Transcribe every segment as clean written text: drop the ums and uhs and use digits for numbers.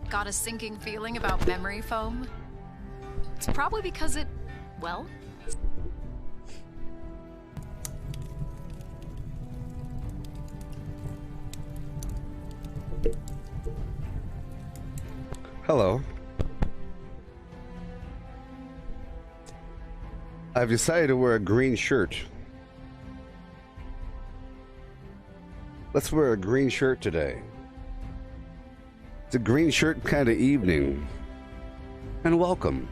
got a sinking feeling about memory foam? It's probably because it, well... Hello. I've decided to wear a green shirt. Let's wear a green shirt today. It's a green shirt kind of evening. And welcome.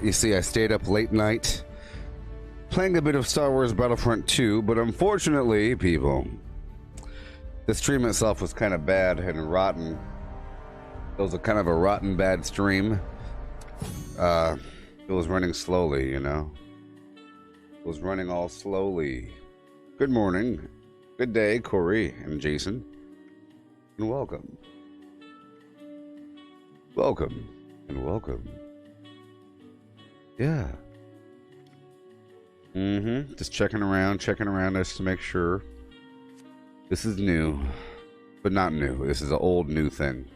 You see, I stayed up late night playing a bit of Star Wars Battlefront 2, but unfortunately, people, the stream itself was kind of bad and rotten. It was a kind of a rotten bad stream. It was running slowly, you know. It was running all slowly. Good morning. Good day, Corey and Jason. And welcome. Welcome. And welcome. Yeah. Just checking around just to make sure. This is new. But not new. This is an old new thing.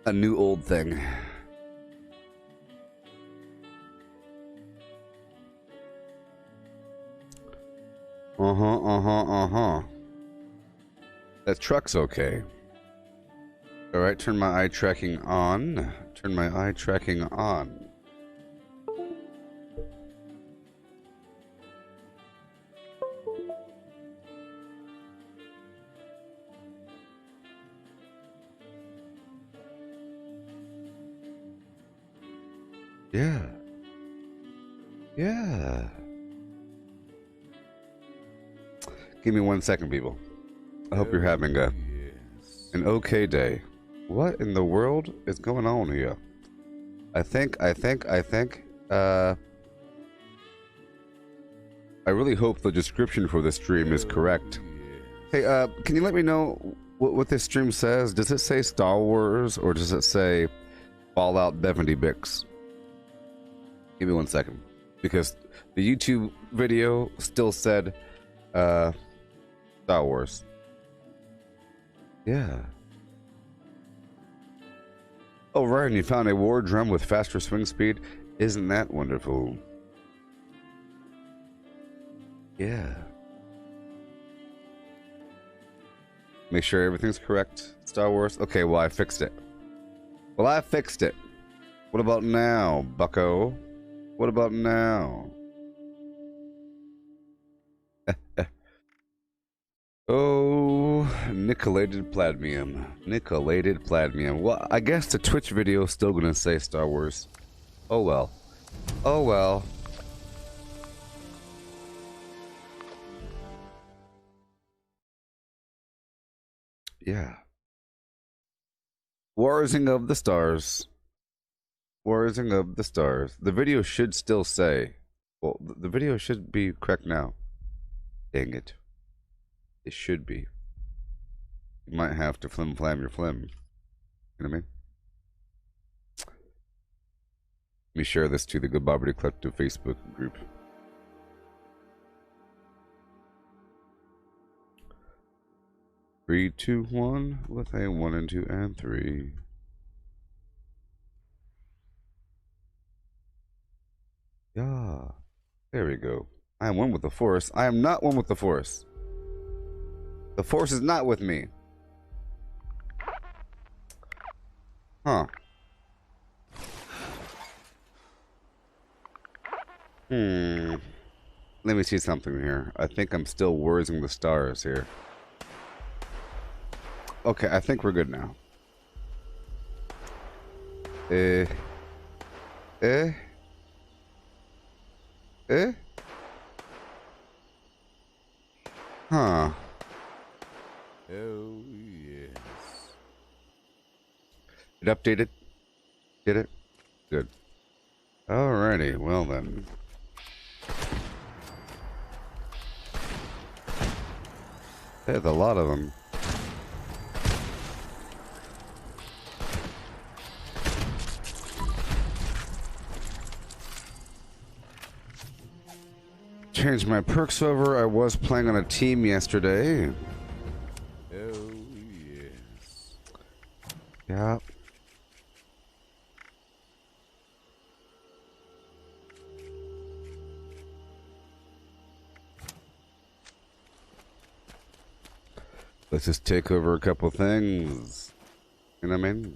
A new old thing. That truck's okay. Alright, turn my eye tracking on. Turn my eye tracking on. Yeah. Yeah. Give me 1 second, people. I hope you're having an okay day. What in the world is going on here? I think, I really hope the description for this stream is correct. Hey, can you let me know what this stream says? Does it say Star Wars or does it say Fallout 76? Give me 1 second. Because the YouTube video still said, Star Wars. Yeah. Oh, Ryan, you found a war drum with faster swing speed. Isn't that wonderful? Yeah. Make sure everything's correct. Star Wars. Okay, well, I fixed it. What about now, bucko? What about now? Oh, nicolated pladmium. Well, I guess the Twitch video is still gonna say Star Wars. Oh well. Oh well. Yeah. Warsing of the Stars. The video should still say. Well, the video should be correct now. Dang it. It should be. You might have to flim-flam your flim. You know what I mean? Let me share this to the Gooboberti Collective Facebook group. Three, two, one, with a 1 and 2 and 3. Yeah. There we go. I am one with the Force. I am not one with the Force. The Force is not with me. Huh. Let me see something here. I think I'm still worrying the stars here. Okay, I think we're good now. Huh. Oh, yes. It updated? Did it? Good. Alrighty, well then. There's a lot of them. changed my perks over. I was playing on a team yesterday. Oh, yes. Yeah. Let's just take over a couple things. You know what I mean?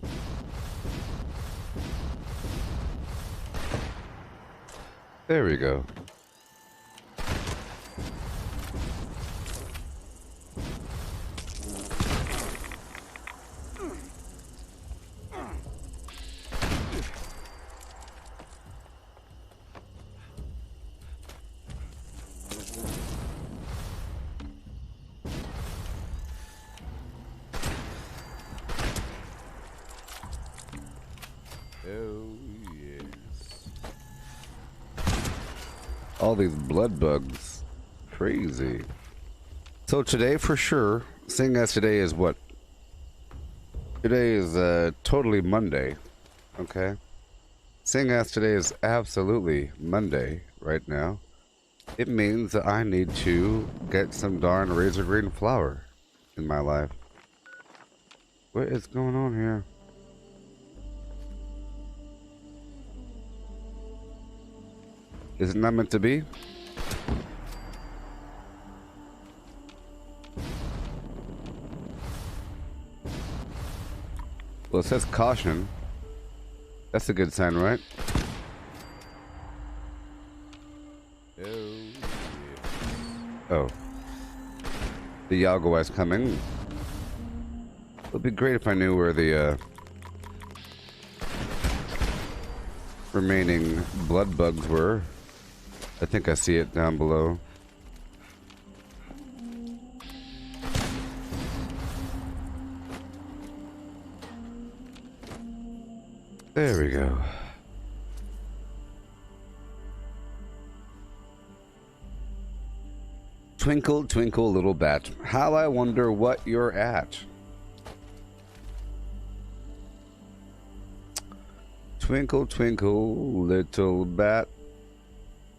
There we go. All these blood bugs. Crazy. So today for sure, seeing as today is what? Today is totally Monday. Okay? Seeing as today is absolutely Monday right now, it means that I need to get some darn razor green flour in my life. What is going on here? Is it not meant to be? Well, it says caution. That's a good sign, right? Oh. The Yago is coming. It would be great if I knew where the remaining blood bugs were. I think I see it down below. There we go. Twinkle, twinkle, little bat, how I wonder what you're at. Twinkle, twinkle, little bat,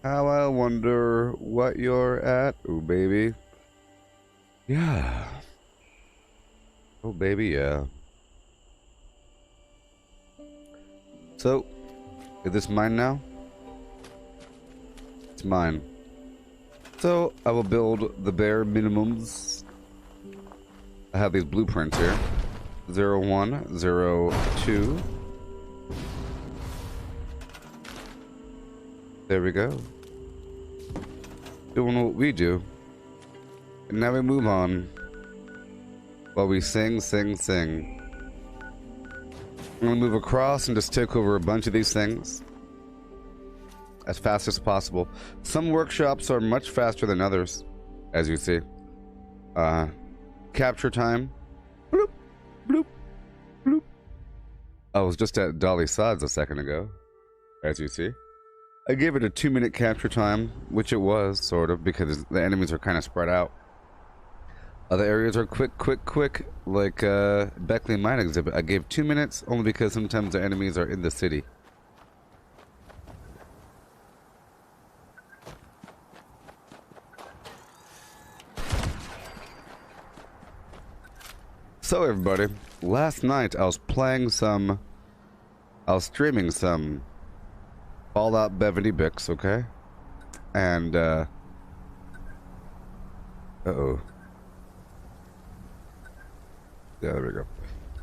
how I wonder what you're at. Oh, baby. Yeah. Oh, baby, yeah. So, is this mine now? It's mine. So, I will build the bare minimums. I have these blueprints here. 01, 02. There we go. Doing what we do. And now we move on. While we sing, sing, sing. I'm gonna move across and just take over a bunch of these things as fast as possible. Some workshops are much faster than others, as you see. Capture time. Bloop, bloop, bloop. I was just at Dolly Sods a second ago, as you see. I gave it a 2-minute capture time, which it was, sort of, because the enemies are kind of spread out. Other areas are quick, quick, quick, like Beckley Mine Exhibit. I gave 2 minutes, only because sometimes the enemies are in the city. So everybody, last night I was streaming some Fallout Beverly Bix, okay? And, uh-oh. Yeah, there we go.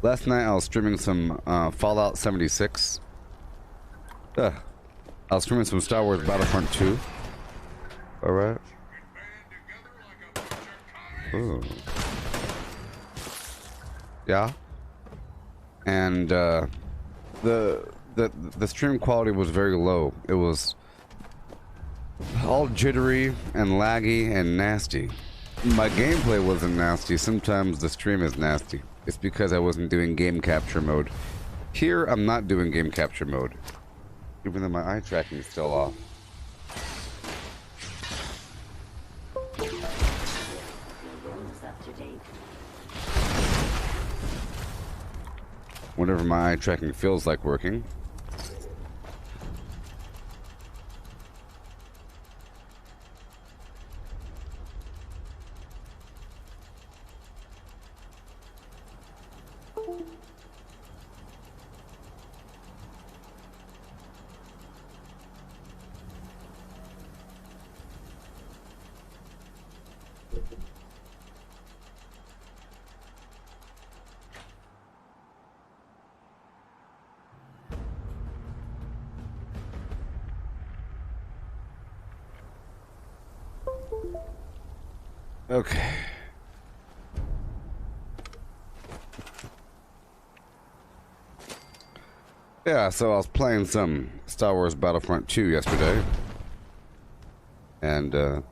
Last night I was streaming some Fallout 76. I was streaming some Star Wars Battlefront 2. Alright. Ooh. Yeah. And the stream quality was very low. It was all jittery and laggy and nasty. My gameplay wasn't nasty. Sometimes the stream is nasty. It's because I wasn't doing game capture mode. Here, I'm not doing game capture mode, even though my eye tracking is still off. Whenever my eye tracking feels like working. Okay. Yeah, so I was playing some Star Wars Battlefront 2 yesterday. And,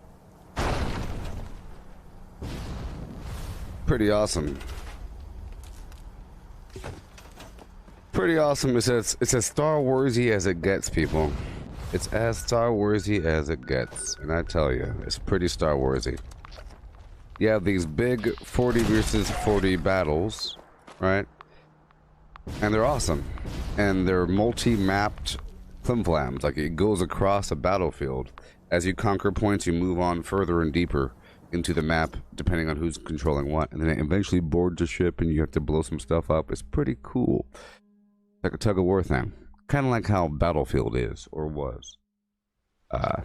pretty awesome. Pretty awesome. It's as Star Warsy as it gets, people. It's as Star Warsy as it gets. And I tell you, it's pretty Star Warsy. You have these big 40 versus 40 battles, right? And they're awesome. And they're multi-mapped flim-flams. Like, it goes across a battlefield. As you conquer points, you move on further and deeper into the map, depending on who's controlling what. And then it eventually boards a ship and you have to blow some stuff up. It's pretty cool. Like a tug-of-war thing. Kind of like how Battlefield is, or was. I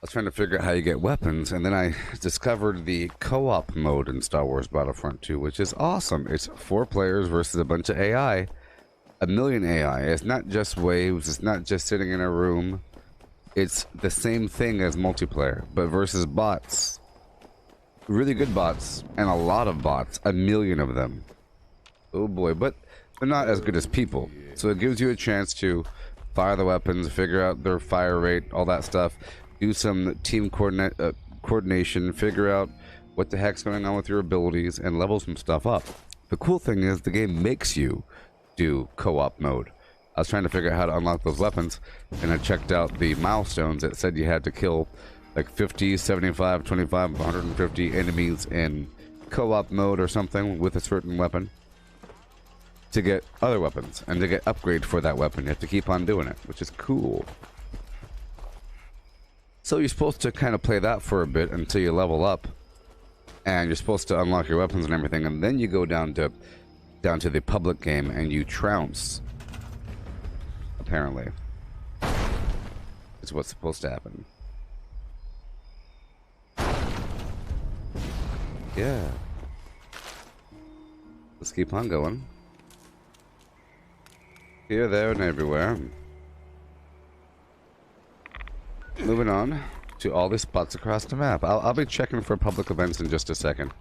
was trying to figure out how you get weapons, and then I discovered the co-op mode in Star Wars Battlefront 2, which is awesome. It's 4 players versus a bunch of AI. A million AI. It's not just waves. It's not just sitting in a room. It's the same thing as multiplayer, but versus bots. Really good bots, and a lot of bots. A million of them. Oh boy, but they're not as good as people. So it gives you a chance to fire the weapons, figure out their fire rate, all that stuff. Do some team coordination, figure out what the heck's going on with your abilities, and level some stuff up. The cool thing is the game makes you do co-op mode. I was trying to figure out how to unlock those weapons, and I checked out the milestones. It said you had to kill like 50, 75, 25, 150 enemies in co-op mode or something with a certain weapon to get other weapons, and to get upgrade for that weapon. You have to keep on doing it, which is cool. So you're supposed to kind of play that for a bit until you level up, and you're supposed to unlock your weapons and everything, and then you go down to the public game and you trounce. Apparently, is what's supposed to happen. Yeah. Let's keep on going. Here, there, and everywhere. Moving on to all the spots across the map. I'll be checking for public events in just a second.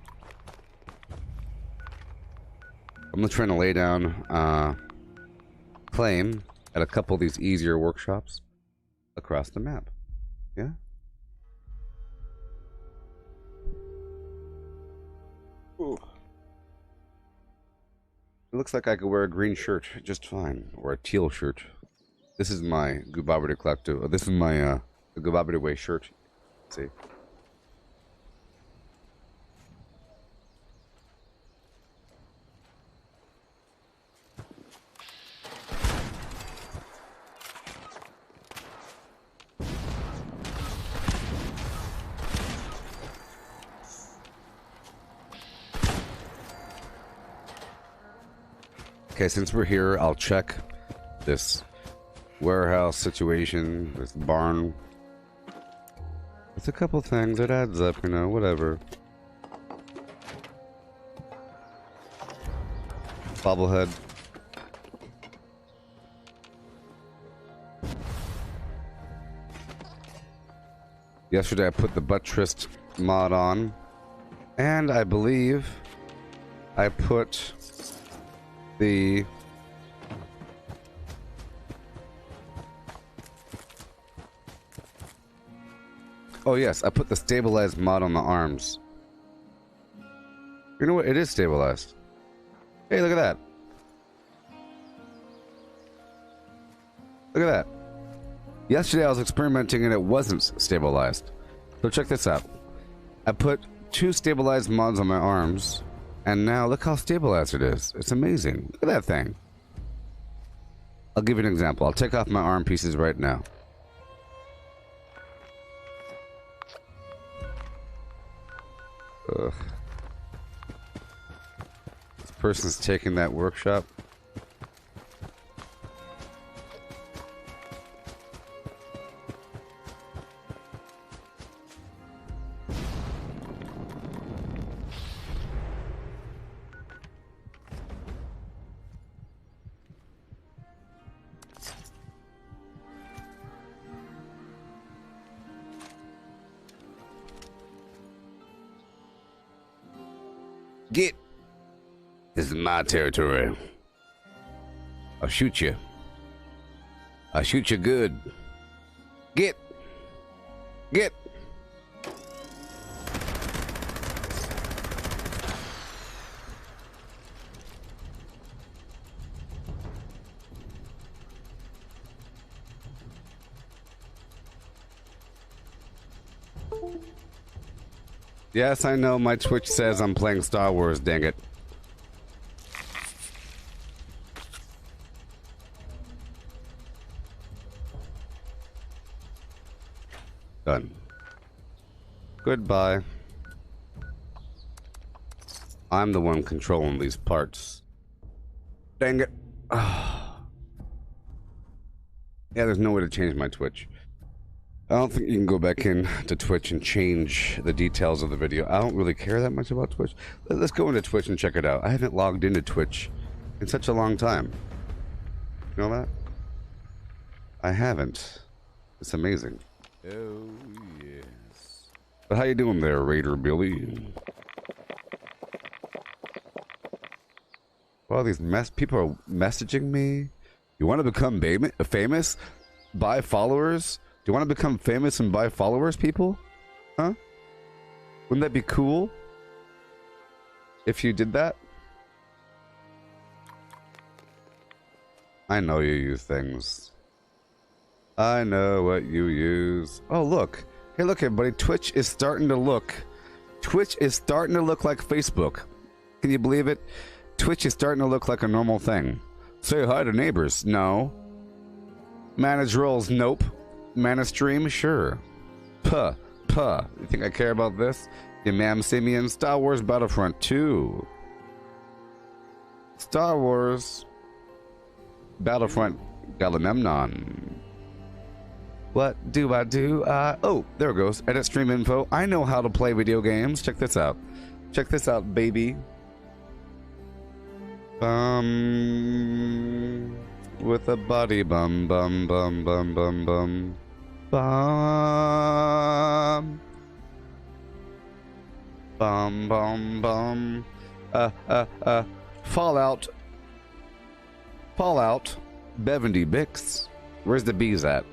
I'm just trying to lay down claim at a couple of these easier workshops across the map. Yeah? Ooh. It looks like I could wear a green shirt just fine, or a teal shirt. This is my Gooboberti collective. This is my Gooboberti Way shirt. Let's see. Okay, since we're here, I'll check this warehouse situation, this barn. It's a couple things, it adds up, you know, whatever. Bobblehead. Yesterday I put the buttressed mod on, and I believe I put the oh yes, I put the stabilized mod on the arms. You know what? It is stabilized. Hey, look at that. Look at that. Yesterday I was experimenting and it wasn't stabilized. So check this out. I put 2 stabilized mods on my arms, and now look how stabilized it is. It's amazing. Look at that thing. I'll give you an example. I'll take off my arm pieces right now. Ugh. This person's taking that workshop. Get. This is my territory. I'll shoot you. I'll shoot you good. Get. Get. Yes, I know my Twitch says I'm playing Star Wars, dang it. Done. Goodbye. I'm the one controlling these parts. Dang it. Yeah, there's no way to change my Twitch. I don't think you can go back in to Twitch and change the details of the video. I don't really care that much about Twitch. Let's go into Twitch and check it out. I haven't logged into Twitch in such a long time. You know that? I haven't. It's amazing. Oh, yes. But how you doing there, Raider Billy? Well, these people are messaging me. You want to become famous? Buy followers? Do you want to become famous and buy followers, people? Huh? Wouldn't that be cool? If you did that? I know you use things. I know what you use. Oh, look. Hey, look, everybody. Twitch is starting to look like Facebook. Can you believe it? Twitch is starting to look like a normal thing. Say hi to neighbors. No. Manage roles. Nope. Manage stream. Sure. Puh. You think I care about this? You ma'am see me in Star Wars Battlefront 2. Star Wars Battlefront Galamemnon. What do I do? Oh, there it goes. Edit stream info. I know how to play video games. Check this out. Check this out, baby. With a body bum. Fallout. Bevendy Bix. Where's the bees at?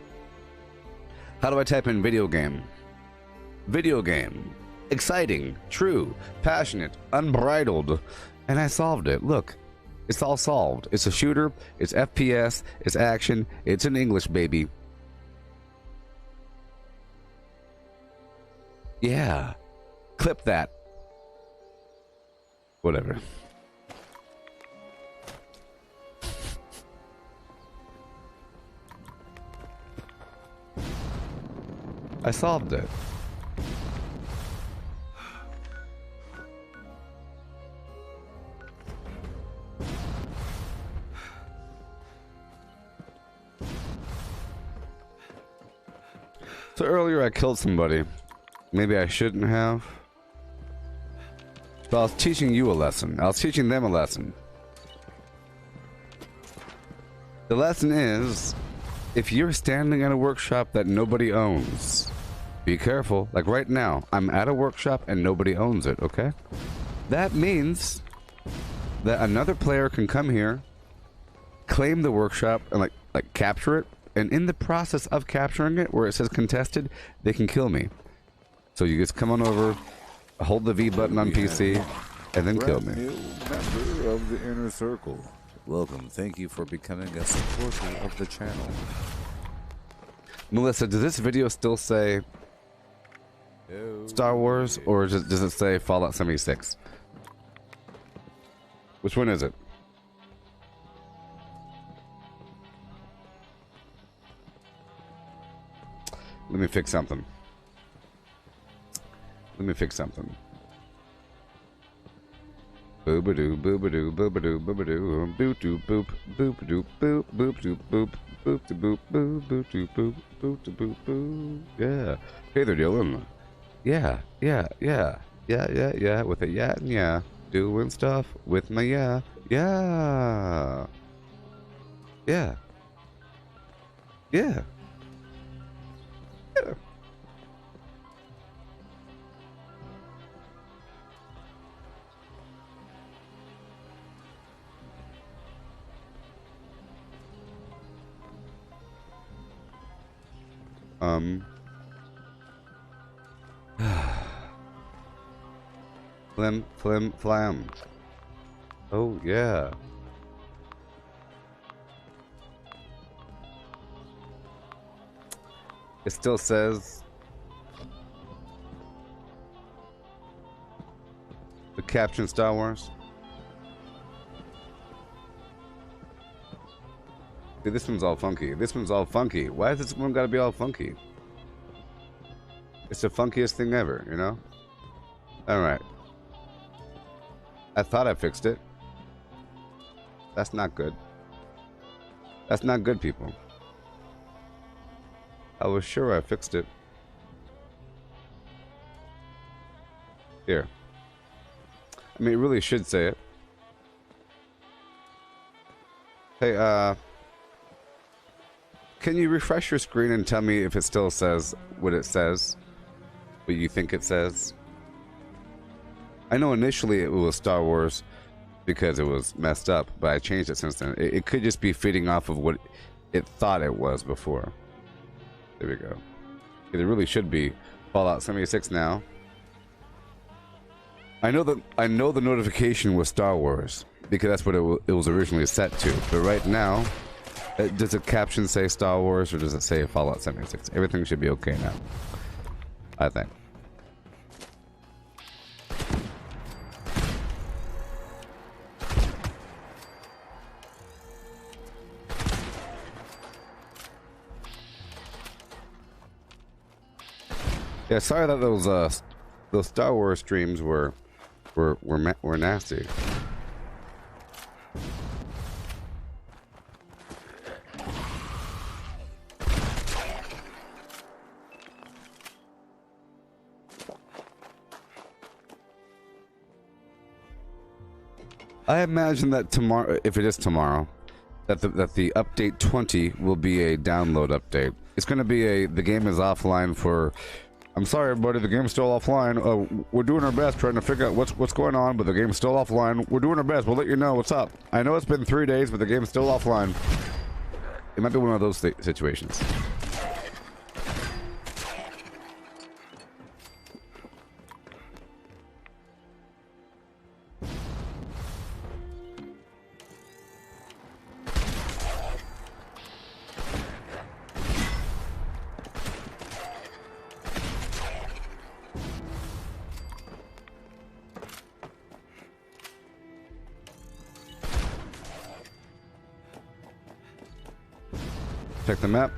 How do I type in video game? Video game. Exciting, true, passionate, unbridled. And I solved it. Look, it's all solved. It's a shooter, it's FPS, it's action, it's in English, baby. Yeah. Clip that. Whatever. I solved it. So earlier I killed somebody. Maybe I shouldn't have. But I was teaching you a lesson. I was teaching them a lesson. The lesson is, if you're standing at a workshop that nobody owns, be careful. Like right now, I'm at a workshop and nobody owns it, okay? That means that another player can come here, claim the workshop, and like capture it, and in the process of capturing it, where it says contested, they can kill me. So you just come on over, hold the V button on PC, and then kill me. Member of the inner circle. Welcome. Thank you for becoming a supporter of the channel. Melissa, does this video still say Star Wars, or does it say Fallout 76? Which one is it? Let me fix something. Boobadoo, boobadoo, boobadoo, boobadoo, boop doop boop, boobadoo boop, boop doop boop, boop doop boop, boop doop boop, boop doop boop boop. Yeah. Hey there, Dylan. Yeah. With a yeah and yeah. Doing stuff with my yeah. Yeah. Flam. Oh, yeah. It still says the caption Star Wars. See, this one's all funky. This one's all funky. Why has this one got to be all funky? It's the funkiest thing ever, you know? Alright. I thought I fixed it. That's not good. That's not good, people. I was sure I fixed it. Here. I mean, it really should say it. Hey, can you refresh your screen and tell me if it still says what it says? What you think it says? I know initially it was Star Wars because it was messed up, but I changed it since then. It could just be feeding off of what it thought it was before. There we go. It really should be Fallout 76 now. I know the notification was Star Wars because that's what it was originally set to. But right now, does the caption say Star Wars or does it say Fallout 76? Everything should be okay now, I think. Yeah, sorry that those Star Wars streams were nasty. I imagine that tomorrow, if it is tomorrow, that the update 20 will be a download update. It's going to be the game is offline for. I'm sorry, everybody. The game's still offline. We're doing our best trying to figure out what's going on, but the game's still offline. We're doing our best. We'll let you know what's up. I know it's been 3 days, but the game's still offline. It might be one of those situations. Check the map.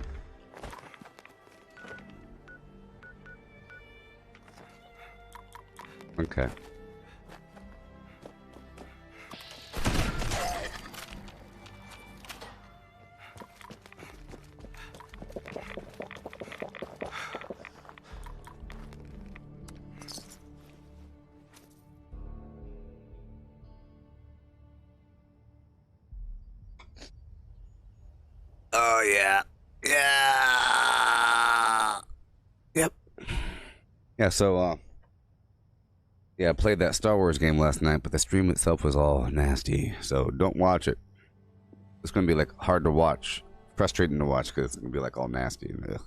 Okay. Oh yeah. Yeah. Yep. Yeah, so yeah, I played that Star Wars game last night, but the stream itself was all nasty. So don't watch it. It's gonna be like hard to watch, frustrating to watch because it's gonna be like all nasty. Ugh.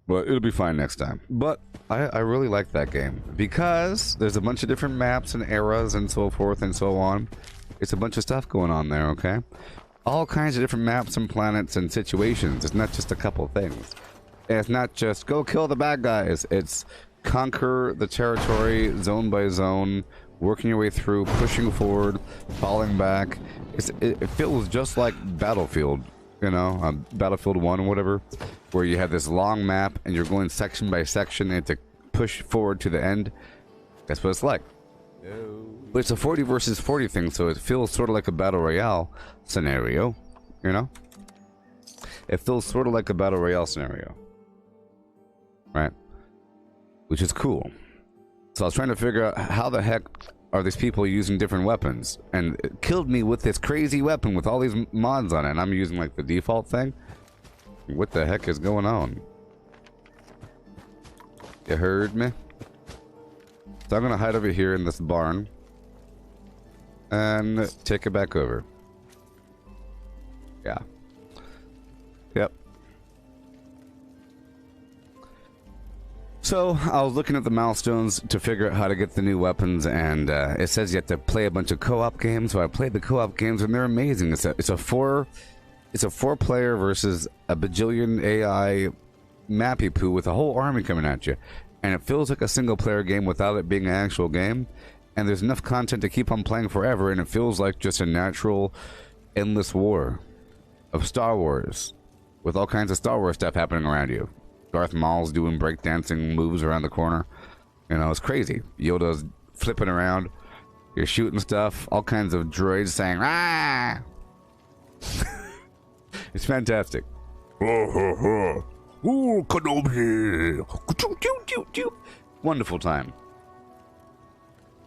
But it'll be fine next time. But I really like that game because there's a bunch of different maps and eras and so forth and so on. It's a bunch of stuff going on there, okay? All kinds of different maps and planets and situations. It's not just a couple things. And it's not just go kill the bad guys. It's conquer the territory zone by zone, working your way through, pushing forward, falling back. It feels just like Battlefield, you know, Battlefield 1 or whatever, where you have this long map and you're going section by section and to push forward to the end. That's what it's like. But it's a 40 versus 40 thing, so it feels sort of like a battle royale scenario, you know? It feels sort of like a battle royale scenario, right? Which is cool. So I was trying to figure out how the heck are these people using different weapons, and it killed me with this crazy weapon with all these mods on it, and I'm using like the default thing. What the heck is going on? You heard me? So I'm gonna hide over here in this barn and take it back over. Yeah. Yep. So I was looking at the milestones to figure out how to get the new weapons, and it says you have to play a bunch of co-op games. So I played the co-op games, and they're amazing. It's a four-player versus a bajillion AI mappy poo with a whole army coming at you, and it feels like a single-player game without it being an actual game. And there's enough content to keep on playing forever, and it feels like just a natural, endless war of Star Wars, with all kinds of Star Wars stuff happening around you. Darth Maul's doing breakdancing moves around the corner. You know, it's crazy. Yoda's flipping around. You're shooting stuff. All kinds of droids saying, "Ah!" It's fantastic. Ooh, Kenobi! Wonderful time.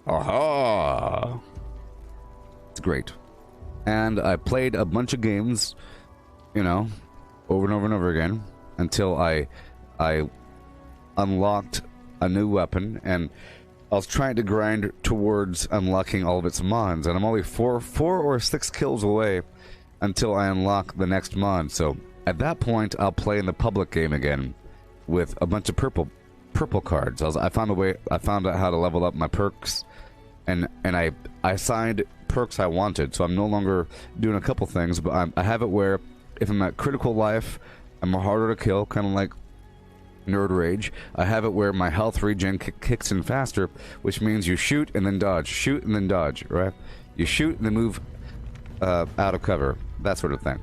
Aha! It's great. And I played a bunch of games, you know, over and over and over again until I unlocked a new weapon, and I was trying to grind towards unlocking all of its mods, and I'm only four or six kills away until I unlock the next mod. So at that point, I'll play in the public game again with a bunch of purple cards. I found out how to level up my perks, and I assigned perks I wanted. So I'm no longer doing a couple things, but I have it where if I'm at critical life, I'm harder to kill, kind of like Nerd Rage. I have it where my health regen kicks in faster, which means you shoot and then dodge, shoot and then dodge, right? You shoot and then move out of cover, that sort of thing.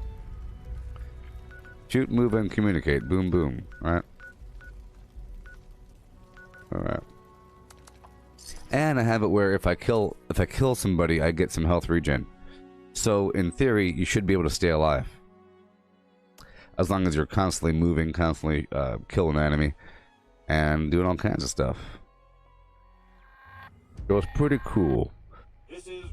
Shoot, move, and communicate. Boom, boom, right? Alright. And I have it where if I kill somebody, I get some health regen. So in theory, you should be able to stay alive, as long as you're constantly moving, constantly killing an enemy, and doing all kinds of stuff. It was pretty cool.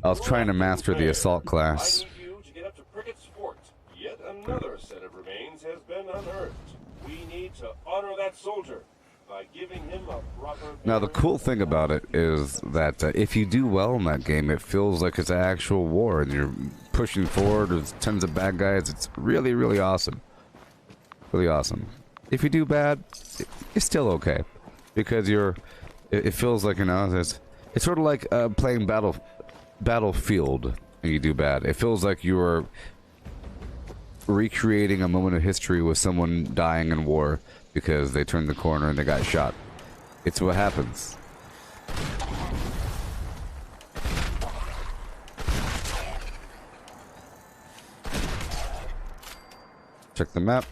I was trying to master the assault class. I need you to get up to Prickett's Fort. Yet another set of remains has been unearthed. We need to honor that soldier by giving him a proper... Now the cool thing about it is that if you do well in that game, it feels like it's an actual war, and you're pushing forward. There's tons of bad guys. It's really, really awesome. Really awesome. If you do bad, it's still okay, because it feels like, you know, it's sort of like playing Battlefield and you do bad. It feels like you are recreating a moment of history with someone dying in war because they turned the corner and they got shot. It's what happens. Check the map.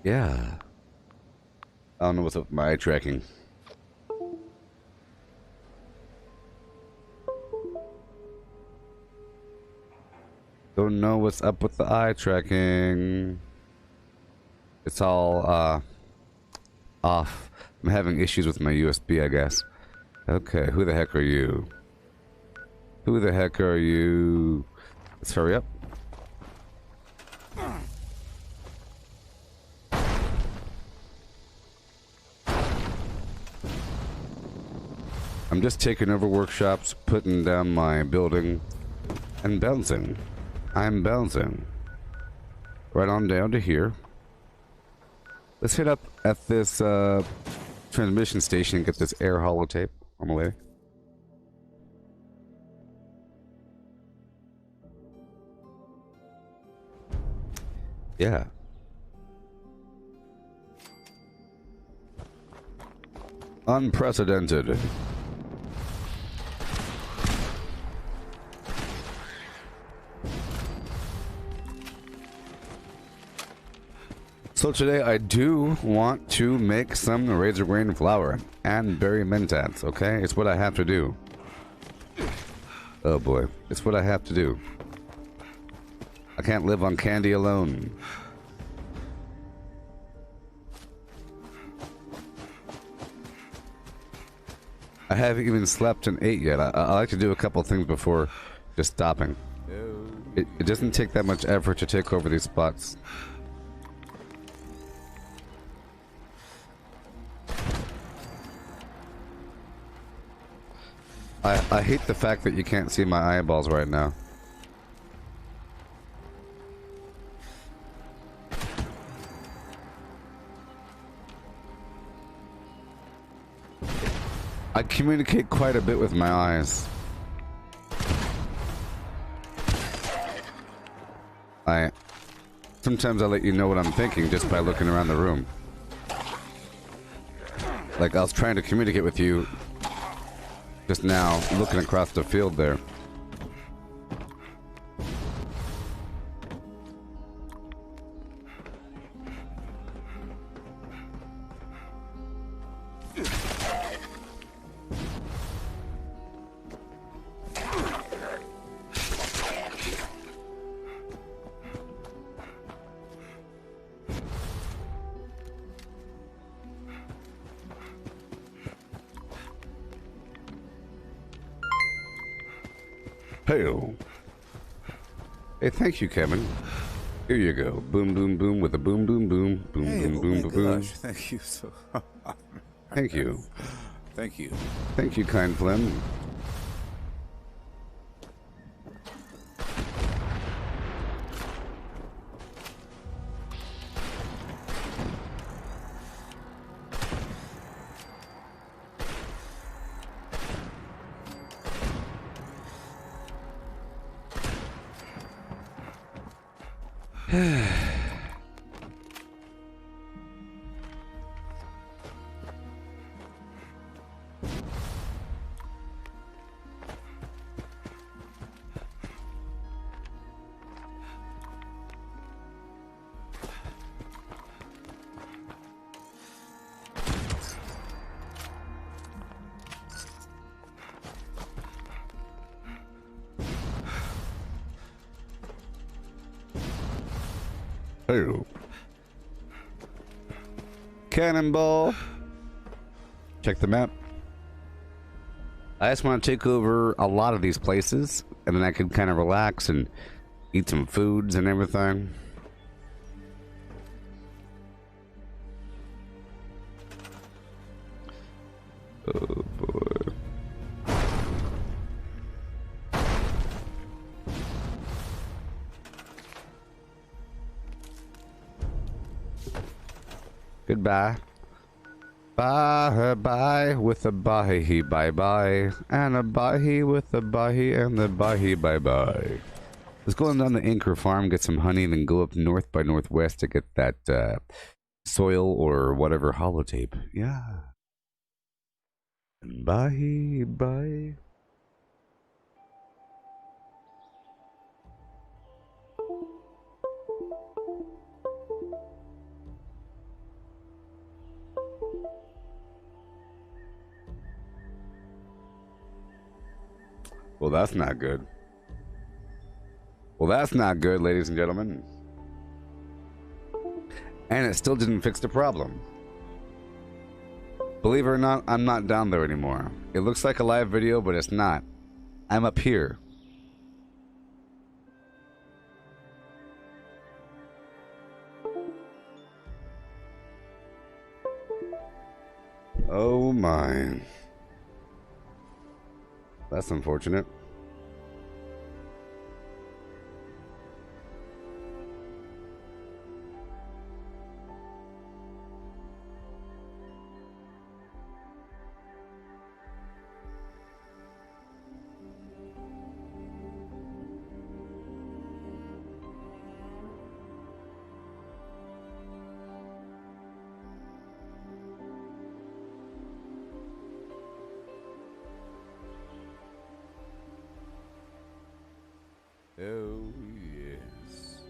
Yeah. I don't know what's up with my eye tracking. Don't know what's up with the eye tracking. It's all off. I'm having issues with my USB, I guess. Okay, who the heck are you? Who the heck are you? Let's hurry up. I'm just taking over workshops, putting down my building, and bouncing. I'm bouncing. Right on down to here. Let's hit up at this transmission station and get this air holotape on the way. Yeah. Unprecedented. So today I do want to make some razor grain flour and berry mentats, okay? It's what I have to do. Oh boy, it's what I have to do. I can't live on candy alone. I haven't even slept and ate yet. I like to do a couple things before just stopping. It doesn't take that much effort to take over these spots. I hate the fact that you can't see my eyeballs right now. I communicate quite a bit with my eyes. Sometimes I let you know what I'm thinking just by looking around the room. Like I was trying to communicate with you just now, looking across the field there. Hey, thank you, Kevin. Here you go. Boom, boom, boom with a boom, boom, boom, boom, Hey, boom, oh boom, my boom, boom. gosh, thank you so. Thank you. Thank you. Thank you, kind Flem. Hey. Cannonball. Check the map. I just want to take over a lot of these places, and then I can kind of relax and eat some foods and everything. Oh boy. Goodbye. Bye bye with a bye bye bye and a bye with a bye and the bye bye bye. Let's go on down the Anchor Farm, get some honey, and then go up north by northwest to get that soil or whatever holotape. Yeah. Bye bye. Well, that's not good. Well, that's not good, ladies and gentlemen. And it still didn't fix the problem. Believe it or not, I'm not down there anymore. It looks like a live video, but it's not. I'm up here. Oh my. That's unfortunate. Oh, yes.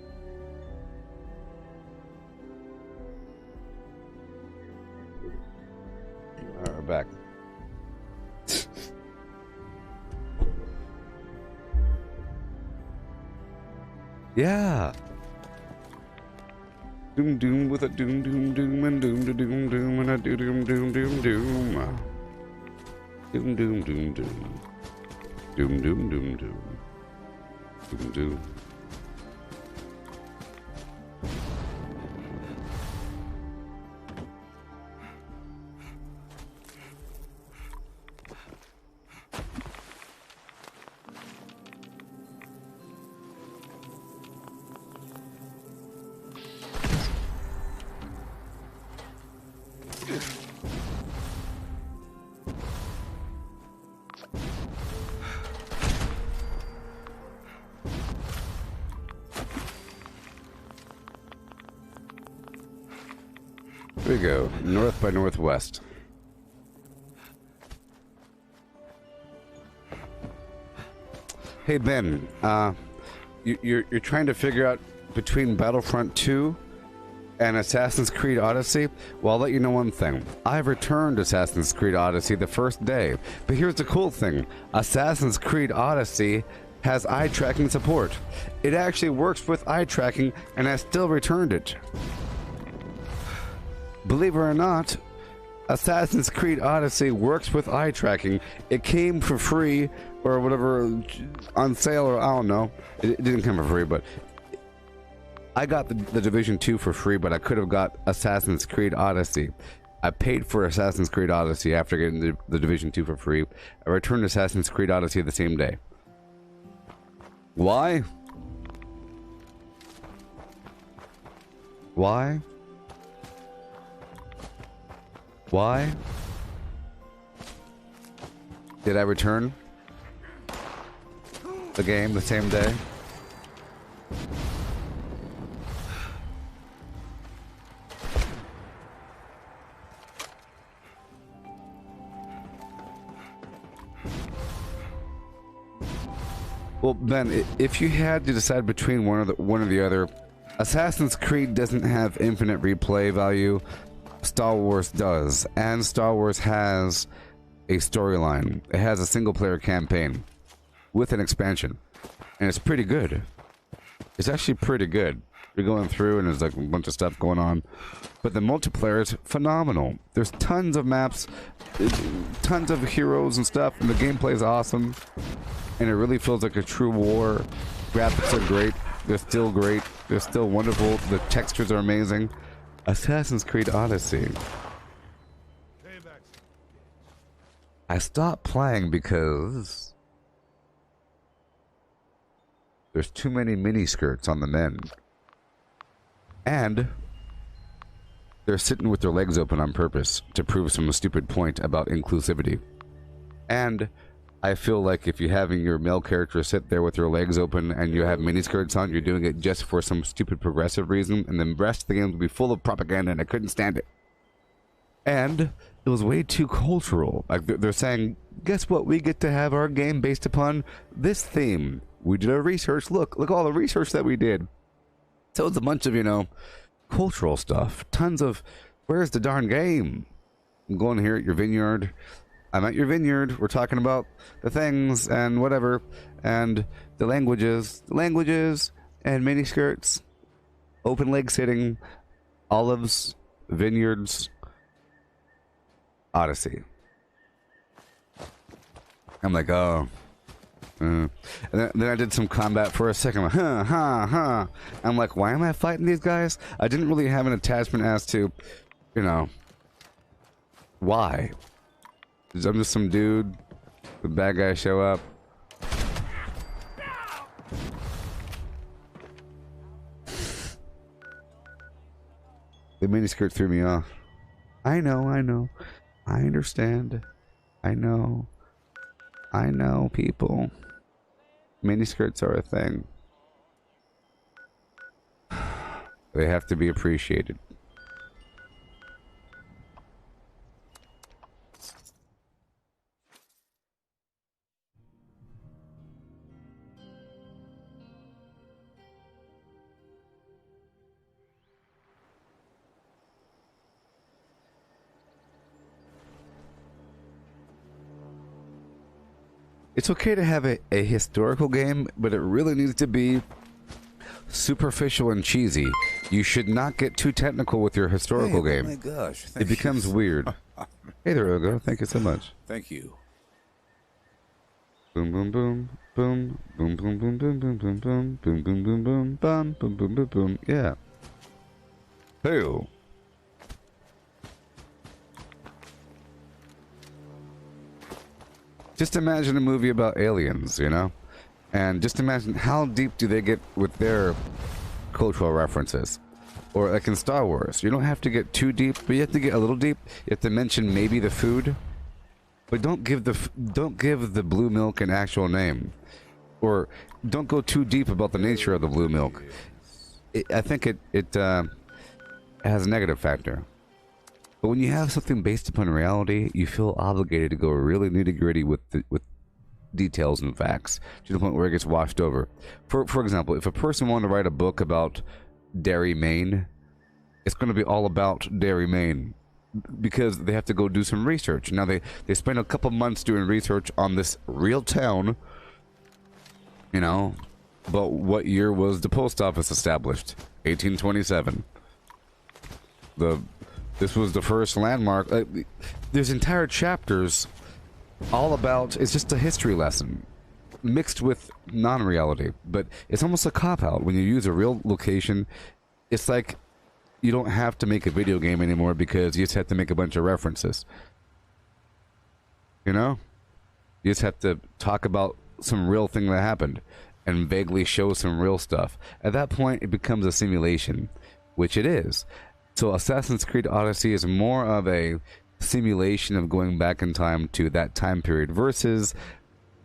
Alright, we're back. Yeah. Doom doom with a doom doom doom and doom da doom doom and a doom doom doom doom doom. Doom doom doom doom. Doom doom doom doom. Doom doom. Here we go. North by northwest. Hey Ben, you're trying to figure out between Battlefront 2 and Assassin's Creed Odyssey? Well, I'll let you know one thing. I've returned Assassin's Creed Odyssey the first day. But here's the cool thing. Assassin's Creed Odyssey has eye tracking support. It actually works with eye tracking, and I still returned it. Believe it or not, Assassin's Creed Odyssey works with eye tracking. It came for free or whatever on sale, or I don't know. It didn't come for free, but I got the Division 2 for free, but I could have got Assassin's Creed Odyssey. I paid for Assassin's Creed Odyssey after getting the Division 2 for free. I returned Assassin's Creed Odyssey the same day. Why? Why? Why did I return the game the same day? Well, Ben, if you had to decide between one or the other, Assassin's Creed doesn't have infinite replay value. Star Wars does, and Star Wars has a storyline. It has a single-player campaign with an expansion, and it's pretty good. It's actually pretty good. You're going through, and there's like a bunch of stuff going on, but the multiplayer is phenomenal. There's tons of maps, tons of heroes and stuff, and the gameplay is awesome, and it really feels like a true war. Graphics are great. They're still great. They're still wonderful. The textures are amazing. Assassin's Creed Odyssey. I stopped playing because there's too many miniskirts on the men. And they're sitting with their legs open on purpose to prove some stupid point about inclusivity. And I feel like if you're having your male character sit there with their legs open and you have miniskirts on, you're doing it just for some stupid progressive reason, and the rest of the game will be full of propaganda, and I couldn't stand it. And it was way too cultural. Like they're saying, guess what? We get to have our game based upon this theme. We did our research. Look all the research that we did. So it's a bunch of, you know, cultural stuff. Tons of, where's the darn game? I'm going here at your vineyard. I'm at your vineyard. We're talking about the things and whatever, and the languages, and miniskirts, open leg sitting, olives, vineyards, Odyssey. I'm like, oh. And then I did some combat for a second. I'm like, I'm like, why am I fighting these guys? I didn't really have an attachment as to, you know, why. I'm just some dude. The bad guys show up. The miniskirt threw me off. I know. I understand. I know, people. Miniskirts are a thing. They have to be appreciated. It's okay to have a historical game, but it really needs to be superficial and cheesy. You should not get too technical with your historical game. Oh my gosh. It becomes weird. Hey there, Ogo. Thank you so much. Thank you. Boom, boom, boom, boom, boom, boom, boom, boom, boom, boom, boom, boom, boom, boom, boom, boom, boom, boom, boom, boom. Yeah. Hey. Just imagine a movie about aliens, you know? And just imagine how deep do they get with their cultural references. Or like in Star Wars, you don't have to get too deep, but you have to get a little deep. You have to mention maybe the food, but don't give the blue milk an actual name. Or don't go too deep about the nature of the blue milk. I think it has a negative factor. But when you have something based upon reality, you feel obligated to go really nitty-gritty with details and facts to the point where it gets washed over. For example, if a person wanted to write a book about Derry, Maine, it's going to be all about Derry, Maine, because they have to go do some research. Now they spend a couple months doing research on this real town, you know. But what year was the post office established? 1827. This was the first landmark. There's entire chapters all about, it's just a history lesson mixed with non-reality. But it's almost a cop-out when you use a real location. It's like you don't have to make a video game anymore because you just have to make a bunch of references. You know? You just have to talk about some real thing that happened and vaguely show some real stuff. At that point, it becomes a simulation, which it is. So Assassin's Creed Odyssey is more of a simulation of going back in time to that time period versus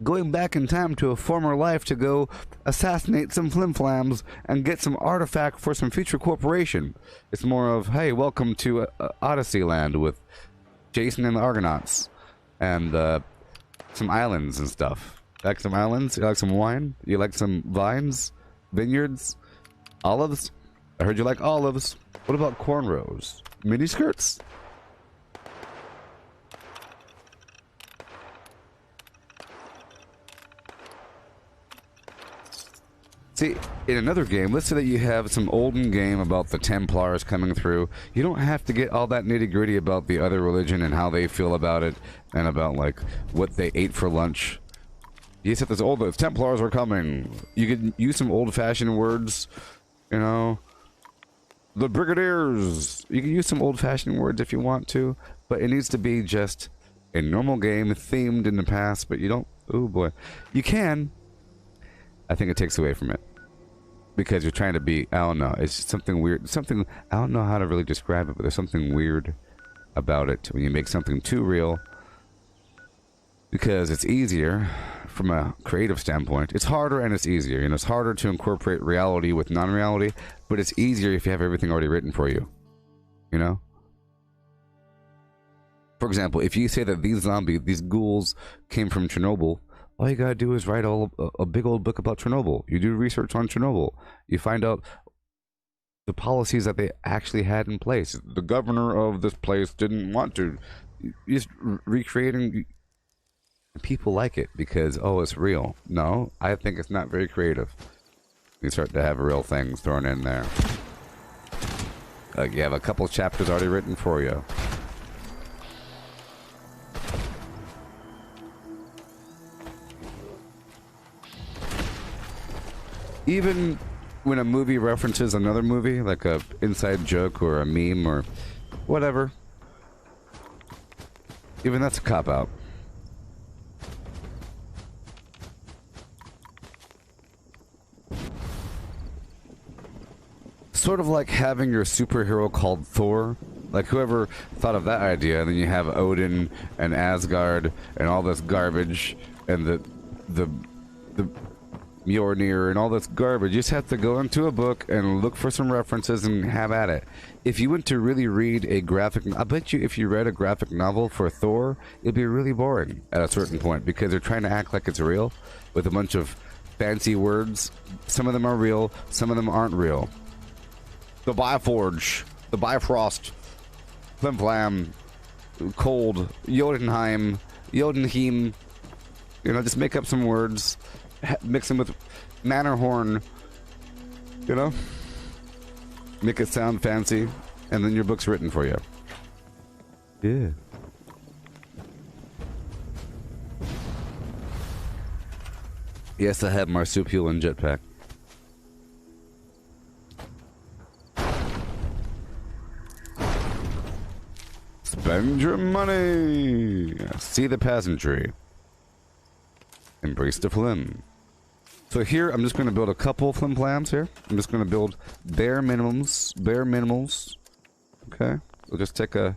going back in time to a former life to go assassinate some flimflams and get some artifact for some future corporation. It's more of, hey, welcome to Odyssey Land with Jason and the Argonauts and some islands and stuff. You like some islands? You like some wine? You like some vines? Vineyards? Olives? I heard you like olives. What about cornrows? Miniskirts? See, in another game, let's say that you have some olden game about the Templars coming through. You don't have to get all that nitty-gritty about the other religion and how they feel about it and about, like, what they ate for lunch. You said the Templars are coming. You could use some old-fashioned words, you know. The Brigadiers. You can use some old-fashioned words if you want to, but it needs to be just a normal game themed in the past, but you don't... Oh, boy. You can. I think it takes away from it. Because you're trying to be... I don't know. It's just something weird. Something... I don't know how to really describe it, but there's something weird about it when you make something too real. Because it's easier from a creative standpoint. It's harder and it's easier. You know, it's harder to incorporate reality with non-reality, but it's easier if you have everything already written for you. You know? For example, if you say that these ghouls came from Chernobyl, all you gotta do is write a big old book about Chernobyl. You do research on Chernobyl. You find out the policies that they actually had in place. The governor of this place didn't want to. You're just recreating... People like it because, oh, it's real. No, I think it's not very creative. You start to have real things thrown in there. You have a couple chapters already written for you. Even when a movie references another movie, like a inside joke or a meme or whatever, even that's a cop-out. Sort of like having your superhero called Thor. Like whoever thought of that idea, and then you have Odin and Asgard and all this garbage and the Mjolnir and all this garbage. You just have to go into a book and look for some references and have at it. If you went to really read a graphic... I bet you if you read a graphic novel for Thor, it'd be really boring at a certain point because they're trying to act like it's real with a bunch of fancy words. Some of them are real, some of them aren't real. The Bifrost, the Bifrost, Flimflam, Cold, Jotunheim, you know, just make up some words, mix them with Mannerhorn, you know, make it sound fancy, and then your book's written for you. Yeah. Yes, I have marsupial and jetpack. Spend your money. See the peasantry. Embrace the flim. So here, I'm just going to build a couple flimflams here. I'm just going to build bare minimals. Okay. We'll just take a...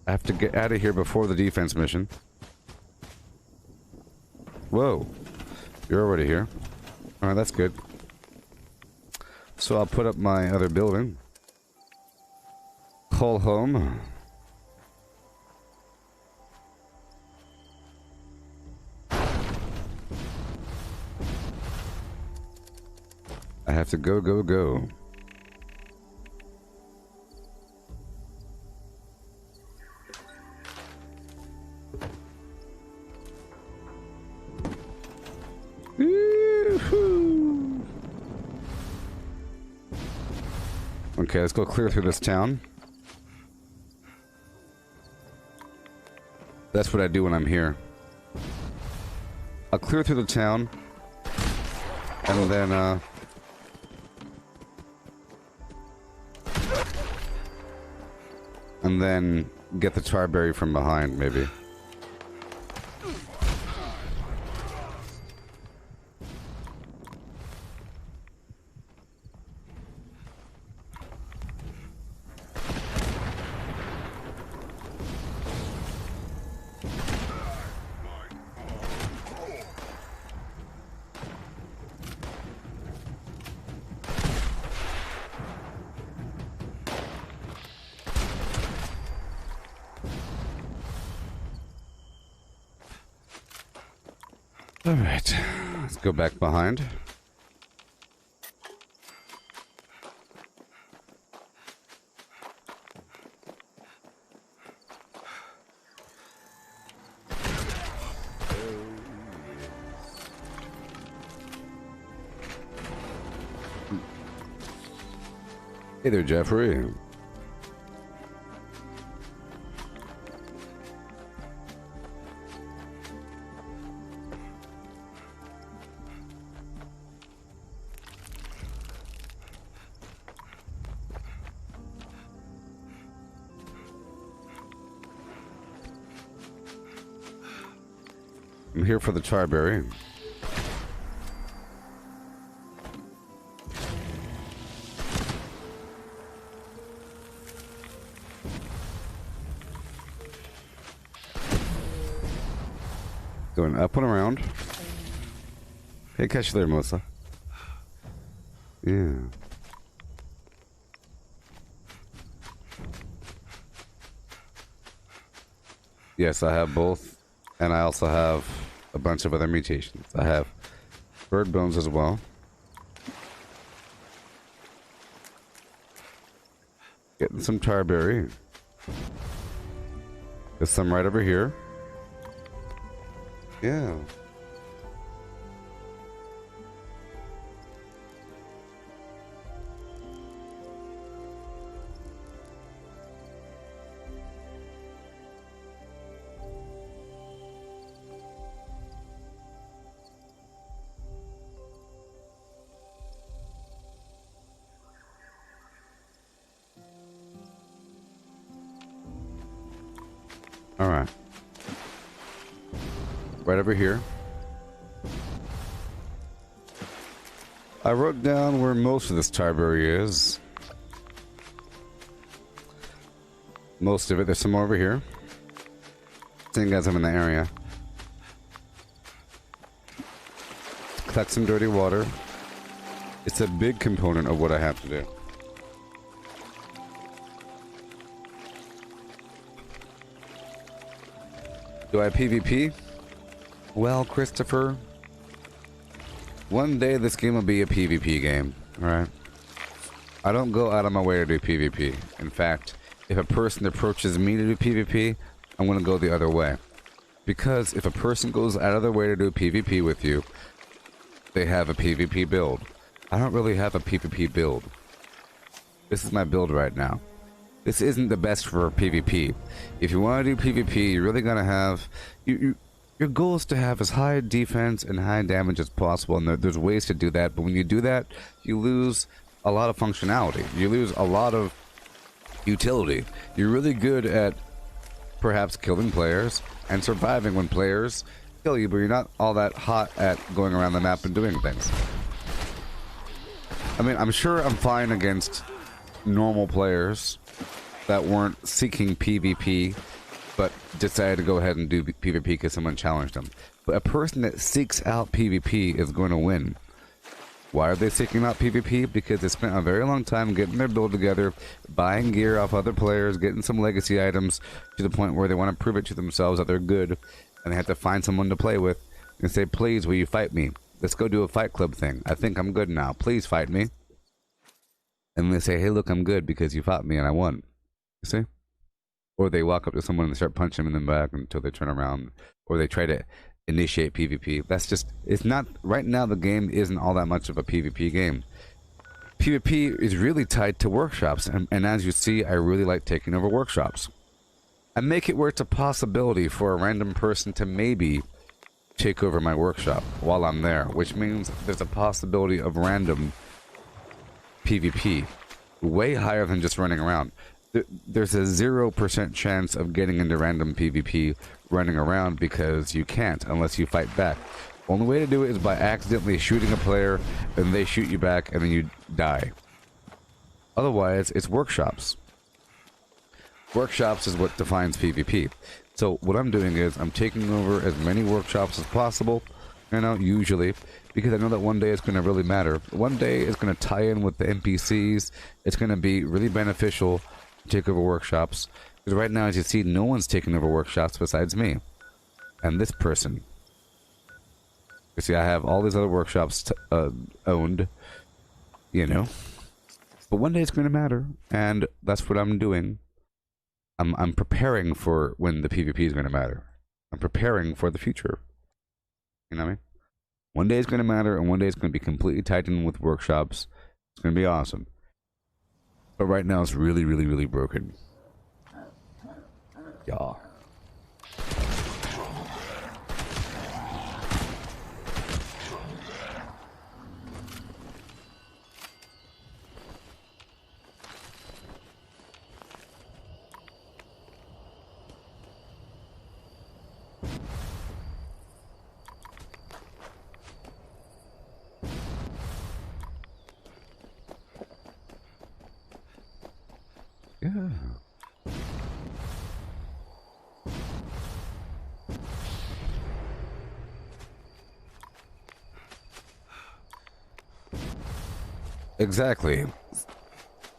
I have to get out of here before the defense mission. Whoa. You're already here. Alright, that's good. So I'll put up my other building. Call home. I have to go, go, go. Woo-hoo. Okay, let's go clear through this town. That's what I do when I'm here. I'll clear through the town, and then get the tarberry from behind, maybe. All right, let's go back behind. Hey there, Jeffrey. I'm here for the tarberry. Going up and around. Hey, catch you there, Melissa. Yeah. Yes, I have both. And I also have a bunch of other mutations. I have bird bones as well. Getting some tarberry. There's some right over here. Yeah. All right. Right over here. I wrote down where most of this tarberry is. Most of it. There's some more over here. Seeing as I'm in the area. Collect some dirty water. It's a big component of what I have to do. Do I PvP? Well, Christopher, one day this game will be a PvP game, alright? I don't go out of my way to do PvP. In fact, if a person approaches me to do PvP, I'm going to go the other way. Because if a person goes out of their way to do PvP with you, they have a PvP build. I don't really have a PvP build. This is my build right now. This isn't the best for PvP. If you want to do PvP, you're really gonna have your goal is to have as high defense and high damage as possible, and there's ways to do that. But when you do that, you lose a lot of functionality. You lose a lot of utility. You're really good at perhaps killing players and surviving when players kill you, but you're not all that hot at going around the map and doing things. I mean, I'm sure I'm fine against normal players that weren't seeking PvP but decided to go ahead and do PvP because someone challenged them. But a person that seeks out PvP is going to win. Why are they seeking out PvP? Because they spent a very long time getting their build together, buying gear off other players, getting some legacy items to the point where they want to prove it to themselves that they're good, and they have to find someone to play with and say, please, will you fight me? let's go do a fight club thing. I think I'm good now. Please fight me. And they say, hey, look, I'm good because you fought me and I won. You see? Or they walk up to someone and start punching them in the back until they turn around. Or they try to initiate PvP. That's just, it's not, right now the game isn't all that much of a PvP game. PvP is really tied to workshops. And as you see, I really like taking over workshops. I make it where it's a possibility for a random person to maybe take over my workshop while I'm there, which means there's a possibility of random PvP, way higher than just running around. There's a 0% chance of getting into random PvP running around because you can't unless you fight back. Only way to do it is by accidentally shooting a player and they shoot you back and then you die. Otherwise, it's workshops. Workshops is what defines PvP. So what I'm doing is I'm taking over as many workshops as possible, you know, usually, because I know that one day it's going to really matter. One day it's going to tie in with the NPCs. It's going to be really beneficial to take over workshops. Because right now, as you see, no one's taking over workshops besides me. And this person. You see, I have all these other workshops owned, you know. But one day it's going to matter, and that's what I'm doing. I'm preparing for when the PvP is going to matter. I'm preparing for the future. You know what I mean? One day it's going to matter, and one day it's going to be completely tied in with workshops. It's going to be awesome. But right now it's really, really, really broken. Yeah. Yeah. Exactly.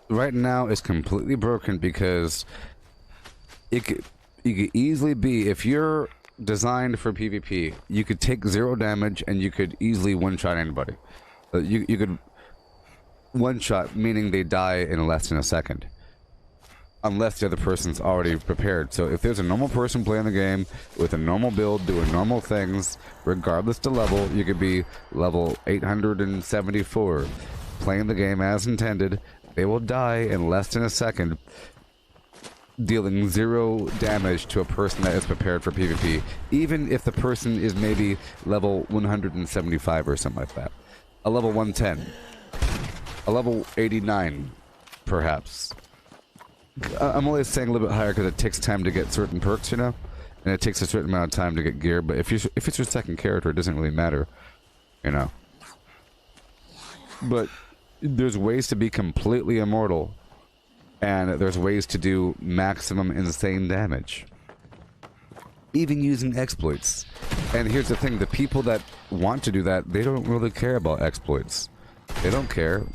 Right now it's completely broken because it could easily be, if you're designed for PvP, you could take 0 damage and you could easily one-shot anybody. You could one-shot, meaning they die in less than a second. Unless the other person's already prepared. So if there's a normal person playing the game with a normal build, doing normal things, regardless to level, you could be level 874, playing the game as intended, they will die in less than a second, dealing 0 damage to a person that is prepared for PvP, even if the person is maybe level 175 or something like that. A level 110. A level 89, perhaps. I'm only saying a little bit higher because it takes time to get certain perks, you know? And it takes a certain amount of time to get gear, but if it's your second character, it doesn't really matter, you know? But there's ways to be completely immortal, and there's ways to do maximum insane damage. Even using exploits. And here's the thing, the people that want to do that, they don't really care about exploits. They don't care.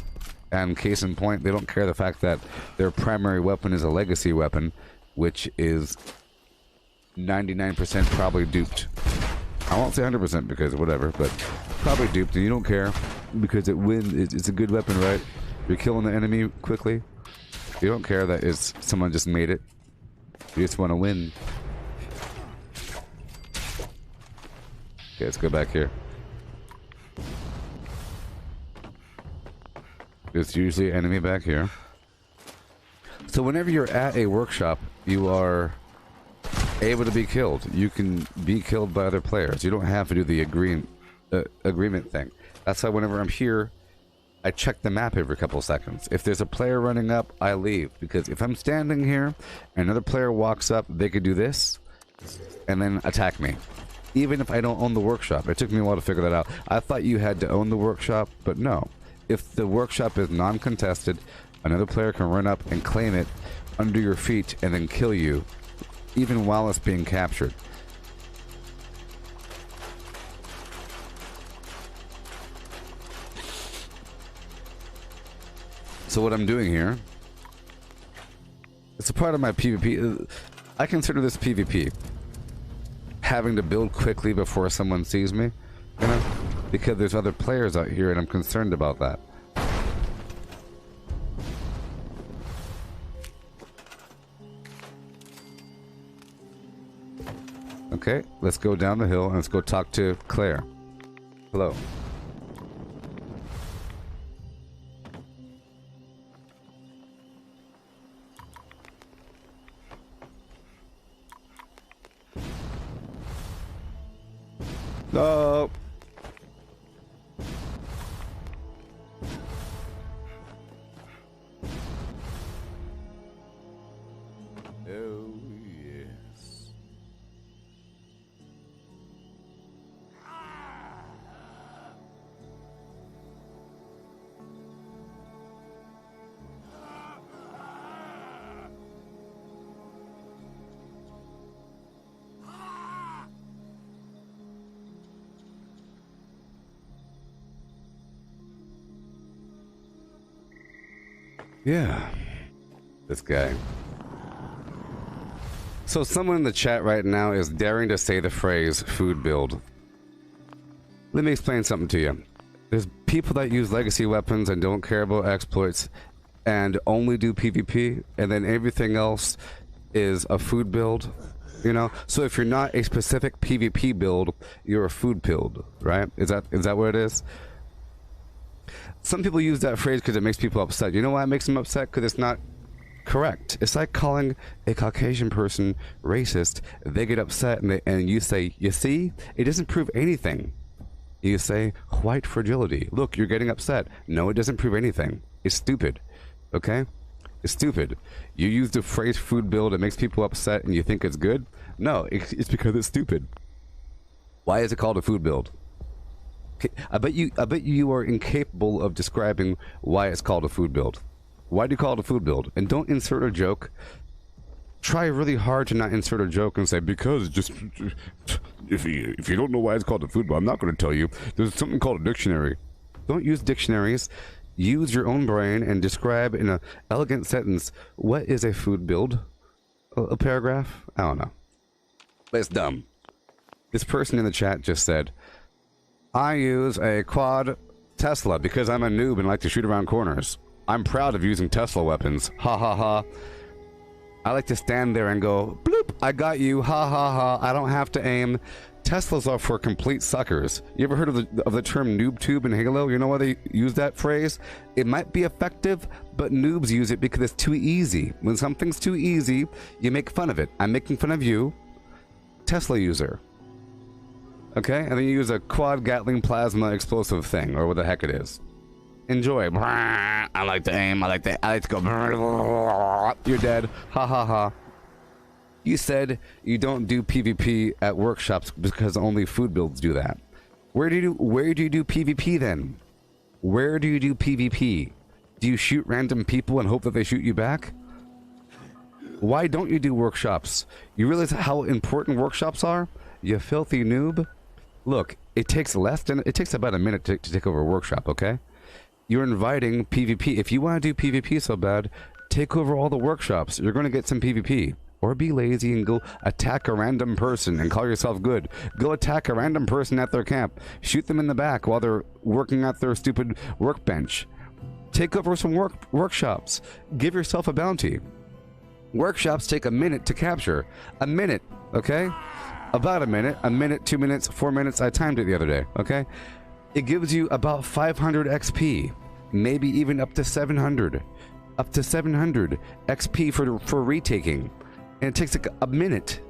And case in point, they don't care the fact that their primary weapon is a legacy weapon, which is 99% probably duped. I won't say 100% because whatever, but probably duped, and you don't care because it's a good weapon, right? You're killing the enemy quickly. You don't care that someone just made it. You just want to win. Okay, let's go back here. There's usually an enemy back here. So whenever you're at a workshop, you are able to be killed. You can be killed by other players. You don't have to do the agreement thing. That's why whenever I'm here, I check the map every couple seconds. If there's a player running up, I leave. Because if I'm standing here and another player walks up, they could do this and then attack me. Even if I don't own the workshop. It took me a while to figure that out. I thought you had to own the workshop, but no. If the workshop is non-contested, another player can run up and claim it under your feet and then kill you, even while it's being captured. So what I'm doing here, it's a part of my PvP. I consider this PvP. Having to build quickly before someone sees me, you know? because there's other players out here and I'm concerned about that. Okay, let's go down the hill and let's go talk to Claire. Hello. No. Oh, yes. Yeah. This guy. So someone in the chat right now is daring to say the phrase food build. Let me explain something to you. There's people that use legacy weapons and don't care about exploits and only do PvP, and then everything else is a food build, you know? So if you're not a specific PvP build, you're a food build, right? Is that what it is? Some people use that phrase because it makes people upset. You know why it makes them upset? Because it's not correct. It's like calling a Caucasian person racist. They get upset and you say, you see? It doesn't prove anything. You say, white fragility. Look, you're getting upset. No, it doesn't prove anything. It's stupid. Okay? It's stupid. You use the phrase food build, it makes people upset, and you think it's good? No, it's because it's stupid. Why is it called a food build? I bet you are incapable of describing why it's called a food build. Why do you call it a food build? And don't insert a joke. Try really hard to not insert a joke and say, because just if you don't know why it's called a food build, I'm not going to tell you. There's something called a dictionary. Don't use dictionaries. Use your own brain and describe in an elegant sentence what is a food build. A paragraph? I don't know. But it's dumb. This person in the chat just said, I use a quad Tesla because I'm a noob and like to shoot around corners. I'm proud of using Tesla weapons. Ha ha ha. I like to stand there and go, bloop, I got you. Ha ha ha. I don't have to aim. Teslas are for complete suckers. You ever heard of the term noob tube in Halo? You know why they use that phrase? It might be effective, but noobs use it because it's too easy. When something's too easy, you make fun of it. I'm making fun of you, Tesla user. Okay? And then you use a quad Gatling plasma explosive thing, or what the heck it is. Enjoy. I like to aim. I like to go. You're dead. Ha ha ha. You said you don't do PvP at workshops because only food builds do that. Where do you do PvP then? Where do you do PvP? Do you shoot random people and hope that they shoot you back? Why don't you do workshops? You realize how important workshops are? You filthy noob. Look, it takes about a minute to take over a workshop, okay? You're inviting PvP. If you want to do PvP so bad, take over all the workshops. You're going to get some PvP. Or be lazy and go attack a random person and call yourself good. Go attack a random person at their camp. Shoot them in the back while they're working at their stupid workbench. Take over some workshops. Give yourself a bounty. Workshops take a minute to capture. A minute, okay? About a minute, 2 minutes, 4 minutes. I timed it the other day, okay? It gives you about 500 XP. Maybe even up to 700. Up to 700 XP for retaking. And it takes like a minute.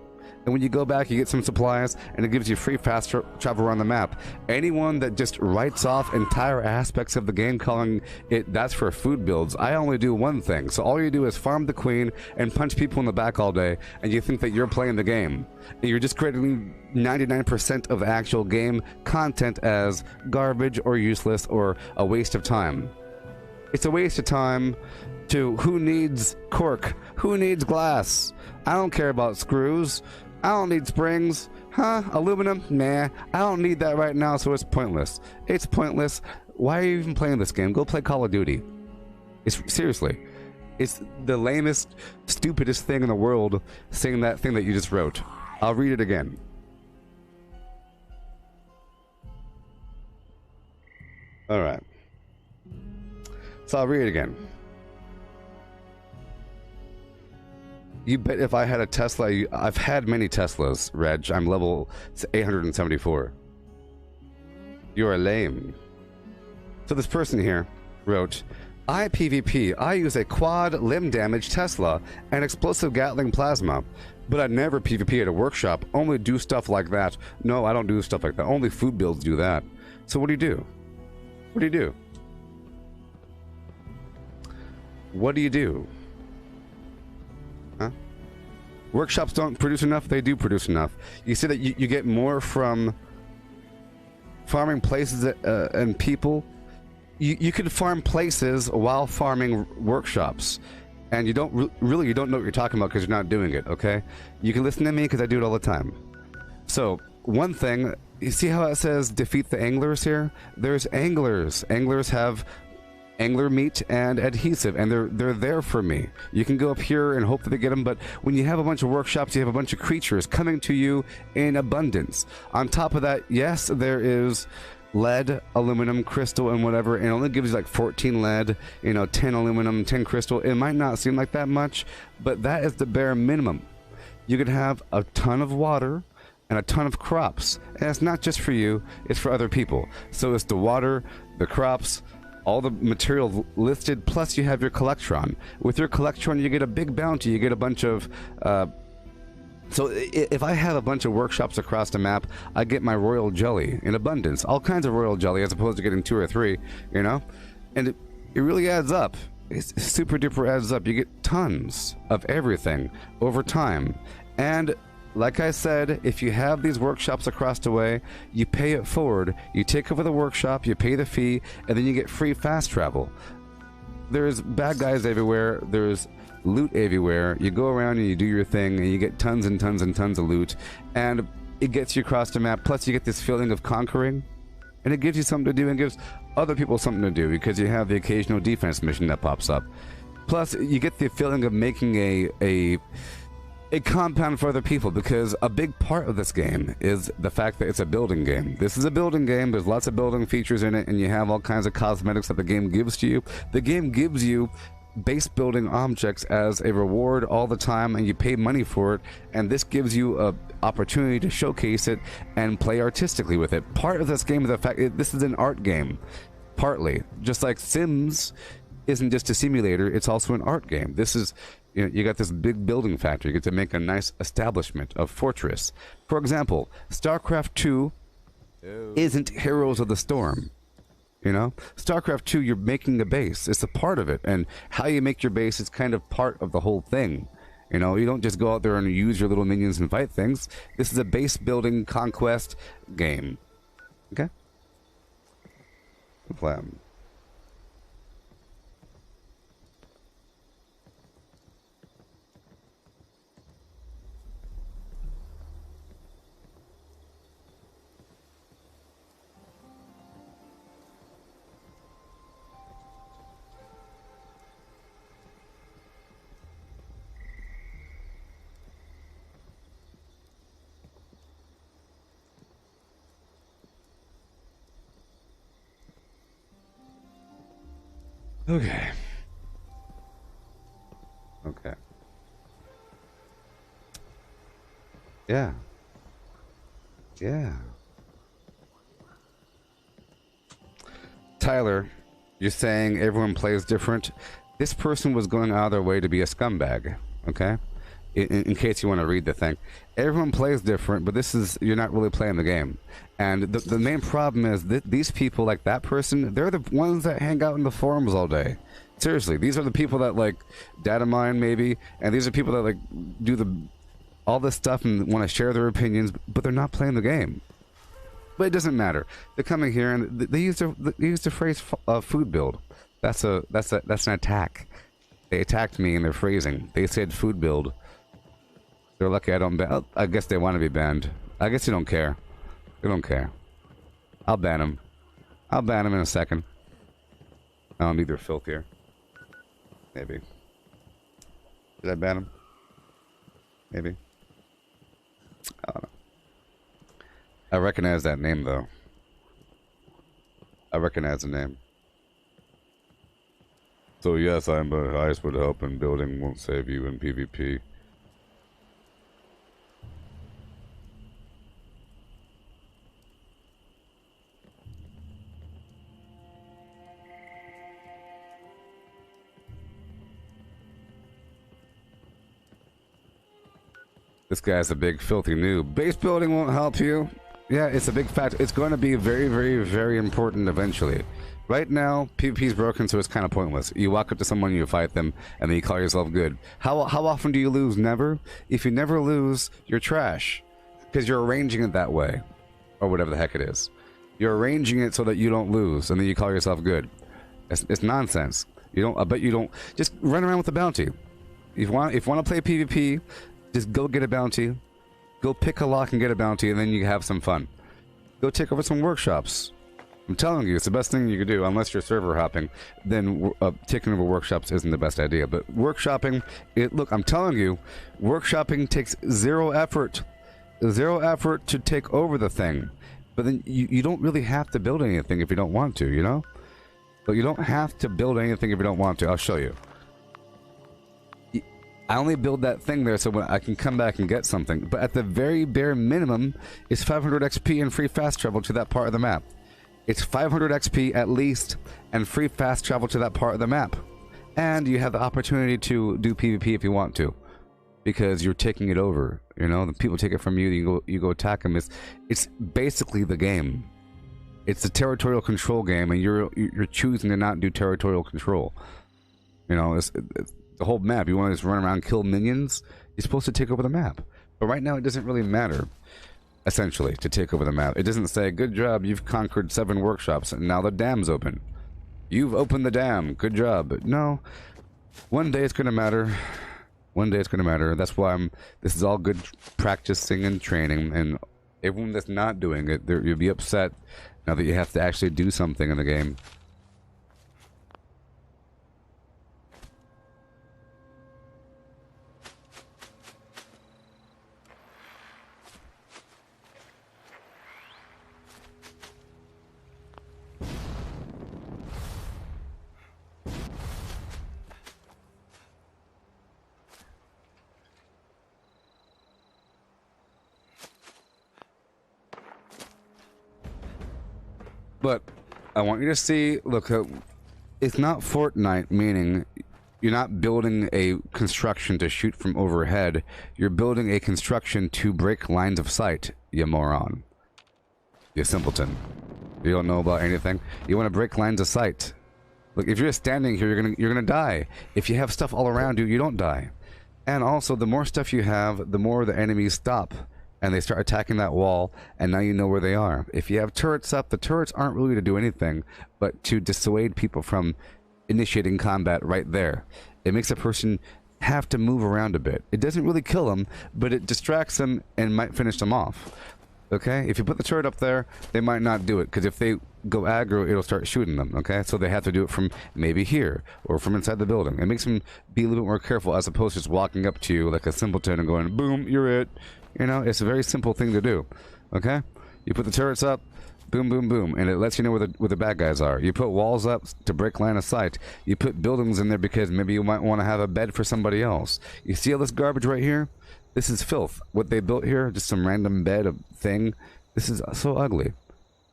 And when you go back, you get some supplies, and it gives you free fast travel around the map. Anyone that just writes off entire aspects of the game calling it that's for food builds, I only do one thing. So all you do is farm the queen and punch people in the back all day, and you think that you're playing the game. And you're just creating 99% of the actual game content as garbage or useless or a waste of time. It's a waste of time to who needs cork? Who needs glass? I don't care about screws. I don't need springs. Huh? Aluminum? Nah. I don't need that right now, so it's pointless. It's pointless. Why are you even playing this game? Go play Call of Duty. Seriously. It's the lamest, stupidest thing in the world saying that thing that you just wrote. I'll read it again. All right. So I'll read it again. You bet if I had a Tesla, I've had many Teslas, Reg. I'm level 874. You are lame. So this person here wrote, I PvP. I use a quad limb damage Tesla and explosive Gatling plasma, but I never PvP at a workshop. Only do stuff like that. No, I don't do stuff like that. Only food builds do that. So what do you do? What do you do? What do you do? Huh? Workshops don't produce enough? They do produce enough. You see that you get more from farming places and people. You could farm places while farming workshops, and you don't you don't know what you're talking about because you're not doing it. Okay, you can listen to me because I do it all the time. So one thing, you see how it says defeat the anglers here? There's anglers. Anglers have angler meat and adhesive, and they're there for me. You can go up here and hope that they get them, but when you have a bunch of workshops, you have a bunch of creatures coming to you in abundance. On top of that, yes, there is lead, aluminum, crystal, and whatever, and it only gives you like 14 lead, 10 aluminum, 10 crystal. It might not seem like that much, but that is the bare minimum. You could have a ton of water and a ton of crops, and it's not just for you, it's for other people. So it's the water, the crops, all the material listed, plus you have your Collectron. With your Collectron, you get a big bounty, you get a bunch of so if I have a bunch of workshops across the map, I get my royal jelly in abundance. All kinds of royal jelly as opposed to getting 2 or 3, And it really adds up. It's super duper adds up. You get tons of everything over time. And like I said, if you have these workshops across the way, you pay it forward. You take over the workshop, you pay the fee, and then you get free fast travel. There's bad guys everywhere. There's loot everywhere. You go around and you do your thing, and you get tons and tons and tons of loot, and it gets you across the map. Plus you get this feeling of conquering, and it gives you something to do and gives other people something to do because you have the occasional defense mission that pops up. Plus you get the feeling of making a compound for other people, because a big part of this game is the fact that it's a building game. This is a building game. There's lots of building features in it, and you have all kinds of cosmetics that the game gives to you. The game gives you base building objects as a reward all the time, and you pay money for it, and this gives you a opportunity to showcase it and play artistically with it. Part of this game is the fact this is an art game, partly, just like Sims isn't just a simulator, it's also an art game. This is, you got this big building factory. You get to make a nice establishment, a fortress. For example, StarCraft 2 isn't Heroes of the Storm. StarCraft 2, you're making a base. It's a part of it, and how you make your base is kind of part of the whole thing. You don't just go out there and use your little minions and fight things. This is a base building conquest game. Okay? Plan. Okay. Okay. Yeah. Yeah. Tyler, you're saying everyone plays different. This person was going out of their way to be a scumbag, okay? In case you want to read the thing. Everyone plays different, but you're not really playing the game. And the main problem is that these people, like that person, they're the ones that hang out in the forums all day. Seriously, these are the people that like data mine maybe, and these are people that like do all this stuff and want to share their opinions, but they're not playing the game. But it doesn't matter. They're coming here and they use the phrase food build. That's an attack. They attacked me in their phrasing. They said food build. They're lucky I don't ban. I guess they want to be banned. I guess you don't care. They don't care. I'll ban them. I'll ban them in a second. I don't need their filth here. Maybe. Did I ban them? Maybe. I don't know. I recognize that name though. I I recognize the name. So yes, ice would help in building, won't save you in PvP. This guy's a big filthy noob. Base building won't help you. Yeah, it's a big fact. It's going to be very, very, very important eventually. Right now, PvP's broken, so it's kind of pointless. You walk up to someone, you fight them, and then you call yourself good. How often do you lose? Never? If you never lose, you're trash. Because you're arranging it that way. Or whatever the heck it is. You're arranging it so that you don't lose, and then you call yourself good. It's nonsense. I bet you don't. Just run around with a bounty. If you want to play PvP, just go get a bounty. Go pick a lock and get a bounty, and then you have some fun. Go take over some workshops. I'm telling you, it's the best thing you can do, unless you're server hopping. Then taking over workshops isn't the best idea. But workshopping, look, I'm telling you, workshopping takes zero effort. Zero effort to take over the thing. But then you don't really have to build anything if you don't want to, you know? But you don't have to build anything if you don't want to. I'll show you. I only build that thing there so when I can come back and get something. But at the very bare minimum, it's 500 XP and free fast travel to that part of the map. It's 500 XP at least and free fast travel to that part of the map. And you have the opportunity to do PvP if you want to. Because you're taking it over. You know, the people take it from you, you go attack them. It's basically the game. It's a territorial control game, and you're choosing to not do territorial control. You know, it's the whole map. You want to just run around, kill minions? You're supposed to take over the map. But right now, it doesn't really matter, essentially, to take over the map. It doesn't say, good job, you've conquered 7 workshops, and now the dam's open. You've opened the dam, good job. But no, one day it's going to matter. One day it's going to matter. That's why this is all good practicing and training, and everyone that's not doing it, you'll be upset now that you have to actually do something in the game. But I want you to see, look, it's not Fortnite, meaning you're not building a construction to shoot from overhead. You're building a construction to break lines of sight, you moron. You simpleton. You don't know about anything. You want to break lines of sight. Look, if you're standing here, you're gonna die. If you have stuff all around you, you don't die. And also, the more stuff you have, the more the enemies stop. And they start attacking that wall, and now you know where they are. If you have turrets up, the turrets aren't really to do anything, but to dissuade people from initiating combat right there. It makes a person have to move around a bit. It doesn't really kill them, but it distracts them and might finish them off. Okay? If you put the turret up there, they might not do it, because if they go aggro, it'll start shooting them, okay? So they have to do it from maybe here, or from inside the building. It makes them be a little bit more careful, as opposed to just walking up to you like a simpleton and going, boom, you're it. You know, it's a very simple thing to do, okay? You put the turrets up, boom, boom, boom, and it lets you know where the bad guys are. You put walls up to break line of sight. You put buildings in there because maybe you might want to have a bed for somebody else. You see all this garbage right here? This is filth. What they built here, just some random bed of thing. This is so ugly.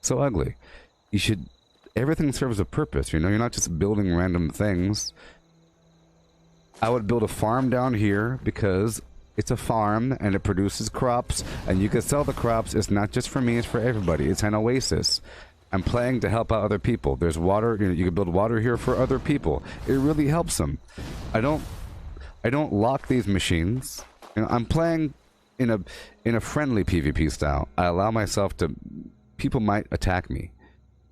So ugly. You should... Everything serves a purpose, you know? You're not just building random things. I would build a farm down here because... it's a farm, and it produces crops, and you can sell the crops. It's not just for me, it's for everybody. It's an oasis. I'm playing to help out other people. There's water, you can build water here for other people. It really helps them. I don't lock these machines. You know, I'm playing in a friendly PvP style. I allow myself to... people might attack me,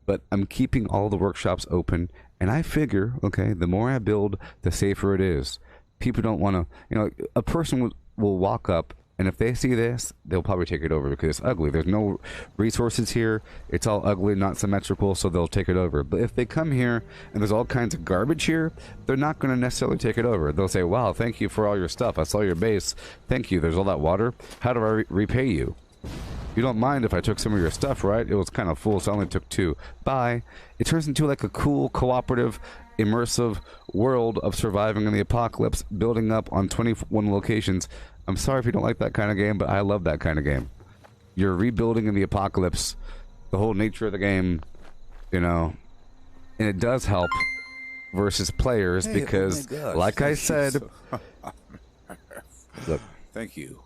but I'm keeping all the workshops open, and I figure, okay, the more I build, the safer it is. People don't want to... you know, a person will walk up, and if they see this, they'll probably take it over because it's ugly. There's no resources here. It's all ugly, not symmetrical, so they'll take it over. But if they come here and there's all kinds of garbage here, they're not going to necessarily take it over. They'll say, wow, thank you for all your stuff. I saw your base. Thank you. There's all that water. How do I repay you? You don't mind if I took some of your stuff, right? It was kind of full, so I only took 2. Bye. It turns into like a cool, cooperative, immersive world of surviving in the apocalypse, building up on 21 locations. I'm sorry if you don't like that kind of game, but I love that kind of game. You're rebuilding in the apocalypse, the whole nature of the game, you know, and it does help versus players because, like I said, look. Thank you.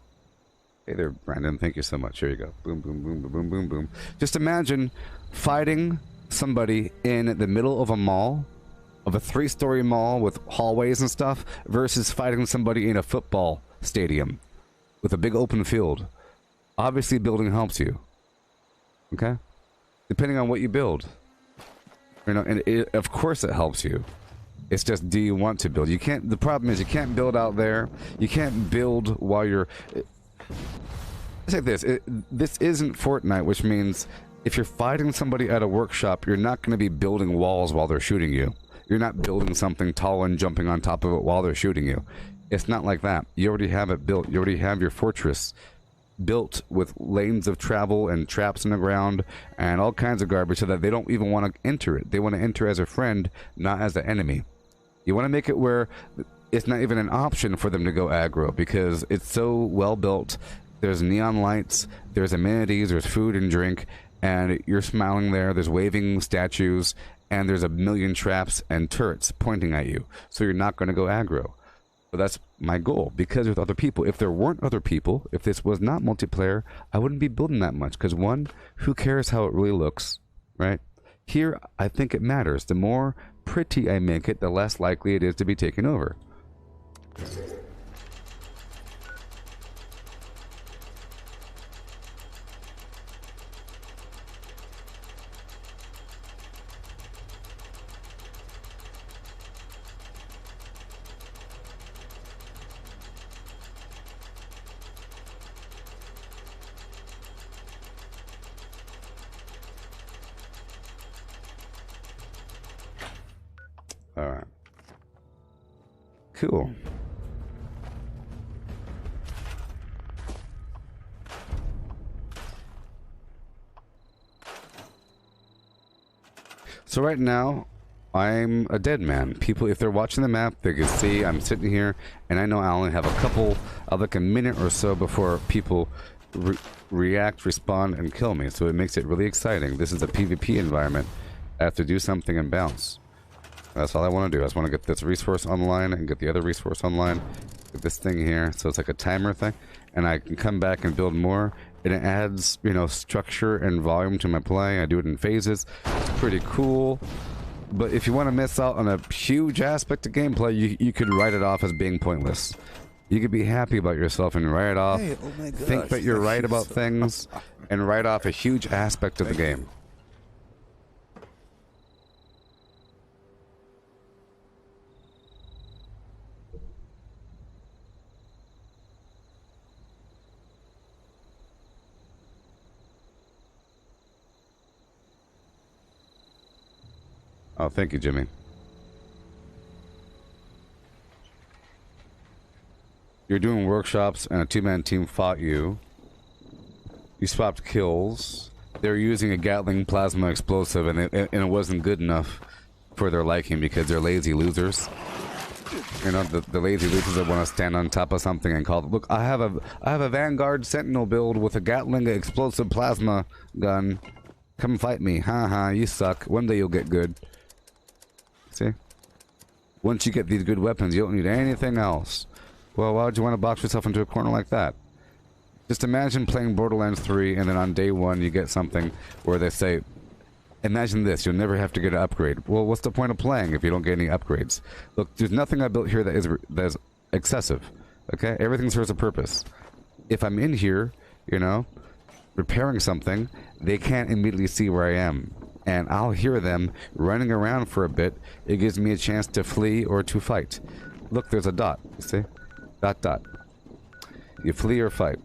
Hey there, Brandon. Thank you so much. Here you go. Boom, boom, boom, boom, boom, boom, boom. Just imagine fighting somebody in the middle of a mall, of a 3-story mall with hallways and stuff, versus fighting somebody in a football stadium with a big open field. Obviously, building helps you. Okay? Depending on what you build. You know, and of course it helps you. It's just, do you want to build? You can't. The problem is you can't build out there. You can't build while you're. It's like this. This isn't Fortnite, which means if you're fighting somebody at a workshop, you're not going to be building walls while they're shooting you. You're not building something tall and jumping on top of it while they're shooting you. It's not like that. You already have it built. You already have your fortress built with lanes of travel and traps in the ground and all kinds of garbage so that they don't even want to enter it. They want to enter as a friend, not as an enemy. You want to make it where it's not even an option for them to go aggro because it's so well built. There's neon lights, there's amenities, there's food and drink, and you're smiling there. There's waving statues, and there's a million traps and turrets pointing at you. So you're not going to go aggro. But that's my goal, because with other people, if there weren't other people, if this was not multiplayer, I wouldn't be building that much. Because one, who cares how it really looks, right? Here, I think it matters. The more pretty I make it, the less likely it is to be taken over. All right. Cool. So right now, I'm a dead man. People, if they're watching the map, they can see I'm sitting here, and I know I only have a couple of like a minute or so before people react, respond, and kill me. So it makes it really exciting. This is a PvP environment. I have to do something and bounce. That's all I want to do. I just want to get this resource online and get the other resource online. Get this thing here. So it's like a timer thing. And I can come back and build more. And it adds, you know, structure and volume to my play. I do it in phases. It's pretty cool. But if you want to miss out on a huge aspect of gameplay, you could write it off as being pointless. You could be happy about yourself and write it off. Hey, oh my gosh, think that you're right about things and write off a huge aspect of the game. Oh, thank you, Jimmy. You're doing workshops and a 2-man team fought you. You swapped kills. They were using a Gatling plasma explosive and it wasn't good enough for their liking because they're lazy losers. You know, the lazy losers that want to stand on top of something and call, look, I have a Vanguard Sentinel build with a Gatling explosive plasma gun. Come fight me. Haha, you suck. One day you'll get good. See? Once you get these good weapons, you don't need anything else. Well, why would you want to box yourself into a corner like that? Just imagine playing Borderlands 3 and then on day 1 you get something where they say, imagine this, you'll never have to get an upgrade. Well, what's the point of playing if you don't get any upgrades? Look, there's nothing I built here that is excessive. Okay? Everything serves a purpose. If I'm in here, you know, repairing something, they can't immediately see where I am. And I'll hear them running around for a bit. It gives me a chance to flee or to fight. Look, there's a dot. You see? Dot, dot. You flee or fight.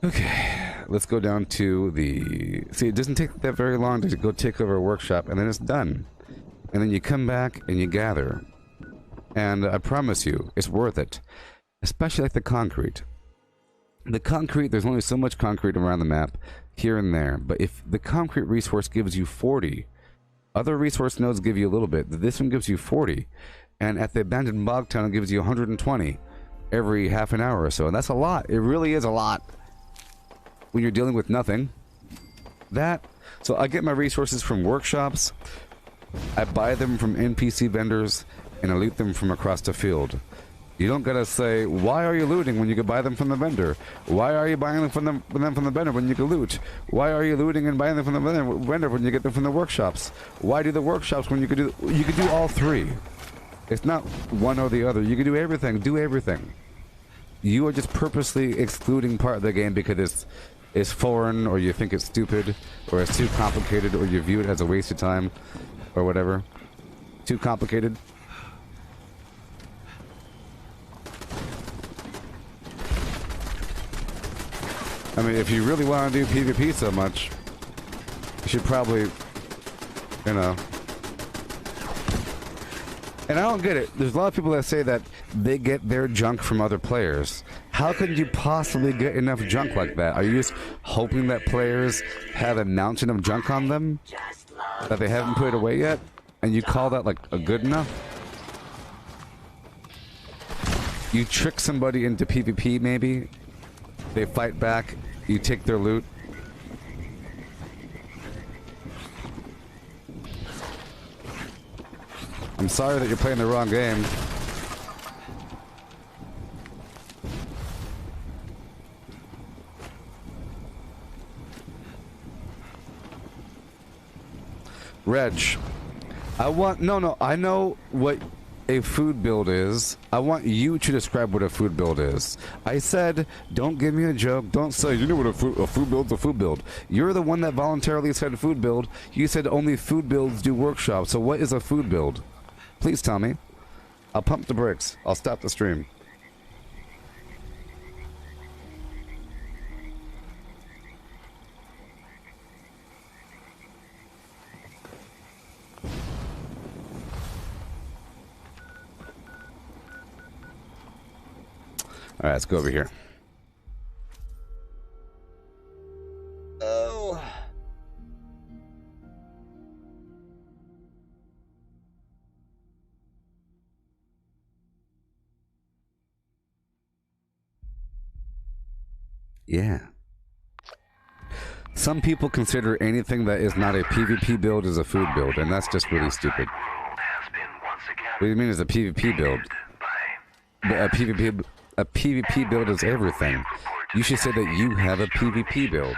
Okay. Let's go down to the... See, it doesn't take that very long to go take over a workshop, and then it's done. And then you come back and you gather. And I promise you, it's worth it. Especially like the concrete. The concrete, there's only so much concrete around the map, here and there. But if the concrete resource gives you 40, other resource nodes give you a little bit. This one gives you 40. And at the abandoned bog town, it gives you 120 every half an hour or so. And that's a lot. It really is a lot when you're dealing with nothing. So I get my resources from workshops, I buy them from NPC vendors, and I loot them from across the field. You don't gotta say, why are you looting when you could buy them from the vendor? Why are you buying them from the vendor when you can loot? Why are you looting and buying them from the vendor when you get them from the workshops? Why do the workshops when you could do all three? It's not one or the other. You can do everything. Do everything. You are just purposely excluding part of the game because it's foreign, or you think it's stupid, or it's too complicated, or you view it as a waste of time, or whatever. Too complicated. I mean, if you really want to do PvP so much, you should probably, you know. And I don't get it. There's a lot of people that say that they get their junk from other players. How could you possibly get enough junk like that? Are you just hoping that players have a mountain of junk on them that they haven't put away yet? And you call that like a good enough? You trick somebody into PvP maybe, they fight back, you take their loot. I'm sorry that you're playing the wrong game. Reg, I know what a food build is. I want you to describe what a food build is. I said, don't give me a joke. Don't say, you know what a food build's a food build. You're the one that voluntarily said food build. You said only food builds do workshops. So what is a food build? Please tell me. I'll pump the brakes. I'll stop the stream. All right, let's go over here. Oh. Yeah. Some people consider anything that is not a PvP build as a food build, and that's just really stupid. What do you mean is a PvP build? A PvP build is everything. You should say that you have a PvP build.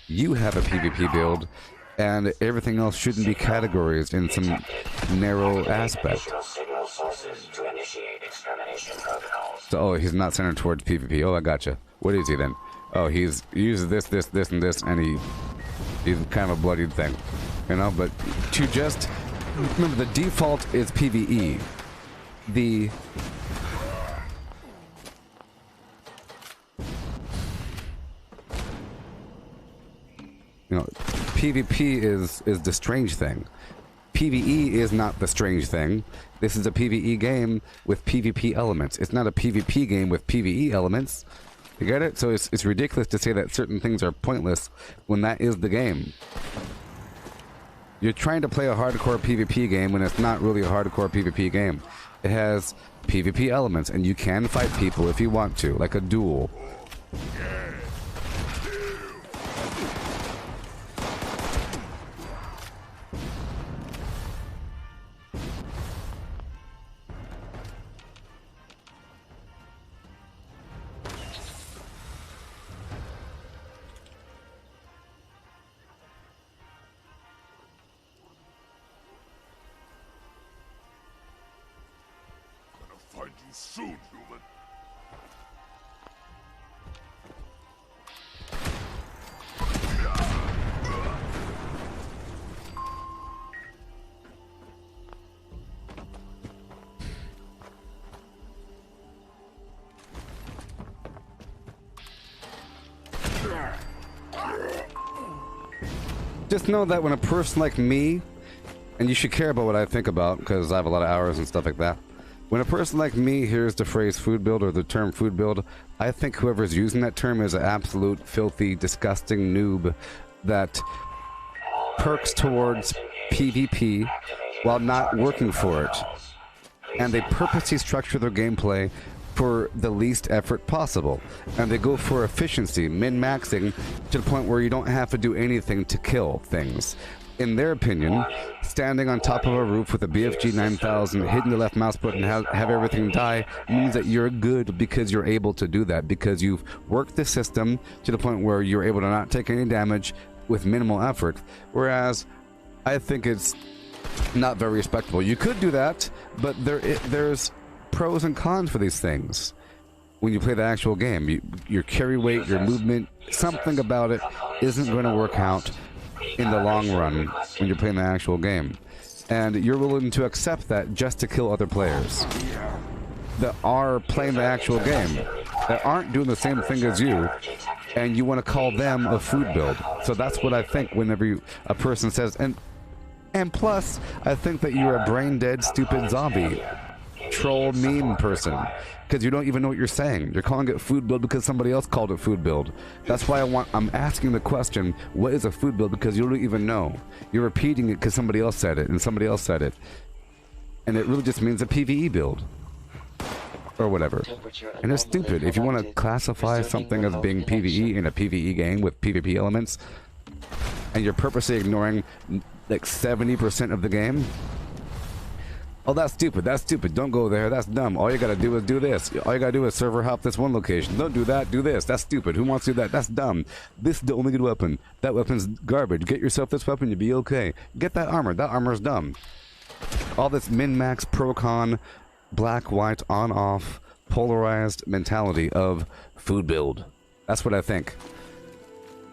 You have a PvP build, and everything else shouldn't be categorized in some narrow aspect. So, oh, he's not centered towards PvP. Oh, I gotcha. What is he then? Oh, he's uses this, and this, he's kind of a bloodied thing. You know, but to just... Remember, the default is PvE. You know, PvP is the strange thing. PvE is not the strange thing. This is a PvE game with PvP elements. It's not a PvP game with PvE elements. You get it? So it's ridiculous to say that certain things are pointless when that is the game. You're trying to play a hardcore PvP game when it's not really a hardcore PvP game. It has PvP elements, and you can fight people if you want to, like a duel. Find you soon, human. Just know that when a person like me, and you should care about what I think about, because I have a lot of hours and stuff like that, When a person like me hears the phrase food build or the term food build, I think whoever's using that term is an absolute filthy, disgusting noob that perks towards PvP while not working for it. And they purposely structure their gameplay for the least effort possible. And they go for efficiency, min-maxing, to the point where you don't have to do anything to kill things. In their opinion, standing on top of a roof with a BFG 9000, hitting the left mouse button, have everything die, means that you're good because you're able to do that, because you've worked the system to the point where you're able to not take any damage with minimal effort. Whereas, I think it's not very respectable. You could do that, but there's pros and cons for these things. When you play the actual game, your carry weight, your movement, something about it isn't going to work out in the long run when you're playing the actual game. And you're willing to accept that just to kill other players that are playing the actual game, that aren't doing the same thing as you, and you want to call them a food build. So that's what I think whenever a person says, and plus, I think that you're a brain-dead, stupid zombie, troll meme person, because you don't even know what you're saying. You're calling it food build because somebody else called it food build. That's why I'm asking the question, what is a food build? Because you don't even know. You're repeating it because somebody else said it, and somebody else said it. And it really just means a PvE build. Or whatever. And it's stupid. If you want to classify something as being PvE in a PvE game with PvP elements, and you're purposely ignoring like 70% of the game, oh, that's stupid. That's stupid. Don't go there. That's dumb. All you gotta do is do this. All you gotta do is server hop this one location. Don't do that. Do this. That's stupid. Who wants to do that? That's dumb. This is the only good weapon. That weapon's garbage. Get yourself this weapon, you'll be okay. Get that armor. That armor's dumb. All this min-max, pro-con, black, white, on-off, polarized mentality of food build. That's what I think.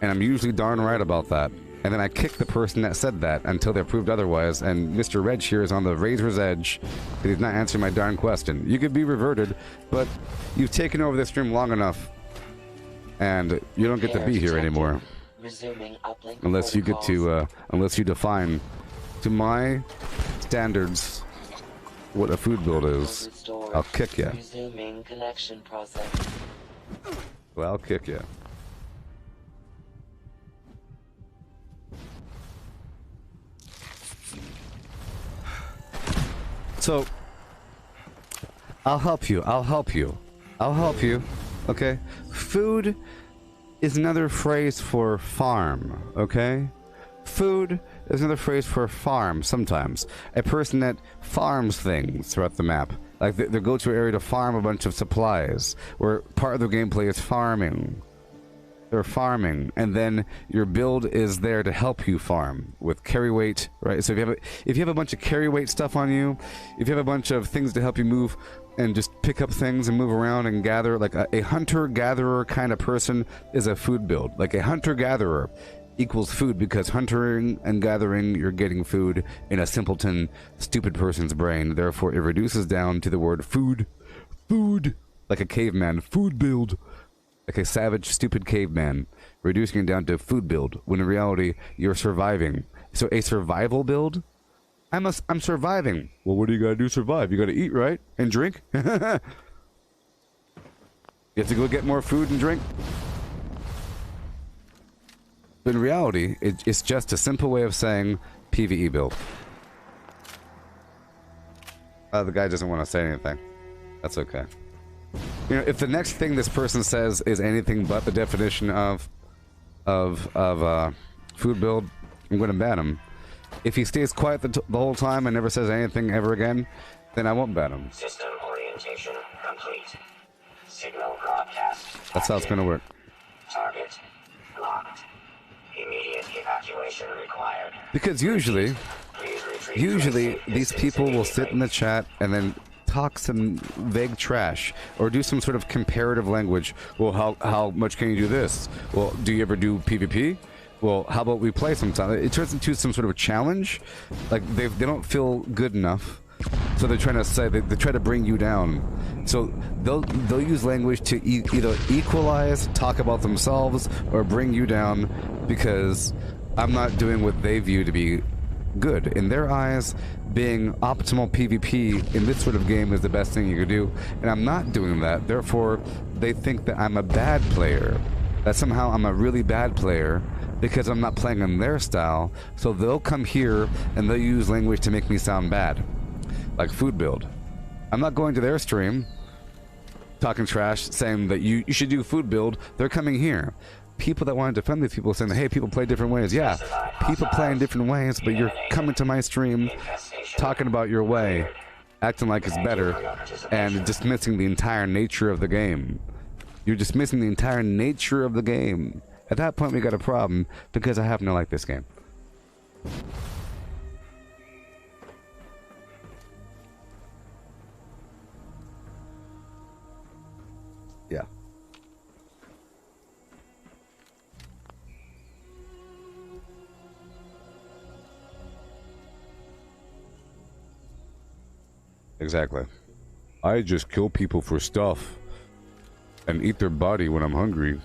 And I'm usually darn right about that. And then I kick the person that said that until they're proved otherwise, and Mr. Reg here is on the razor's edge because he's not answering my darn question. You could be reverted, but you've taken over the stream long enough, and you don't get to be here anymore. Unless you get to, unless you define to my standards what a food build is. I'll kick you. Well, I'll kick you. So, I'll help you. I'll help you. I'll help you. Okay? Food is another phrase for farm. Okay? Food is another phrase for farm sometimes. A person that farms things throughout the map. Like they go to an area to farm a bunch of supplies. Where part of the gameplay is farming. They're farming, and then your build is there to help you farm with carry weight, right? So if you have a bunch of carry weight stuff on you, if you have a bunch of things to help you move and just pick up things and move around and gather, like a hunter-gatherer kind of person is a food build. Like a hunter-gatherer equals food because hunting and gathering, you're getting food in a simpleton, stupid person's brain. Therefore, it reduces down to the word food. Food. Like a caveman. Food build. Like a savage, stupid caveman, reducing it down to food build, when in reality, you're surviving. So a survival build? I'm surviving. Well, what do you gotta do to survive? You gotta eat, right? And drink? You have to go get more food and drink? But in reality, it's just a simple way of saying PvE build. The guy doesn't want to say anything. That's okay. You know, if the next thing this person says is anything but the definition of food build, I'm going to ban him. If he stays quiet the whole time and never says anything ever again, then I won't ban him. System orientation complete. Signal broadcast. That's how it's going to work. Target locked. Immediate evacuation required. Because usually these people will sit in the chat and then talk some vague trash or do some sort of comparative language. Well, how much can you do this? Well, do you ever do PvP? Well, how about we play sometime? It turns into some sort of a challenge. Like they don't feel good enough, so they're trying to say they try to bring you down. So they'll use language to either equalize, talk about themselves, or bring you down because I'm not doing what they view to be good. In their eyes, being optimal PvP in this sort of game is the best thing you could do, and I'm not doing that. Therefore, they think that I'm a bad player, that somehow I'm a really bad player because I'm not playing in their style, so they'll come here and they'll use language to make me sound bad, like food build. I'm not going to their stream talking trash saying that you should do food build. They're coming here. People that want to defend these people saying, hey, people play different ways. Yeah, people play in different ways, but you're coming to my stream talking about your way, acting like it's better, and dismissing the entire nature of the game. You're dismissing the entire nature of the game. At that point, we got a problem because I happen to like this game. Yeah. Exactly. I just kill people for stuff and eat their body when I'm hungry.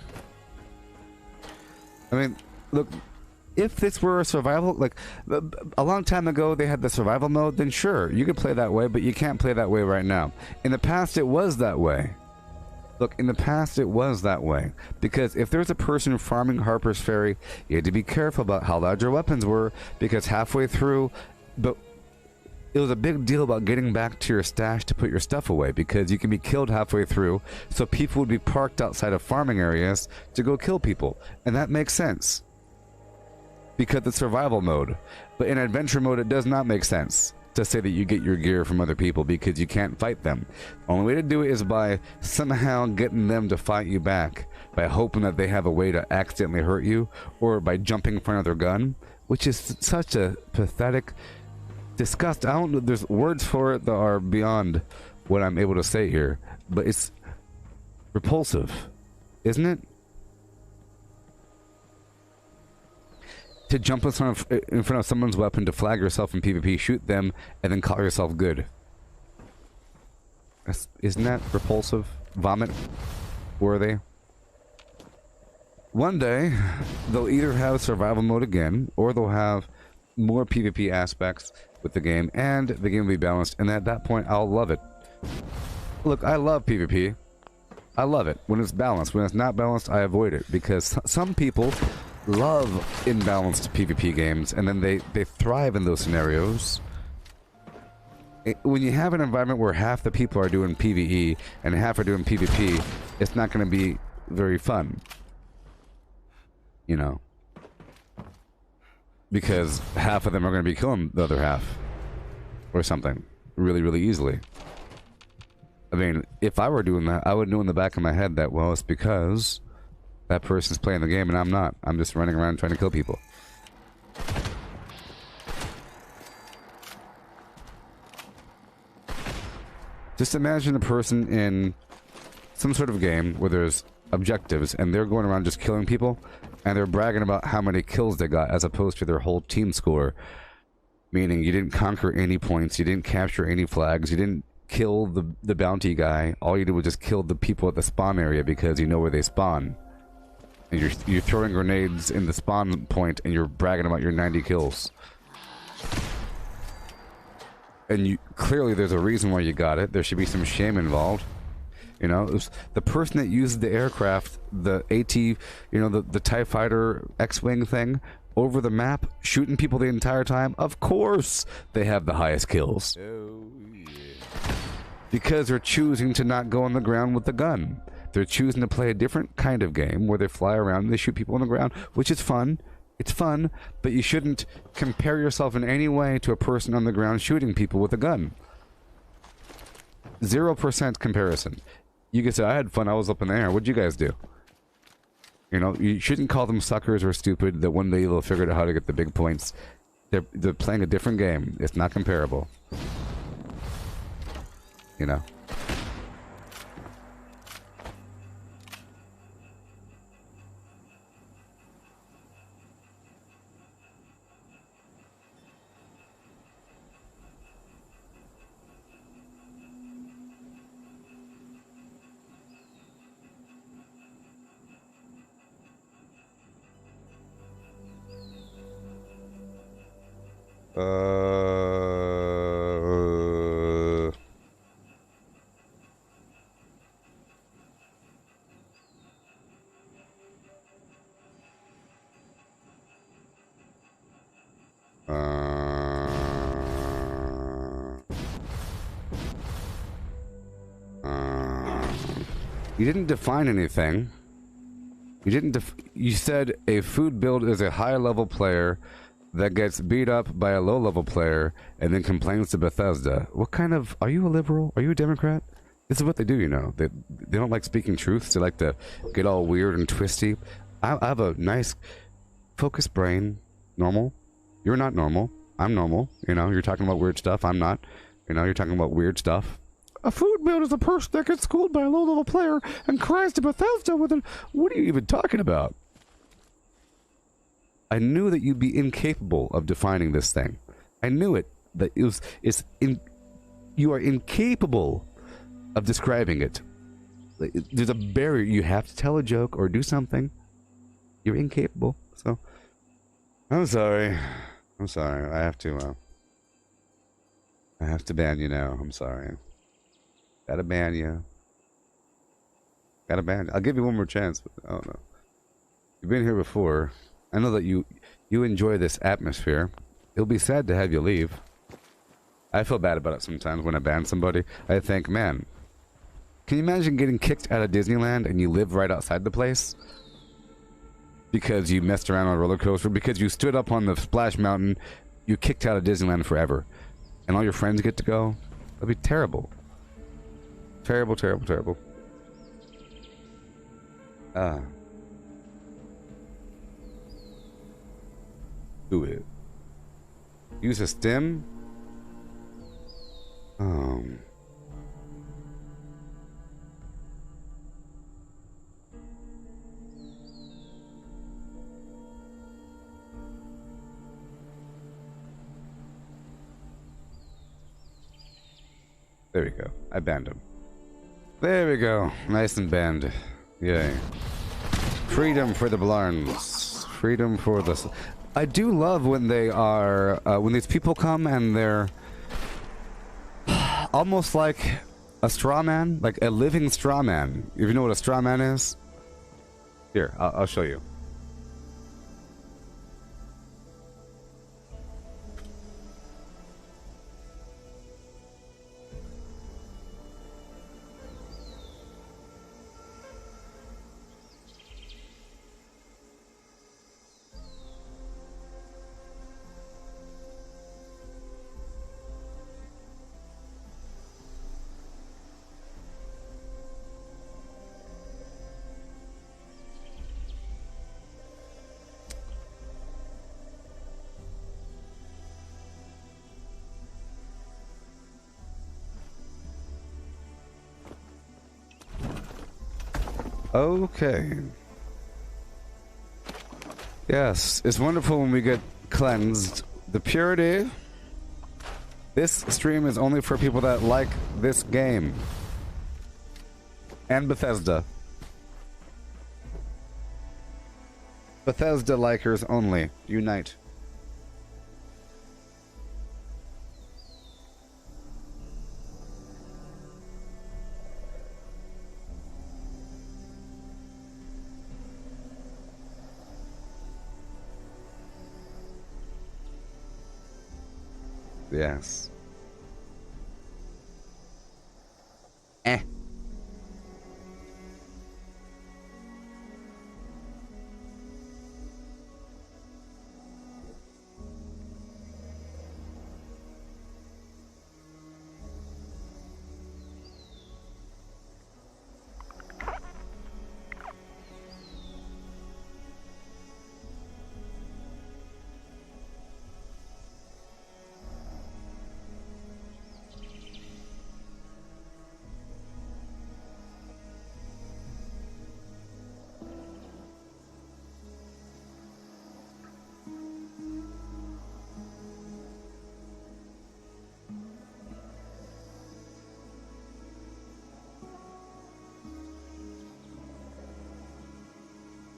I mean, look, if this were a survival, like a long time ago they had the survival mode, then sure, you could play that way, but you can't play that way right now. In the past, it was that way. Look, in the past, it was that way. Because if there's a person farming Harper's Ferry, you had to be careful about how loud your weapons were, because halfway through, but it was a big deal about getting back to your stash to put your stuff away, because you can be killed halfway through, so people would be parked outside of farming areas to go kill people. And that makes sense, because it's survival mode. But in adventure mode, it does not make sense to say that you get your gear from other people, because you can't fight them. The only way to do it is by somehow getting them to fight you back, by hoping that they have a way to accidentally hurt you, or by jumping in front of their gun, which is such a pathetic disgust. I don't know, there's words for it that are beyond what I'm able to say here, but it's repulsive, isn't it? To jump in front of someone's weapon, to flag yourself in PvP, shoot them, and then call yourself good. Isn't that repulsive? Vomit worthy? One day, they'll either have survival mode again, or they'll have more PvP aspects with the game, and the game will be balanced, and at that point, I'll love it. Look, I love PvP. I love it when it's balanced. When it's not balanced, I avoid it, because some people love imbalanced PvP games, and then they thrive in those scenarios. When you have an environment where half the people are doing PvE and half are doing PvP, it's not going to be very fun. You know? Because half of them are going to be killing the other half. Or something. Really, really easily. I mean, if I were doing that, I would know in the back of my head that, well, it's because that person's playing the game and I'm not. I'm just running around trying to kill people. Just imagine a person in some sort of game where there's objectives and they're going around just killing people, and they're bragging about how many kills they got as opposed to their whole team score. Meaning you didn't conquer any points, you didn't capture any flags, you didn't kill the bounty guy. All you did was just kill the people at the spawn area because you know where they spawn. And you're throwing grenades in the spawn point and you're bragging about your 90 kills. And clearly there's a reason why you got it. There should be some shame involved. You know, it was the person that used the aircraft, the AT, you know, the TIE Fighter X-Wing thing, over the map, shooting people the entire time. Of course they have the highest kills. Oh, yeah. Because they're choosing to not go on the ground with the gun. They're choosing to play a different kind of game where they fly around and they shoot people on the ground, which is fun. It's fun, but you shouldn't compare yourself in any way to a person on the ground shooting people with a gun. 0% comparison. You can say, I had fun, I was up in the air. What'd you guys do? You know, you shouldn't call them suckers or stupid that one day they'll figure out how to get the big points. They're playing a different game. It's not comparable. You know? You didn't define anything. You didn't you said a food build is a high-level player that gets beat up by a low-level player and then complains to Bethesda. What kind of... Are you a liberal? Are you a Democrat? This is what they do, you know. They don't like speaking truths. They like to get all weird and twisty. I have a nice, focused brain. Normal. You're not normal. I'm normal. You know, you're talking about weird stuff. I'm not. You know, you're talking about weird stuff. A food build is a person that gets schooled by a low-level player and cries to Bethesda with a... What are you even talking about? I knew that you'd be incapable of defining this thing. I knew it. That it was... You are incapable of describing it. There's a barrier. You have to tell a joke or do something. You're incapable. So... I'm sorry. I'm sorry. I have to ban you now. I'm sorry. Gotta ban you. Gotta ban you. I'll give you one more chance, but I don't know. You've been here before. I know that you enjoy this atmosphere. It'll be sad to have you leave. I feel bad about it sometimes when I ban somebody. I think, man, can you imagine getting kicked out of Disneyland and you live right outside the place? Because you messed around on a roller coaster, because you stood up on the Splash Mountain, you kicked out of Disneyland forever. And all your friends get to go? That'd be terrible. Terrible, terrible, terrible. Do it. Use a stem? There we go. I banned him. There we go. Nice and banned. Yay. Freedom for the Blarns. Freedom for the... I do love when they are... when these people come and they're... almost like a straw man. Like a living straw man. If you know what a straw man is? Here, I'll show you. Okay. Yes, it's wonderful when we get cleansed. The purity. This stream is only for people that like this game. And Bethesda. Bethesda likers only. Unite. Yes.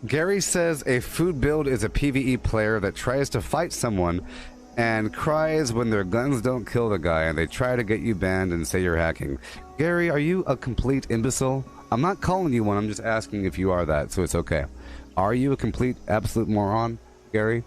Gary says a food build is a PvE player that tries to fight someone and cries when their guns don't kill the guy and they try to get you banned and say you're hacking. Gary, are you a complete imbecile? I'm not calling you one, I'm just asking if you are that, so it's okay. Are you a complete, absolute moron, Gary?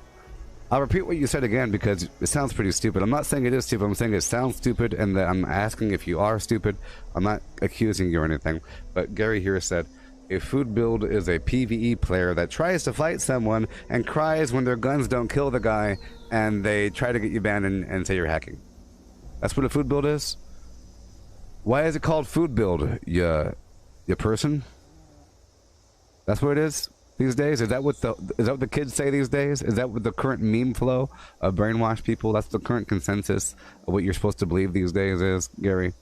I'll repeat what you said again because it sounds pretty stupid. I'm not saying it is stupid. I'm saying it sounds stupid, and that I'm asking if you are stupid. I'm not accusing you or anything. But Gary here said, a food build is a PvE player that tries to fight someone and cries when their guns don't kill the guy, and they try to get you banned and say you're hacking. That's what a food build is? Why is it called food build, you person? That's what it is these days? Is that what the kids say these days? Is that what the current meme flow of brainwash people? That's the current consensus of what you're supposed to believe these days is, Gary?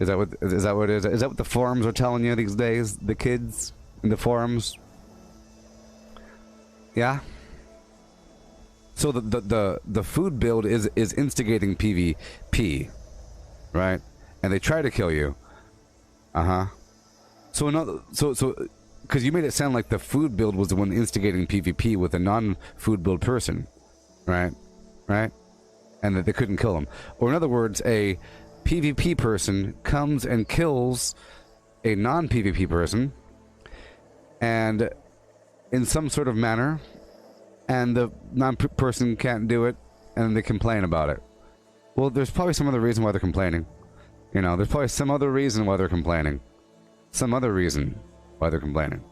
Is that what it is? Is that what the forums are telling you these days? The kids in the forums? Yeah? So the food build is instigating PvP, right? And they try to kill you. Uh-huh. So because you made it sound like the food build was the one instigating PvP with a non-food build person, right? Right? And that they couldn't kill him. Or in other words, a PvP person comes and kills a non-PvP person, and in some sort of manner, and the non-person can't do it, and they complain about it. Well, there's probably some other reason why they're complaining. You know, there's probably some other reason why they're complaining. Some other reason why they're complaining.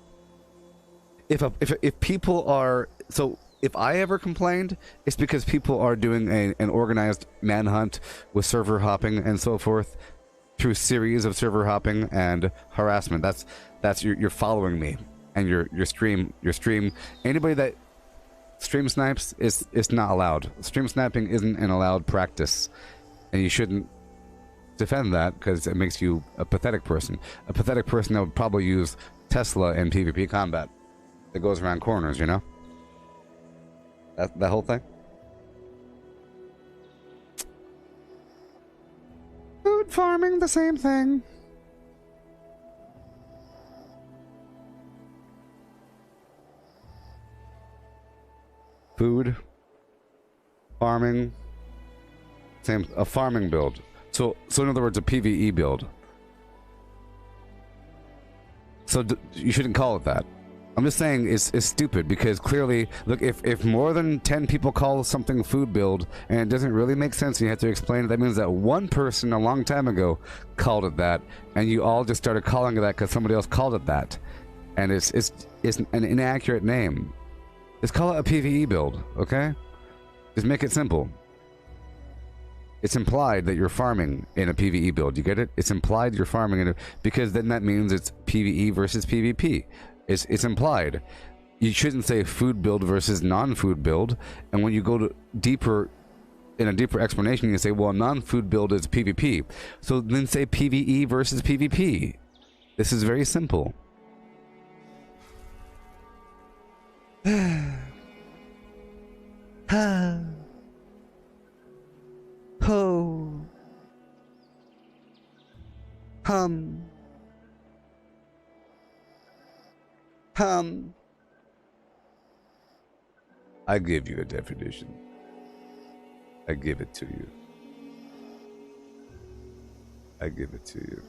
If people are... So, if I ever complained, it's because people are doing an organized manhunt with server hopping and so forth through series of server hopping and harassment. That's you're following me and your stream. Anybody that stream snipes is not allowed. Stream sniping isn't an allowed practice, and you shouldn't defend that because it makes you a pathetic person. A pathetic person that would probably use Tesla in PvP combat that goes around corners, you know? That whole thing? Food farming, the same thing. Food farming, a farming build. So in other words, a PvE build. So you shouldn't call it that. I'm just saying it's stupid because clearly, look, if more than 10 people call something food build and it doesn't really make sense and you have to explain it, that means that one person a long time ago called it that, and you all just started calling it that because somebody else called it that, and it's an inaccurate name. Just call it a PvE build, okay? Just make it simple. It's implied that you're farming in a PvE build. You get it? It's implied you're farming in a... Because then that means it's PvE versus PvP. It's implied. You shouldn't say food build versus non-food build. And when you go to in a deeper explanation, you say, well, non-food build is PvP. So then say PvE versus PvP. This is very simple. Ho. Hum. I give you a definition. I give it to you. I give it to you.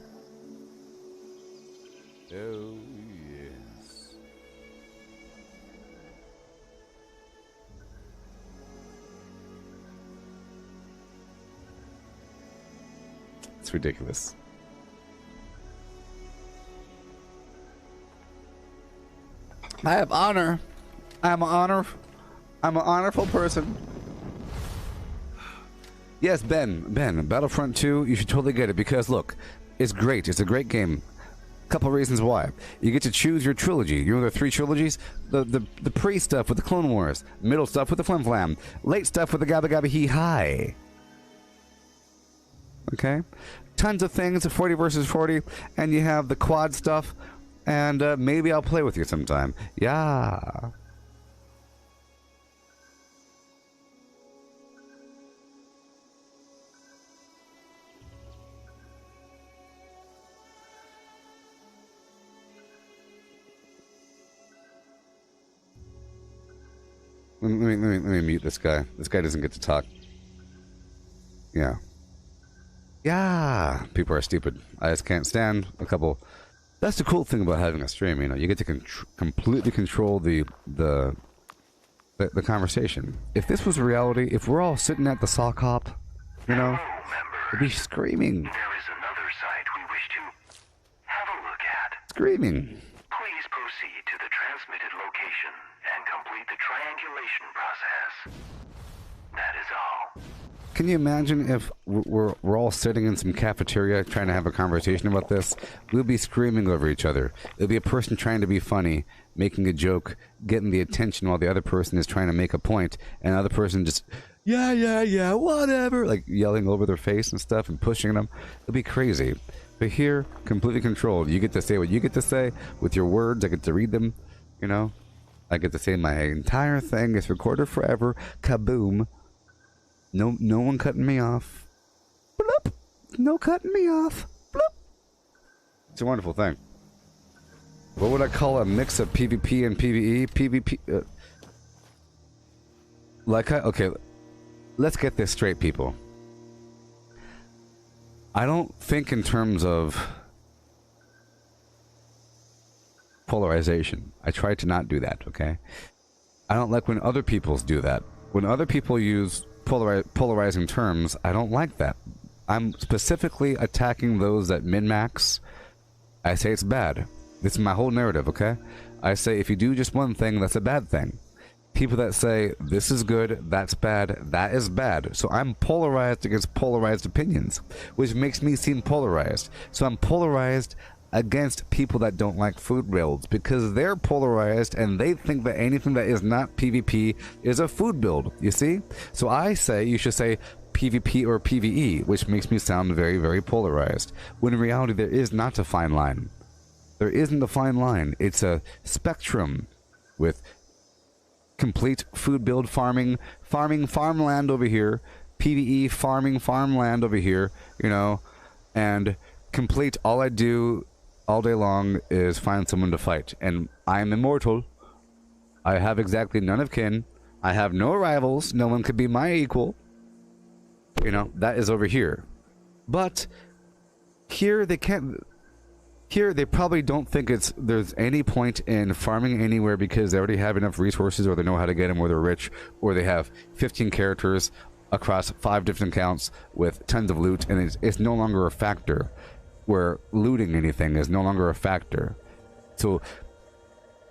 Oh, yes. It's ridiculous. I have honor. I'm an honorful person. Yes, Ben, Battlefront 2, you should totally get it because look, it's great. It's a great game. Couple reasons why. You get to choose your trilogy. You know there are 3 trilogies? The pre stuff with the Clone Wars, middle stuff with the Flim Flam, late stuff with the Gabba Gabba Hee Hi. Okay? Tons of things, 40 versus 40, and you have the quad stuff. And maybe I'll play with you sometime. Yeah. Let me mute this guy. This guy doesn't get to talk. Yeah. Yeah. People are stupid. I just can't stand a couple... That's the cool thing about having a stream, you know. You get to completely control the the conversation. If this was reality, if we're all sitting at the sock hop, you know, we'd be screaming. There is another site we wish to have a look at. Screaming. Please proceed to the transmitted location and complete the triangulation process. That is all. Can you imagine if we're all sitting in some cafeteria trying to have a conversation about this? We'll be screaming over each other. There'll be a person trying to be funny, making a joke, getting the attention while the other person is trying to make a point, and the other person just, yeah, whatever, like yelling over their face and stuff and pushing them. It'll be crazy. But here, completely controlled. You get to say what you get to say with your words. I get to read them, you know. I get to say my entire thing is recorded forever. Kaboom. No one cutting me off. Bloop. No cutting me off. Bloop. It's a wonderful thing. What would I call a mix of PvP and PvE? PvP. Okay, let's get this straight, people. I don't think in terms of polarization. I try to not do that, okay? I don't like when other people do that. When other people use polarizing terms, I don't like that. I'm specifically attacking those that min-max. I say it's bad. This is my whole narrative, okay? I say if you do just one thing, that's a bad thing. People that say this is good, that's bad, that is bad. So I'm polarized against polarized opinions, which makes me seem polarized. So I'm polarized against people that don't like food builds because they're polarized and they think that anything that is not PvP is a food build, you see? So I say you should say PvP or PvE, which makes me sound very, very polarized. When in reality, there is not a fine line. There isn't a fine line. It's a spectrum with complete food build farming farmland over here, PvE farming farmland over here, you know, and complete all I do all day long is find someone to fight. And I am immortal. I have exactly none of kin. I have no rivals. No one could be my equal. You know, that is over here. But here they can't. Here they probably don't think there's any point in farming anywhere because they already have enough resources, or they know how to get them, or they're rich, or they have 15 characters across 5 different accounts with tons of loot, and it's no longer a factor. Where looting anything is no longer a factor. So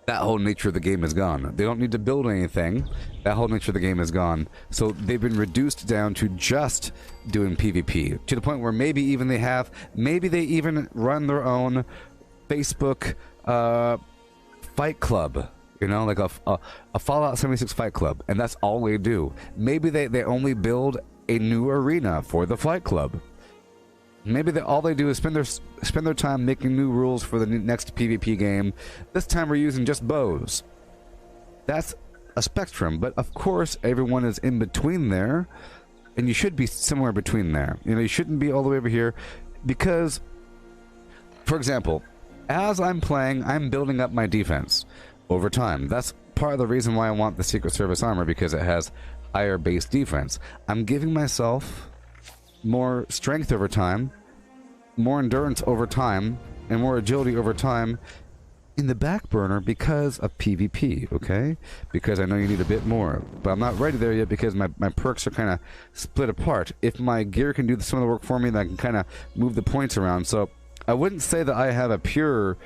that whole nature of the game is gone. They don't need to build anything. That whole nature of the game is gone. So they've been reduced down to just doing PvP. To the point where maybe they even run their own Facebook fight club. You know, like a Fallout 76 fight club. And that's all they do. Maybe they only build a new arena for the fight club. Maybe all they do is spend their time making new rules for the next PvP game. This time we're using just bows. That's a spectrum, but of course everyone is in between there, and you should be somewhere between there. You know, you shouldn't be all the way over here, because, for example, as I'm playing, I'm building up my defense over time. That's part of the reason why I want the Secret Service armor, because it has higher base defense. I'm giving myself more strength over time, more endurance over time, and more agility over time in the back burner because of PvP, okay? Because I know you need a bit more, but I'm not ready there yet because my perks are kind of split apart. If my gear can do some of the work for me, then I can kind of move the points around. So I wouldn't say that I have a pure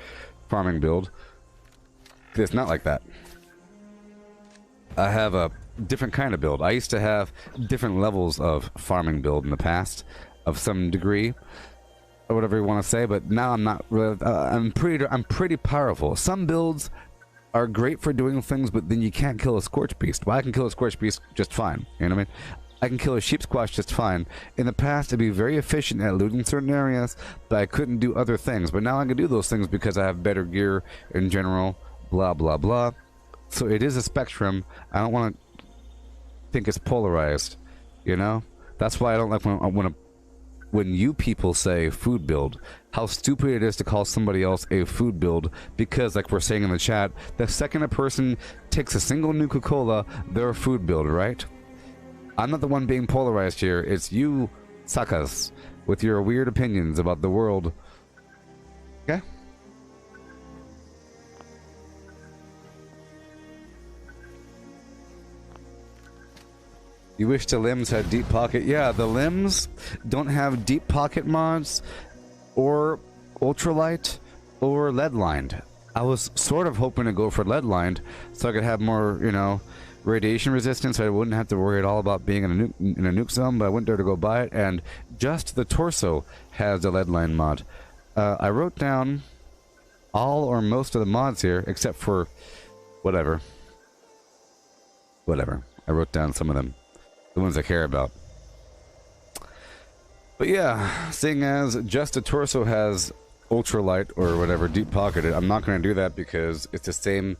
farming build. It's not like that. I have a different kind of build. I used to have different levels of farming build in the past, of some degree, or whatever you want to say. But now I'm not really. I'm pretty powerful. Some builds are great for doing things, but then you can't kill a Scorch Beast. Well, I can kill a Scorch Beast just fine. You know what I mean? I can kill a Sheep Squash just fine. In the past, I'd be very efficient at looting certain areas, but I couldn't do other things. But now I can do those things because I have better gear in general. Blah blah blah. So it is a spectrum. I don't want to think it's polarized, you know. That's why I don't like when you people say food build. How stupid it is to call somebody else a food build, because like we're saying in the chat, the second a person takes a single Nuka-Cola, they're a food build, right? I'm not the one being polarized here. It's you suckers with your weird opinions about the world. Okay? You wish the limbs had deep pocket? Yeah, the limbs don't have deep pocket mods or ultralight or lead lined. I was sort of hoping to go for lead lined so I could have more, you know, radiation resistance. So I wouldn't have to worry at all about being in a nuke zone. But I went there to go buy it, and just the torso has the lead line mod. I wrote down all or most of the mods here, except for whatever. I wrote down some of them. The ones I care about. But yeah, seeing as just the torso has ultralight or whatever, deep pocketed, I'm not going to do that because it's the same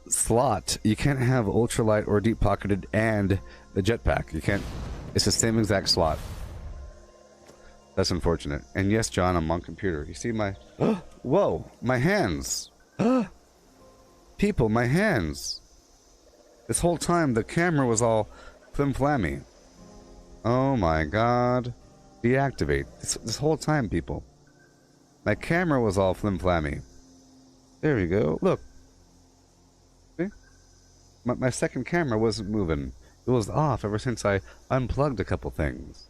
slot. You can't have ultralight or deep pocketed and the jetpack. You can't. It's the same exact slot. That's unfortunate. And yes, John, I'm on computer. You see my... Whoa! My hands! People, my hands! This whole time, the camera was all flim-flammy. Oh my god. Deactivate. This whole time, people. My camera was all flim-flammy. There we go. Look. See? My second camera wasn't moving. It was off ever since I unplugged a couple things.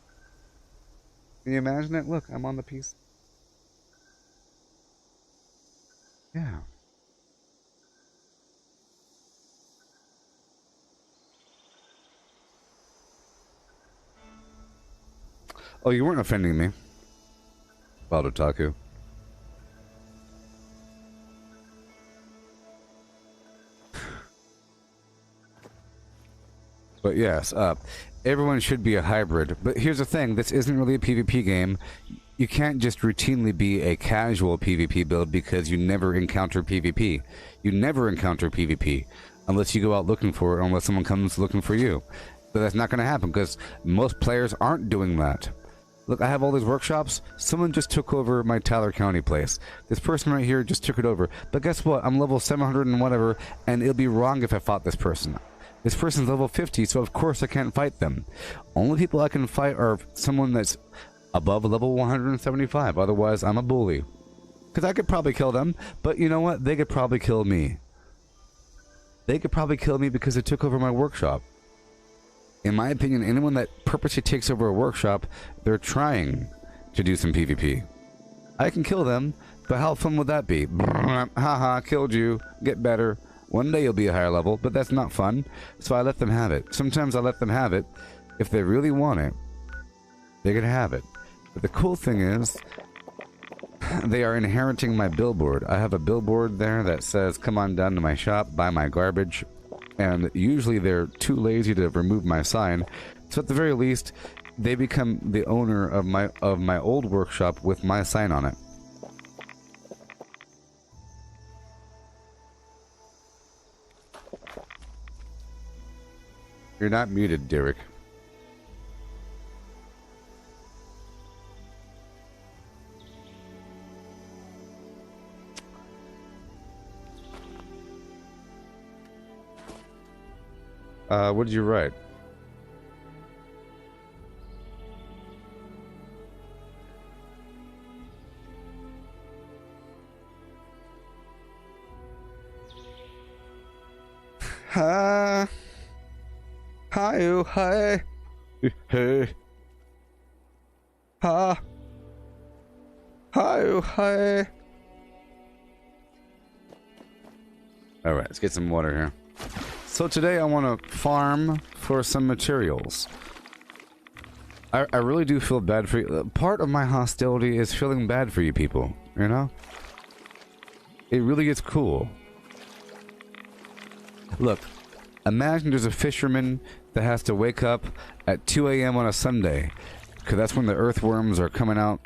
Can you imagine it? Look, I'm on the piece. Yeah. Oh, you weren't offending me. Wild Otaku. But yes, everyone should be a hybrid. But here's the thing, this isn't really a PvP game. You can't just routinely be a casual PvP build because you never encounter PvP. You never encounter PvP unless you go out looking for it, unless someone comes looking for you. But that's not going to happen because most players aren't doing that. Look, I have all these workshops. Someone just took over my Tyler County place. This person right here just took it over. But guess what? I'm level 700 and whatever, and it'll be wrong if I fought this person. This person's level 50, so of course I can't fight them. Only people I can fight are someone that's above level 175. Otherwise, I'm a bully. Because I could probably kill them, but you know what? They could probably kill me. They could probably kill me because they took over my workshop. In my opinion, anyone that purposely takes over a workshop, they're trying to do some PvP. I can kill them, but how fun would that be? Haha, killed you. Get better. One day you'll be a higher level, but that's not fun, so I let them have it. Sometimes I let them have it. If they really want it, they can have it. But the cool thing is, they are inheriting my billboard. I have a billboard there that says, come on down to my shop, buy my garbage. And usually they're too lazy to remove my sign. So at the very least, they become the owner of my old workshop with my sign on it. You're not muted, Derek. What did you write? Hi. Hi, oh, hi. Hey. Ha. Hi, oh, hi. Alright, let's get some water here. So today I want to farm for some materials. I really do feel bad for you. Part of my hostility is feeling bad for you people, you know? It really gets cool. Look, imagine there's a fisherman that has to wake up at 2 a.m. on a Sunday, because that's when the earthworms are coming out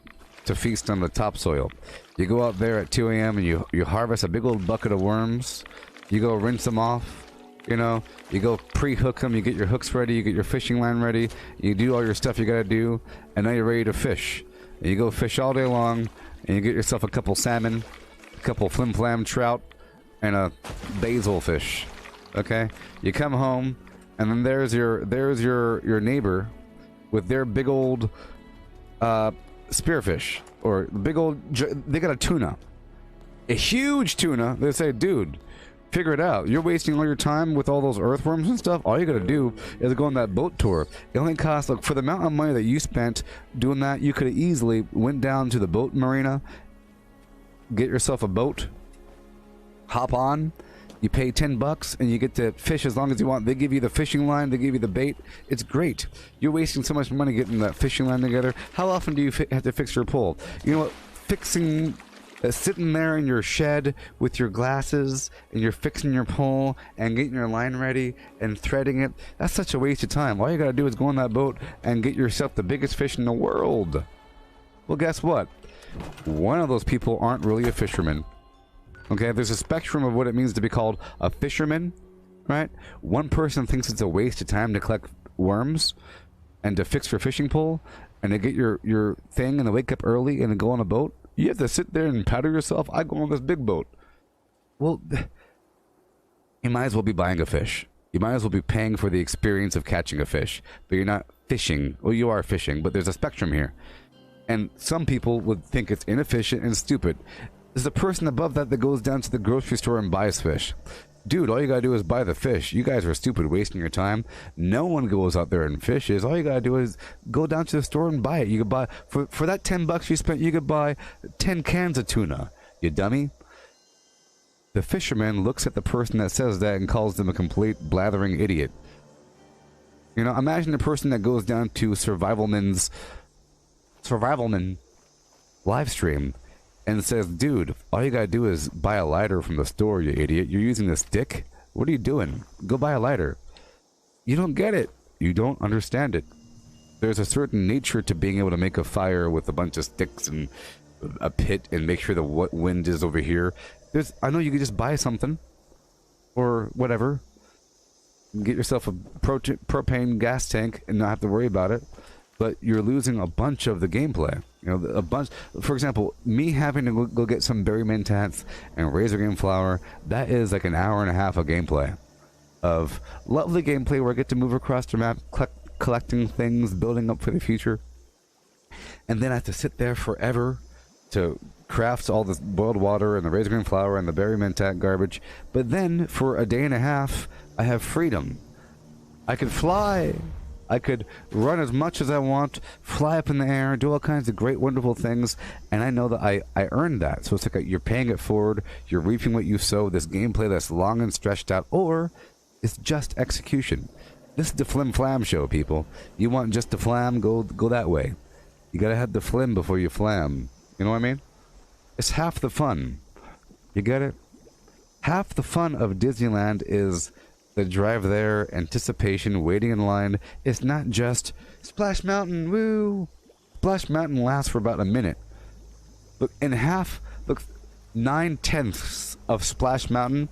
to feast on the topsoil. You go out there at 2 a.m. and you harvest a big old bucket of worms. You go rinse them off. You know, you go pre-hook them, you get your hooks ready, you get your fishing line ready, you do all your stuff you gotta do, and now you're ready to fish. And you go fish all day long, and you get yourself a couple salmon, a couple flim-flam trout, and a basil fish. Okay? You come home, and then there's your neighbor with their big old spearfish, or big old, they got a tuna. A huge tuna. They say, dude, Figure it out. You're wasting all your time with all those earthworms and stuff. All you gotta do is go on that boat tour. It only costs, like, for the amount of money that you spent doing that, you could have easily went down to the boat marina, get yourself a boat, hop on, you pay $10 and you get to fish as long as you want. They give you the fishing line, they give you the bait. It's great. You're wasting so much money getting that fishing line together. How often do you have to fix your pole? You know what? Fixing... sitting there in your shed with your glasses and you're fixing your pole and getting your line ready and threading it, that's such a waste of time. All you gotta do is go on that boat and get yourself the biggest fish in the world. Well, guess what? One of those people aren't really a fisherman. Okay, there's a spectrum of what it means to be called a fisherman, right? One person thinks it's a waste of time to collect worms and to fix your fishing pole and to get your thing and to wake up early and to go on a boat. You have to sit there and paddle yourself. I go on this big boat. Well, you might as well be buying a fish. You might as well be paying for the experience of catching a fish. But you're not fishing. Well, you are fishing, but there's a spectrum here. And some people would think it's inefficient and stupid. There's the person above that that goes down to the grocery store and buys fish. Dude, all you gotta do is buy the fish. You guys are stupid, wasting your time. No one goes out there and fishes. All you gotta do is go down to the store and buy it. You could buy, for that $10 you spent, you could buy 10 cans of tuna. You dummy. The fisherman looks at the person that says that and calls them a complete blathering idiot. You know, imagine the person that goes down to Survivalman live stream and says, dude, all you gotta do is buy a lighter from the store, you idiot. You're using a stick? What are you doing? Go buy a lighter. You don't get it. You don't understand it. There's a certain nature to being able to make a fire with a bunch of sticks and a pit and make sure the wind is over here. I know you could just buy something or whatever. Get yourself a propane gas tank and not have to worry about it. But you're losing a bunch of the gameplay. You know, a bunch. For example, me having to go get some berry mentats and razor game flour, that is like an hour and a half of gameplay. Of lovely gameplay where I get to move across the map, collecting things, building up for the future. And then I have to sit there forever to craft all this boiled water and the razor game flour and the berry mentat garbage. But then, for a day and a half, I have freedom. I could fly. I could run as much as I want, fly up in the air, do all kinds of great, wonderful things, and I know that I earned that. So it's like you're paying it forward, you're reaping what you sow, this gameplay that's long and stretched out, or it's just execution. This is the Flim Flam show, people. You want just the flam, go that way. You gotta have the flim before you flam. You know what I mean? It's half the fun. You get it? Half the fun of Disneyland is the drive there, anticipation, waiting in line. It's not just Splash Mountain, woo! Splash Mountain lasts for about a minute. Look, 9/10 of Splash Mountain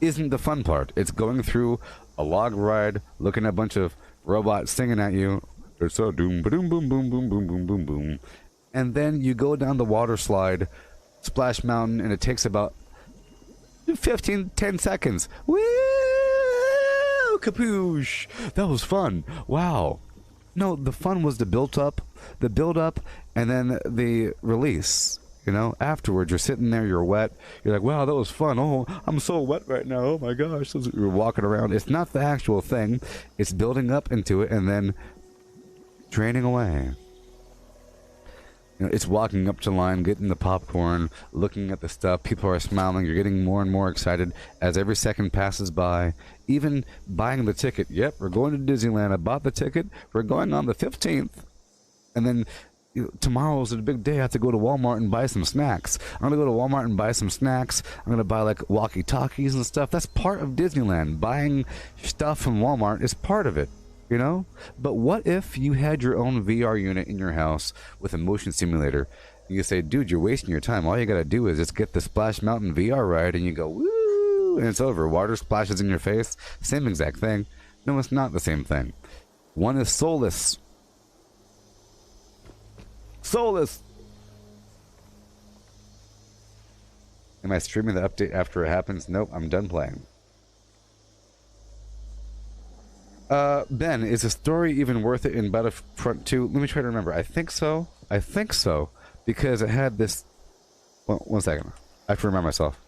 isn't the fun part. It's going through a log ride, looking at a bunch of robots singing at you. It's a doom, ba-doom, boom, boom, boom, boom, boom, boom, boom. And then you go down the water slide, Splash Mountain, and it takes about 10 seconds. Woo! Kapoosh! That was fun. Wow. No, the fun was the build up, and then the release. You know, afterwards, you're sitting there, you're wet. You're like, wow, that was fun. Oh, I'm so wet right now. Oh my gosh. You're walking around. It's not the actual thing. It's building up into it and then draining away. You know, it's walking up to line, getting the popcorn, looking at the stuff. People are smiling. You're getting more and more excited as every second passes by. Even buying the ticket. Yep, we're going to Disneyland. I bought the ticket. We're going on the 15th. And then tomorrow's a big day. I have to go to Walmart and buy some snacks. I'm going to go to Walmart and buy some snacks. I'm going to buy like walkie-talkies and stuff. That's part of Disneyland. Buying stuff from Walmart is part of it. You know? But what if you had your own VR unit in your house with a motion simulator? You say, dude, you're wasting your time. All you gotta do is just get the Splash Mountain VR ride and you go, woo, and it's over. Water splashes in your face. Same exact thing. No, it's not the same thing. One is soulless. Soulless! Am I streaming the update after it happens? Nope, I'm done playing. Ben, is the story even worth it in Battlefront 2? Let me try to remember. I think so. I think so. Because it had this... Well, one second. I have to remind myself.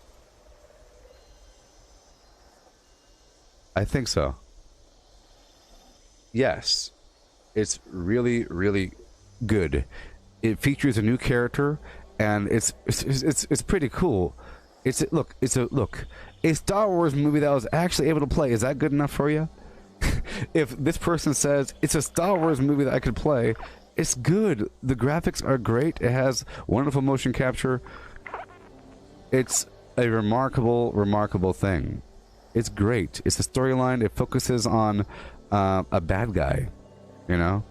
I think so. Yes. It's really, really good. It features a new character, and it's pretty cool. It's a Star Wars movie that I was actually able to play. Is that good enough for you? If this person says it's a Star Wars movie that I could play, it's good. The graphics are great. It has wonderful motion capture. It's a remarkable, remarkable thing. It's great. It's a storyline. It focuses on a bad guy, you know?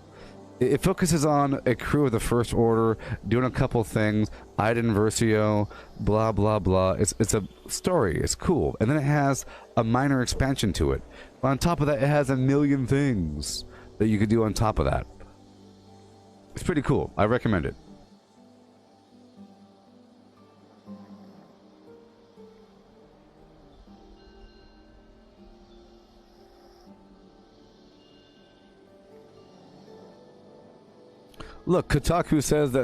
It focuses on a crew of the First Order doing a couple things, Iden Versio, blah, blah, blah. It's a story. It's cool. And then it has a minor expansion to it. But on top of that, it has a million things that you could do on top of that. It's pretty cool. I recommend it. Look, Kotaku says that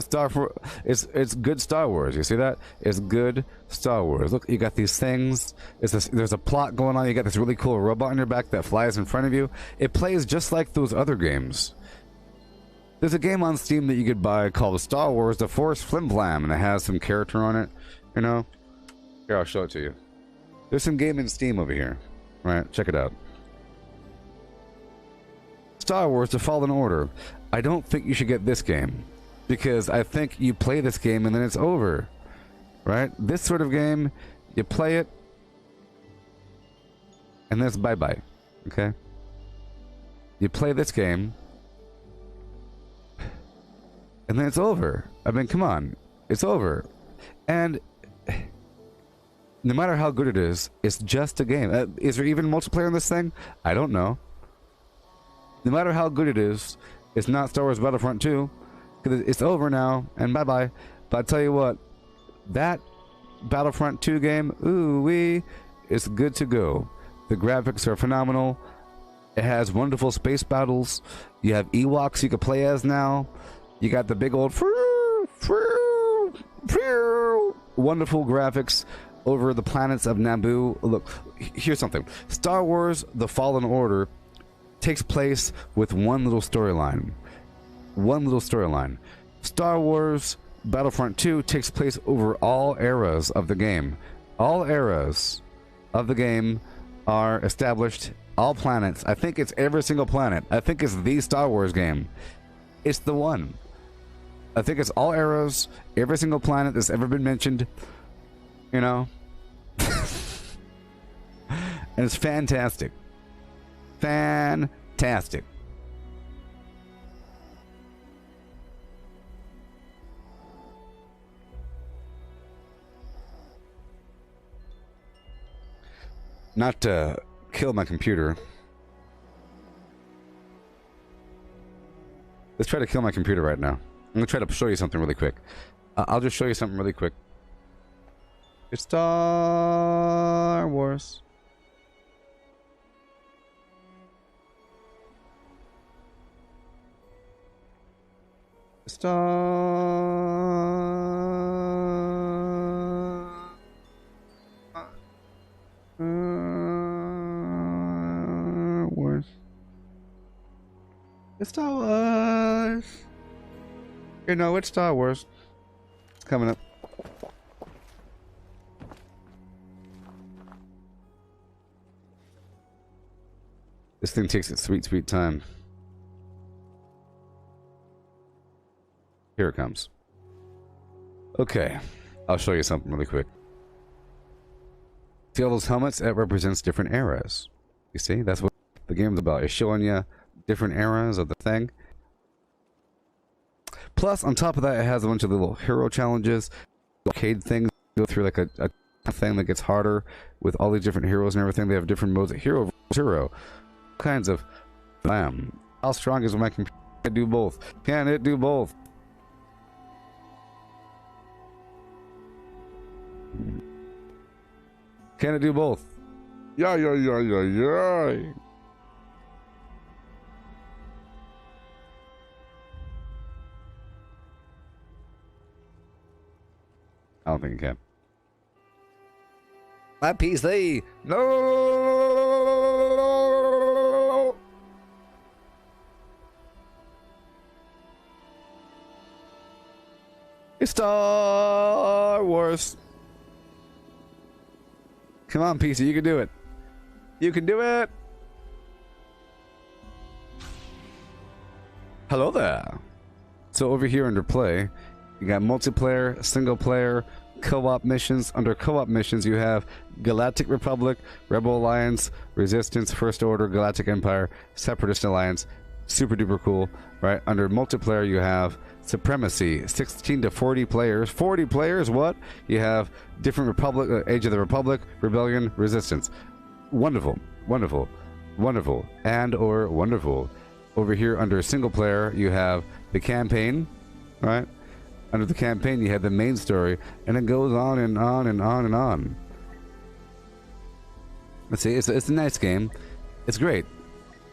it's good Star Wars. You see that? It's good Star Wars. Look, you got these things. There's a plot going on. You got this really cool robot on your back that flies in front of you. It plays just like those other games. There's a game on Steam that you could buy called Star Wars: The Force Flim Flam, and it has some character on it. You know? Here, I'll show it to you. There's some game in Steam over here. All right, check it out. Star Wars: The Fallen Order. I don't think you should get this game, because I think you play this game and then it's over, right? This sort of game, you play it, and then it's bye-bye, okay? You play this game, and then it's over. I mean, come on. It's over. And no matter how good it is, it's just a game. Is there even multiplayer in this thing? I don't know. No matter how good it is, it's not Star Wars Battlefront 2, because it's over now, and bye-bye. But I tell you what, that Battlefront 2 game, ooh-wee, is good to go. The graphics are phenomenal. It has wonderful space battles. You have Ewoks you can play as now. You got the big old wonderful graphics over the planets of Naboo. Look, here's something. Star Wars: The Fallen Order takes place with one little storyline. One little storyline. Star Wars Battlefront 2 takes place over all eras of the game. All eras of the game are established. All planets. I think it's every single planet. I think it's the Star Wars game. It's the one. I think it's all eras, every single planet that's ever been mentioned. You know? And it's fantastic. Fantastic. Not to kill my computer. Let's try to kill my computer right now. I'm going to try to show you something really quick. I'll just show you something really quick. It's Star Wars. Star Wars. It's Star Wars. You know, it's Star Wars. It's coming up. This thing takes its sweet, sweet time. Here it comes. Okay, I'll show you something really quick. See all those helmets? That represents different eras. You see? That's what the game's about. It's showing you different eras of the thing. Plus, on top of that, it has a bunch of little hero challenges, arcade things. Go through like a thing that gets harder with all these different heroes and everything. They have different modes of hero versus hero. Kinds of bam. How strong is my computer? Can it do both? Can it do both? Can it do both? Yeah. I don't think it can. My PC! No! It's Star Wars. Come on, PC, you can do it. You can do it. Hello there. So over here under play, you got multiplayer, single player, co-op missions. Under co-op missions, you have Galactic Republic, Rebel Alliance, Resistance, First Order, Galactic Empire, Separatist Alliance. Super duper cool, right? Under multiplayer, you have Supremacy, 16 to 40 players. 40 players, what? You have different Republic, Age of the Republic, Rebellion, Resistance. Wonderful, wonderful, wonderful, and or wonderful. Over here under single player, you have the campaign, right? Under the campaign, you have the main story, and it goes on and on and on and on. Let's see, it's a nice game. It's great.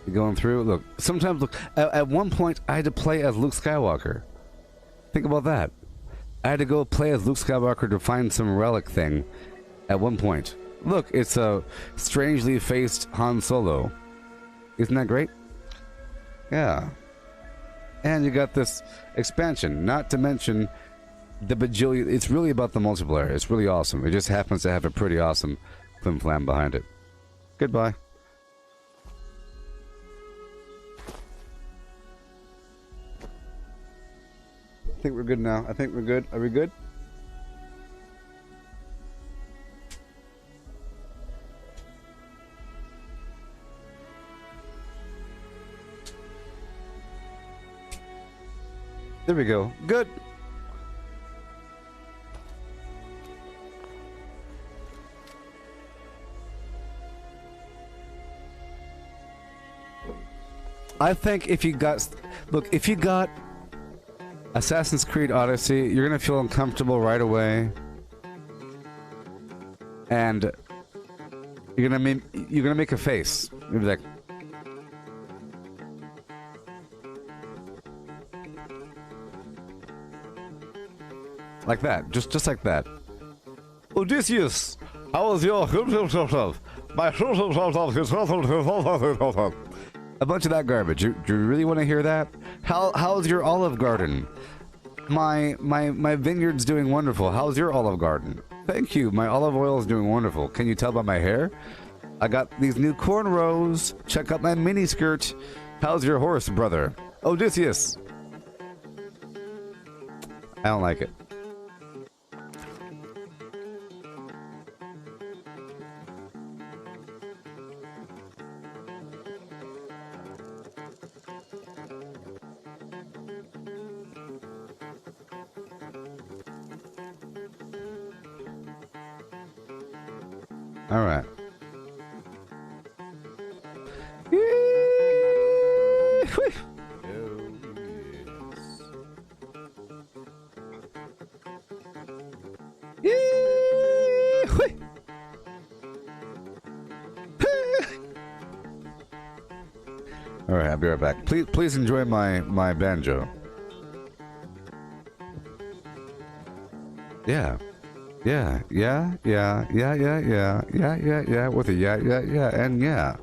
You're going through, look, sometimes, look, at one point, I had to play as Luke Skywalker. Think about that. I had to go play as Luke Skywalker to find some relic thing at one point. Look, it's a strangely faced Han Solo. Isn't that great? Yeah. And you got this expansion, not to mention the bajillion. It's really about the multiplayer. It's really awesome. It just happens to have a pretty awesome flim flam behind it. Goodbye. I think we're good now. I think we're good. Are we good? There we go. Good. I think if you got... Look, if you got Assassin's Creed Odyssey, you're gonna feel uncomfortable right away. And you're gonna make a face. You'll be like... Like that, just like that. Odysseus, how was your... My... A bunch of that garbage. Do you really want to hear that? How's your Olive Garden? My vineyard's doing wonderful. How's your Olive Garden? Thank you. My olive oil is doing wonderful. Can you tell by my hair? I got these new cornrows. Check out my mini skirt. How's your horse, brother? Odysseus. I don't like it. All right. All right, I'll be right back. Please enjoy my banjo. Yeah. Yeah, with a yeah, and yeah.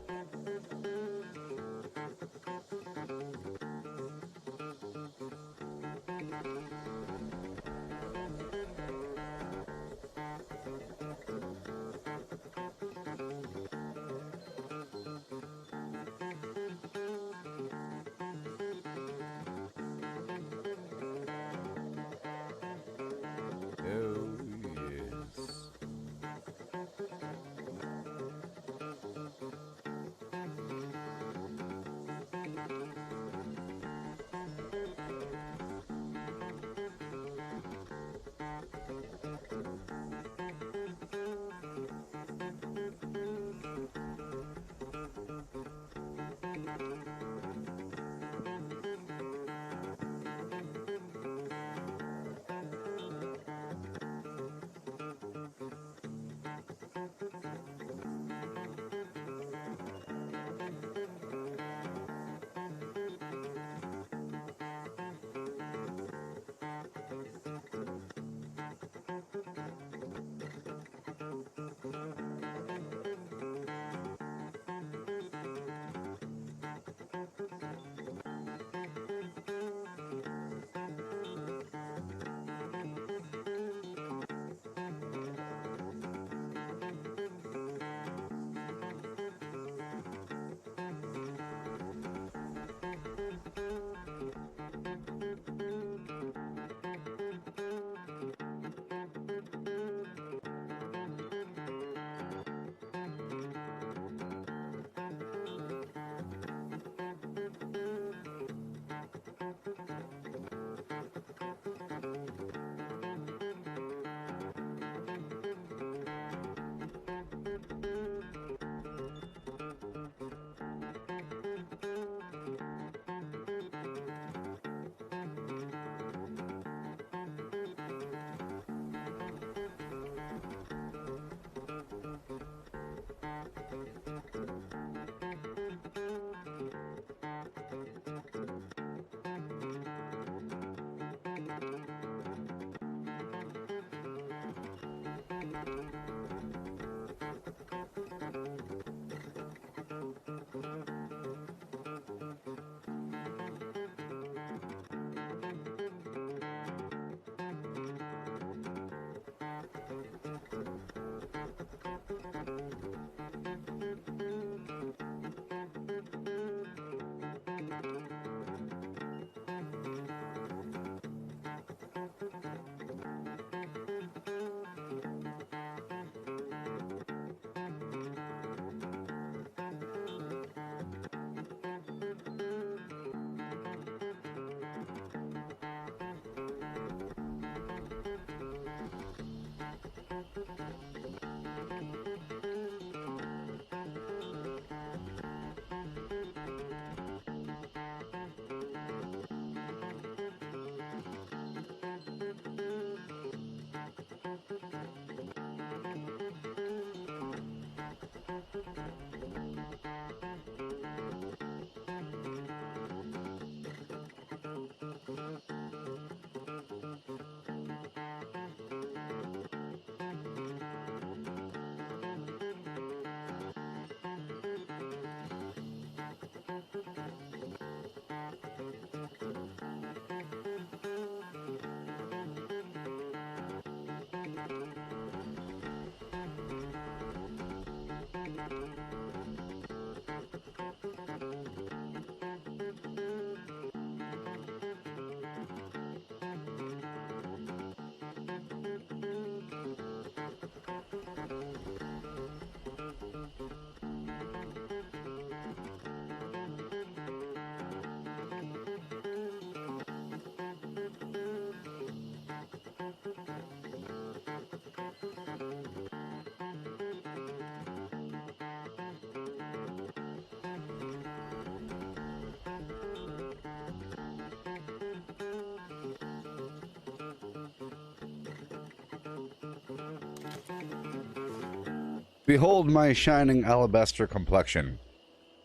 Behold my shining alabaster complexion.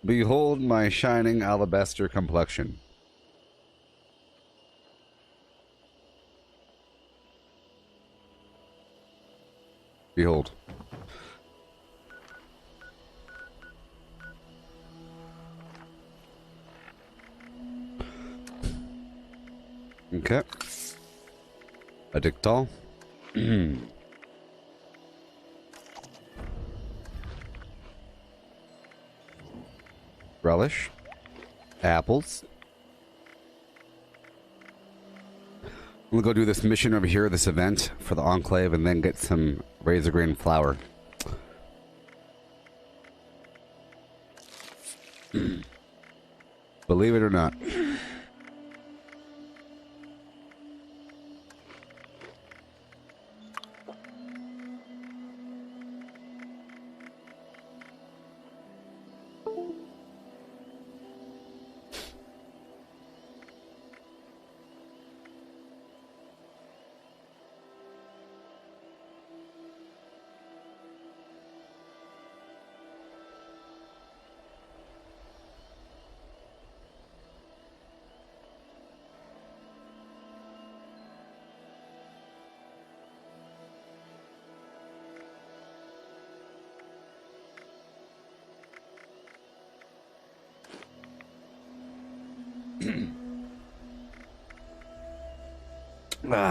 Behold my shining alabaster complexion. Behold. Okay. A dictol. Relish. Apples. I'm gonna go do this mission over here, this event for the Enclave, and then get some razor grain flour. Believe it or not.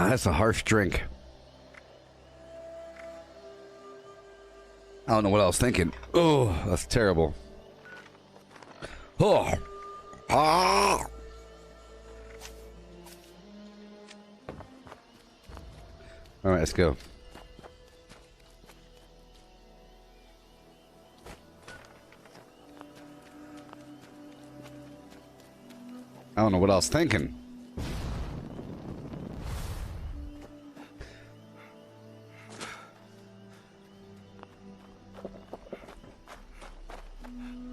That's a harsh drink. I don't know what I was thinking. Oh, that's terrible. Oh. Ah. All right, let's go. I don't know what I was thinking.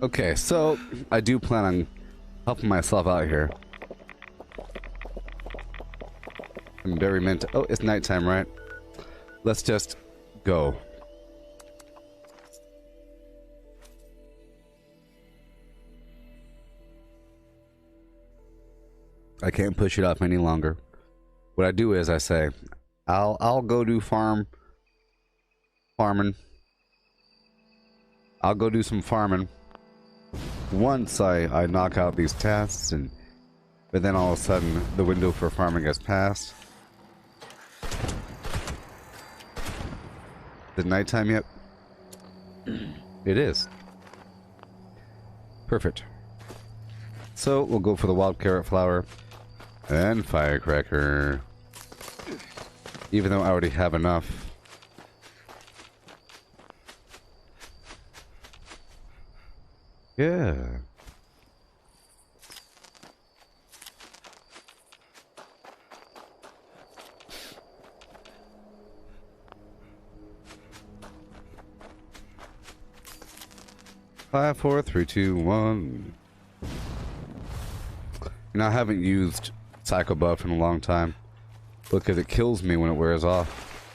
Okay, so I do plan on helping myself out here. I'm very meant. Oh, it's nighttime, right? Let's just go. I can't push it off any longer. What I do is I say, I'll go do farm farming. I'll go do some farming once I knock out these tasks, but then all of a sudden the window for farming has passed. Is it nighttime yet? It is. Perfect. So we'll go for the wild carrot flower and firecracker. Even though I already have enough. Yeah. Five, four, three, two, one. And I haven't used Psycho Buff in a long time. Because it kills me when it wears off.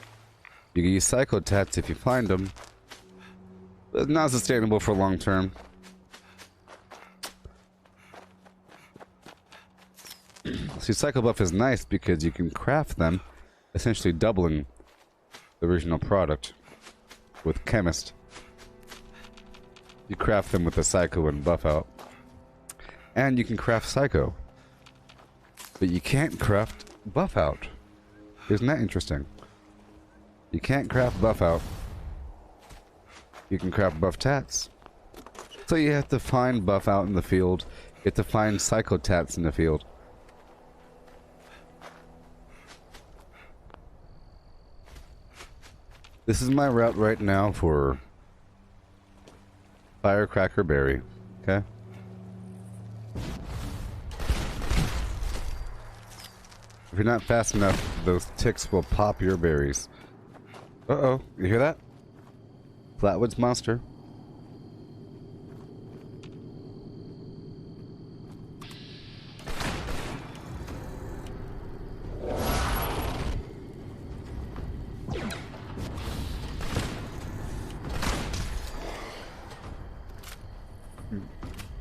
You can use Psycho Tats if you find them. But it's not sustainable for long term. See, Psycho Buff is nice because you can craft them, essentially doubling the original product with Chemist. You craft them with the Psycho and Buff out. And you can craft Psycho. But you can't craft Buff out. Isn't that interesting? You can't craft Buff out. You can craft Buff Tats. So you have to find Buff out in the field. You have to find Psycho Tats in the field. This is my route right now for Firecracker Berry. Okay? If you're not fast enough, those ticks will pop your berries. Uh-oh. You hear that? Flatwoods monster.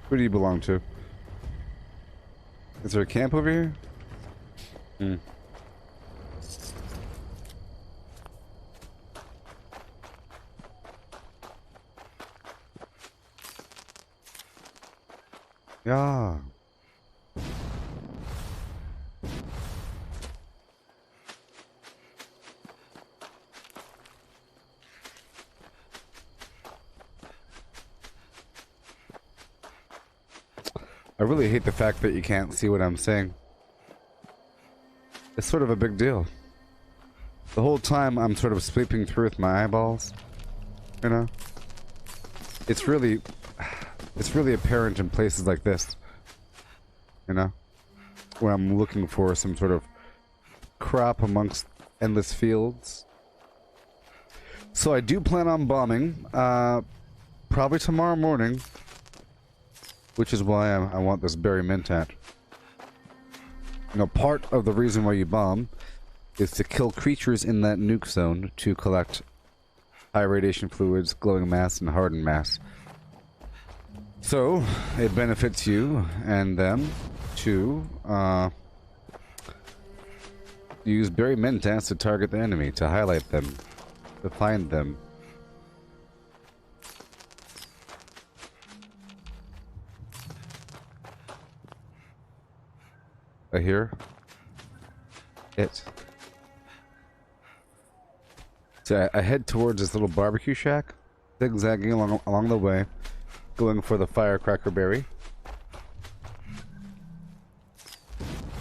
Who do you belong to? Is there a camp over here? Hmm. Yeah. I really hate the fact that you can't see what I'm saying. It's sort of a big deal. The whole time I'm sort of sweeping through with my eyeballs. You know? It's really apparent in places like this. You know? Where I'm looking for some sort of crop amongst endless fields. So I do plan on bombing. Probably tomorrow morning. Which is why I want this berry mentat. You know, part of the reason why you bomb is to kill creatures in that nuke zone to collect high radiation fluids, glowing mass, and hardened mass. So, it benefits you and them to use berry mentats to target the enemy, to highlight them, to find them. I hear it. So I head towards this little barbecue shack, zigzagging along the way, going for the firecracker berry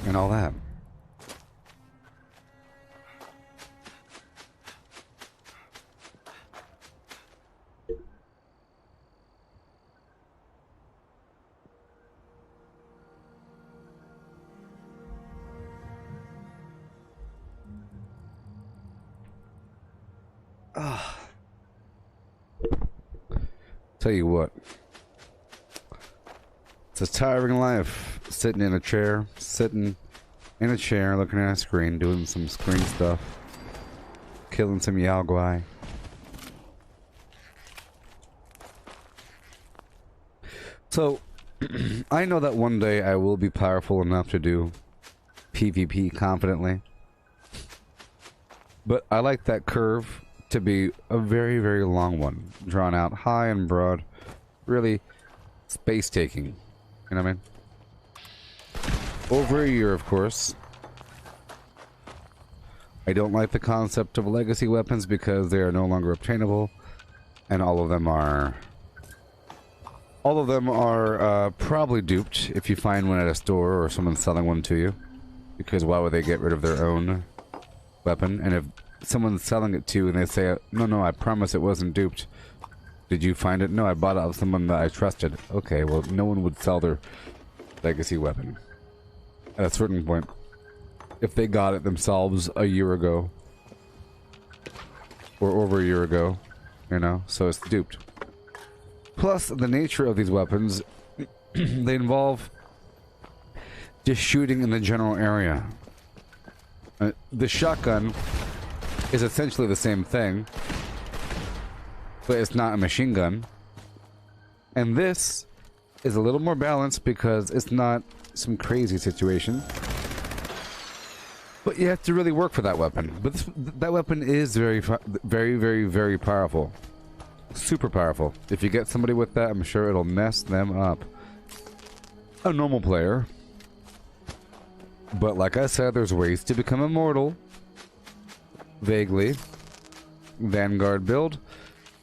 and all that. Tell you what, it's a tiring life sitting in a chair, looking at a screen, doing some screen stuff, killing some Yaogwai. So, I know that one day I will be powerful enough to do PvP confidently, but I like that curve to be a very, very long one. Drawn out high and broad. Really space-taking. You know what I mean? Over a year, of course. I don't like the concept of legacy weapons because they are no longer obtainable. And all of them are probably duped if you find one at a store or someone's selling one to you. Because why would they get rid of their own weapon? And if someone's selling it to you and they say, no, I promise it wasn't duped. Did you find it? No, I bought it off someone that I trusted. Okay, well, no one would sell their legacy weapon at a certain point if they got it themselves a year ago or over a year ago, you know, so it's duped. Plus, the nature of these weapons, they involve just shooting in the general area. The shotgun is essentially the same thing, but it's not a machine gun. And this is a little more balanced because it's not some crazy situation. But you have to really work for that weapon. But that weapon is very, very powerful. Super powerful. If you get somebody with that, I'm sure it'll mess them up. A normal player. But like I said, there's ways to become immortal. Vaguely. Vanguard build,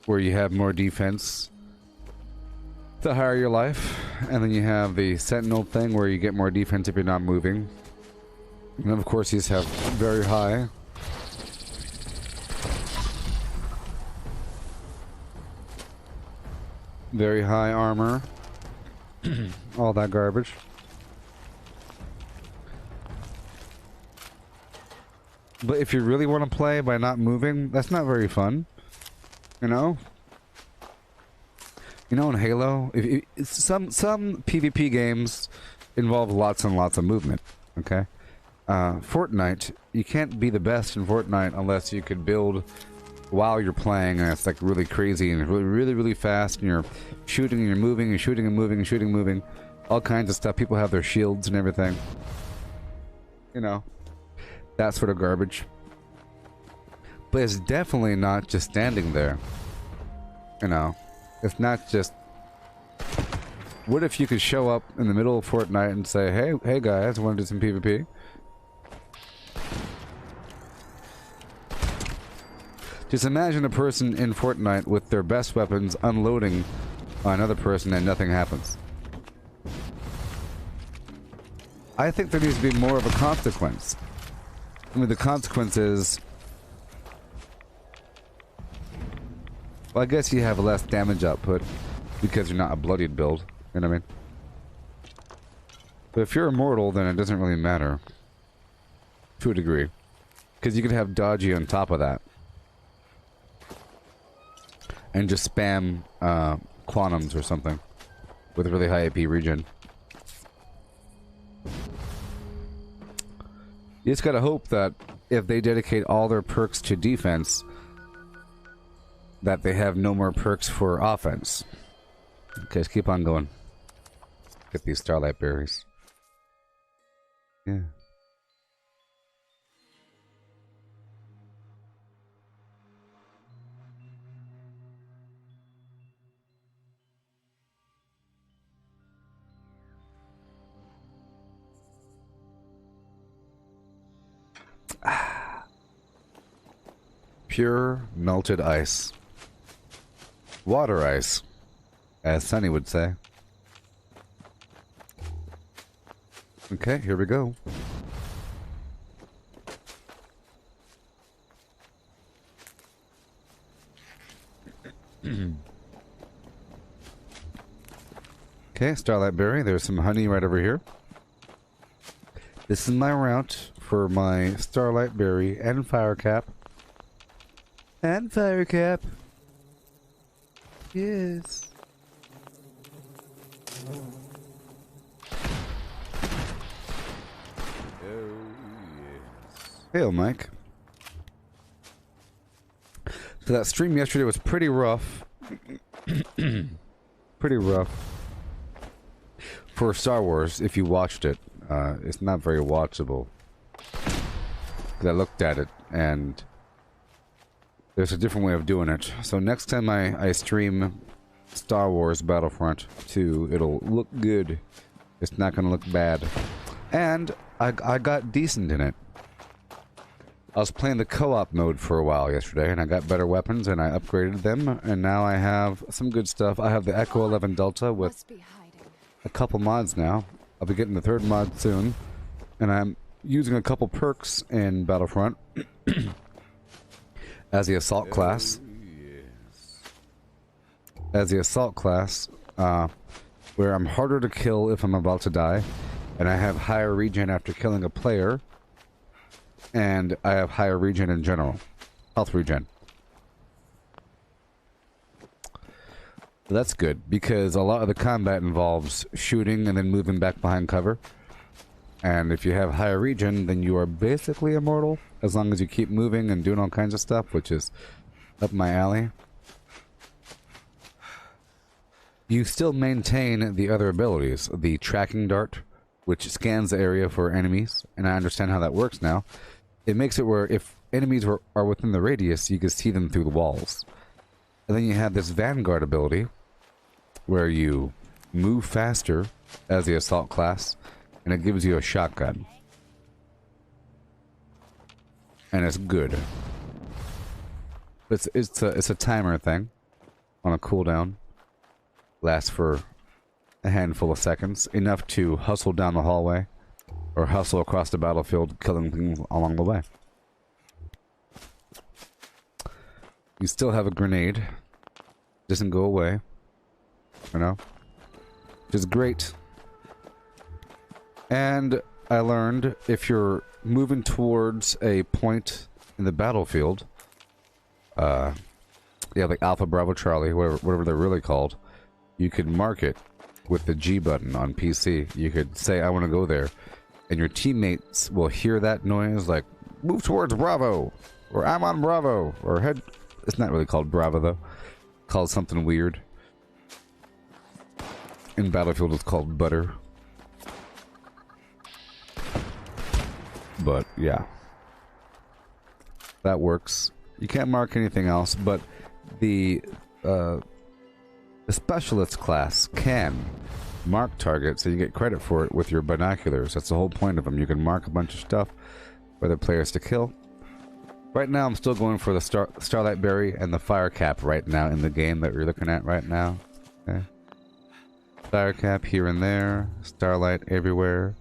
where you have more defense the higher your life. And then you have the Sentinel thing, where you get more defense if you're not moving. And of course, these have very high. Very high armor. All that garbage. But if you really want to play by not moving, that's not very fun. You know? You know, in Halo, some PvP games involve lots and lots of movement. Okay? Fortnite, you can't be the best in Fortnite unless you could build while you're playing, and it's like really crazy and really fast, and you're shooting and you're moving and shooting and moving and shooting and moving. All kinds of stuff. People have their shields and everything. You know, that sort of garbage. But it's definitely not just standing there. You know, it's not just... What if you could show up in the middle of Fortnite and say, hey guys, want to do some PvP? Just imagine a person in Fortnite with their best weapons unloading on another person and nothing happens. I think there needs to be more of a consequence. I mean, the consequence is... Well, I guess you have less damage output because you're not a bloodied build. You know what I mean? But if you're immortal, then it doesn't really matter. To a degree. Because you could have dodgy on top of that. And just spam quantums or something with really high AP regen. You just gotta hope that if they dedicate all their perks to defense, that they have no more perks for offense. Okay, let's keep on going. Get these starlight berries. Yeah. Pure melted ice. Water ice, as Sunny would say. Okay, here we go. Okay, Starlight Berry. There's some honey right over here. This is my route for my Starlight Berry and Fire Cap. And Fire Cap. Yes. Hail, Mike. So that stream yesterday was pretty rough. Pretty rough. For Star Wars, if you watched it. It's not very watchable. 'Cause I looked at it and There's a different way of doing it. So next time I stream Star Wars Battlefront 2, it'll look good. It's not gonna look bad. And I got decent in it. I was playing the co-op mode for a while yesterday, and I got better weapons, and I upgraded them, and now I have some good stuff. I have the Echo 11 Delta with a couple mods now. I'll be getting the third mod soon, and I'm using a couple perks in Battlefront as the assault class. As the assault class, where I'm harder to kill if I'm about to die, and I have higher regen after killing a player, and I have higher regen in general. Health regen. That's good, because a lot of the combat involves shooting and then moving back behind cover. And if you have higher regen, then you are basically immortal, as long as you keep moving and doing all kinds of stuff, which is up my alley. You still maintain the other abilities. The tracking dart, which scans the area for enemies, and I understand how that works now. It makes it where if enemies are within the radius, you can see them through the walls. And then you have this Vanguard ability, where you move faster as the assault class, and it gives you a shotgun. And it's good. It's a timer thing on a cooldown. Lasts for a handful of seconds, enough to hustle down the hallway or hustle across the battlefield, killing things along the way. You still have a grenade. Doesn't go away. You know? Which is great. And I learned if you're moving towards a point in the battlefield, yeah, like Alpha, Bravo, Charlie, whatever they're really called, you could mark it with the G button on PC. You could say, I want to go there. And your teammates will hear that noise, like, move towards Bravo, or I'm on Bravo, or head... It's not really called Bravo, though. It's called something weird. In Battlefield, it's called Butter. But, yeah. That works. You can't mark anything else, but the specialist class can mark targets, so you get credit for it with your binoculars. That's the whole point of them. You can mark a bunch of stuff for the players to kill. Right now, I'm still going for the Starlight Berry and the Fire Cap right now in the game that we're looking at right now. Okay. Fire Cap here and there. Starlight everywhere.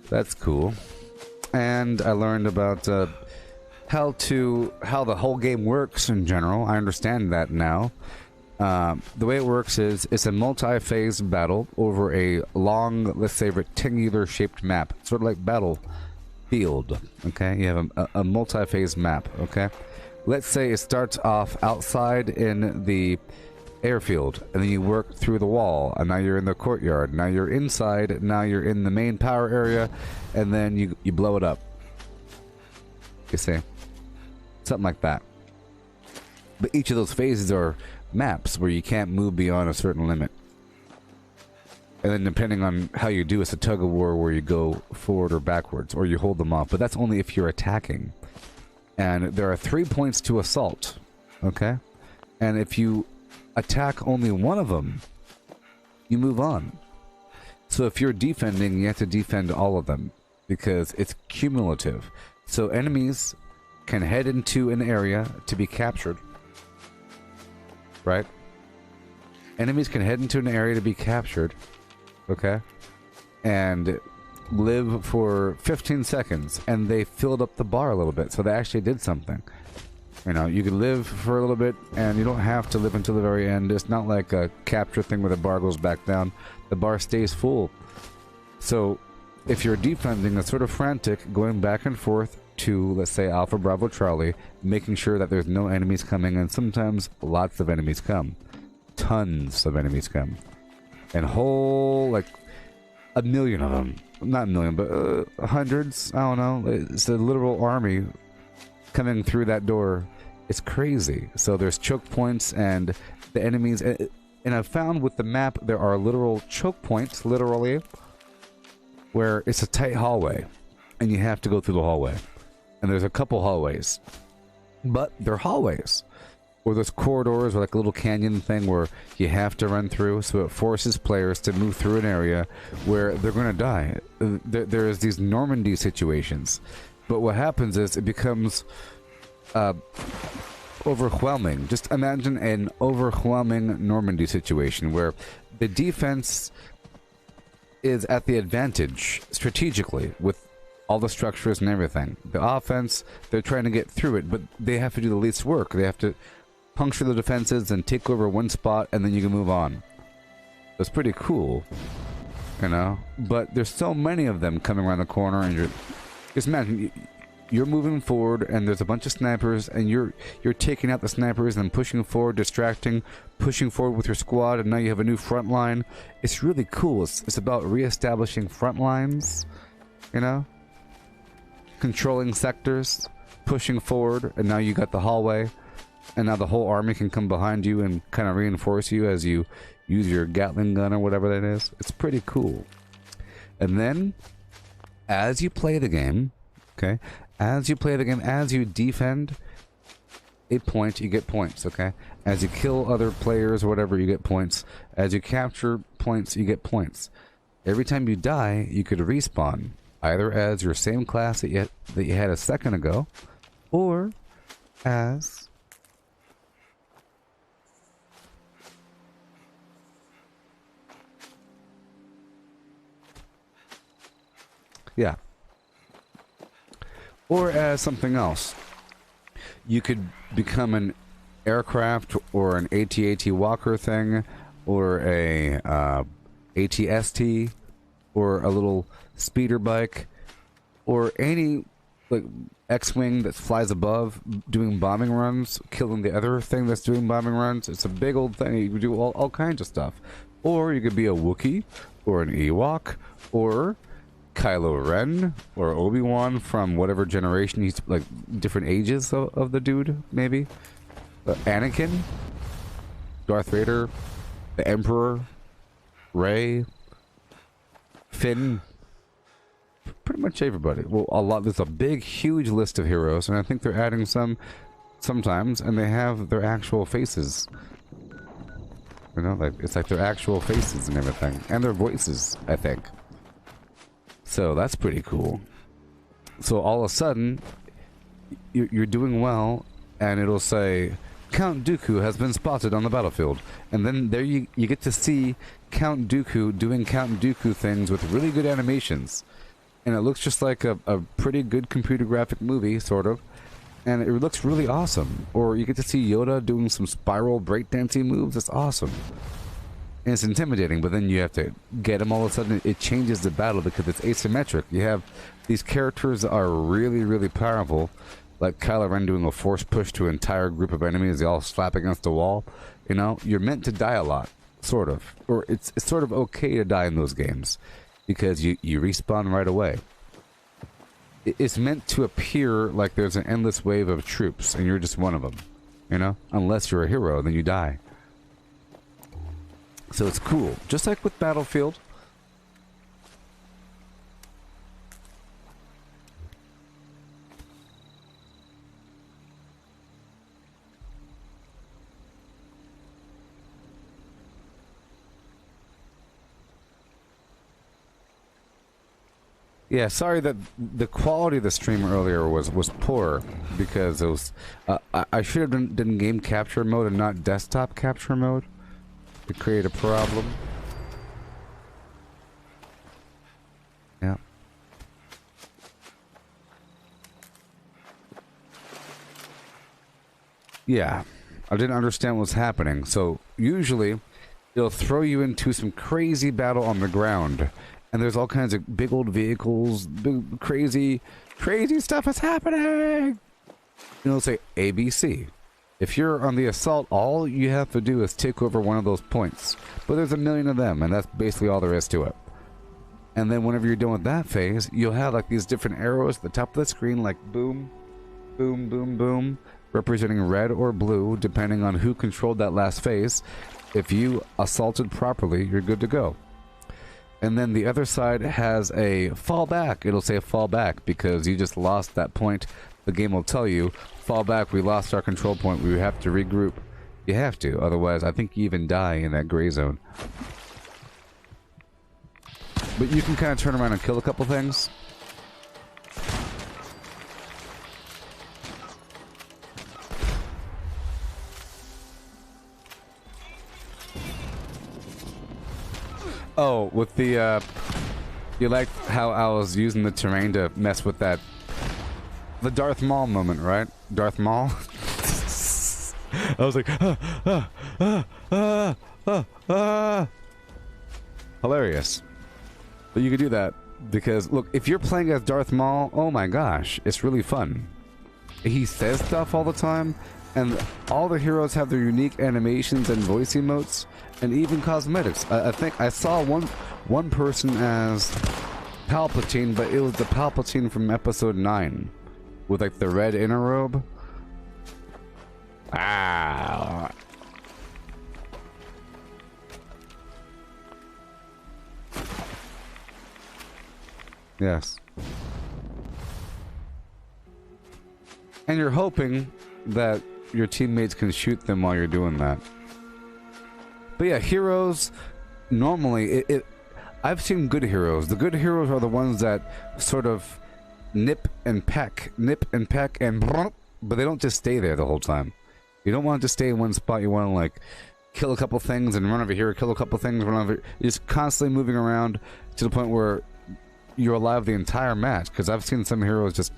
That's cool. And I learned about how the whole game works in general. I understand that now. The way it works is it's a multi-phase battle over a long, let's say, rectangular shaped map, sort of like Battlefield. Okay, you have a multi-phase map. Okay, let's say it starts off outside in the airfield, and then you work through the wall, and now you're in the courtyard. Now you're inside. Now you're in the main power area, and then you blow it up. You see, something like that. But each of those phases are maps where you can't move beyond a certain limit. And then depending on how you do, it's a tug of war where you go forward or backwards, or you hold them off. But that's only if you're attacking. And there are 3 points to assault. Okay? And if you attack only one of them, you move on. So if you're defending, you have to defend all of them, because it's cumulative. So enemies can head into an area to be captured. Right? Enemies can head into an area to be captured, okay, and live for 15 seconds, and they filled up the bar a little bit, so they actually did something. You know, you can live for a little bit, and you don't have to live until the very end. It's not like a capture thing where the bar goes back down. The bar stays full. So, if you're defending, it's sort of frantic, going back and forth to, let's say, Alpha, Bravo, Charlie, making sure that there's no enemies coming, and sometimes lots of enemies come. Tons of enemies come. And whole, like, a million of them. Not a million, but hundreds, I don't know. It's a literal army coming through that door. It's crazy. So there's choke points, and the enemies... And I've found with the map, there are literal choke points, literally, where it's a tight hallway, and you have to go through the hallway. and there's a couple hallways, but they're hallways. Or those corridors or like a little canyon thing where you have to run through, so it forces players to move through an area where they're going to die. There's these Normandy situations, but what happens is it becomes overwhelming. Just imagine an overwhelming Normandy situation where the defense is at the advantage strategically with all the structures and everything. The offense, they're trying to get through it, but they have to do the least work. They have to puncture the defenses and take over one spot, and then you can move on. It's pretty cool, you know? But there's so many of them coming around the corner, and just imagine, you're moving forward, and there's a bunch of snipers, and you're taking out the snipers and pushing forward, distracting, pushing forward with your squad, and now you have a new front line. It's really cool. It's about reestablishing front lines, you know? Controlling sectors, pushing forward, and now you got the hallway. And now the whole army can come behind you and kind of reinforce you as you use your Gatling gun or whatever that is. It's pretty cool. And then, as you play the game, okay? As you play the game, as you defend a point, you get points, okay? As you kill other players or whatever, you get points. As you capture points, you get points. Every time you die, you could respawn, either as your same class that you had a second ago, or as... yeah. Or as something else. You could become an aircraft or an AT-AT Walker thing, or a AT-ST, or a little speeder bike, or any like X-Wing that flies above doing bombing runs, killing the other thing that's doing bombing runs. It's a big old thing. You can do all kinds of stuff. Or you could be a Wookiee, or an Ewok, or Kylo Ren or Obi-Wan from whatever generation he's, like, different ages of the dude, maybe. Anakin, Darth Vader, the Emperor, Rey, Finn, pretty much everybody. Well, a lot. There's a big, huge list of heroes, and I think they're adding some sometimes, and they have their actual faces. You know, like it's like their actual faces and everything, and their voices, I think. So that's pretty cool. So all of a sudden, you're doing well, and it'll say, Count Dooku has been spotted on the battlefield. And then there you get to see Count Dooku doing Count Dooku things with really good animations. And it looks just like a pretty good computer graphic movie, sort of. And it looks really awesome. Or you get to see Yoda doing some spiral breakdancing moves. It's awesome. And it's intimidating, but then you have to get him all of a sudden. It changes the battle because it's asymmetric. You have these characters that are really, really powerful, like Kylo Ren doing a force push to an entire group of enemies. They all slap against the wall. You know, you're meant to die a lot, sort of. Or it's sort of okay to die in those games because you respawn right away. It's meant to appear like there's an endless wave of troops and you're just one of them. You know, unless you're a hero, then you die. So it's cool, just like with Battlefield. Yeah, sorry that the quality of the stream earlier was poor because it was. I should have done game capture mode and not desktop capture mode to create a problem. Yeah. Yeah, I didn't understand what's happening. So usually, it'll throw you into some crazy battle on the ground. And there's all kinds of big old vehicles, big, crazy stuff is happening! And it'll say ABC. If you're on the assault, all you have to do is take over one of those points. But there's a million of them, and that's basically all there is to it. And then whenever you're done with that phase, you'll have like these different arrows at the top of the screen, like boom, boom, boom, boom, representing red or blue, depending on who controlled that last phase. If you assaulted properly, you're good to go. And then the other side has a fall back. It'll say fall back because you just lost that point the game will tell you, fall back, we lost our control point, we have to regroup. You have to, otherwise I think you even die in that gray zone. But you can kind of turn around and kill a couple things. Oh, with the, you liked how I was using the terrain to mess with that, the Darth Maul moment, right? Darth Maul? I was like, hilarious. But you could do that, because, look, if you're playing as Darth Maul, oh my gosh, it's really fun. He says stuff all the time, and all the heroes have their unique animations and voice emotes, and even cosmetics. I think I saw one person as Palpatine, but it was the Palpatine from Episode 9, with like the red inner robe. Ah. Yes. And you're hoping that your teammates can shoot them while you're doing that. But yeah, heroes, normally, I've seen good heroes. The good heroes are the ones that sort of nip and peck, and but they don't just stay there the whole time. You don't want to just stay in one spot. You want to, like, kill a couple things and run over here, kill a couple things, run over here. You're just constantly moving around to the point where you're alive the entire match. Because I've seen some heroes just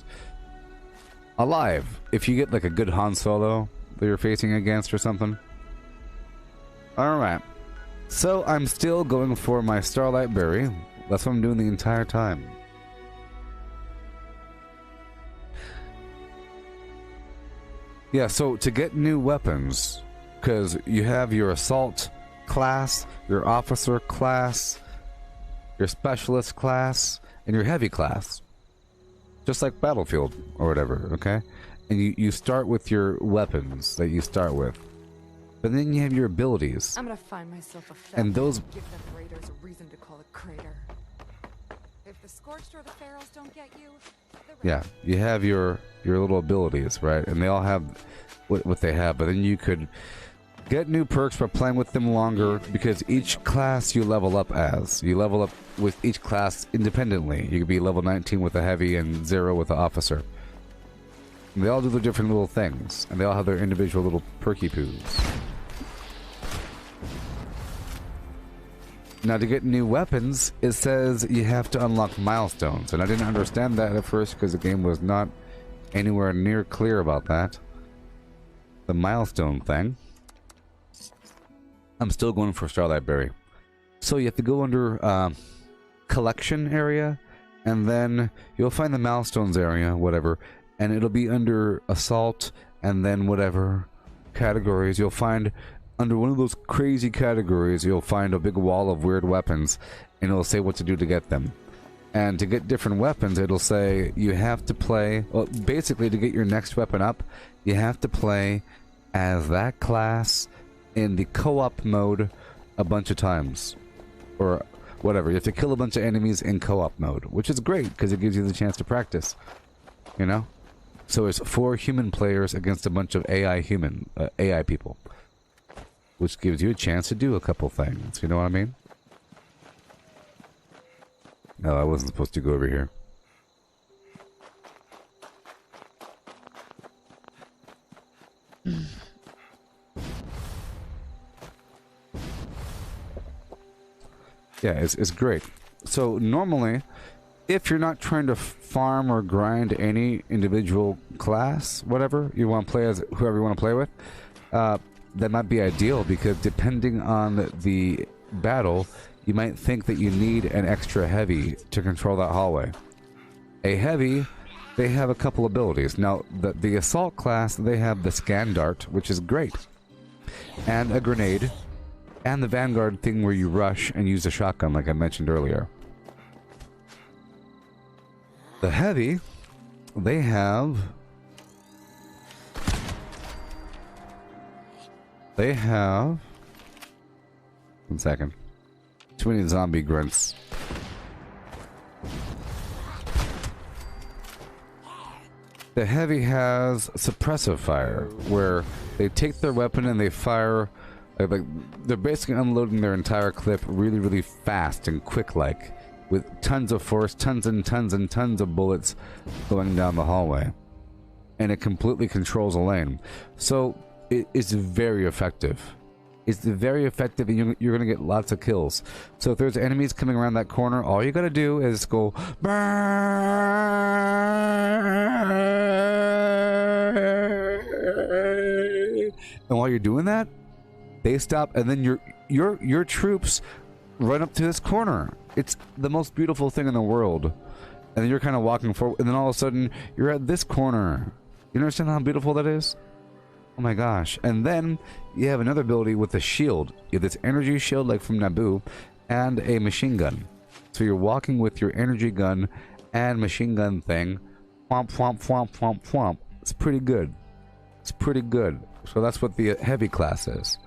alive. If you get, like, a good Han Solo that you're facing against or something. Alright. So, I'm still going for my Starlight Berry. That's what I'm doing the entire time. Yeah, so to get new weapons, because you have your Assault class, your Officer class, your Specialist class, and your Heavy class. Just like Battlefield, or whatever, okay? And you start with your weapons that you start with. But then you have your abilities. I'm gonna find myself a and those give them raiders a reason to call it crater. If the Scorched or the Pharaohs don't get you, yeah, you have your little abilities, right? And they all have what they have, but then you could get new perks by playing with them longer, because each class you level up as. You level up with each class independently. You could be level 19 with a Heavy and 0 with an Officer. And they all do their different little things, and they all have their individual little perky poos. Now, to get new weapons, it says you have to unlock milestones, and I didn't understand that at first because the game was not anywhere near clear about that. The milestone thing. I'm still going for Starlight Berry. So you have to go under collection area, and then you'll find the milestones area, whatever, and it'll be under assault, and then whatever categories you'll find. Under one of those crazy categories, you'll find a big wall of weird weapons, and it'll say what to do to get them. And to get different weapons, it'll say you have to play... Well, basically, to get your next weapon up, you have to play as that class in the co-op mode a bunch of times. Or whatever. You have to kill a bunch of enemies in co-op mode, which is great, because it gives you the chance to practice. You know? So it's 4 human players against a bunch of AI people. Which gives you a chance to do a couple things, you know what I mean? No, I wasn't supposed to go over here. Yeah, it's great. So normally, if you're not trying to farm or grind any individual class, whatever, you want to play as whoever you want to play with, that might be ideal, because depending on the battle, you might think that you need an extra Heavy to control that hallway. A Heavy, they have a couple abilities. Now, the Assault class, they have the Scan Dart, which is great, and a Grenade, and the Vanguard thing where you rush and use a shotgun, like I mentioned earlier. The Heavy, they have... One second. Too many zombie grunts. The heavy has suppressive fire, where they take their weapon and they fire, like they're basically unloading their entire clip really, really fast and quick-like, with tons of force, tons and tons and tons of bullets going down the hallway. And it completely controls a lane. So it's very effective. It's very effective, and you're going to get lots of kills. So if there's enemies coming around that corner, all you got to do is go and while you're doing that, they stop, and then your troops run up to this corner. It's the most beautiful thing in the world. And then you're kind of walking forward, and then all of a sudden you're at this corner. You understand how beautiful that is? Oh my gosh. And then you have another ability with the shield. You have this energy shield like from Naboo and a machine gun. So you're walking with your energy gun and machine gun thing. Whomp, whomp, whomp, whomp, whomp. It's pretty good. It's pretty good. So that's what the heavy class is.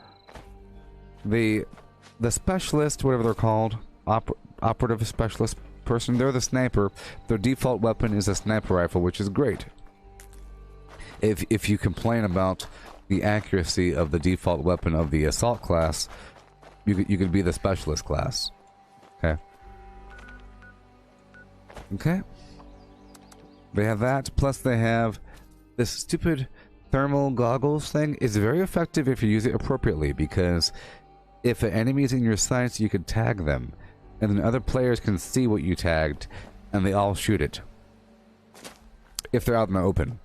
The specialist, whatever they're called, operative specialist person, they're the sniper. Their default weapon is a sniper rifle, which is great. If you complain about the accuracy of the default weapon of the assault class, you could be the specialist class. Okay. Okay. They have that, plus they have this stupid thermal goggles thing. It's very effective if you use it appropriately, because if an enemy is in your sights, you can tag them, and then other players can see what you tagged, and they all shoot it. If they're out in the open.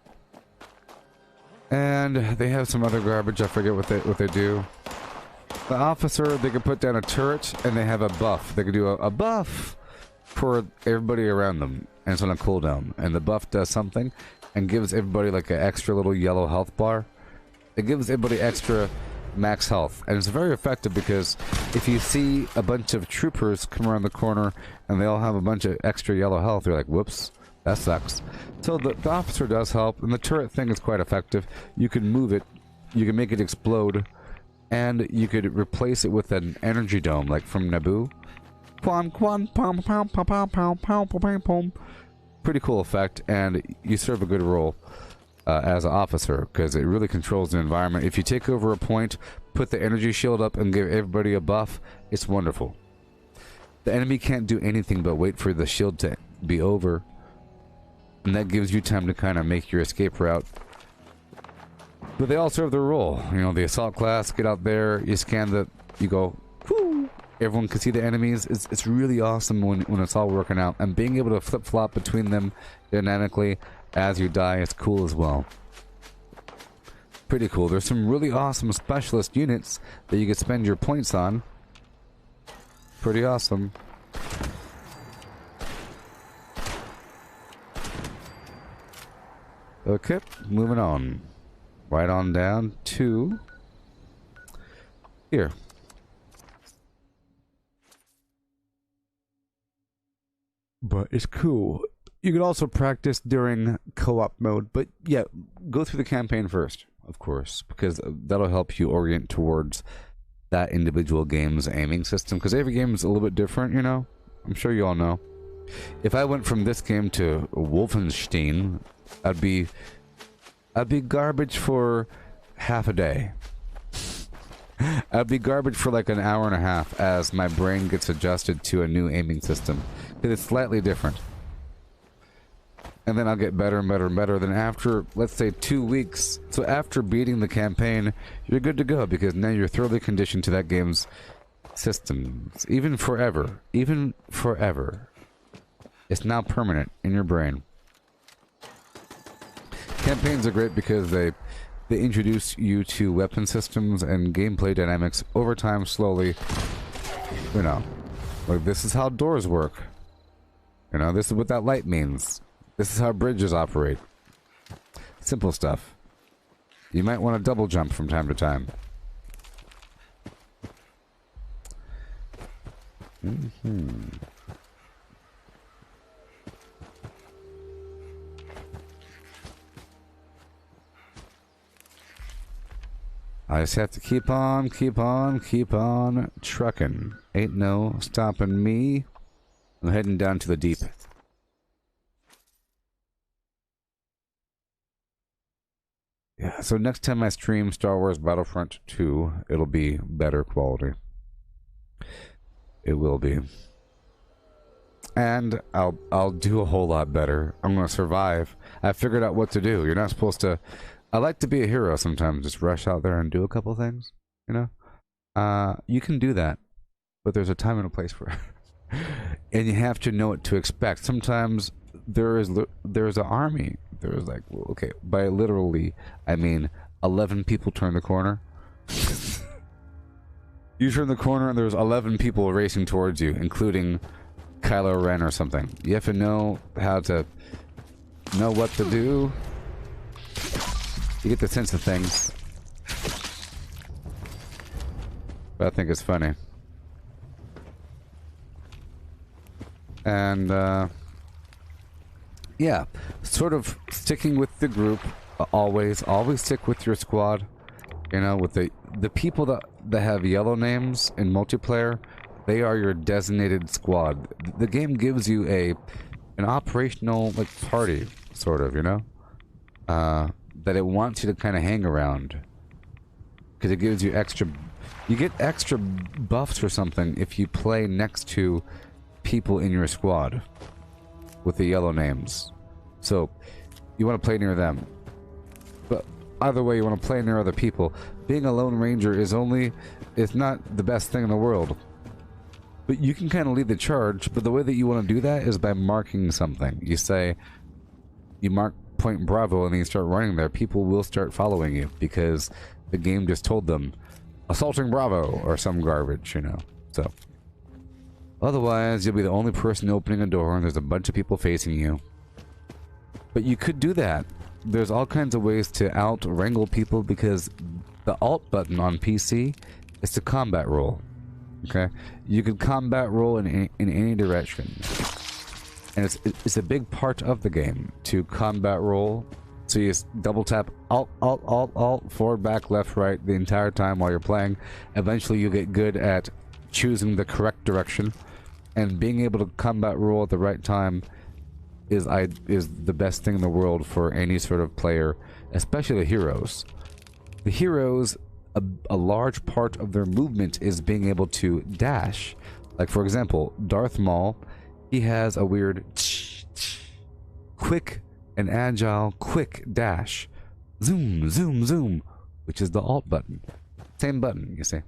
And they have some other garbage. I forget what they do. The officer, they can put down a turret, and they have a buff. They can do a buff for everybody around them, and it's on a cooldown. And the buff does something, and gives everybody like an extra little yellow health bar. It gives everybody extra max health, and it's very effective, because if you see a bunch of troopers come around the corner and they all have a bunch of extra yellow health, you're like, whoops. That sucks. So the officer does help, and the turret thing is quite effective. You can move it, you can make it explode, and you could replace it with an energy dome, like from Naboo. Pretty cool effect, and you serve a good role as an officer, because it really controls the environment. If you take over a point, put the energy shield up, and give everybody a buff, it's wonderful. The enemy can't do anything but wait for the shield to be over. And that gives you time to kind of make your escape route. But they all serve their role. You know, the assault class, get out there, you scan you go, whoo! Everyone can see the enemies. It's really awesome when it's all working out. And being able to flip-flop between them dynamically as you die is cool as well. Pretty cool. There's some really awesome specialist units that you can spend your points on. Pretty awesome. Okay, moving on. Right on down to here. But it's cool. You can also practice during co-op mode, but yeah, go through the campaign first, of course, because that'll help you orient towards that individual game's aiming system, because every game is a little bit different, you know? I'm sure you all know. If I went from this game to Wolfenstein, I'd be garbage for half a day. I'd be garbage for like an hour and a half as my brain gets adjusted to a new aiming system. Because it's slightly different. And then I'll get better and better and better. Then after, let's say, 2 weeks, so after beating the campaign, you're good to go, because now you're thoroughly conditioned to that game's systems. Even forever. Even forever. It's now permanent in your brain. Campaigns are great because they introduce you to weapon systems and gameplay dynamics over time, slowly. You know, like this is how doors work. You know, this is what that light means. This is how bridges operate. Simple stuff. You might want to double jump from time to time. I just have to keep on trucking. Ain't no stopping me. I'm heading down to the deep. Yeah, so next time I stream Star Wars Battlefront 2, it'll be better quality. It will be. And I'll do a whole lot better. I'm gonna survive. I figured out what to do. You're not supposed to. I like to be a hero sometimes. Just rush out there and do a couple things. You know, you can do that, but there's a time and a place for it, and you have to know what to expect. Sometimes there's an army. There's like, well, okay, by literally I mean 11 people turn the corner. You turn the corner and there's 11 people racing towards you, including Kylo Ren or something. You have to know how to know what to do. You get the sense of things. But I think it's funny. And yeah, sort of sticking with the group. Always stick with your squad. You know, with the people that have yellow names in multiplayer, they are your designated squad. The game gives you an operational like party, sort of, you know, that it wants you to kind of hang around, because it gives you you get extra buffs or something if you play next to people in your squad with the yellow names. So you want to play near them. But either way, you want to play near other people. Being a Lone Ranger it's not the best thing in the world. But you can kind of lead the charge, but the way that you want to do that is by marking something. You mark Point Bravo and then you start running there. People will start following you because the game just told them, assaulting Bravo or some garbage, you know. So otherwise, you'll be the only person opening a door and there's a bunch of people facing you. But you could do that. There's all kinds of ways to out-wrangle people because the Alt button on PC is to combat roll. Okay? You can combat roll in any direction. And it's a big part of the game to combat roll. So you just double tap Alt, Alt, Alt, Alt, forward, back, left, right the entire time while you're playing. Eventually you get good at choosing the correct direction. And being able to combat roll at the right time is the best thing in the world for any sort of player, especially the heroes. The heroes, a large part of their movement is being able to dash. Like, for example, Darth Maul, he has a weird quick and agile quick dash. Zoom, zoom, zoom, which is the Alt button. Same button, you see.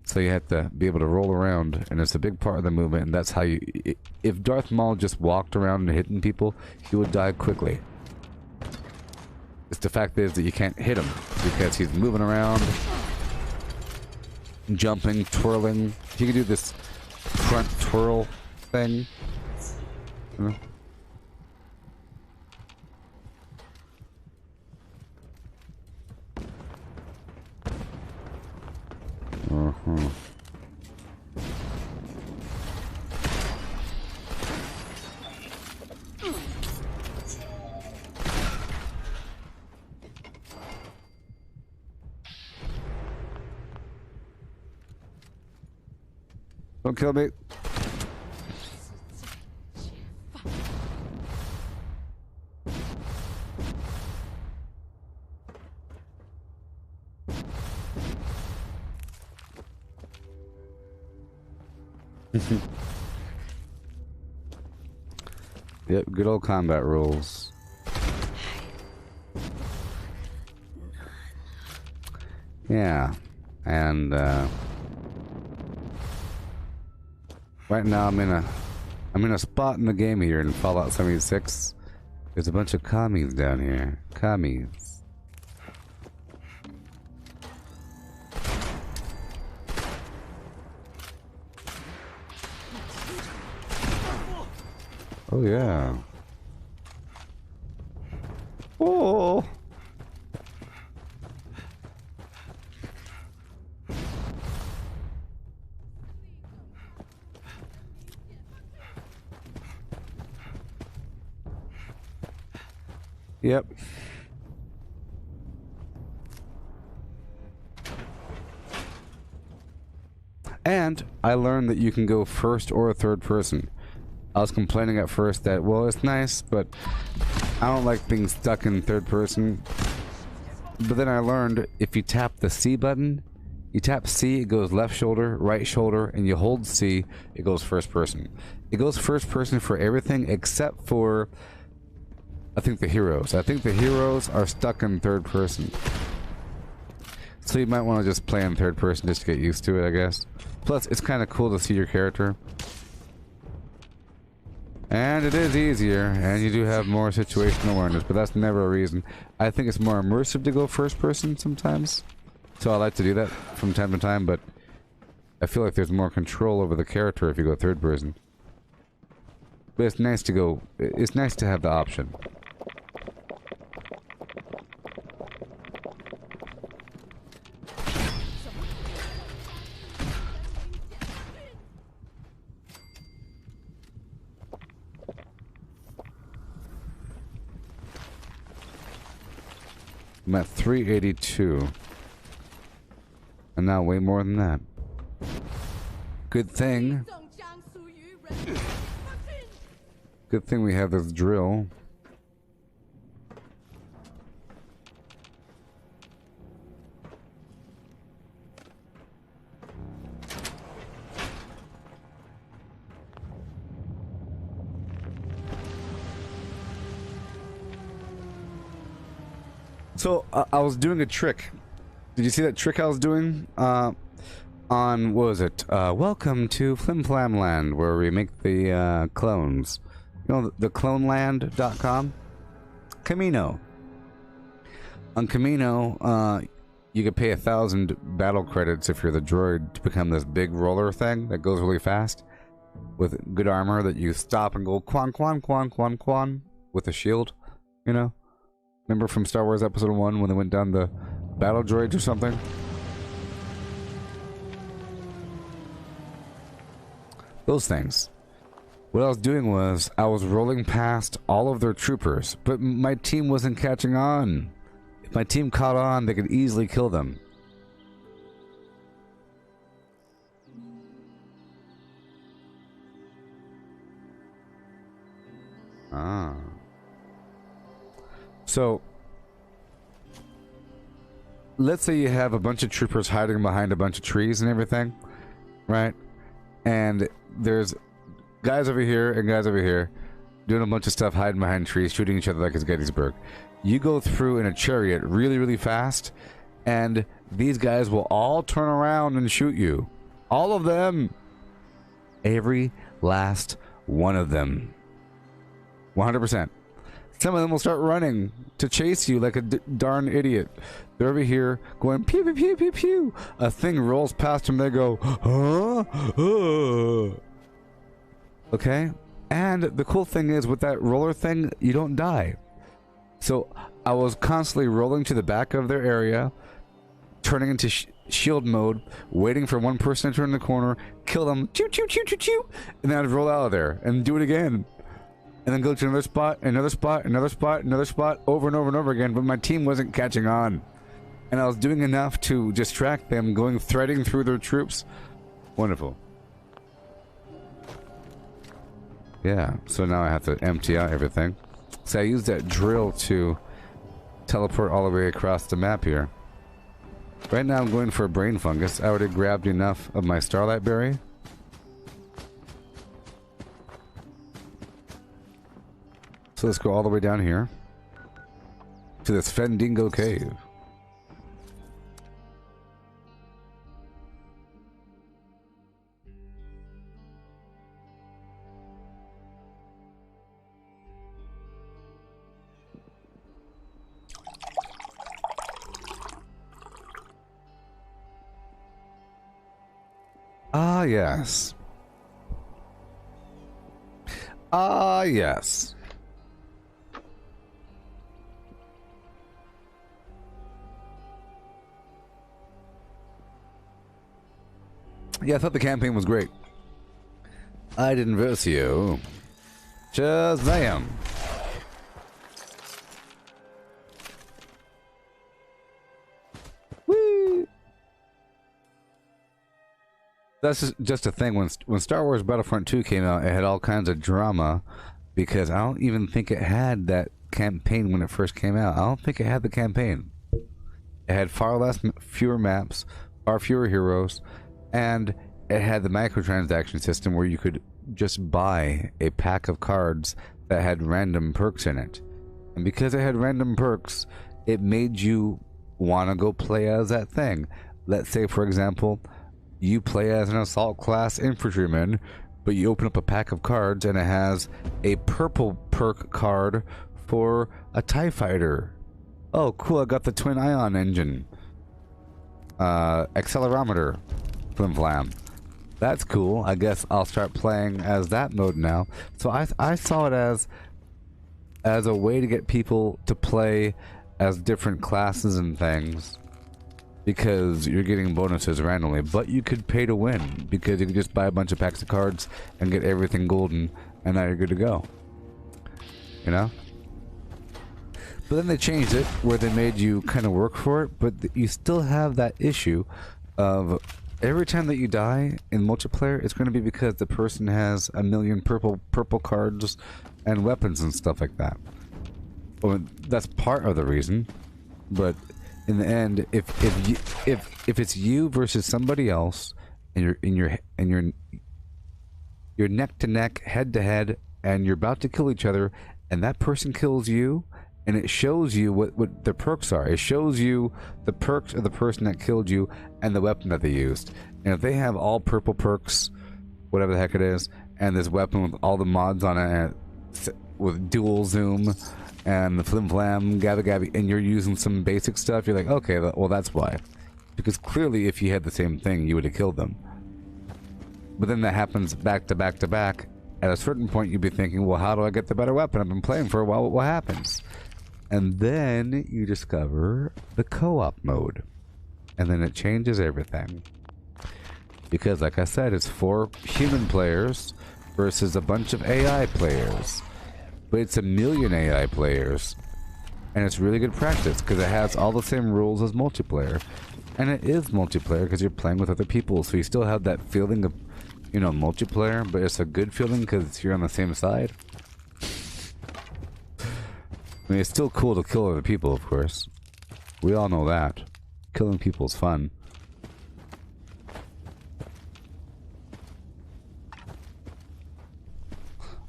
So you have to be able to roll around, and it's a big part of the movement, and that's how you... If Darth Maul just walked around and hitting people, he would die quickly. It's the fact is that you can't hit him, because he's moving around, jumping, twirling. He can do this front twirl thing. You know? Uh-huh. Don't kill me. Yep, good old combat rules. Yeah, and right now I'm in a spot in the game here in Fallout 76. There's a bunch of commies down here. Commies. Oh yeah. Oh. Yep. And I learned that you can go first or third person. I was complaining at first that, well, it's nice, but I don't like being stuck in third person. But then I learned if you tap the C button, you tap C, it goes left shoulder, right shoulder, and you hold C, it goes first person. It goes first person for everything except for, I think, the heroes. I think the heroes are stuck in third person. So you might want to just play in third person just to get used to it, I guess. Plus, it's kind of cool to see your character. And it is easier, and you do have more situational awareness, but that's never a reason. I think it's more immersive to go first person sometimes. So I like to do that from time to time, but I feel like there's more control over the character if you go third person. But it's nice to go, it's nice to have the option. I'm at 382. And now way more than that. Good thing. Good thing we have this drill. So I was doing a trick. Did you see that trick I was doing? On what was it? Welcome to Flim Flam Land, where we make the clones. You know, the cloneland.com? Camino. On Camino, you could pay 1,000 battle credits if you're the droid to become this big roller thing that goes really fast with good armor that you stop and go quan quan quan quan quan with a shield, you know? Remember from Star Wars Episode 1 when they went down the battle droids or something? Those things. What I was doing was, I was rolling past all of their troopers, but my team wasn't catching on. If my team caught on, they could easily kill them. Ah. So, let's say you have a bunch of troopers hiding behind a bunch of trees and everything, right? And there's guys over here and guys over here doing a bunch of stuff hiding behind trees, shooting each other like it's Gettysburg. You go through in a chariot really, really fast, and these guys will all turn around and shoot you. All of them. Every last one of them. 100%. Some of them will start running to chase you like a darn idiot. They're over here going pew pew pew pew pew. A thing rolls past them. They go, huh? Okay? And the cool thing is with that roller thing, you don't die. So I was constantly rolling to the back of their area, turning into shield mode, waiting for one person to turn the corner, kill them, choo choo choo choo choo, and then I'd roll out of there and do it again. And then go to another spot, another spot, another spot, another spot, over and over and over again, but my team wasn't catching on. And I was doing enough to distract them, threading through their troops. Wonderful. Yeah, so now I have to empty out everything. So I used that drill to teleport all the way across the map here. Right now I'm going for a brain fungus. I already grabbed enough of my starlight berry. So let's go all the way down here to this Fendingo cave. Ah, yes. Ah, yes. Yeah, I thought the campaign was great. I didn't verse you. Shazam! Woo! That's just a thing. When Star Wars Battlefront 2 came out, it had all kinds of drama because I don't even think it had that campaign when it first came out. I don't think it had the campaign. It had fewer maps, far fewer heroes, and it had the microtransaction system where you could just buy a pack of cards that had random perks in it. And because it had random perks, it made you want to go play as that thing. Let's say, for example, you play as an assault class infantryman, but you open up a pack of cards and it has a purple perk card for a TIE fighter. Oh, cool, I got the twin ion engine. Accelerometer. Flim flam. That's cool. I guess I'll start playing as that mode now. So I saw it as a way to get people to play as different classes and things, because you're getting bonuses randomly, but you could pay to win because you could just buy a bunch of packs of cards and get everything golden, and now you're good to go. You know? But then they changed it where they made you kind of work for it, but you still have that issue of every time that you die in multiplayer, it's going to be because the person has a million purple cards and weapons and stuff like that. Well, that's part of the reason, but in the end, if it's you versus somebody else, and you're neck to neck, head to head, and you're about to kill each other, and that person kills you, and it shows you what their perks are. It shows you the perks of the person that killed you and the weapon that they used. And if they have all purple perks, whatever the heck it is, and this weapon with all the mods on it, with dual zoom and the flim flam gabby gabby, and you're using some basic stuff, you're like, okay, well, that's why. Because clearly if you had the same thing, you would have killed them. But then that happens back to back to back. At a certain point, you'd be thinking, well, how do I get the better weapon? I've been playing for a while, what happens? And then you discover the co-op mode. And then it changes everything. Because, like I said, it's 4 human players versus a bunch of AI players. But it's 1 million AI players. And it's really good practice, because it has all the same rules as multiplayer. And it is multiplayer, because you're playing with other people. So you still have that feeling of, you know, multiplayer, but it's a good feeling because you're on the same side. I mean, it's still cool to kill other people, of course. We all know that. Killing people is fun.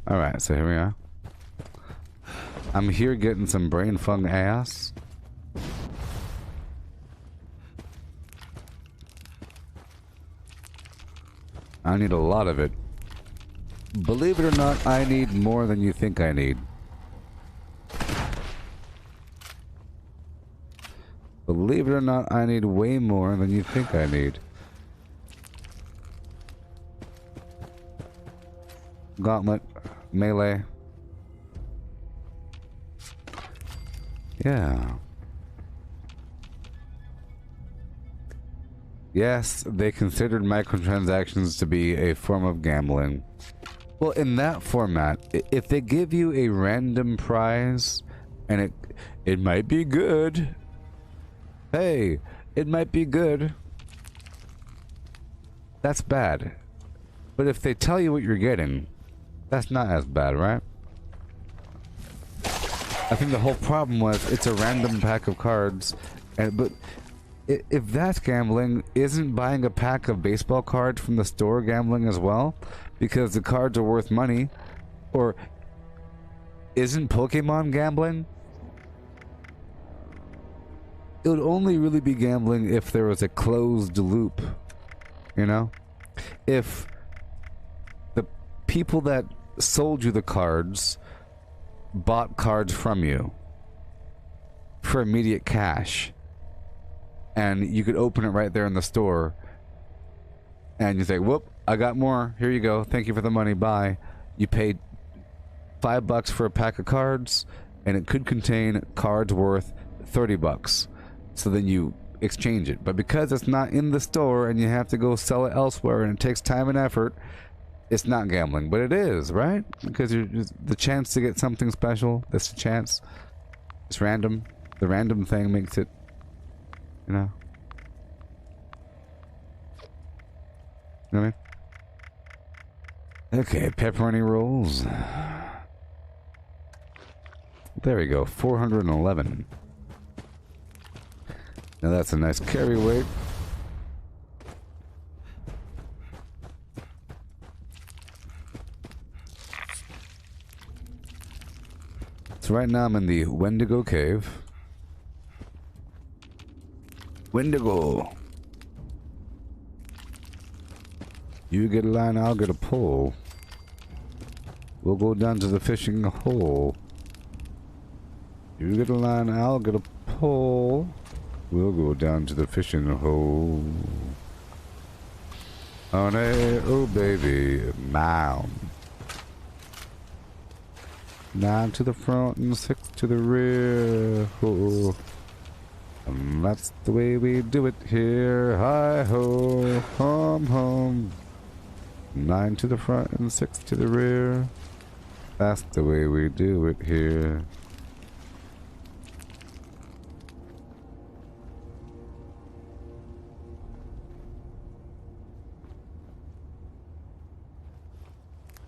Alright, so here we are. I'm here getting some brain funk ass. I need a lot of it. Believe it or not, I need more than you think I need. Believe it or not, I need way more than you think I need. Gauntlet, melee. Yeah. Yes, they considered microtransactions to be a form of gambling. Well, in that format, if they give you a random prize, and it might be good. Hey, it might be good. That's bad. But if they tell you what you're getting, that's not as bad, right? I think the whole problem was it's a random pack of cards, but if that's gambling, isn't buying a pack of baseball cards from the store gambling as well? Because the cards are worth money. Or isn't Pokemon gambling? It would only really be gambling if there was a closed loop, you know? If the people that sold you the cards bought cards from you for immediate cash, and you could open it right there in the store, and you say, whoop, I got more, here you go, thank you for the money, bye. You paid $5 for a pack of cards, and it could contain cards worth $30. So then you exchange it. But because it's not in the store and you have to go sell it elsewhere and it takes time and effort, it's not gambling. But it is, right? Because you're just, the chance to get something special, that's the chance. It's random. The random thing makes it, you know. You know what I mean? Okay, pepperoni rolls. There we go, 411. Now that's a nice carry weight. So right now I'm in the Wendigo cave. Wendigo. You get a line, I'll get a pole. We'll go down to the fishing hole. You get a line, I'll get a pole. We'll go down to the fishing hole. Honey, oh baby, mound. 9 to the front and 6 to the rear. Oh. And that's the way we do it here. Hi ho, hum hum. 9 to the front and 6 to the rear. That's the way we do it here.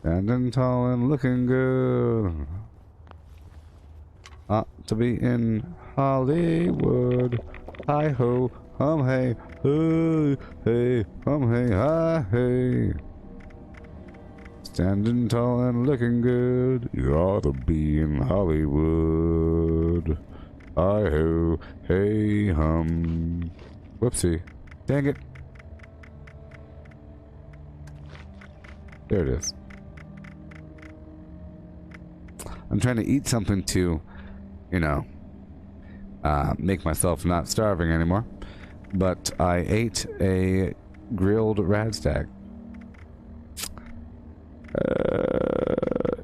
Standing tall and looking good. Ought to be in Hollywood. Hi ho, hum hey, hey, hey, hum hey, hi hey. Standing tall and looking good. You ought to be in Hollywood. Hi ho, hey hum. Whoopsie. Dang it. There it is. I'm trying to eat something to, you know, make myself not starving anymore. But I ate a grilled radstag.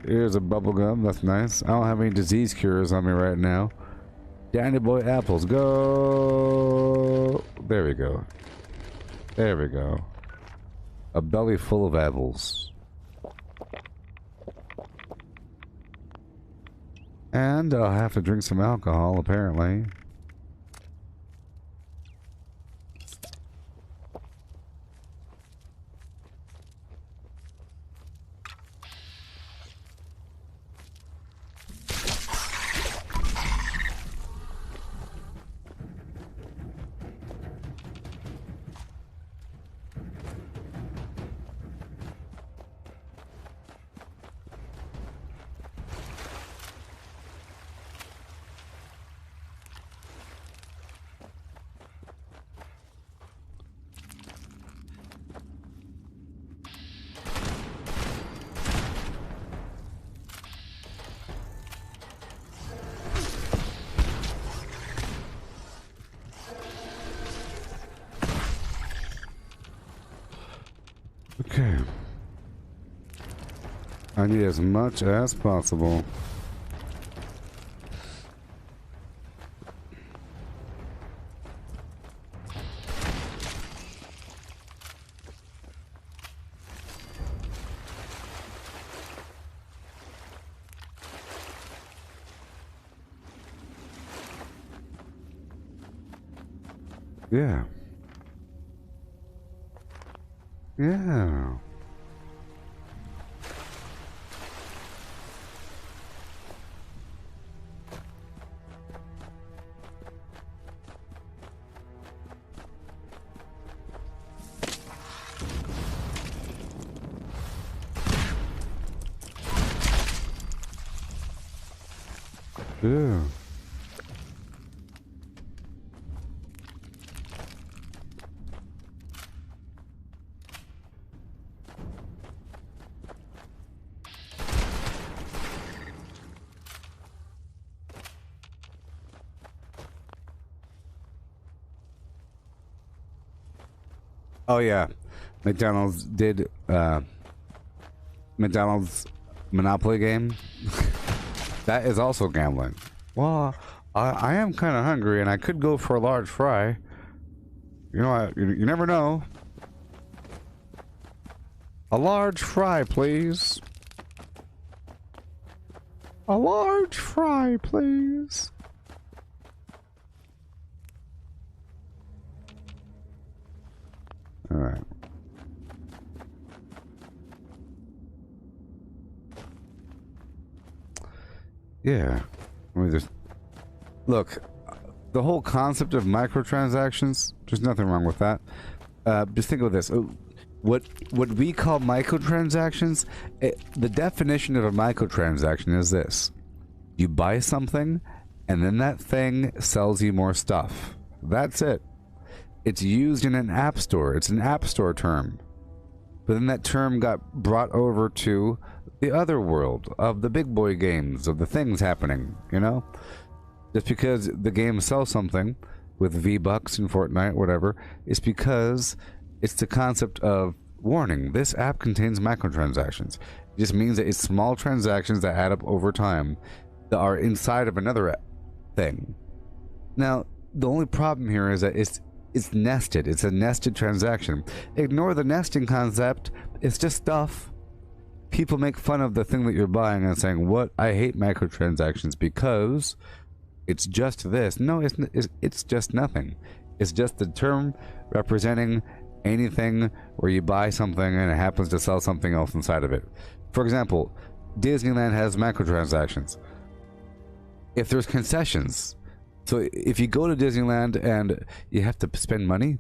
Here's a bubble gum. That's nice. I don't have any disease cures on me right now. Danny boy apples, go! There we go. There we go. A belly full of apples. And I'll have to drink some alcohol, apparently. Okay. I need as much as possible. Yeah. Yeah. Yeah. Oh yeah, McDonald's did McDonald's Monopoly game. That is also gambling. Well, I am kind of hungry, and I could go for a large fry. You know, you never know. A large fry, please. A large fry, please. All right. Yeah. Let me just look. the whole concept of microtransactions, there's nothing wrong with that. Just think of this. What we call microtransactions, the definition of a microtransaction is this. You buy something, and then that thing sells you more stuff. That's it. It's used in an app store. It's an app store term. But then that term got brought over to the other world of the big boy games, of the things happening, you know? Just because the game sells something with V-Bucks and Fortnite, whatever, it's because it's the concept of, warning, this app contains microtransactions. It just means that it's small transactions that add up over time that are inside of another thing. Now, the only problem here is that it's nested. It's a nested transaction. Ignore the nesting concept. It's just stuff. People make fun of the thing that you're buying and saying, what? I hate microtransactions because it's just this. No, it's just nothing. It's just the term representing anything where you buy something and it happens to sell something else inside of it. For example, Disneyland has microtransactions. If there's concessions, so if you go to Disneyland and you have to spend money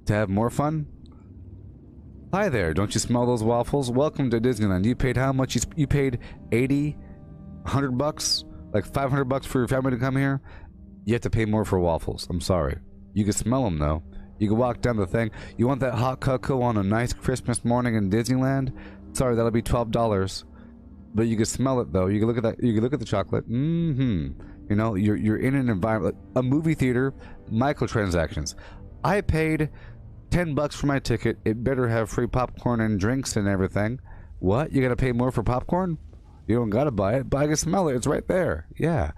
to have more fun, hi there, don't you smell those waffles? Welcome to Disneyland. You paid how much? You paid 80, 100 bucks, like 500 bucks for your family to come here. You have to pay more for waffles. I'm sorry. You can smell them though. You can walk down the thing. You want that hot cocoa on a nice Christmas morning in Disneyland? Sorry, that'll be $12. But you can smell it though. You can look at that. You can look at the chocolate. You know, you're in an environment, a movie theater, microtransactions. I paid $10 for my ticket. It better have free popcorn and drinks and everything. What? You gotta pay more for popcorn? You don't gotta buy it, but I can smell it. It's right there. Yeah.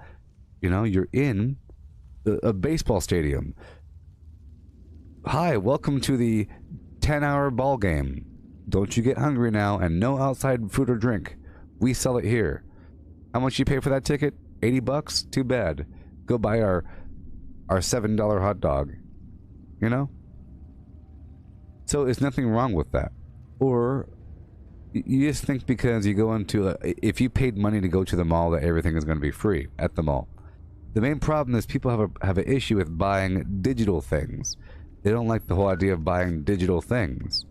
You know, you're in a baseball stadium. Hi, welcome to the 10-hour ball game. Don't you get hungry now, and no outside food or drink. We sell it here. How much you pay for that ticket? 80 bucks? Too bad. Go buy our $7 hot dog. You know? So there's nothing wrong with that. Or you just think because you go into if you paid money to go to the mall that everything is going to be free at the mall. The main problem is people have an issue with buying digital things. They don't like the whole idea of buying digital things.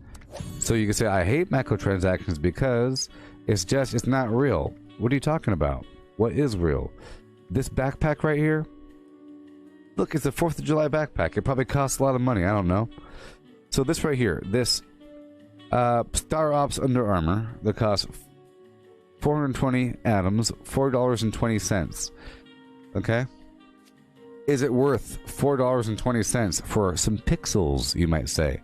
So you can say, I hate microtransactions because it's not real. What are you talking about? What is real? This backpack right here? Look, it's a 4th of July backpack. It probably costs a lot of money. I don't know. So this right here, this Star Ops Under Armour that costs 420 atoms, $4.20. Okay? Is it worth $4.20 for some pixels, you might say?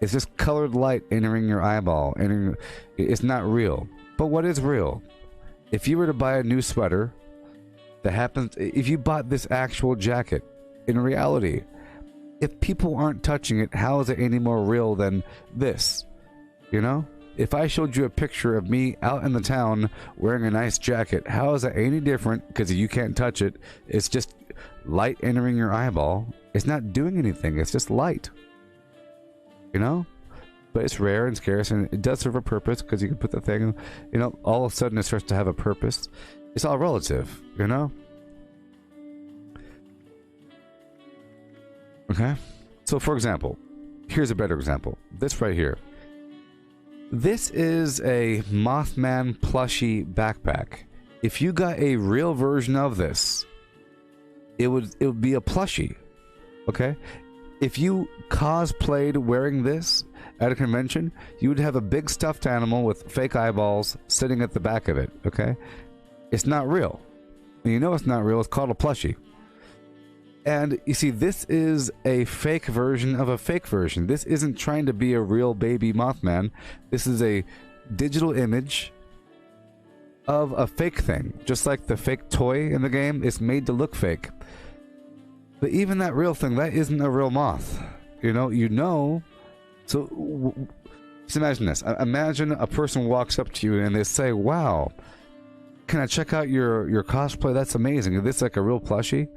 It's just colored light entering your eyeball. It's not real. But what is real? If you were to buy a new sweater that happens... If you bought this actual jacket, in reality, if people aren't touching it, how is it any more real than this? You know? If I showed you a picture of me out in the town wearing a nice jacket, how is that any different? Because you can't touch it. It's just light entering your eyeball. It's not doing anything. It's just light. You know? But it's rare and scarce, and it does serve a purpose because you can put the thing, you know, all of a sudden it starts to have a purpose. It's all relative, you know? Okay? So, for example, here's a better example. This right here. This is a Mothman plushie backpack. If you got a real version of this, it would be a plushie. Okay? If you cosplayed wearing this at a convention, you would have a big stuffed animal with fake eyeballs sitting at the back of it. Okay? It's not real. And you know it's not real. It's called a plushie. And you see, this is a fake version of a fake version. This isn't trying to be a real baby Mothman. This is a digital image of a fake thing. Just like the fake toy in the game, it's made to look fake. But even that real thing, that isn't a real moth. You know? So, just imagine this. Imagine a person walks up to you and they say, wow, can I check out your cosplay? That's amazing. Is this like a real plushie?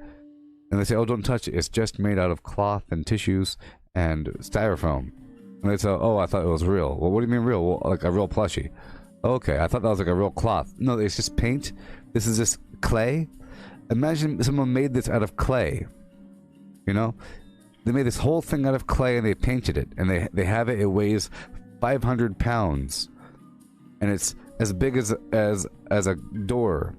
And they say, oh, don't touch it. It's just made out of cloth and tissues and styrofoam. And they say, oh, I thought it was real. Well, what do you mean real? Well, like a real plushie. Okay, I thought that was like a real cloth. No, it's just paint. This is just clay. Imagine someone made this out of clay. You know? They made this whole thing out of clay and they painted it. And they have it, it weighs 500 pounds. And it's as big as a door.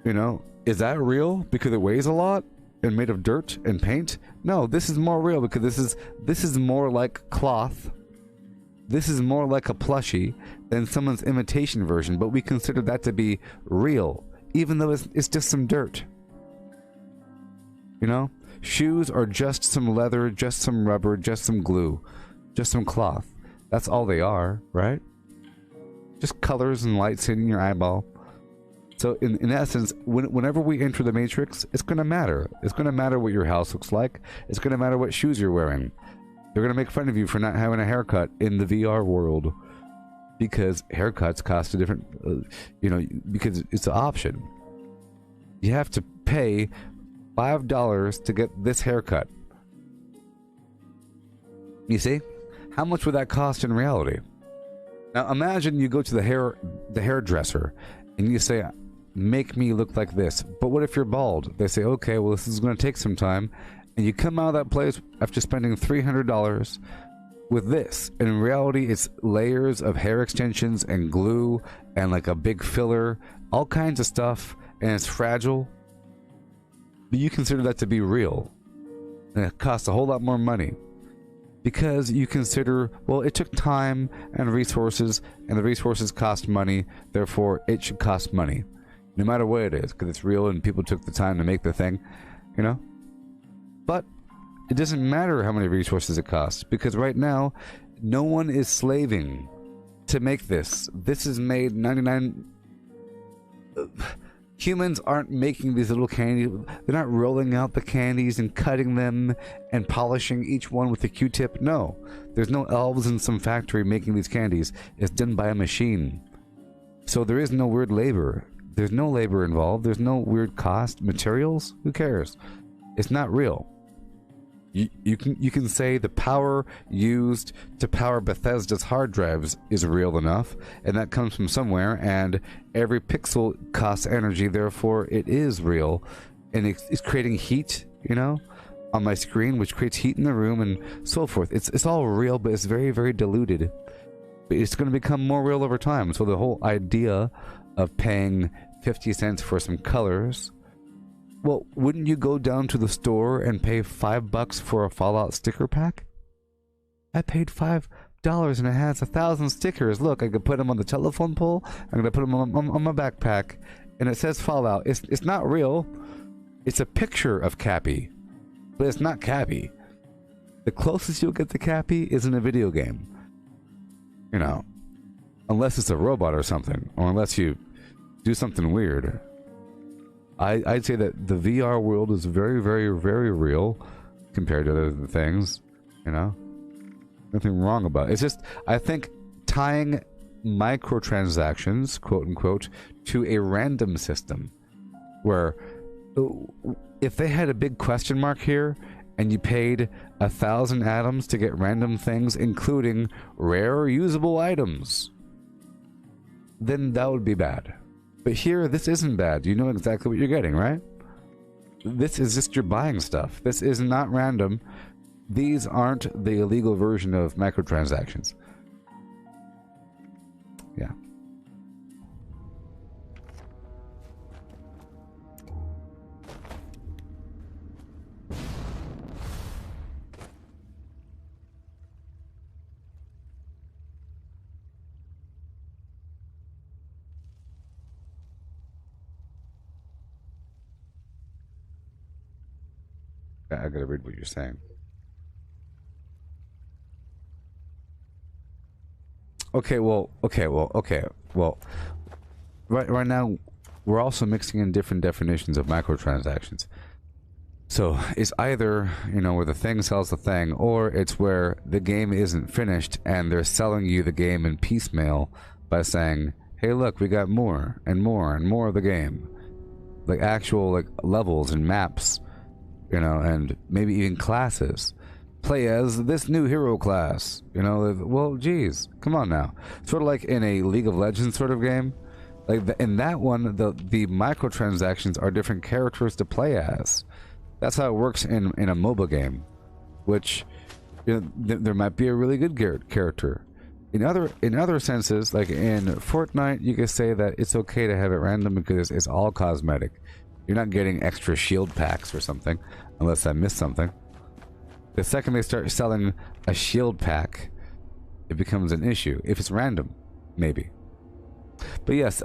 You know? Is that real? Because it weighs a lot? And made of dirt and paint? No, this is more real because this is more like cloth. This is more like a plushie than someone's imitation version, but we consider that to be real, even though it's just some dirt. You know? Shoes are just some leather, just some rubber, just some glue, just some cloth. That's all they are, right? Just colors and lights hitting your eyeball. So in essence, whenever we enter the Matrix, it's going to matter. It's going to matter what your house looks like. It's going to matter what shoes you're wearing. They're going to make fun of you for not having a haircut in the VR world. Because haircuts cost a different, you know, because it's an option. You have to pay $5 to get this haircut. You see? How much would that cost in reality? Now imagine you go to the hairdresser and you say, make me look like this. But what if you're bald? They say, okay, well, this is going to take some time. And you come out of that place after spending $300 with this. And in reality, it's layers of hair extensions and glue and like a big filler, all kinds of stuff. And it's fragile. But you consider that to be real. And it costs a whole lot more money. Because you consider, well, it took time and resources, and the resources cost money, therefore it should cost money. No matter what it is, because it's real and people took the time to make the thing, you know? But it doesn't matter how many resources it costs, because right now, no one is slaving to make this. This is made 99... Humans aren't making these little candies. They're not rolling out the candies and cutting them and polishing each one with a Q-tip. No. There's no elves in some factory making these candies. It's done by a machine. So there is no weird labor. There's no labor involved. There's no weird cost. Materials? Who cares? It's not real. You can say the power used to power Bethesda's hard drives is real enough, and that comes from somewhere, and every pixel costs energy, therefore it is real, and it's creating heat, you know, on my screen, which creates heat in the room, and so forth. It's all real, but it's very, very diluted. But it's going to become more real over time, so the whole idea of paying 50 cents for some colors... Well, wouldn't you go down to the store and pay $5 for a Fallout sticker pack? I paid $5 and it has 1,000 stickers. Look, I could put them on the telephone pole. I'm going to put them on my backpack. And it says Fallout. It's not real. It's a picture of Cappy. But it's not Cappy. The closest you'll get to Cappy is in a video game. You know. Unless it's a robot or something. Or unless you do something weird. I'd say that the VR world is very, very, very real compared to other things, you know? Nothing wrong about it. It's just, I think tying microtransactions, quote-unquote, to a random system, where if they had a big question mark here, and you paid 1,000 atoms to get random things, including rare usable items, then that would be bad. But here, this isn't bad. You know exactly what you're getting, right? This is just you're buying stuff. This is not random. These aren't the illegal version of microtransactions. Yeah. I gotta read what you're saying. Okay, well, right now, we're also mixing in different definitions of microtransactions. So, it's either, you know, where the thing sells the thing, or it's where the game isn't finished, and they're selling you the game in piecemeal by saying, hey, look, we got more, and more, and more of the game. Like, actual, like, levels and maps. You know, and maybe even classes. Play as this new hero class. You know, well, geez, come on now. Sort of like in a League of Legends sort of game. Like in that one, the microtransactions are different characters to play as. That's how it works in a mobile game, which there might be a really good character. In other senses, like in Fortnite, you can say that it's okay to have it random because it's all cosmetic. You're not getting extra shield packs or something, unless I missed something. The second they start selling a shield pack, it becomes an issue. If it's random, maybe. But yes,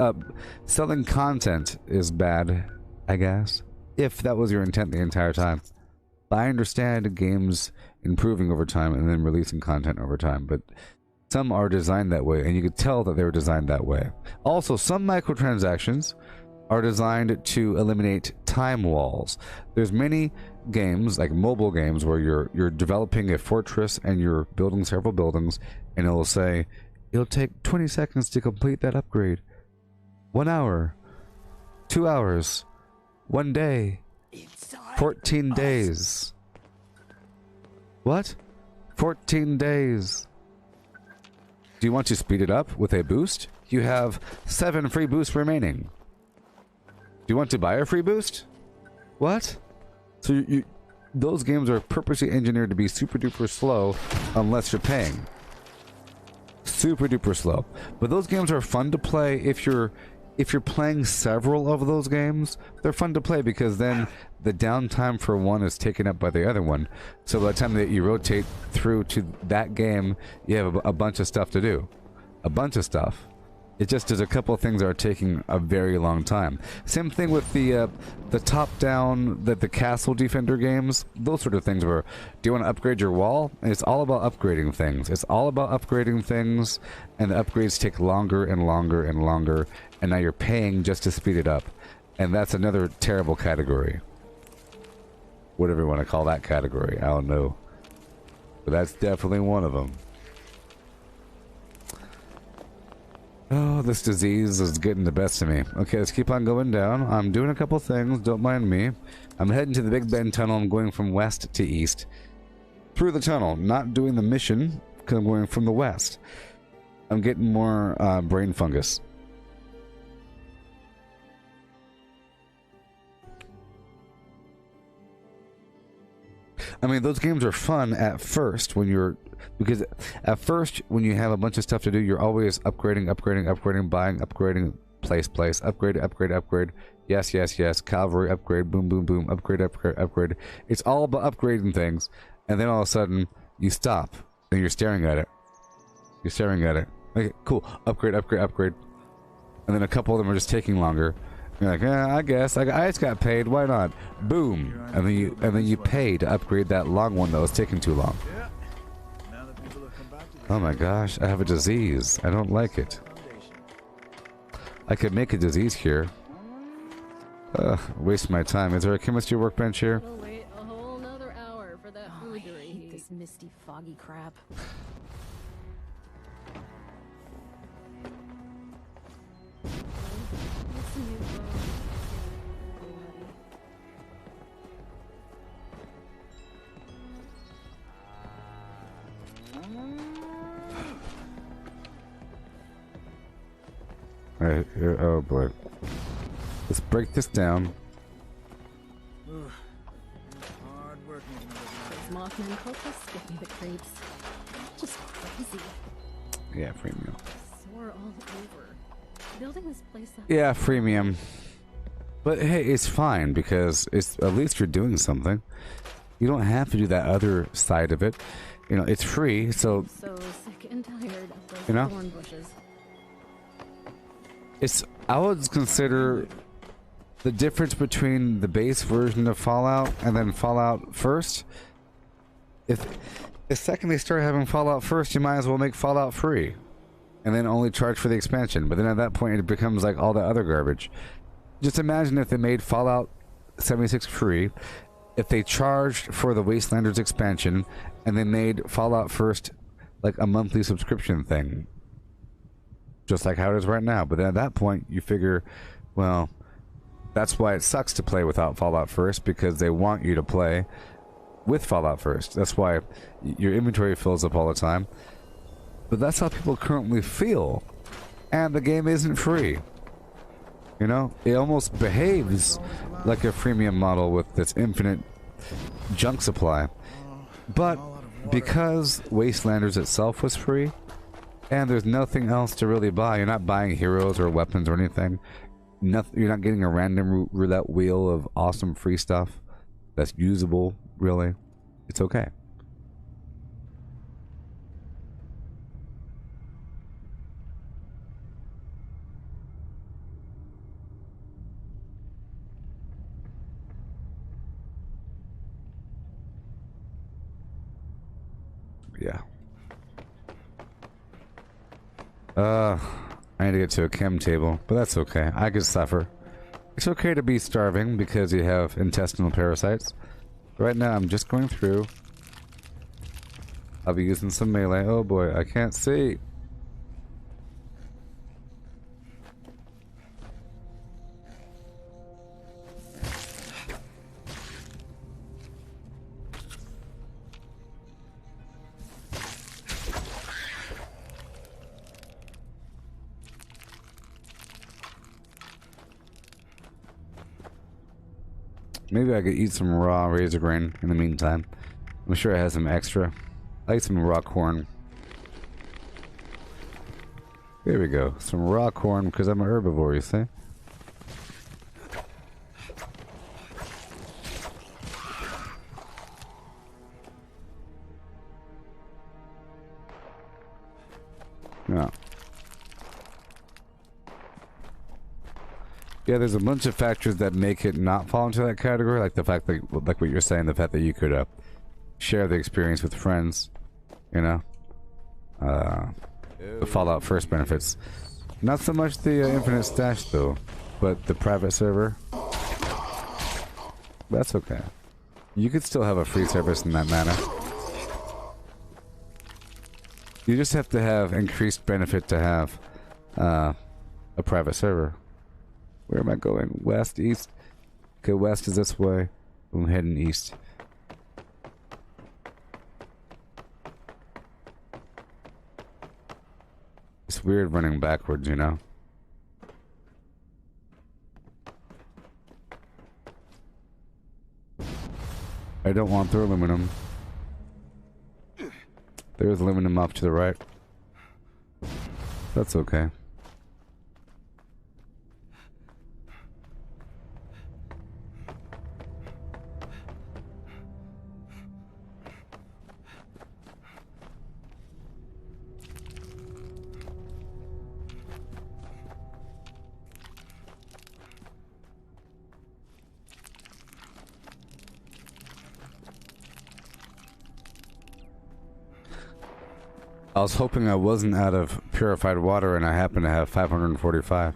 selling content is bad, I guess, if that was your intent the entire time. But I understand games improving over time and then releasing content over time, but some are designed that way, and you could tell that they were designed that way. Also, some microtransactions are designed to eliminate time walls. There's many games, like mobile games, where you're developing a fortress and you're building several buildings, and it'll say, it'll take 20 seconds to complete that upgrade. 1 hour. 2 hours. 1 day. 14 days. What? 14 days. Do you want to speed it up with a boost? You have 7 free boosts remaining. Do you want to buy a free boost? What? So those games are purposely engineered to be super duper slow unless you're paying. Super duper slow. But those games are fun to play if you're playing several of those games. They're fun to play because then the downtime for one is taken up by the other one. So by the time that you rotate through to that game, you have a bunch of stuff to do. A bunch of stuff. It just is a couple of things that are taking a very long time. Same thing with the top-down, the castle defender games. Those sort of things where, do you want to upgrade your wall? And it's all about upgrading things. It's all about upgrading things, and the upgrades take longer and longer and longer, and now you're paying just to speed it up. And that's another terrible category. Whatever you want to call that category, I don't know. But that's definitely one of them. Oh, this disease is getting the best of me. Okay, let's keep on going down. I'm doing a couple things, don't mind me. I'm heading to the Big Bend Tunnel. I'm going from west to east. Through the tunnel, not doing the mission, because I'm going from the west. I'm getting more brain fungus. I mean, those games are fun at first when you're... Because at first, when you have a bunch of stuff to do, you're always upgrading, buying, upgrading, place, upgrade, yes, cavalry, upgrade, boom, upgrade. It's all about upgrading things, and then all of a sudden, you stop, and you're staring at it. Okay, cool, upgrade. And then a couple of them are just taking longer. You're like, I guess, I just got paid, why not? Boom, and then you pay to upgrade that long one that was taking too long. Oh my gosh, I have a disease. I don't like it. I could make a disease here. Waste my time. Is there a chemistry workbench here? We'll wait a whole nother hour for that food to reheat. This misty, foggy crap. What's the new Right here, oh boy. Let's break this down. Those Mothman cultists give me the creeps. Just crazy. Yeah, freemium. Sore all over. Building this place up. Yeah, freemium. But hey, it's fine because it's at least you're doing something. You don't have to do that other side of it. You know, it's free, so... I'm so sick and tired of those you know? thorn bushes. I would consider the difference between the base version of Fallout and then Fallout First. If the second they start having Fallout First, you might as well make Fallout free. And then only charge for the expansion. But then at that point it becomes like all the other garbage. Just imagine if they made Fallout 76 free, if they charged for the Wastelanders expansion, and they made Fallout First like a monthly subscription thing. Just like how it is right now. But then at that point, you figure, well, that's why it sucks to play without Fallout First, because they want you to play with Fallout First. That's why your inventory fills up all the time. But that's how people currently feel. And the game isn't free. You know, it almost behaves like a freemium model with this infinite junk supply. But because Wastelanders itself was free, and there's nothing else to really buy, you're not buying heroes or weapons or anything. You're not getting a random roulette wheel of awesome free stuff that's usable, really. It's okay. Yeah. I need to get to a chem table, but that's okay. I could suffer. It's okay to be starving because you have intestinal parasites. Right now, I'm just going through. I'll be using some melee. Oh boy, I can't see. Maybe I could eat some raw razor grain in the meantime. I'm sure it has some extra. I like some raw corn. There we go. Some raw corn because I'm an herbivore, you see? Yeah. Yeah, there's a bunch of factors that make it not fall into that category, like the fact that, like what you're saying, the fact that you could share the experience with friends, you know? The Fallout First benefits. Not so much the infinite stash, though, but the private server. That's okay. You could still have a free service in that manner. You just have to have increased benefit to have a private server. Where am I going? West, east? Okay, west is this way. I'm heading east. It's weird running backwards, you know? I don't want the aluminum. There's aluminum off to the right. That's okay. I was hoping I wasn't out of purified water and I happen to have 545.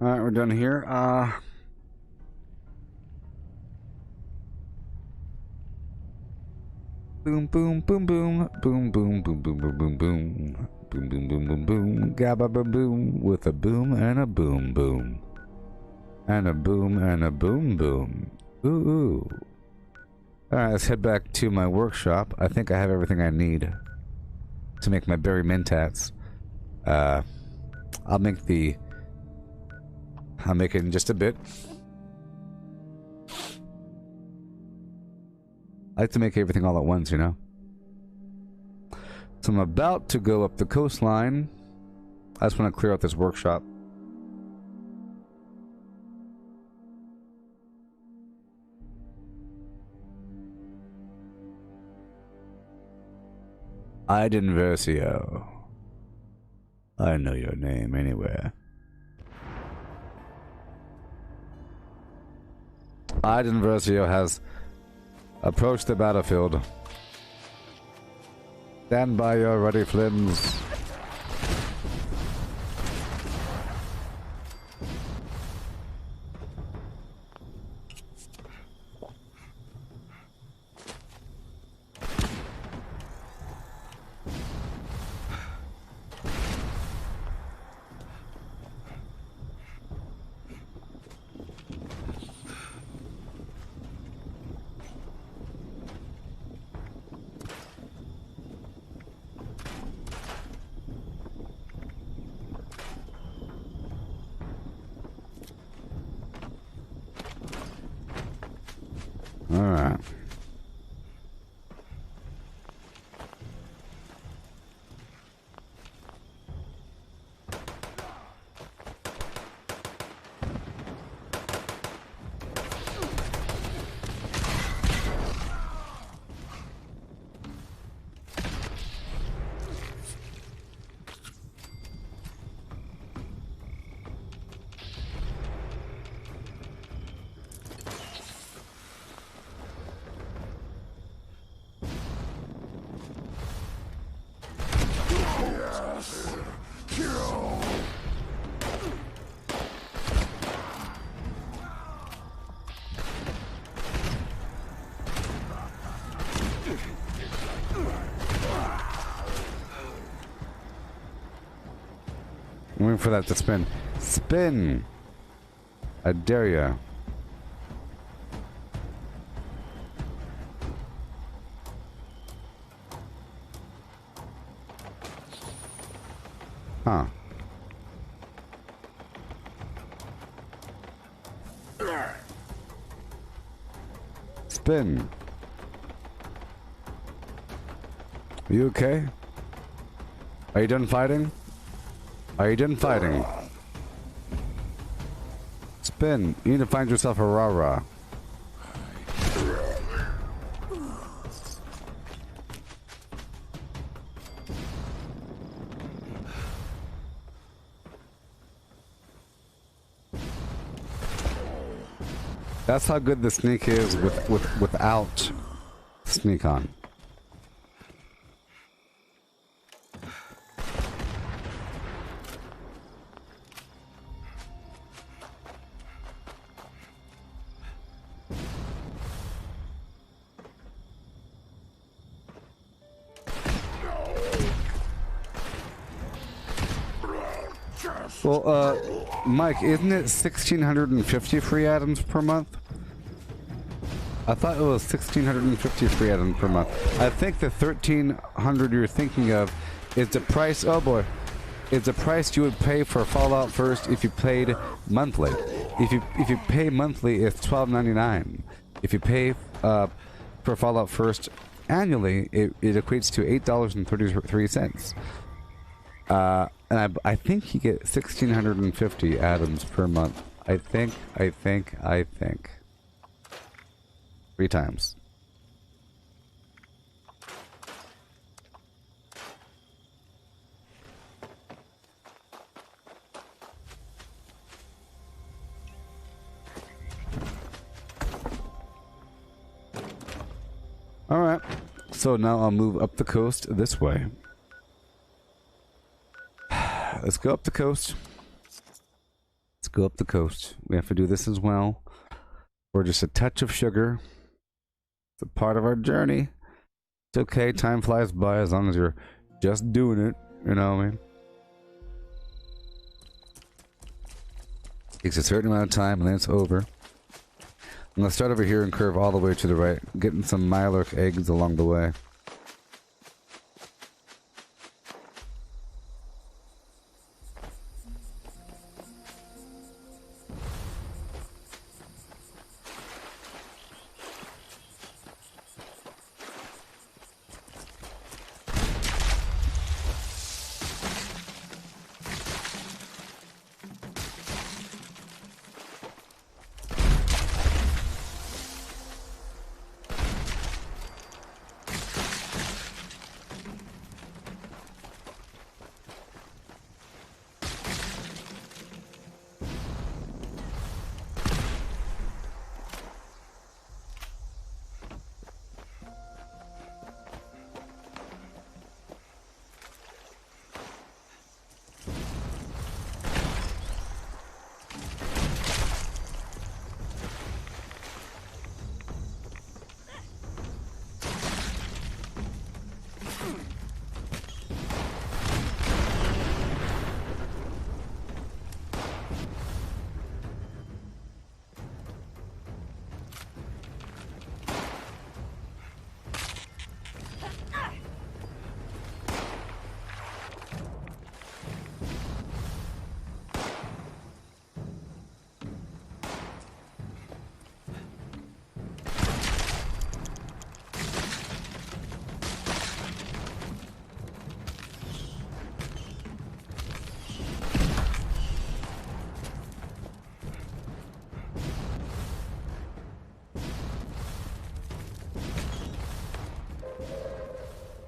Alright, we're done here. Boom, boom, boom, boom, boom, boom, boom, boom, boom, boom, boom, boom, boom, boom, boom, boom, gabba boom, boom, with a boom and a boom, boom, and a boom and a boom, boom. Ooh. Alright, let's head back to my workshop. I think I have everything I need to make my berry mentats. I'll make it in just a bit. I like to make everything all at once, you know? So I'm about to go up the coastline. I just want to clear out this workshop. Iden Versio. I know your name anywhere. Iden Versio has approached the battlefield. Stand by your ready flims. I'm waiting for that to spin. Spin! I dare ya. Huh. Spin. Are you okay? Are you done fighting? Are you done fighting? Spin. You need to find yourself a rah-rah. That's how good the sneak is without sneak on. Well, Mike, isn't it 1,650 free items per month? I thought it was 1,650 free items per month. I think the 1,300 you're thinking of is the price. Oh boy, is the price you would pay for Fallout First if you paid monthly. If you pay monthly, it's $12.99. If you pay for Fallout First annually, it equates to $8.33. And I think you get 1,650 atoms per month. I think. 3 times. Alright, so now I'll move up the coast this way. Let's go up the coast. Let's go up the coast. We have to do this as well. We're just a touch of sugar. It's a part of our journey. It's okay, time flies by as long as you're just doing it. You know what I mean? Takes a certain amount of time and then it's over. I'm gonna start over here and curve all the way to the right, getting some Mylark eggs along the way.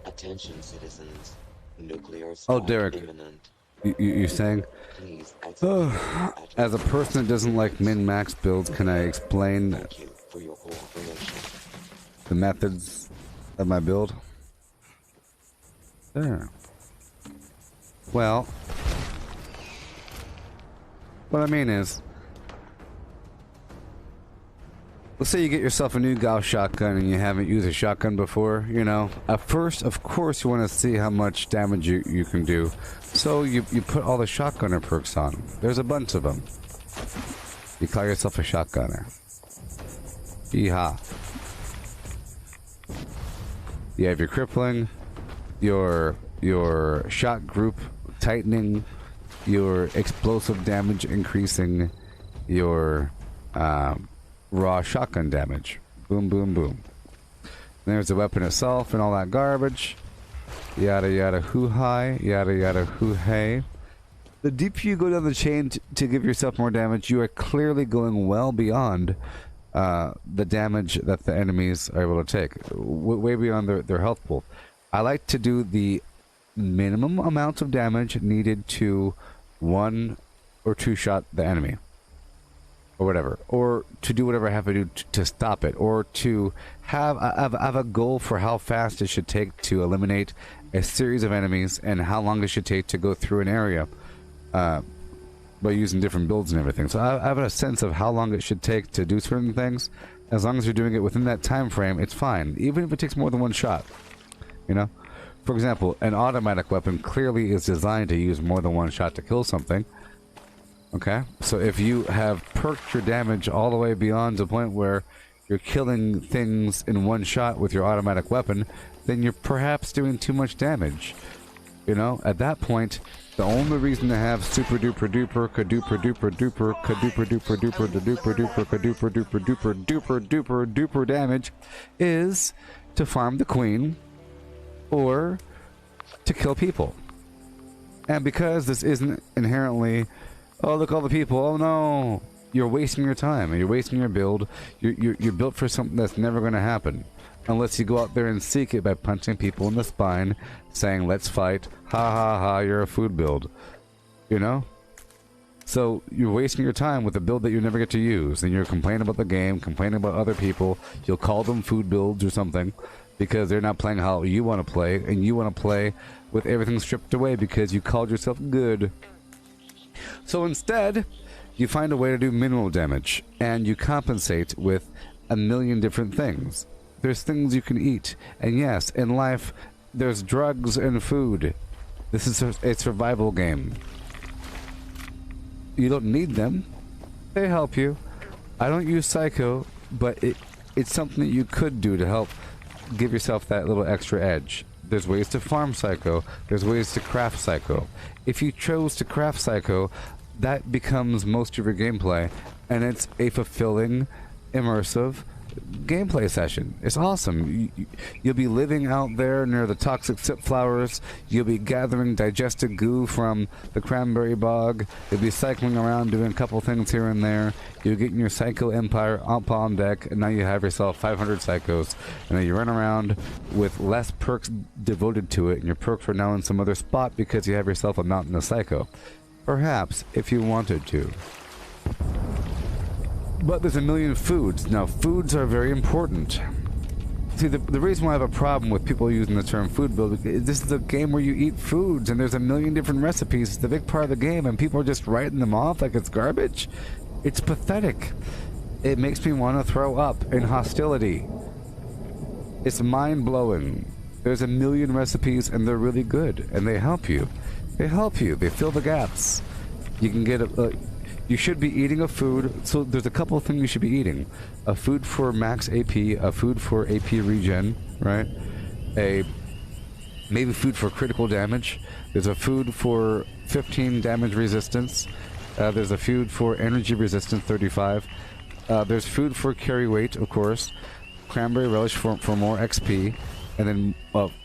Attention, citizens. Nuclear Oh, Derek. imminent. You're saying? Please As a person that doesn't like min-max builds, can I explain Thank you for your cooperation. the methods of my build? There. Well, what I mean is, let's say you get yourself a new Gauss shotgun and you haven't used a shotgun before, you know. At first, of course, you want to see how much damage you can do. So you put all the shotgunner perks on. There's a bunch of them. You call yourself a shotgunner. Yeehaw. You have your crippling, your shot group tightening, your explosive damage increasing, your raw shotgun damage. Boom, boom, boom. There's the weapon itself and all that garbage. Yada yada hoo-hi, yada yada hoo-hey. The deeper you go down the chain to give yourself more damage, you are clearly going well beyond the damage that the enemies are able to take. Way beyond their health pool. I like to do the minimum amount of damage needed to 1 or 2 shot the enemy. Or whatever. Or to do whatever I have to do to stop it. Or to have a goal for how fast it should take to eliminate a series of enemies and how long it should take to go through an area. By using different builds and everything. So I have a sense of how long it should take to do certain things. As long as you're doing it within that time frame, it's fine. Even if it takes more than 1 shot. You know? For example, an automatic weapon clearly is designed to use more than 1 shot to kill something. Okay? So if you have perked your damage all the way beyond the point where you're killing things in 1 shot with your automatic weapon, then you're perhaps doing too much damage. You know? At that point, the only reason to have super duper duper kaduper duper duper kaduper duper duper duper duper kaduper duper duper duper duper duper damage is to farm the queen or to kill people. And because this isn't inherently, oh look all the people, oh no, you're wasting your time and you're wasting your build. You're built for something that's never going to happen. Unless you go out there and seek it by punching people in the spine, saying, let's fight, ha ha ha, you're a food build. You know? So, you're wasting your time with a build that you never get to use, and you're complaining about the game, complaining about other people, you'll call them food builds or something, because they're not playing how you want to play, and you want to play with everything stripped away because you called yourself good. So instead, you find a way to do minimal damage, and you compensate with a million different things. There's things you can eat. And yes, in life, there's drugs and food. This is a survival game. You don't need them. They help you. I don't use Psycho, but it's something that you could do to help give yourself that little extra edge. There's ways to farm Psycho. There's ways to craft Psycho. If you chose to craft Psycho, that becomes most of your gameplay. And it's a fulfilling, immersive gameplay session. It's awesome. You'll be living out there near the toxic sip flowers. You'll be gathering digested goo from the cranberry bog. You'll be cycling around doing a couple things here and there. You're getting your Psycho Empire up on deck, and now you have yourself 500 Psychos. And then you run around with less perks devoted to it, and your perks are now in some other spot because you have yourself a mountain of Psycho. Perhaps, if you wanted to. But there's a million foods. Now, foods are very important. See, the reason why I have a problem with people using the term food build is this is a game where you eat foods, and there's a million different recipes. It's the big part of the game, and people are just writing them off like it's garbage. It's pathetic. It makes me want to throw up in hostility. It's mind-blowing. There's a million recipes, and they're really good, and they help you. They help you. They fill the gaps. You can get you should be eating a food, so there's a couple of things you should be eating. A food for max AP, a food for AP regen, right? Maybe food for critical damage. There's a food for 15 damage resistance. There's a food for energy resistance, 35. There's food for carry weight, of course. Cranberry relish for more XP. And then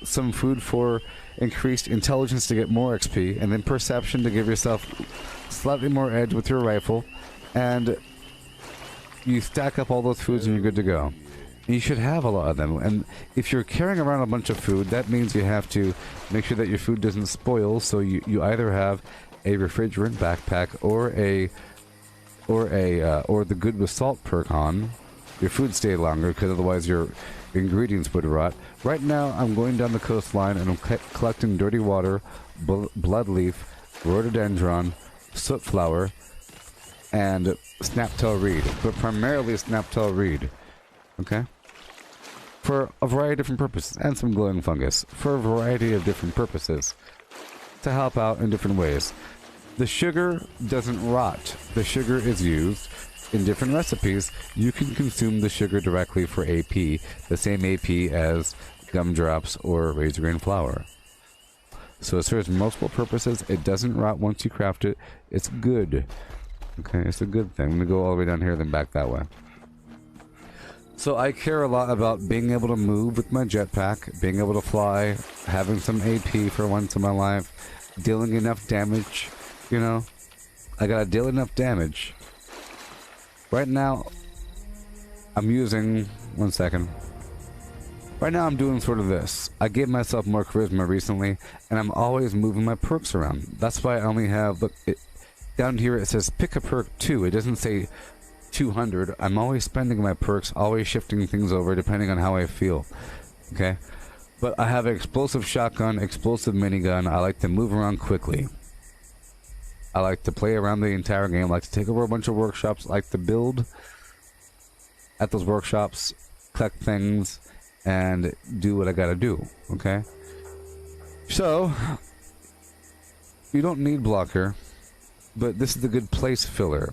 some food for increased intelligence to get more XP. And then perception to give yourself slightly more edge with your rifle, and you stack up all those foods and you're good to go. And you should have a lot of them, and if you're carrying around a bunch of food, that means you have to make sure that your food doesn't spoil, so you either have a refrigerant backpack or the good with salt perk on. Your food stay longer, because otherwise your ingredients would rot. Right now I'm going down the coastline and I'm collecting dirty water, bloodleaf, rhododendron, soot flower, and snaptail reed, but primarily snaptail reed. Okay? For a variety of different purposes, and some glowing fungus. For a variety of different purposes. To help out in different ways. The sugar doesn't rot. The sugar is used in different recipes. You can consume the sugar directly for AP, the same AP as gumdrops or razor grain flour. So it serves multiple purposes. It doesn't rot once you craft it. It's good. Okay, it's a good thing. I'm going to go all the way down here, then back that way. So I care a lot about being able to move with my jetpack, being able to fly, having some AP for once in my life, dealing enough damage, you know? I gotta deal enough damage. Right now, I'm using... One second. Right now I'm doing sort of this. I gave myself more charisma recently, and I'm always moving my perks around. That's why I only have... Look, down here it says pick a perk 2. It doesn't say 200. I'm always spending my perks, always shifting things over depending on how I feel. Okay? But I have an explosive shotgun, explosive minigun. I like to move around quickly. I like to play around the entire game. I like to take over a bunch of workshops. I like to build at those workshops, collect things, and do what I gotta do. Okay? So, you don't need blocker, but this is a good place filler.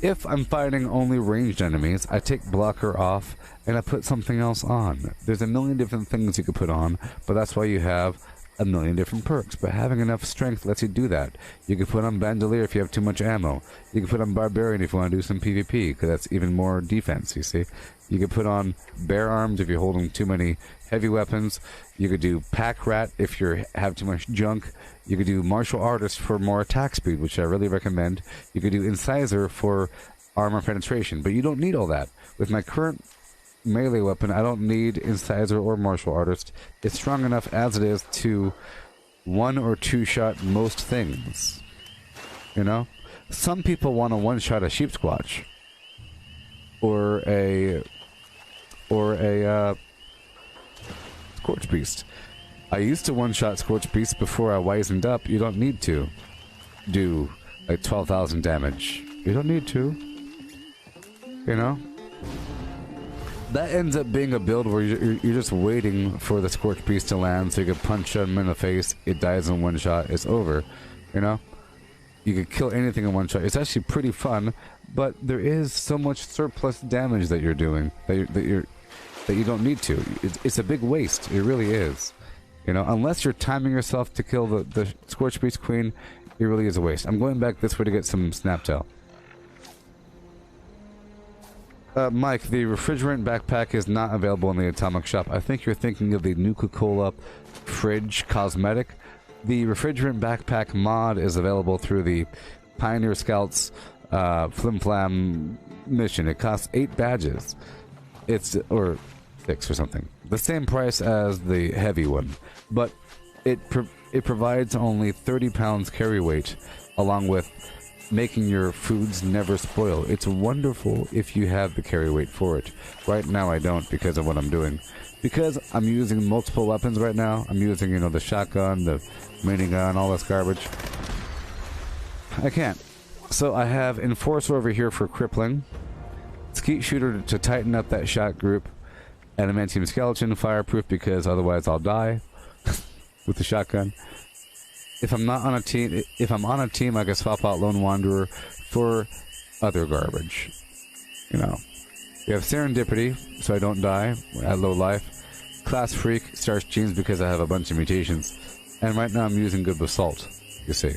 If I'm fighting only ranged enemies, I take blocker off and I put something else on. There's a million different things you could put on, but that's why you have a million different perks. But having enough strength lets you do that. You can put on Bandolier if you have too much ammo. You can put on Barbarian if you want to do some PvP, because that's even more defense, you see. You can put on Bear Arms if you're holding too many heavy weapons. You could do Pack Rat if you have too much junk. You could do Martial Artist for more attack speed, which I really recommend. You could do Incisor for armor penetration, but you don't need all that. With my current melee weapon, I don't need Incisor or Martial Artist. It's strong enough as it is to one or two shot most things. You know? Some people want to one shot a Sheep Squatch. Or a Scorch Beast. I used to one-shot Scorch Beast before I wisened up. You don't need to do like 12,000 damage. You don't need to. You know? That ends up being a build where you're just waiting for the Scorch Beast to land so you can punch him in the face. It dies in one shot. It's over. You know? You can kill anything in one shot. It's actually pretty fun, but there is so much surplus damage that you're doing that you don't need to. It's a big waste. It really is. You know, unless you're timing yourself to kill the Scorch Beast Queen, it really is a waste. I'm going back this way to get some Snaptail. Mike, the refrigerant backpack is not available in the Atomic Shop. I think you're thinking of the Nuka-Cola Fridge Cosmetic. The refrigerant backpack mod is available through the Pioneer Scouts Flim Flam mission. It costs 8 badges. Or 6 or something. The same price as the heavy one, but it provides only 30 pounds carry weight, along with making your foods never spoil. It's wonderful if you have the carry weight for it. Right now I don't because of what I'm doing. Because I'm using multiple weapons right now. I'm using, you know, the shotgun, the minigun, all this garbage. I can't. So I have Enforcer over here for crippling, Skeet Shooter to tighten up that shot group, Adamantium Skeleton fireproof because otherwise I'll die with the shotgun. If I'm not on a team, I can swap out Lone Wanderer for other garbage. You know. We have Serendipity, so I don't die at low life. Class Freak, Starch Genes because I have a bunch of mutations. And right now I'm using Good Basalt, you see.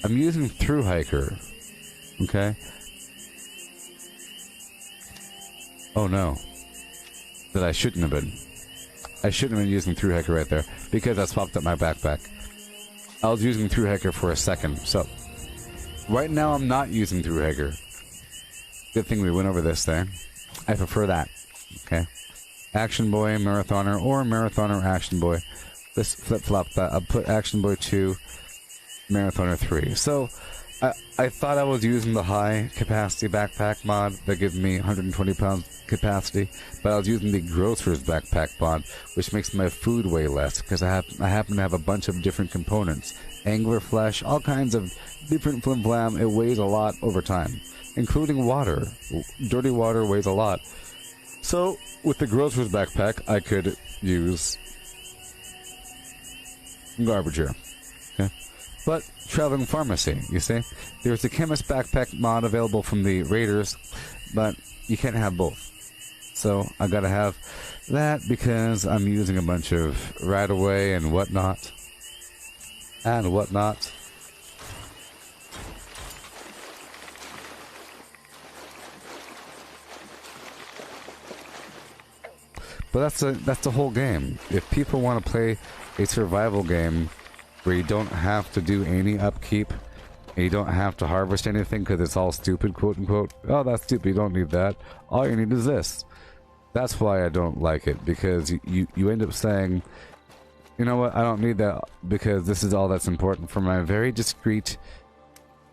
I'm using Through Hiker. Okay? Oh no. That I shouldn't have been. I shouldn't have been using Through Hiker right there because I swapped up my backpack. I was using Through Hiker for a second, so right now I'm not using Through Hiker. Good thing we went over this thing. I prefer that. Okay. Action Boy, Marathoner, or Marathoner Action Boy. Let's flip-flop that. I'll put Action Boy 2, Marathoner 3. So I thought I was using the high capacity backpack mod that gives me 120 pounds capacity, but I was using the grocer's backpack mod, which makes my food weigh less because I happen to have a bunch of different components, angler flesh, all kinds of different flim flam. It weighs a lot over time, including water. Dirty water weighs a lot. So, with the grocer's backpack, I could use garbage here. Okay? But, traveling pharmacy, you see? There's the chemist backpack mod available from the Raiders, but you can't have both. So, I gotta have that because I'm using a bunch of right-away and whatnot. And whatnot. But that's the whole game. If people want to play a survival game where you don't have to do any upkeep and you don't have to harvest anything because it's all stupid, quote unquote. Oh, that's stupid. You don't need that. All you need is this. That's why I don't like it, because you end up saying, you know what, I don't need that because this is all that's important for my very discreet,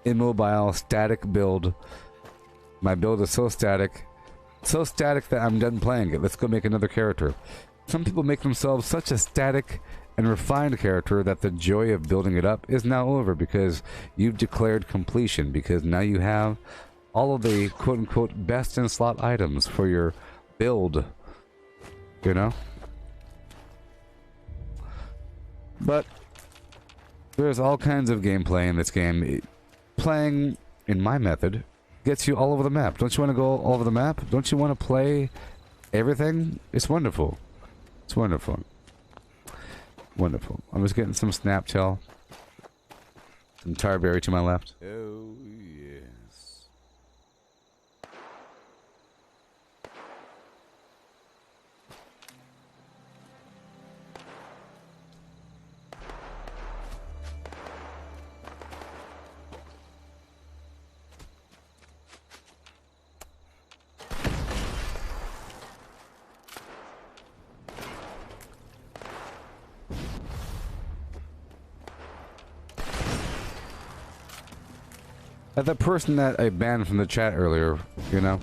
immobile, static build. My build is so static that I'm done playing it. Let's go make another character. Some people make themselves such a static and refined character that the joy of building it up is now over because you've declared completion, because now you have all of the quote-unquote best in slot items for your build, you know? But there's all kinds of gameplay in this game. Playing in my method gets you all over the map. Don't you want to go all over the map? Don't you want to play everything? It's wonderful. It's wonderful. Wonderful. I'm just getting some snaptail. Some tarberry to my left. Oh, yes. That person that I banned from the chat earlier, you know,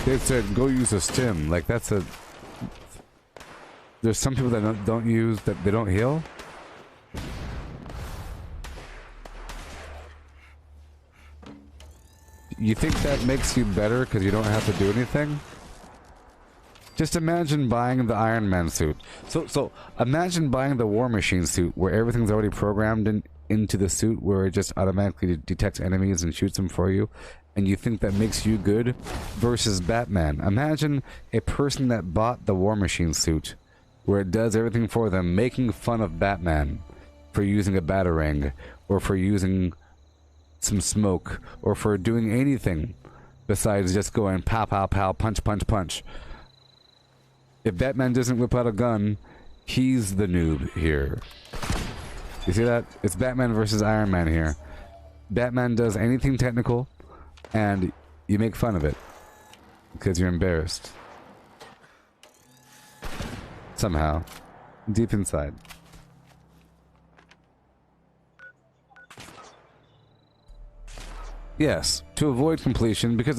they said go use a stim. Like that's a. There's some people that don't use that they don't heal. You think that makes you better because you don't have to do anything? Just imagine buying the Iron Man suit. So imagine buying the War Machine suit where everything's already programmed into the suit, where it just automatically detects enemies and shoots them for you, and you think that makes you good, versus Batman. Imagine a person that bought the War Machine suit where it does everything for them, making fun of Batman for using a batarang, or for using some smoke, or for doing anything besides just going pow pow pow, punch punch punch. If Batman doesn't whip out a gun, he's the noob here. You see that? It's Batman versus Iron Man here. Batman does anything technical, and you make fun of it because you're embarrassed. Somehow. Deep inside. Yes, to avoid completion, because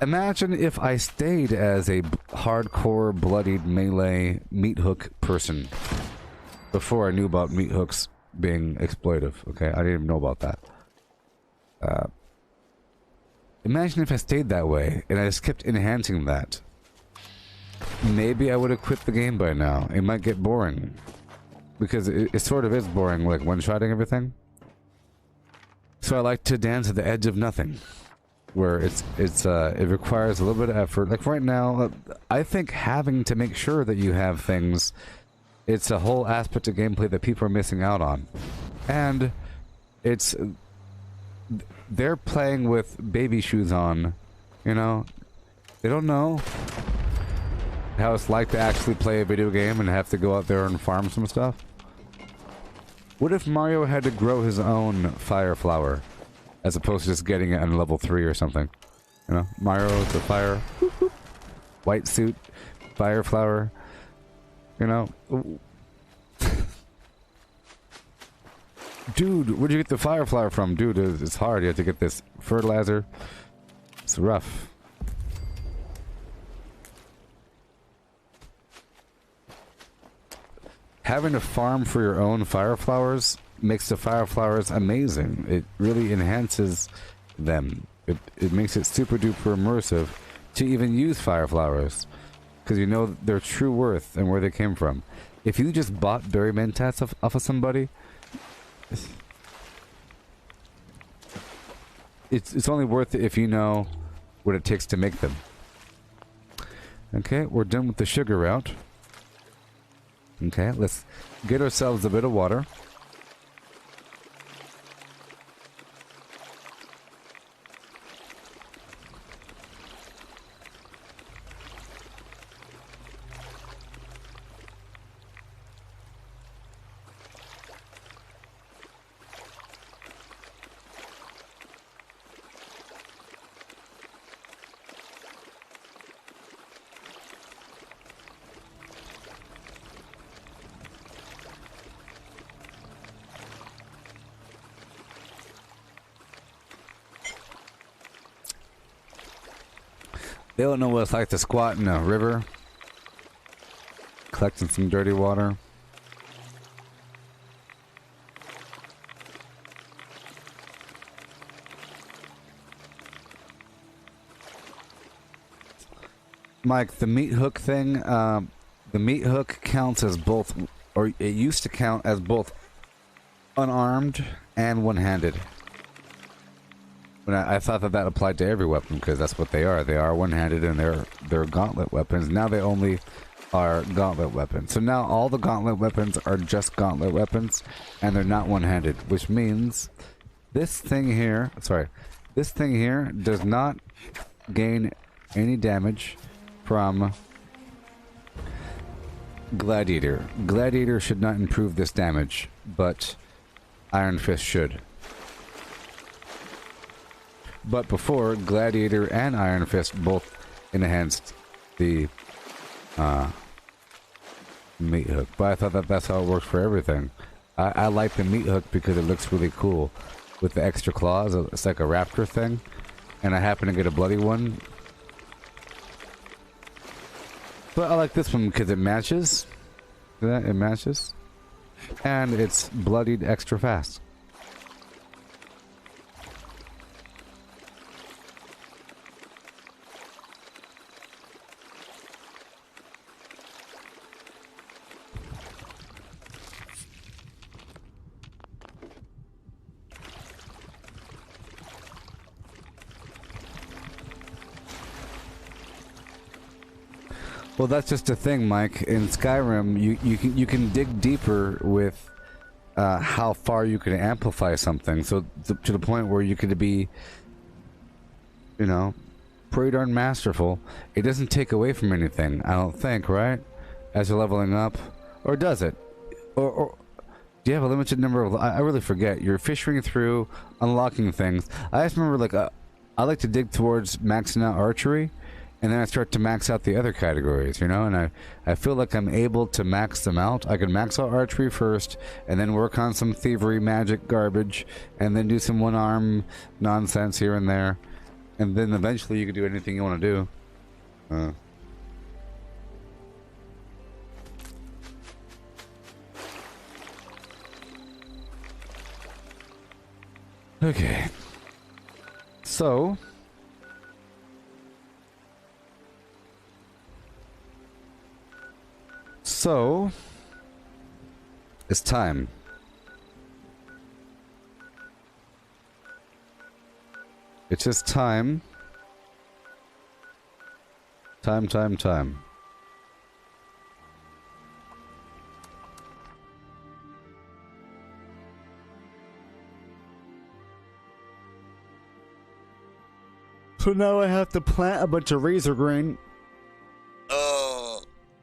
imagine if I stayed as a hardcore, bloodied melee meat hook person before I knew about meat hooks being exploitive. Okay, I didn't even know about that. Imagine if I stayed that way and I just kept enhancing that. Maybe I would have quit the game by now. It might get boring, because it sort of is boring, like one-shotting everything. So I like to dance at the edge of nothing, where it requires a little bit of effort. Like right now, I think having to make sure that you have things, it's a whole aspect of gameplay that people are missing out on. And they're playing with baby shoes on, you know? They don't know how it's like to actually play a video game and have to go out there and farm some stuff. What if Mario had to grow his own fire flower, as opposed to just getting it on level 3 or something? You know, Mario with the fire, white suit, fire flower, you know? Dude, where'd you get the fire flower from? Dude, it's hard. You have to get this fertilizer. It's rough. Having to farm for your own fire flowers makes the fire flowers amazing. It really enhances them. It makes it super duper immersive to even use fire flowers, because you know their true worth and where they came from. If you just bought berry mentats off of somebody, it's only worth it if you know what it takes to make them. Okay, we're done with the sugar route. Okay, let's get ourselves a bit of water. They don't know what it's like to squat in a river, collecting some dirty water. Mike, the meat hook thing, the meat hook counts as both, or it used to count as both unarmed and one-handed. When I thought that applied to every weapon, because that's what they are. They are one-handed and they're gauntlet weapons. Now they only are gauntlet weapons. So now all the gauntlet weapons are just gauntlet weapons, and they're not one-handed, which means this thing here, does not gain any damage from Gladiator. Gladiator should not improve this damage, but Iron Fist should. But before, Gladiator and Iron Fist both enhanced the meat hook. But I thought that's how it works for everything. I like the meat hook because it looks really cool with the extra claws. It's like a raptor thing. And I happen to get a bloody one. But I like this one because it matches. Yeah, it matches. And it's bloodied extra fast. Well, that's just a thing, Mike. In Skyrim, you can dig deeper with how far you can amplify something. So to the point where you could be, you know, pretty darn masterful. It doesn't take away from anything, I don't think, right? As you're leveling up, or does it? Or do you have a limited number of? I really forget. You're fishing through, unlocking things. I just remember, like, I like to dig towards maxing out archery. And then I start to max out the other categories, you know, and I feel like I'm able to max them out. I can max out archery first, and then work on some thievery, magic, garbage, and then do some one-arm nonsense here and there. And then eventually you can do anything you want to do. Okay. So... it's time. It's just time. Time. So now I have to plant a bunch of razor grain.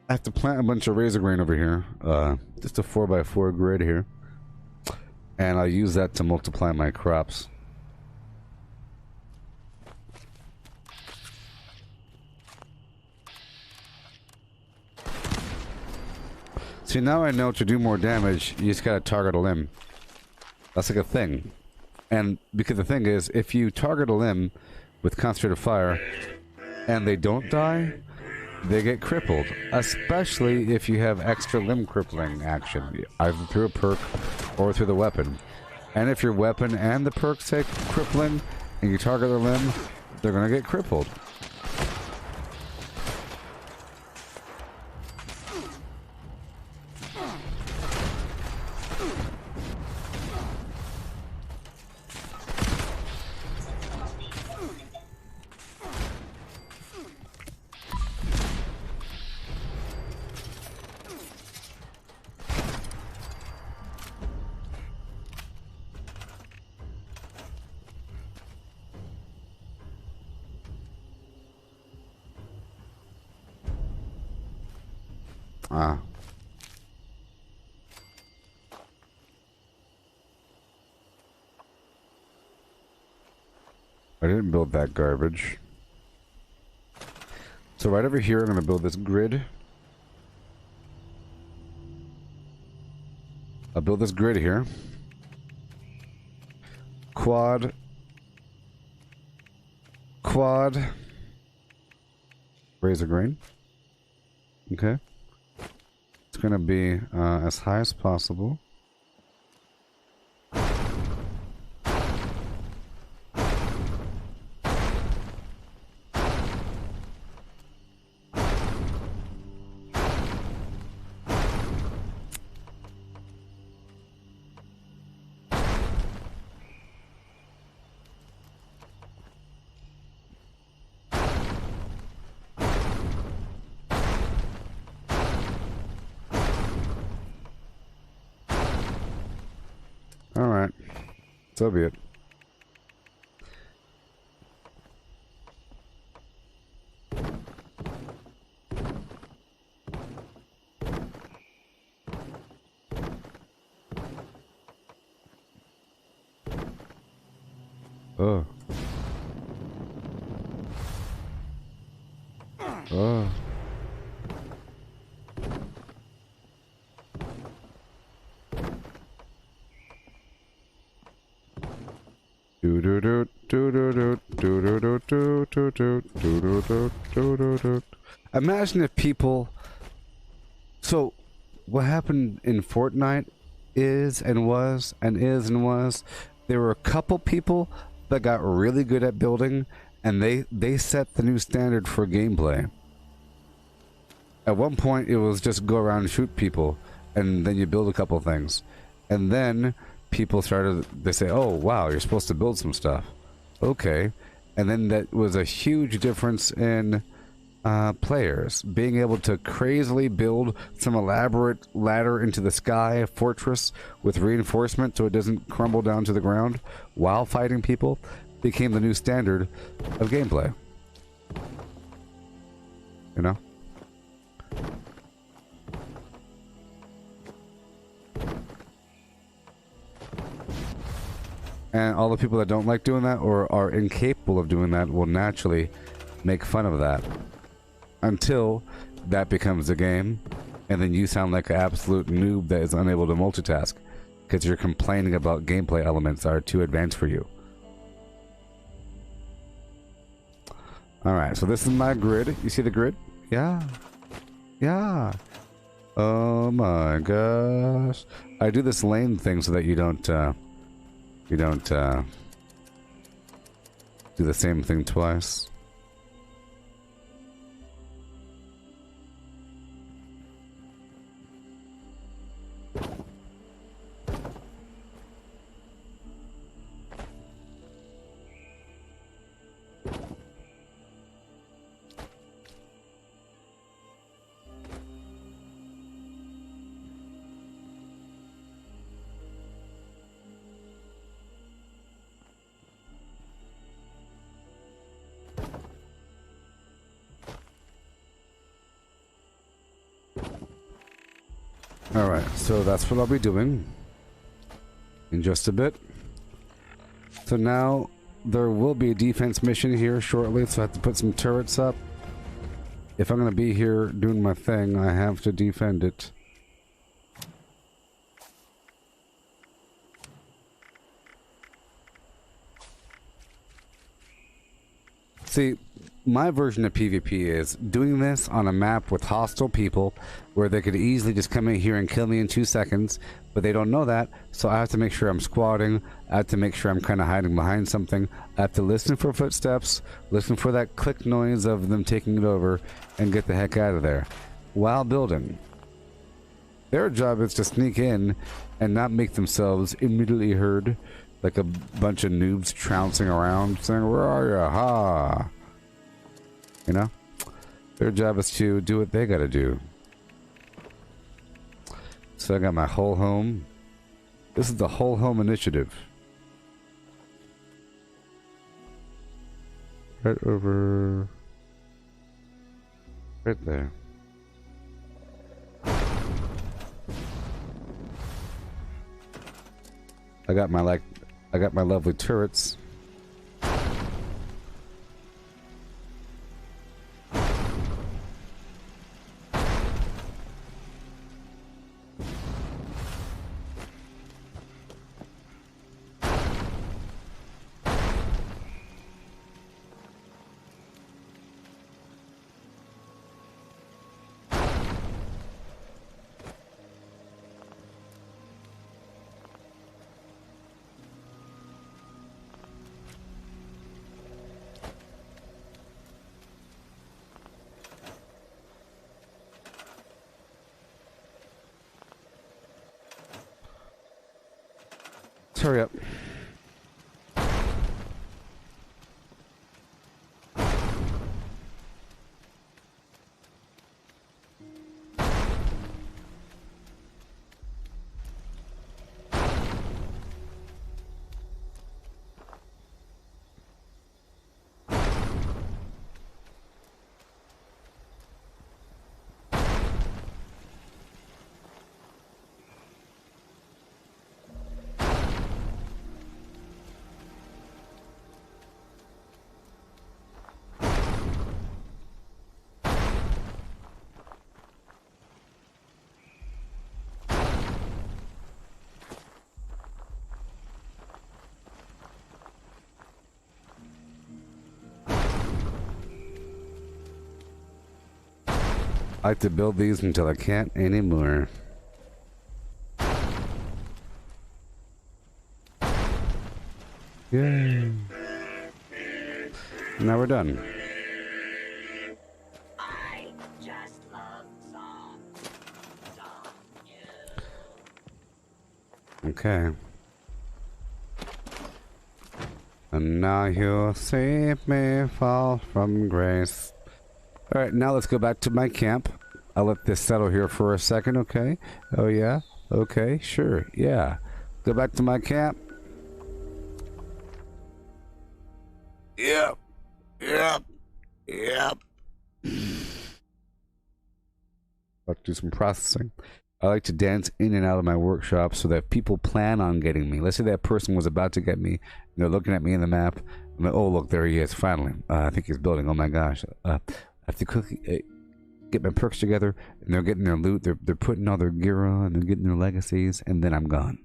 I have to plant a bunch of razor grain over here. Just a 4x4 grid here. And I'll use that to multiply my crops. See, now I know to do more damage, you just gotta target a limb. That's like a thing. And because the thing is, if you target a limb with concentrated fire and they don't die, they get crippled, especially if you have extra limb crippling action, either through a perk or through the weapon. And if your weapon and the perk take crippling, and you target the limb, they're gonna get crippled. Ah. I didn't build that garbage. So right over here, I'm going to build this grid. I'll build this grid here. Quad. Razor grain. Okay. It's going to be as high as possible. Alright. So be it. Oh. Oh. Imagine if people. So, what happened in Fortnite is and was, there were a couple people that got really good at building, and they set the new standard for gameplay. At one point, it was just go around and shoot people, and then you build a couple things, and then people started. They say, "Oh, wow, you're supposed to build some stuff." Okay, and then that was a huge difference in players being able to crazily build some elaborate ladder into the sky, fortress with reinforcement so it doesn't crumble down to the ground while fighting people, became the new standard of gameplay. You know? And all the people that don't like doing that or are incapable of doing that will naturally make fun of that. Until that becomes a game, and then you sound like an absolute noob that is unable to multitask because you're complaining about gameplay elements that are too advanced for you. Alright, so this is my grid. You see the grid? Yeah. Yeah. Oh my gosh. I do this lane thing so that you don't do the same thing twice. Alright, so that's what I'll be doing in just a bit. So now there will be a defense mission here shortly, so I have to put some turrets up. If I'm going to be here doing my thing, I have to defend it. See, my version of PvP is doing this on a map with hostile people where they could easily just come in here and kill me in 2 seconds, but they don't know that, so I have to make sure I'm squatting, I have to make sure I'm kind of hiding behind something, I have to listen for footsteps, listen for that click noise of them taking it over, and get the heck out of there while building. Their job is to sneak in and not make themselves immediately heard like a bunch of noobs trouncing around saying, "Where are you? Ha!" You know? Their job is to do what they gotta do. So I got my whole home. This is the whole home initiative. Right over... right there. I got my lovely turrets. Hurry up. I like to build these until I can't anymore. Yay. Now we're done. I just love song. Okay. And now you'll see me fall from grace. Alright, now let's go back to my camp. I'll let this settle here for a second, okay? Oh yeah? Okay, sure, yeah. Go back to my camp. Yep. Yep. Yep. About to do some processing. I like to dance in and out of my workshop so that people plan on getting me. Let's say that person was about to get me, and they're looking at me in the map. I'm like, oh, look, there he is, finally. I think he's building. Oh my gosh. I have to quickly get my perks together, and they're getting their loot. They're putting all their gear on, they're getting their legacies, and then I'm gone.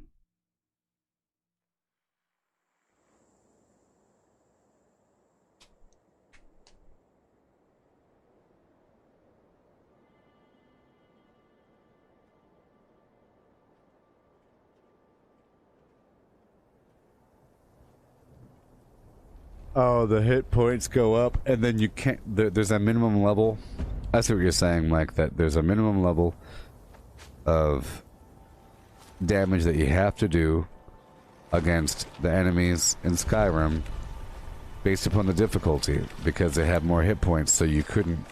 Oh, the hit points go up, and then you can't. There's a minimum level. I see what you're saying, Mike. That there's a minimum level of damage that you have to do against the enemies in Skyrim, based upon the difficulty, because they have more hit points. So you couldn't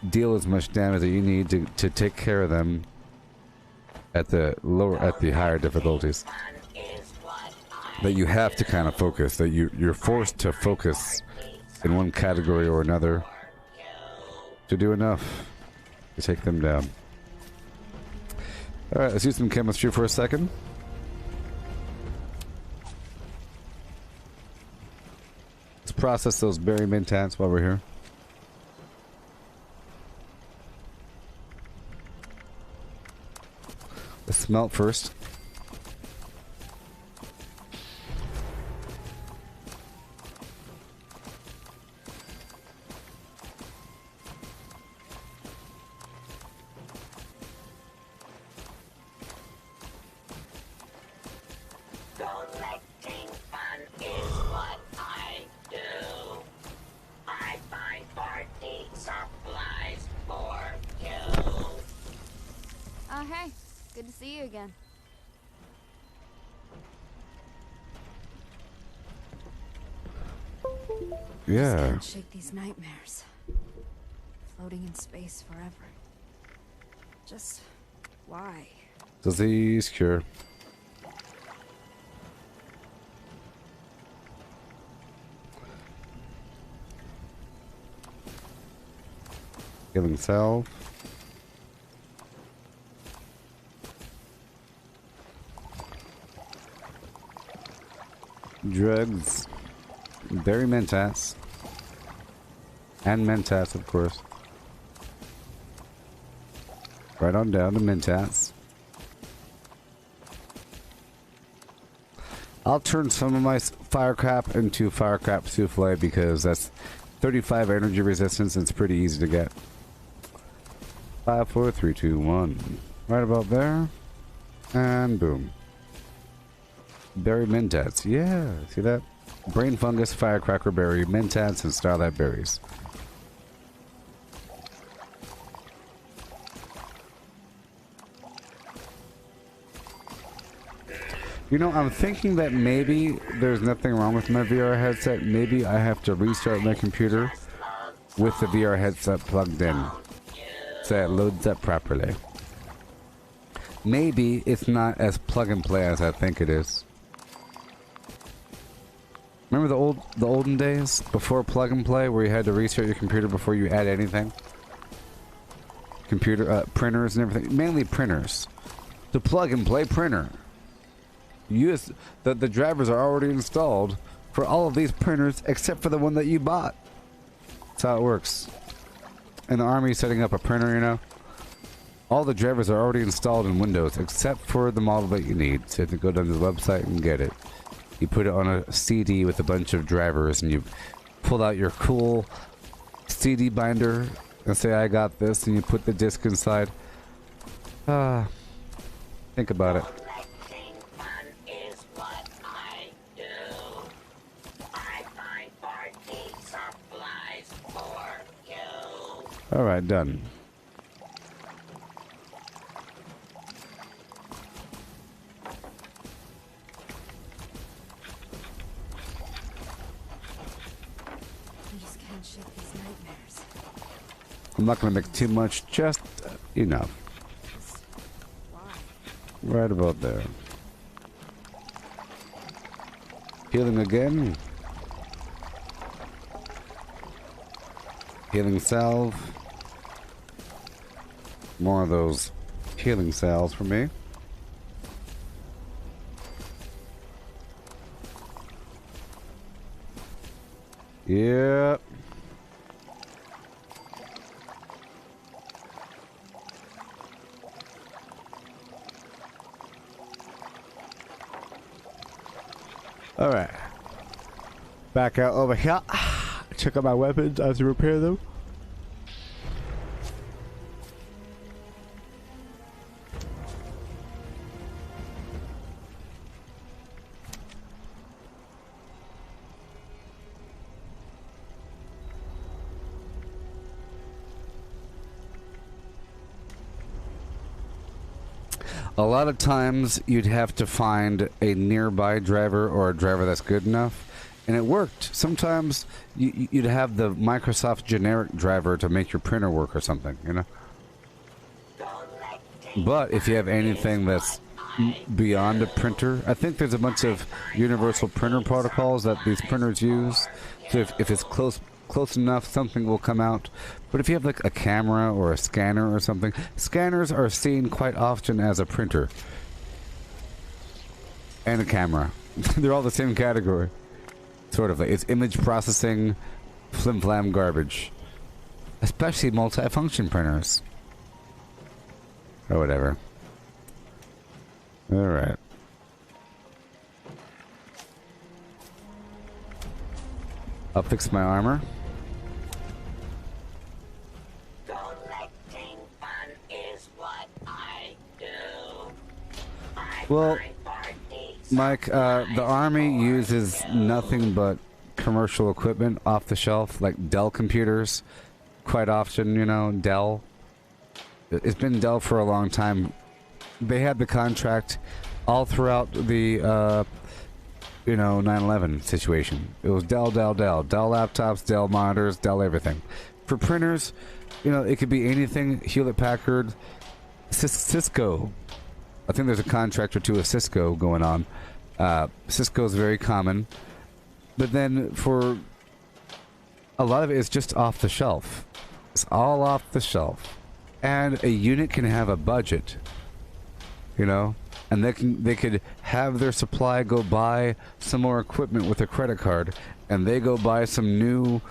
deal as much damage that you need to take care of them at the higher difficulties. That you have to kind of focus, that you're forced to focus in one category or another to do enough to take them down. Alright, let's use some chemistry for a second. Let's process those berry mentants while we're here. Let's smelt first. Hey, good to see you again. Yeah. Just can't shake these nightmares. Floating in space forever. Just why? Disease cure. Healing salve. drugs, very mentas, and mentas, of course. Right on down to mentas. I'll turn some of my firecrap into firecrap souffle because that's 35 energy resistance and it's pretty easy to get. 5, 4, 3, 2, 1. Right about there. And boom. Berry mentats. Yeah, see that? Brain fungus, firecracker berry, mentats, and starlight berries. You know, I'm thinking that maybe there's nothing wrong with my VR headset. Maybe I have to restart my computer with the VR headset plugged in so it loads up properly. Maybe it's not as plug and play as I think it is. Remember the olden days before plug and play where you had to restart your computer before you add anything? Computer printers and everything, mainly printers. The plug and play printer. The drivers are already installed for all of these printers except for the one that you bought. That's how it works. In the army setting up a printer, you know, all the drivers are already installed in Windows except for the model that you need. So you have to go down to the website and get it. You put it on a CD with a bunch of drivers and you pull out your cool CD binder and say, I got this, and you put the disc inside. Think about it. Alright, done. You just can't shake these nightmares. I'm not going to make too much, just enough. Right about there. Healing again. Healing salve. More of those healing salves for me. Yep. All right. Back out over here. Check out my weapons as you repair them. A lot of times you'd have to find a nearby driver or a driver that's good enough, and it worked. Sometimes you'd have the Microsoft generic driver to make your printer work or something, you know? But if you have anything that's beyond a printer, I think there's a bunch of universal printer protocols that these printers use. So if it's close enough, something will come out. But if you have like a camera or a scanner or something, scanners are seen quite often as a printer and a camera. They're all the same category, sort of. It's image processing, flim-flam garbage, especially multi-function printers or whatever. All right. I'll fix my armor. Well, Mike, the Army uses nothing but commercial equipment off the shelf, like Dell computers, quite often, you know, Dell. It's been Dell for a long time. They had the contract all throughout the, 9/11 situation. It was Dell laptops, Dell monitors, Dell everything. For printers, it could be anything, Hewlett-Packard, Cisco. I think there's a contract or two of Cisco going on. Cisco is very common. But then for a lot of it is just off the shelf. It's all off the shelf. And a unit can have a budget you know, and they could have their supply go buy some more equipment with a credit card, and they go buy some new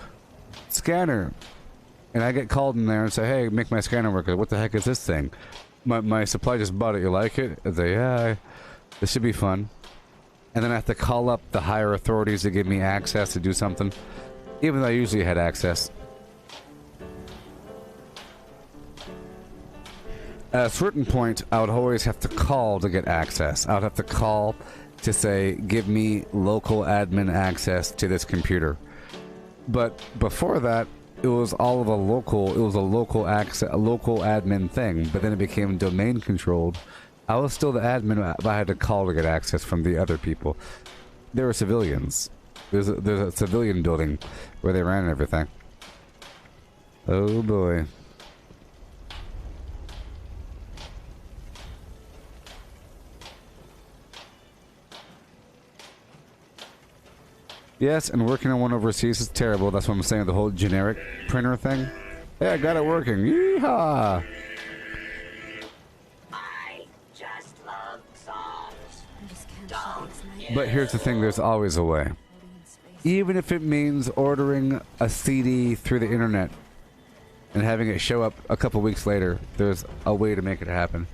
scanner, and I get called in there and say, hey, make my scanner work. What the heck is this thing? My supply just bought it. You like it? I say, yeah, this should be fun. And then I have to call up the higher authorities to give me access to do something, even though I usually had access. At a certain point, I would always have to call to get access. I would have to call to say, give me local admin access to this computer. But before that, it was all of a local access, a local admin thing. But then it became domain controlled. I was still the admin, but I had to call to get access from the other people. There were civilians. There's a civilian building where they ran everything. Oh boy. Yes, and working on one overseas is terrible. That's what I'm saying, the whole generic printer thing. Hey, I got it working. Yeehaw! I just love songs. But here's the thing, there's always a way. Even if it means ordering a CD through the internet and having it show up a couple weeks later, there's a way to make it happen.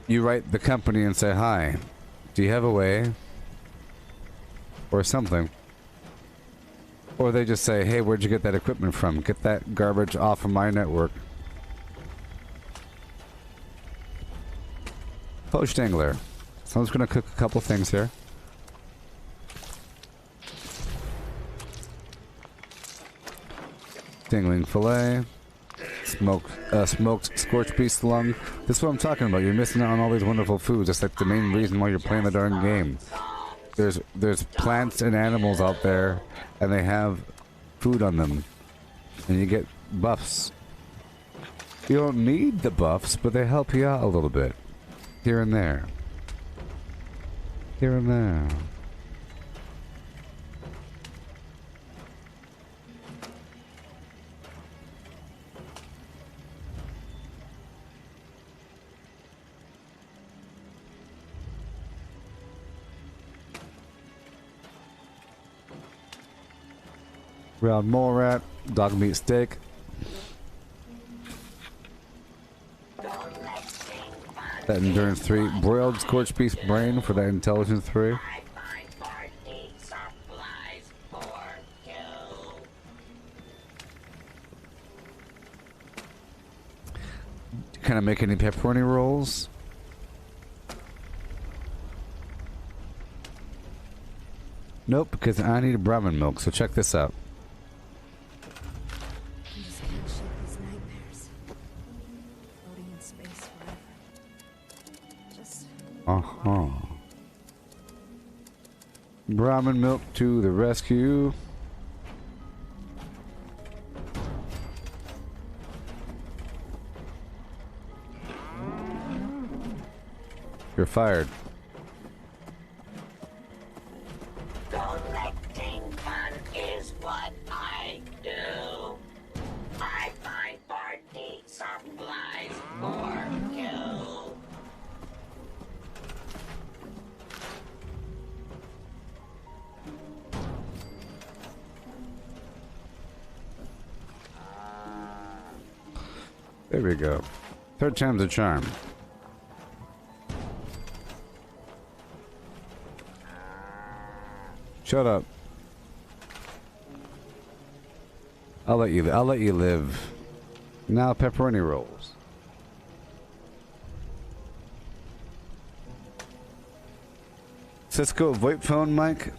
You write the company and say, hi, do you have a way? Or something. Or they just say, hey, where'd you get that equipment from? Get that garbage off of my network. Poached angler. So I'm just gonna cook a couple things here. Dingling fillet. Smoked scorched beef lung. This is what I'm talking about. You're missing out on all these wonderful foods. That's like the main reason why you're playing the darn game. There's plants and animals out there, and they have food on them, and you get buffs. You don't need the buffs, but they help you out a little bit, here and there, here and there. Ground mole rat, dog meat steak. That endurance 3. Broiled scorched beef brain for that intelligence 3. Kind of make any pepperoni rolls? Nope, because I need a Brahmin milk, so check this out. Uh-huh. Brahmin milk to the rescue. You're fired. Collecting fun is what I do. I find party supplies for you. There we go. Third time's a charm. Shut up. I'll let you live. Now pepperoni rolls. Cisco VoIP phone mic?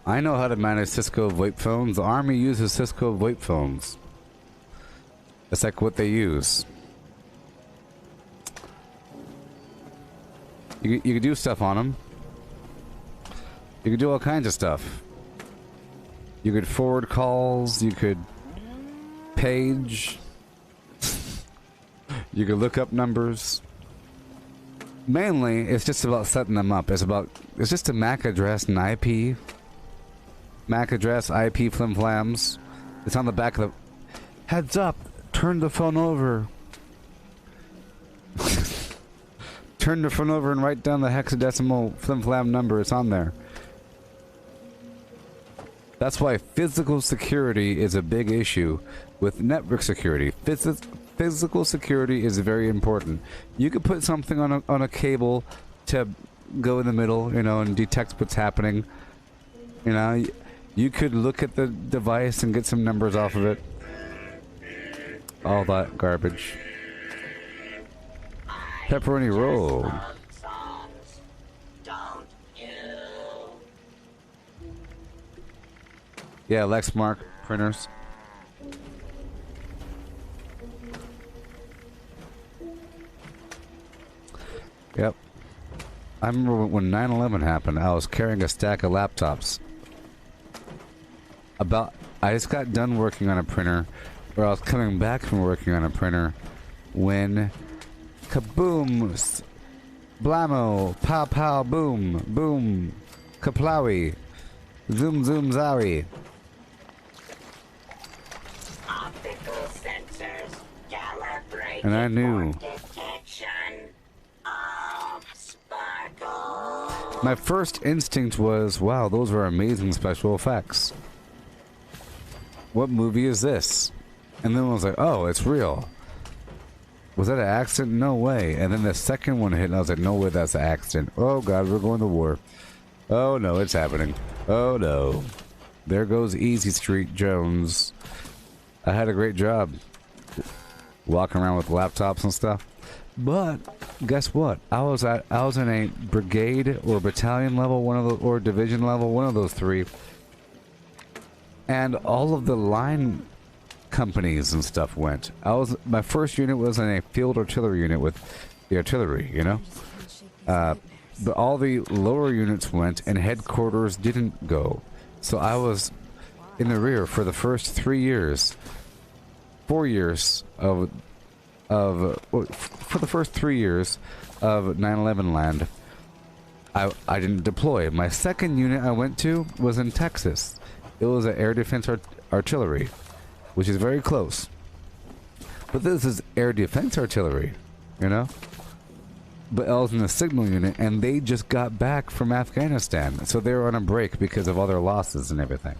I know how to manage Cisco VoIP phones. The Army uses Cisco VoIP phones. That's like what they use. You can do stuff on them. You could do all kinds of stuff. You could forward calls. You could page. You could look up numbers. Mainly, it's just about setting them up. It's just a MAC address and IP. MAC address, IP flimflams. It's on the back of the... Heads up! Turn the phone over. Turn the phone over and write down the hexadecimal flim-flam number. It's on there. That's why physical security is a big issue with network security. Physical security is very important. You could put something on a cable to go in the middle, you know, and detect what's happening. You know, you could look at the device and get some numbers off of it. All that garbage. Pepperoni roll. Yeah, Lexmark printers. Yep. I remember when 9/11 happened, I was carrying a stack of laptops. I just got done working on a printer, or I was coming back from working on a printer, when kaboom, blammo, pow pow, boom, boom, kaplowy, zoom zoom zowie. Optical sensors calibrate And I knew. detection of sparkle. My first instinct was, wow, those are amazing special effects. What movie is this? And then I was like, oh, it's real. Was that an accident? No way. And then the second one hit, and I was like, no way, that's an accident. Oh, God, we're going to war. Oh, no, it's happening. Oh, no. There goes Easy Street Jones. I had a great job walking around with laptops and stuff. But guess what? I was in a brigade or battalion level, or division level, one of those three. And all of the line companies and stuff went. My first unit was in a field artillery unit with the artillery, you know. But all the lower units went, and headquarters didn't go. So I was in the rear for the first 3 years, 4 years for the first 3 years of 9/11 land. I didn't deploy. My second unit I went to was in Texas. It was an air defense artillery, which is very close. But this is air defense artillery, you know? But I was in the signal unit, and they just got back from Afghanistan. So they were on a break because of all their losses and everything.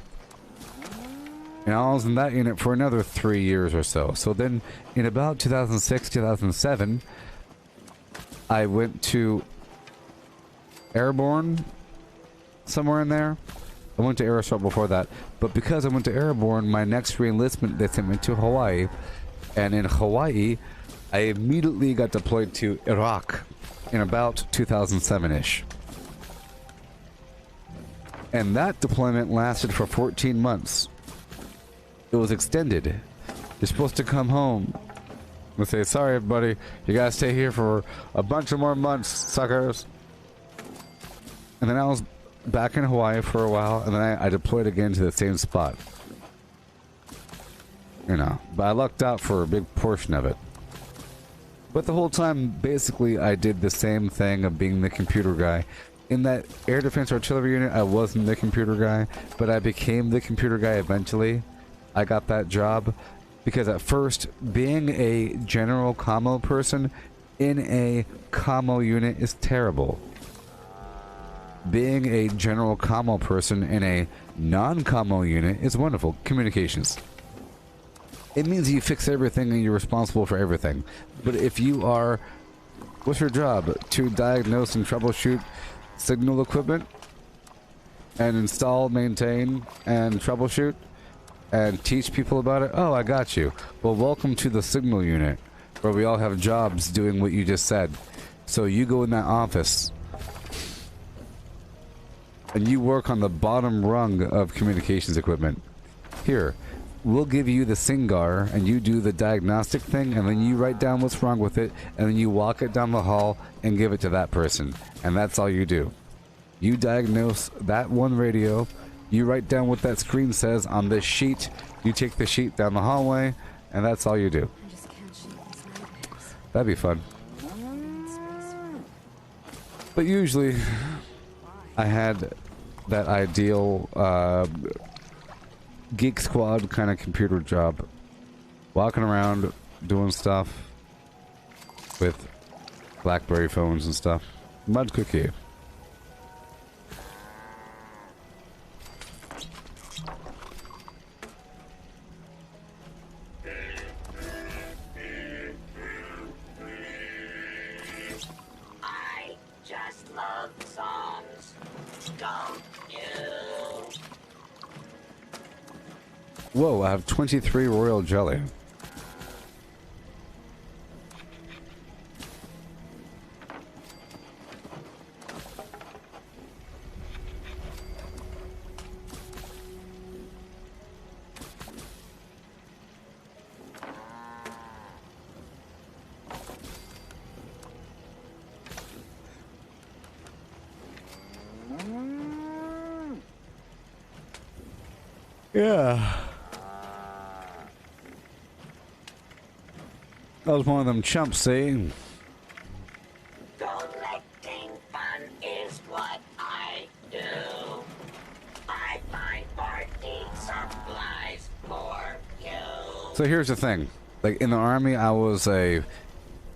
And I was in that unit for another 3 years or so. So then, in about 2006, 2007, I went to Airborne, somewhere in there. I went to Aerosol before that. But because I went to Airborne, my next re-enlistment, they sent me to Hawaii. And in Hawaii, I immediately got deployed to Iraq in about 2007-ish. And that deployment lasted for 14 months. It was extended. You're supposed to come home and say, sorry, everybody, you gotta stay here for a bunch of more months, suckers. And then I was back in Hawaii for a while, and then I deployed again to the same spot. You know, but I lucked out for a big portion of it. But the whole time, basically, I did the same thing of being the computer guy. In that air defense artillery unit, I wasn't the computer guy, but I became the computer guy eventually. I got that job because at first, being a general commo person in a commo unit is terrible. Being a general commo person in a non-commo unit is wonderful. Communications. It means you fix everything and you're responsible for everything. But if you are... What's your job? To diagnose and troubleshoot signal equipment? And install, maintain, and troubleshoot? And teach people about it? Oh, I got you. Well, welcome to the signal unit, where we all have jobs doing what you just said. So you go in that office, and you work on the bottom rung of communications equipment. Here, we'll give you the SINGAR, and you do the diagnostic thing, and then you write down what's wrong with it, and then you walk it down the hall and give it to that person. And that's all you do. You diagnose that one radio, you write down what that screen says on this sheet, you take the sheet down the hallway, and that's all you do. That'd be fun. But usually, I had that ideal Geek Squad kind of computer job. Walking around, doing stuff with BlackBerry phones and stuff. Mud cookie. I just love songs. Don't you? Whoa, I have 23 royal jelly. Yeah. That was one of them chumps, see? Collecting fun is what I do. I find party supplies for you. So here's the thing. Like, in the army, I was a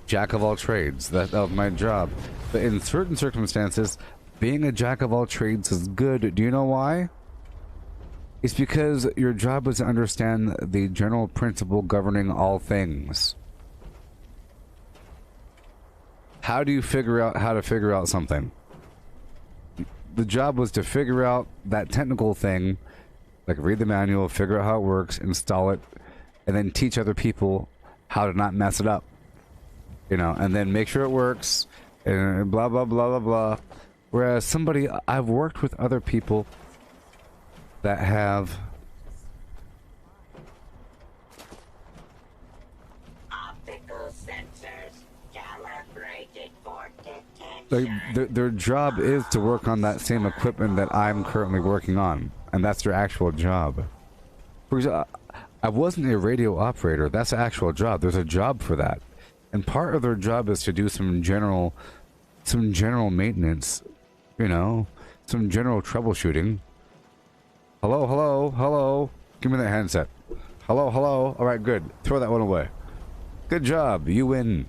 jack of all trades. That was my job. But in certain circumstances, being a jack of all trades is good. Do you know why? It's because your job is to understand the general principle governing all things. How do you figure out how to figure out something? The job was to figure out that technical thing, like read the manual, figure out how it works, install it, and then teach other people how to not mess it up. You know, and then make sure it works, and blah, blah, blah, blah, blah. Whereas I've worked with other people that have Optical sensors calibrated for like their job is to work on that same equipment that I'm currently working on, and that's their actual job. For example, I wasn't a radio operator. That's an actual job. There's a job for that, and part of their job is to do some general maintenance, you know, some general troubleshooting. Hello, hello, hello. Give me that handset. Hello, hello. All right, good. Throw that one away. Good job. You win.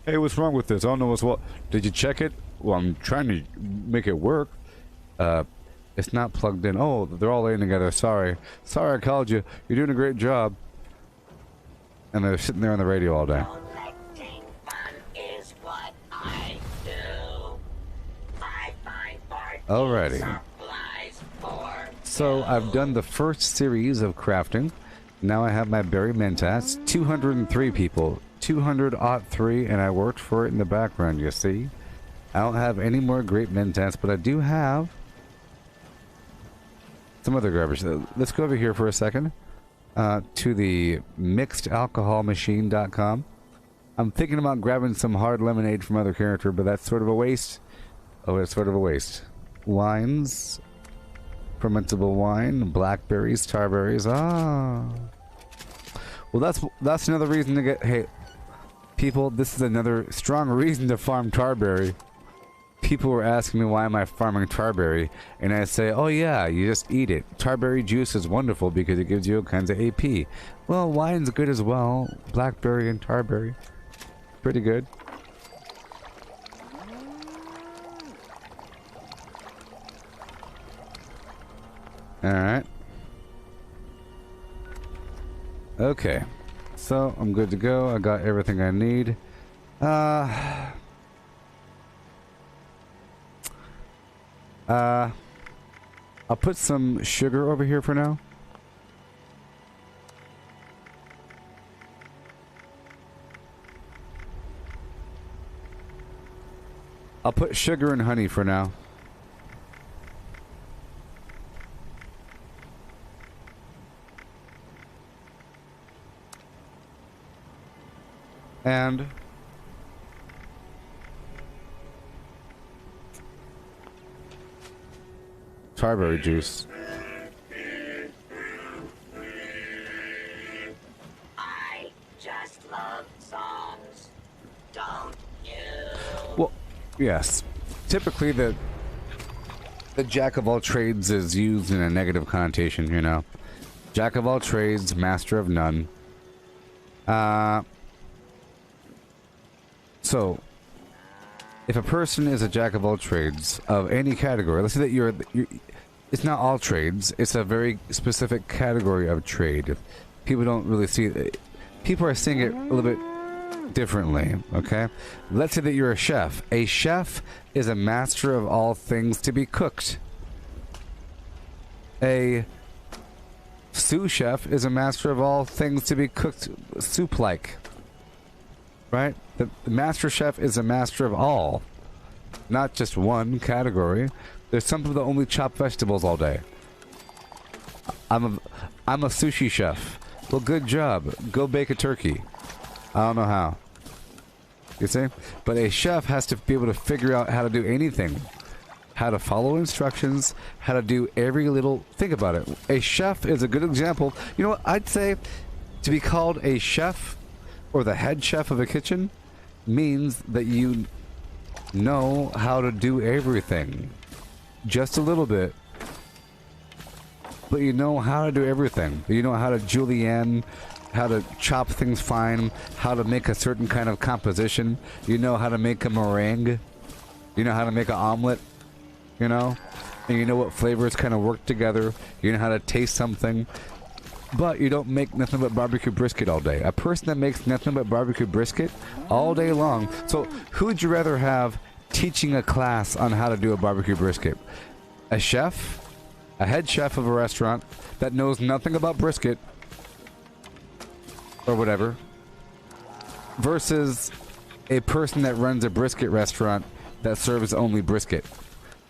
Hey, what's wrong with this? I don't know what's what. Did you check it? Well, I'm trying to make it work. It's not plugged in. Oh, they're all laying together. Sorry. Sorry I called you. You're doing a great job. And they're sitting there on the radio all day. collecting fun is what I do. I find party Alrighty. supplies for So I've done the first series of crafting. Now I have my berry mentats. 203 people. 203, and I worked for it in the background, you see. I don't have any more great mentats, but I do have some other garbage. Let's go over here for a second to the mixedalcoholmachine.com. I'm thinking about grabbing some hard lemonade from other character, but that's sort of a waste. Oh, it's sort of a waste. Wines. Fermentable wine. Blackberries. Tarberries. Ah. Well, that's another reason to get... Hey, people, this is another strong reason to farm Tarberry. People were asking me why am I farming Tarberry, and I say, oh yeah, you just eat it. Tarberry juice is wonderful because it gives you all kinds of AP. Well, wine's good as well. Blackberry and Tarberry. Pretty good. Alright. Okay. So, I'm good to go. I got everything I need. I'll put some sugar over here for now. I'll put sugar and honey for now. And Tarberry juice. I just love songs. Don't you? Well, yes. Typically the jack of all trades is used in a negative connotation, you know. Jack of all trades, master of none. So, if a person is a jack of all trades of any category, let's say that you're it's not all trades, it's a very specific category of trade. People don't really see it. People are seeing it a little bit differently, okay? Let's say that you're a chef. A chef is a master of all things to be cooked. A sous chef is a master of all things to be cooked soup-like. Right? The master chef is a master of all. Not just one category. There's some people that only chop vegetables all day. I'm a sushi chef. Well, good job. Go bake a turkey. I don't know how. You see? But a chef has to be able to figure out how to do anything. How to follow instructions. How to do every little... Think about it. A chef is a good example. You know what? I'd say to be called a chef or the head chef of a kitchen means that you know how to do everything. Just a little bit. But you know how to do everything. You know how to julienne, how to chop things fine, how to make a certain kind of composition. You know how to make a meringue. You know how to make an omelet. You know? And you know what flavors kind of work together. You know how to taste something. But you don't make nothing but barbecue brisket all day. A person that makes nothing but barbecue brisket all day long. So who would you rather have teaching a class on how to do a barbecue brisket? A chef? A head chef of a restaurant that knows nothing about brisket or whatever versus a person that runs a brisket restaurant that serves only brisket.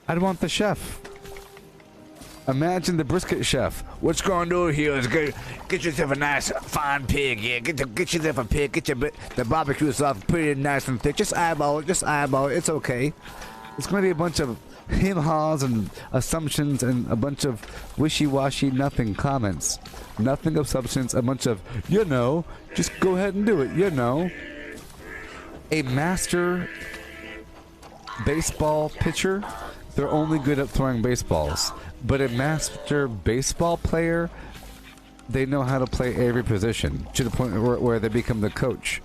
I'd want the chef. Imagine the brisket chef. What you're gonna do here is get yourself a nice fine pig. Yeah, get yourself a pig. Get the barbecue sauce pretty nice and thick. Just eyeball it. Just eyeball it. It's okay. It's gonna be a bunch of him-haws and assumptions and a bunch of wishy-washy nothing comments. Nothing of substance. A bunch of you know. Just go ahead and do it. You know. A master baseball pitcher. They're only good at throwing baseballs. But a master baseball player, they know how to play every position to the point where they become the coach.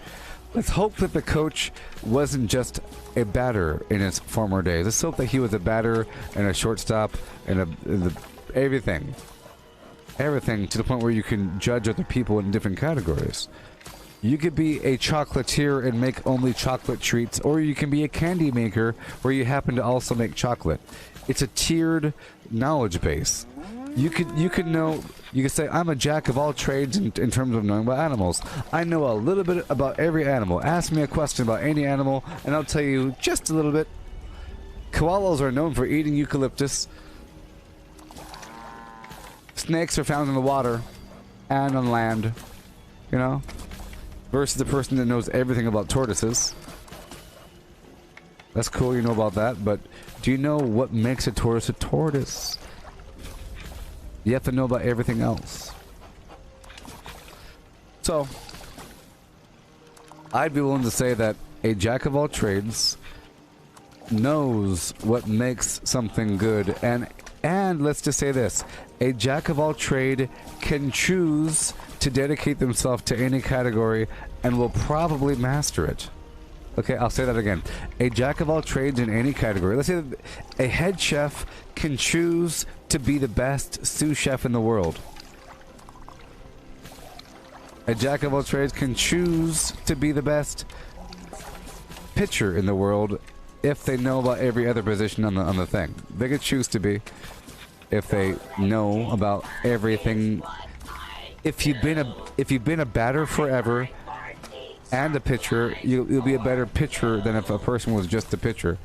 Let's hope that the coach wasn't just a batter in his former days. Let's hope that he was a batter and a shortstop and everything. Everything to the point where you can judge other people in different categories. You could be a chocolatier and make only chocolate treats, or you can be a candy maker where you happen to also make chocolate. It's a tiered knowledge base. You could know. You could say I'm a jack of all trades in terms of knowing about animals. I know a little bit about every animal. Ask me a question about any animal, and I'll tell you just a little bit. Koalas are known for eating eucalyptus. Snakes are found in the water and on land. You know. Versus the person that knows everything about tortoises. That's cool, you know about that, but do you know what makes a tortoise a tortoise? You have to know about everything else. So, I'd be willing to say that a jack of all trades knows what makes something good, and let's just say this, a jack of all trade can choose to dedicate themselves to any category and will probably master it. Okay, I'll say that again. A jack of all trades in any category. Let's say that a head chef can choose to be the best sous chef in the world. A jack of all trades can choose to be the best pitcher in the world if they know about every other position on the thing. They could choose to be if they know about everything. If you've been a batter forever and a pitcher, you'll be a better pitcher than if a person was just a pitcher,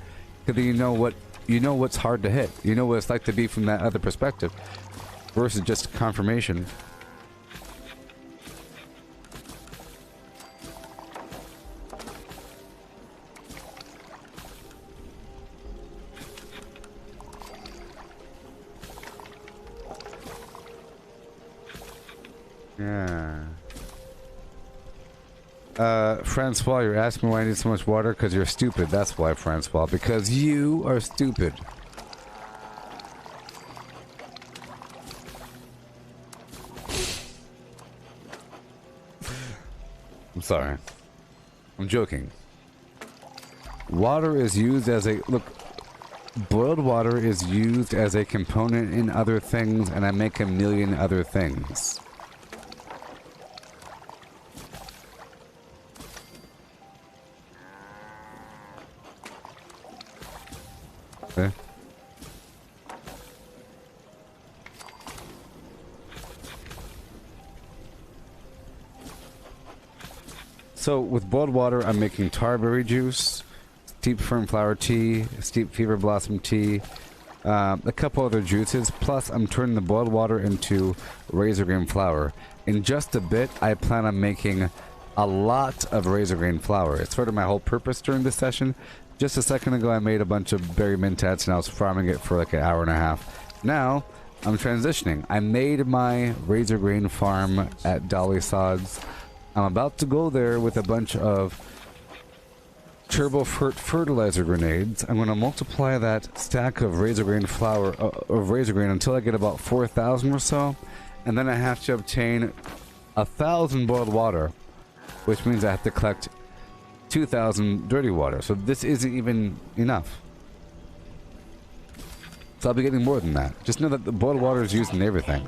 because you know what's hard to hit. You know what it's like to be from that other perspective versus just confirmation. Yeah. Francois, you're asking why I need so much water? Because you're stupid. That's why, Francois. Because you are stupid. I'm sorry. I'm joking. Water is used as a... Look, boiled water is used as a component in other things, and I make a million other things. Okay. So with boiled water, I'm making tarberry juice, steeped fernflower tea, steeped fever blossom tea, a couple other juices. Plus, I'm turning the boiled water into razor grain flour. In just a bit, I plan on making a lot of razor grain flour. It's sort of my whole purpose during this session. Just a second ago, I made a bunch of berry mentats, and I was farming it for like an hour and a half. Now, I'm transitioning. I made my razor grain farm at Dolly Sods. I'm about to go there with a bunch of turbo fertilizer grenades. I'm going to multiply that stack of razor grain flour, of razor grain, until I get about 4,000 or so. And then I have to obtain 1,000 boiled water, which means I have to collect 2,000 dirty water. So this isn't even enough. So I'll be getting more than that. Just know that the boiled water is used in everything.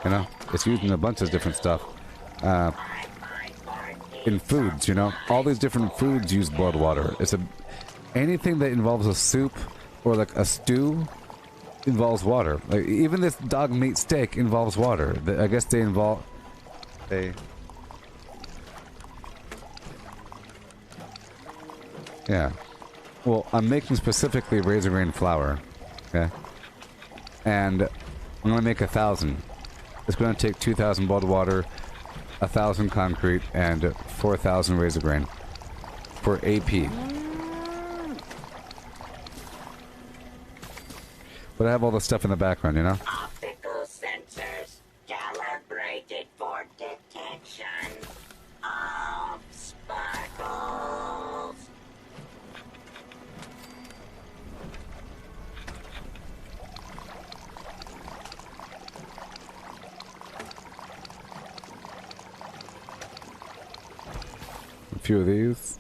You know, it's used in a bunch of different stuff. In foods, you know, all these different foods use boiled water. Anything that involves a soup or like a stew involves water. Like even this dog meat steak involves water. I guess they involve yeah. Well, I'm making specifically razor grain flour, okay, and I'm gonna make 1,000. It's gonna take 2,000 boiled water, 1,000 concrete, and 4,000 razor grain for AP. But I have all the stuff in the background, you know? Optical sensors calibrated for detection of sparkles. A few of these.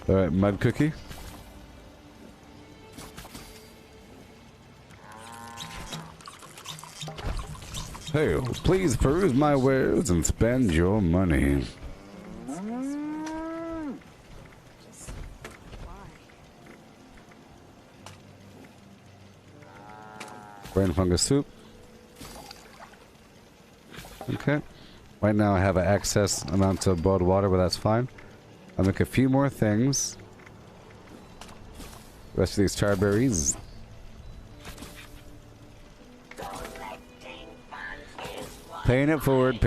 Alright, mud cookie. Hey, please peruse my wares and spend your money. Brain fungus soup. Okay. Right now I have an excess amount of boiled water, but that's fine. I'll make a few more things. The rest of these charberries. Paying it forward,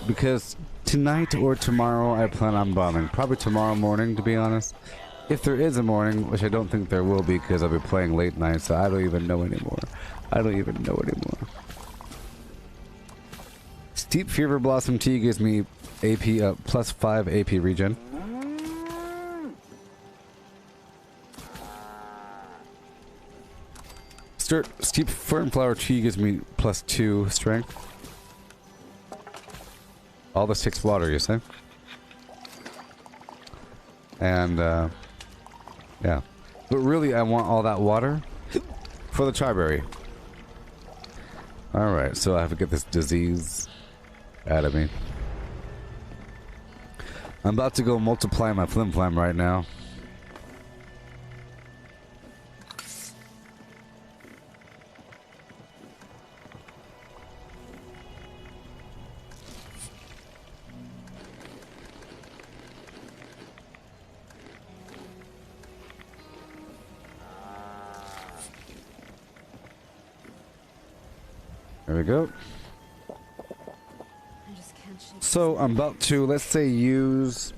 because tonight or tomorrow I plan on bombing. Probably tomorrow morning, to be honest. If there is a morning, which I don't think there will be, because I'll be playing late night, so I don't even know anymore. Steep Fever Blossom Tea gives me AP plus 5 AP regen. Steep Fernflower Tea gives me plus 2 strength. All this takes water, you say? And, yeah. But really, I want all that water for the charberry. Alright, so I have to get this disease out of me. I'm about to go multiply my flim flam right now. There we go. So I'm about to, let's say, use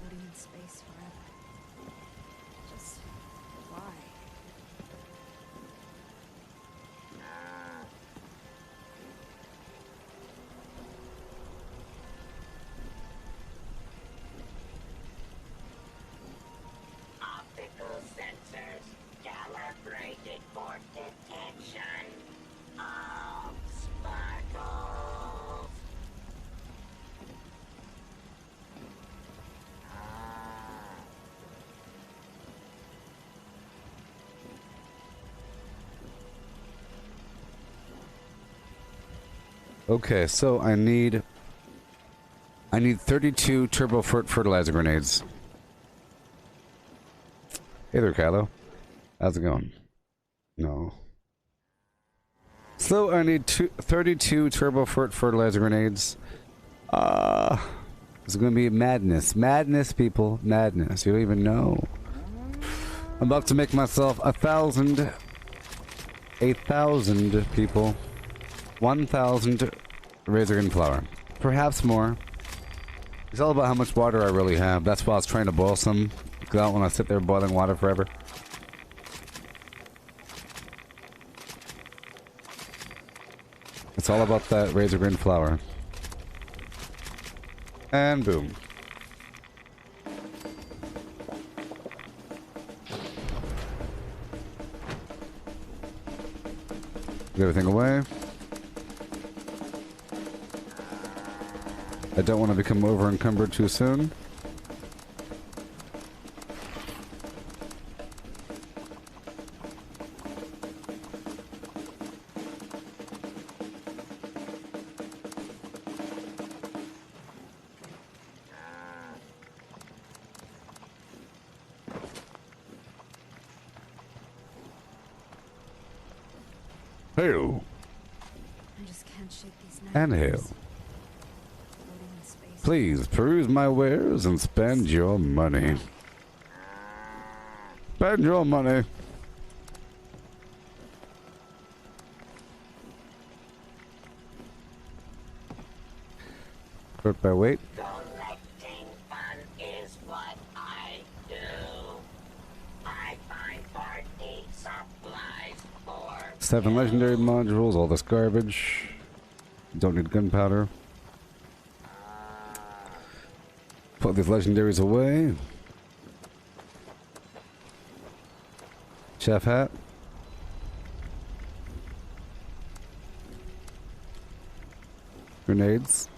Optical sensors calibrated for detection of Okay, so I need 32 turbo fertilizer grenades. Hey there, Kylo. How's it going? No. So I need 32 turbo fertilizer grenades. It's gonna be madness. Madness, people. Madness. You don't even know. I'm about to make myself 1,000 people. 1,000 razor gun flour. Perhaps more. It's all about how much water I really have. That's why I was trying to boil some. Because I don't want to sit there boiling water forever. It's all about that razor green flour. And boom. Get everything away. I don't want to become over encumbered too soon. Hail. I just can't shake these And hail. nightmares. Floating in space. Please peruse my wares and spend your money. Spend your money. Sort by weight. Collecting fun is what I do. I find party supplies for 7 legendary modules, all this garbage. Don't need gunpowder. Put these legendaries away. Chef hat. Grenades.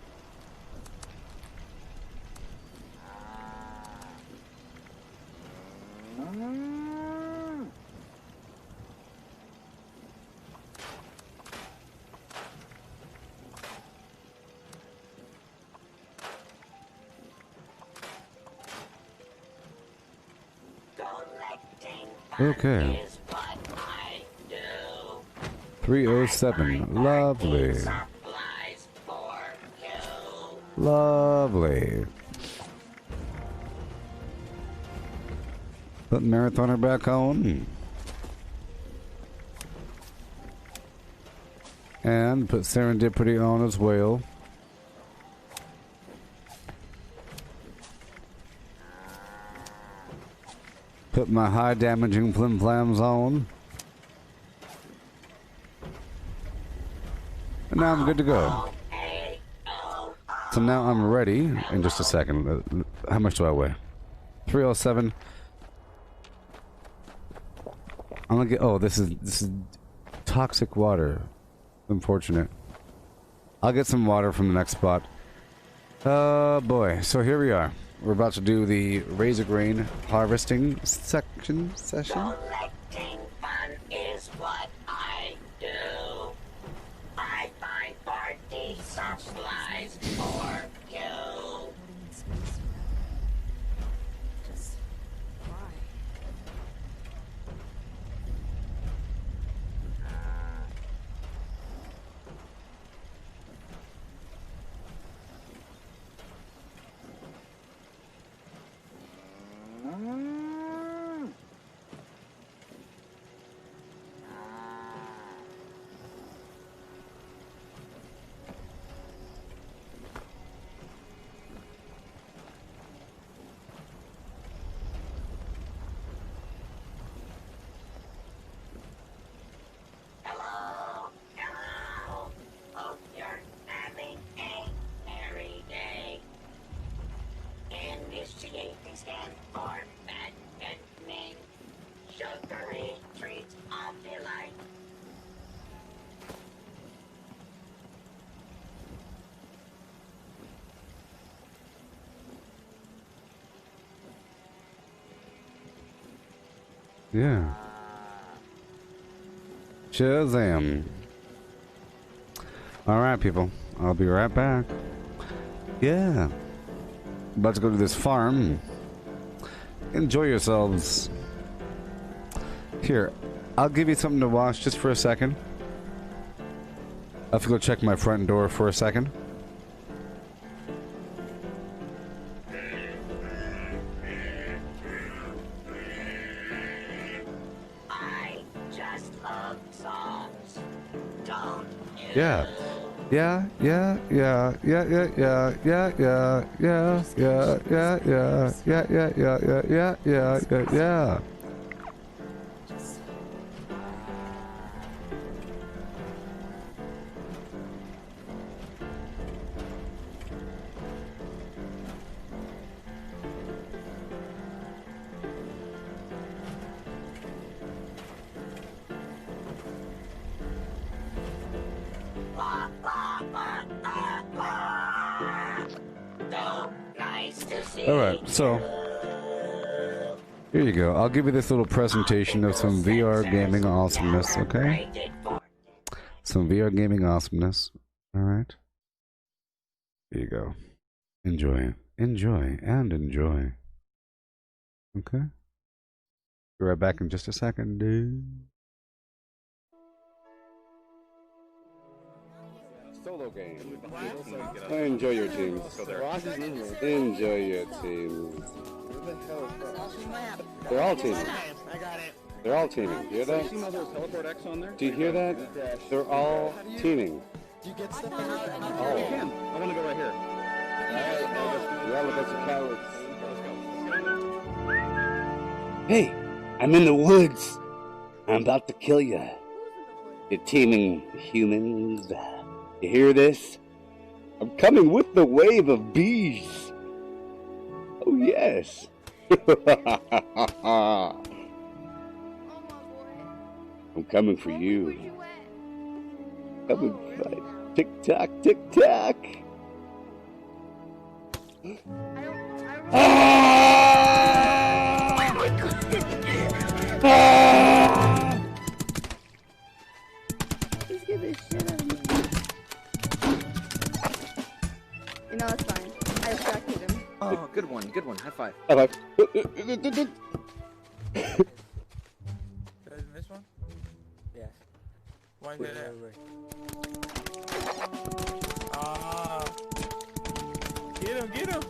collecting fun Okay. is what I do. 307. Lovely. Supplies for you. Lovely. Put Marathoner back on. And put Serendipity on as well. Put my high damaging flim flams on. And now I'm good to go. So now I'm ready in just a second. How much do I weigh? 307. I'm gonna get, oh, this is toxic water. Unfortunate. I'll get some water from the next spot. Oh boy. So here we are. We're about to do the razor grain harvesting session. Collecting fun is what I do. I find party supplies for you. Floating in space forever. Just why? Hello, hello. Hope you're having a merry day. Initiating scan for fattening. Sugary treats of delight. Yeah. Shazam. Alright, people. I'll be right back. Yeah. About to go to this farm. Enjoy yourselves. Here, I'll give you something to watch just for a second. I have to go check my front door for a second. I just love songs. Don't you? Yeah. Yeah, yeah, yeah, yeah, yeah, yeah, yeah, yeah, yeah, yeah, yeah, yeah, yeah, yeah, yeah, yeah, yeah, yeah, yeah. Alright, so here you go. I'll give you this little presentation of some VR gaming awesomeness, okay? Some VR gaming awesomeness. Alright. Here you go. Enjoy. Enjoy and enjoy. Okay? Be right back in just a second, dude. Solo game. Enjoy your teams. Enjoy your teams. They're all teaming. They're all teaming. Do you hear that? Do you hear that? They're all teaming. Do you get stuff? Oh. You can. I want to go right here. You're all a bunch of cowards. Hey, I'm in the woods. I'm about to kill you. You're teeming humans. You hear this? I'm coming with the wave of bees. Oh, yes. I'm coming for you. Coming for tick tock, tick tock. Just get this shit out of me. You know, it's fine. I abstracted him. Oh, good one, good one. High five. High five. This one? Yes. Why is it there? Ah. Get him, get him.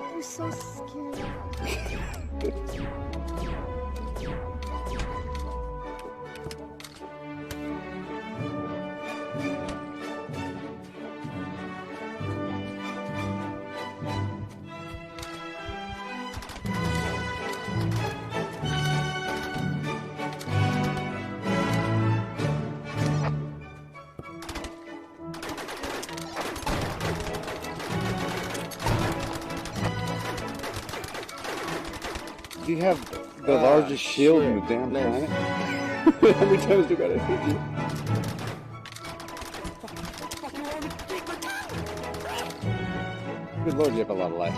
I'm so scared. You have the largest shield in the damn planet. How many times do I gotta hit you? Good lord, you have a lot of life.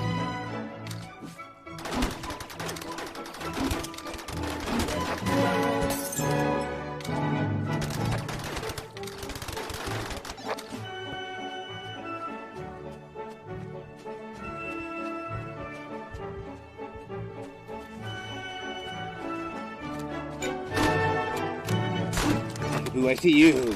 Ooh, I see you.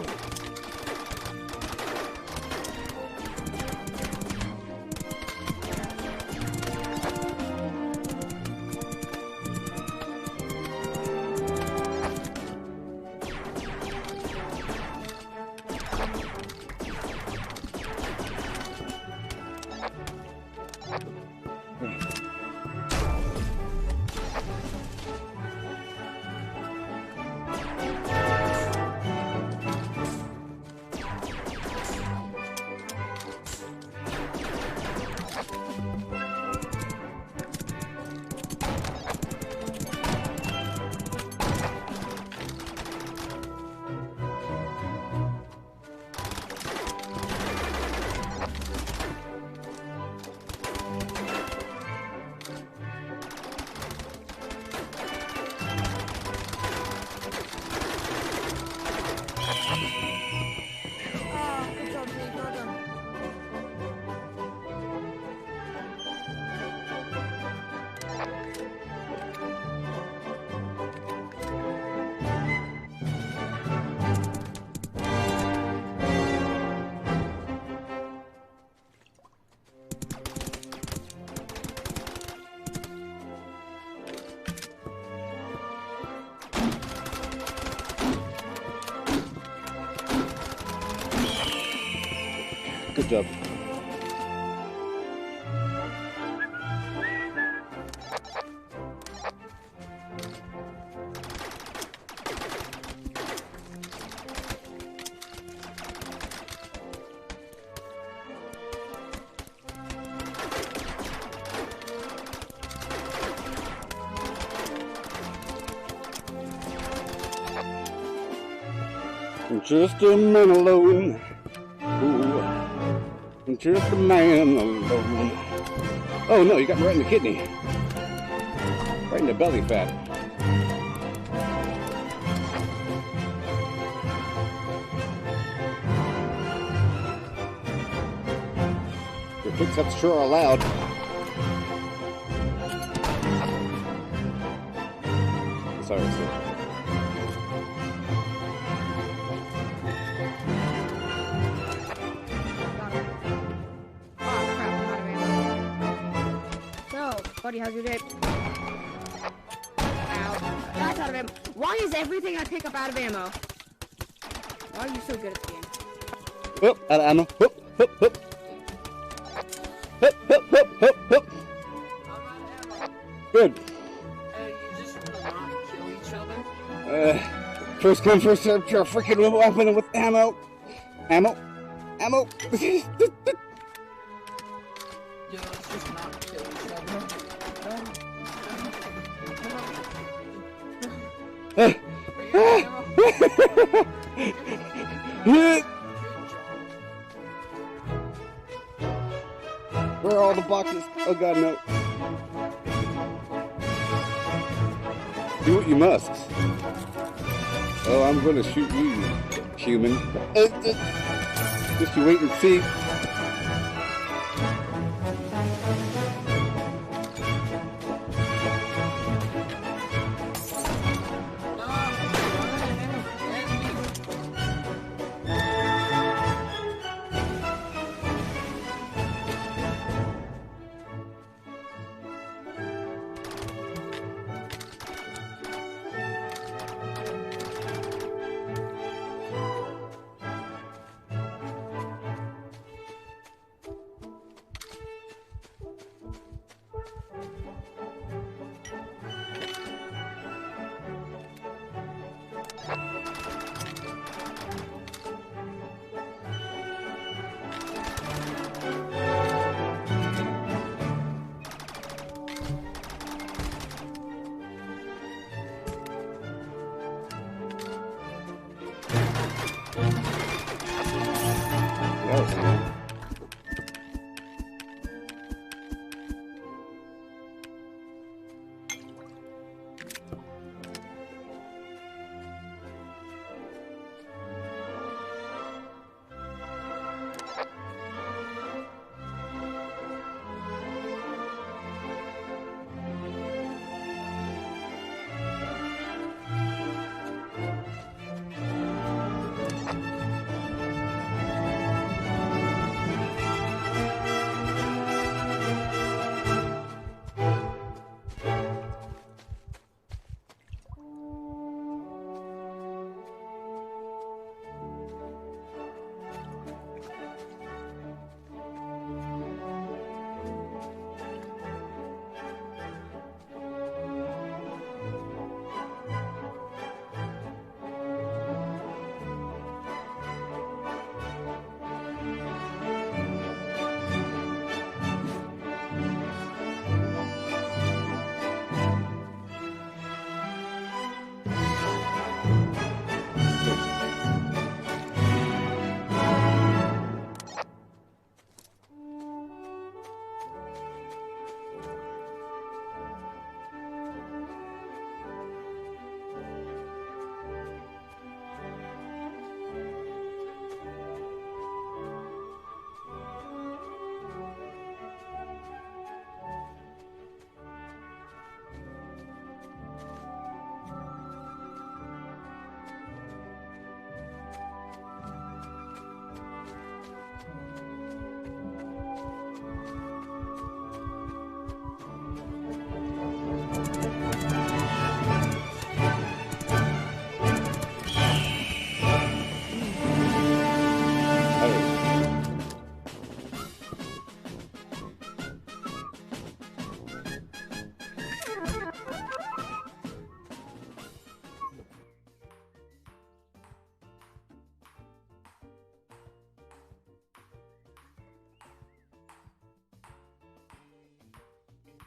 Good job. I'm just a man alone. Ooh, I'm just a man alone. Oh no, you got me right in the kidney. Right in the belly fat. Your pickups sure are loud. Sorry, sir. Buddy, how's your day? Ow. That's out of ammo. Why is everything I pick up out of ammo? Why are you so good at the game? Whoop, out of ammo. Whoop, whoop, whoop. Whoop, whoop, whoop, whoop, whoop. Good. You just want to not kill each other? First come, first serve, pure freaking weapon with ammo. Ammo. Ammo. Yo, let's just not kill each other. Where are all the boxes? Oh god, no. Do what you must. Oh, I'm gonna shoot you, human. Just you wait and see.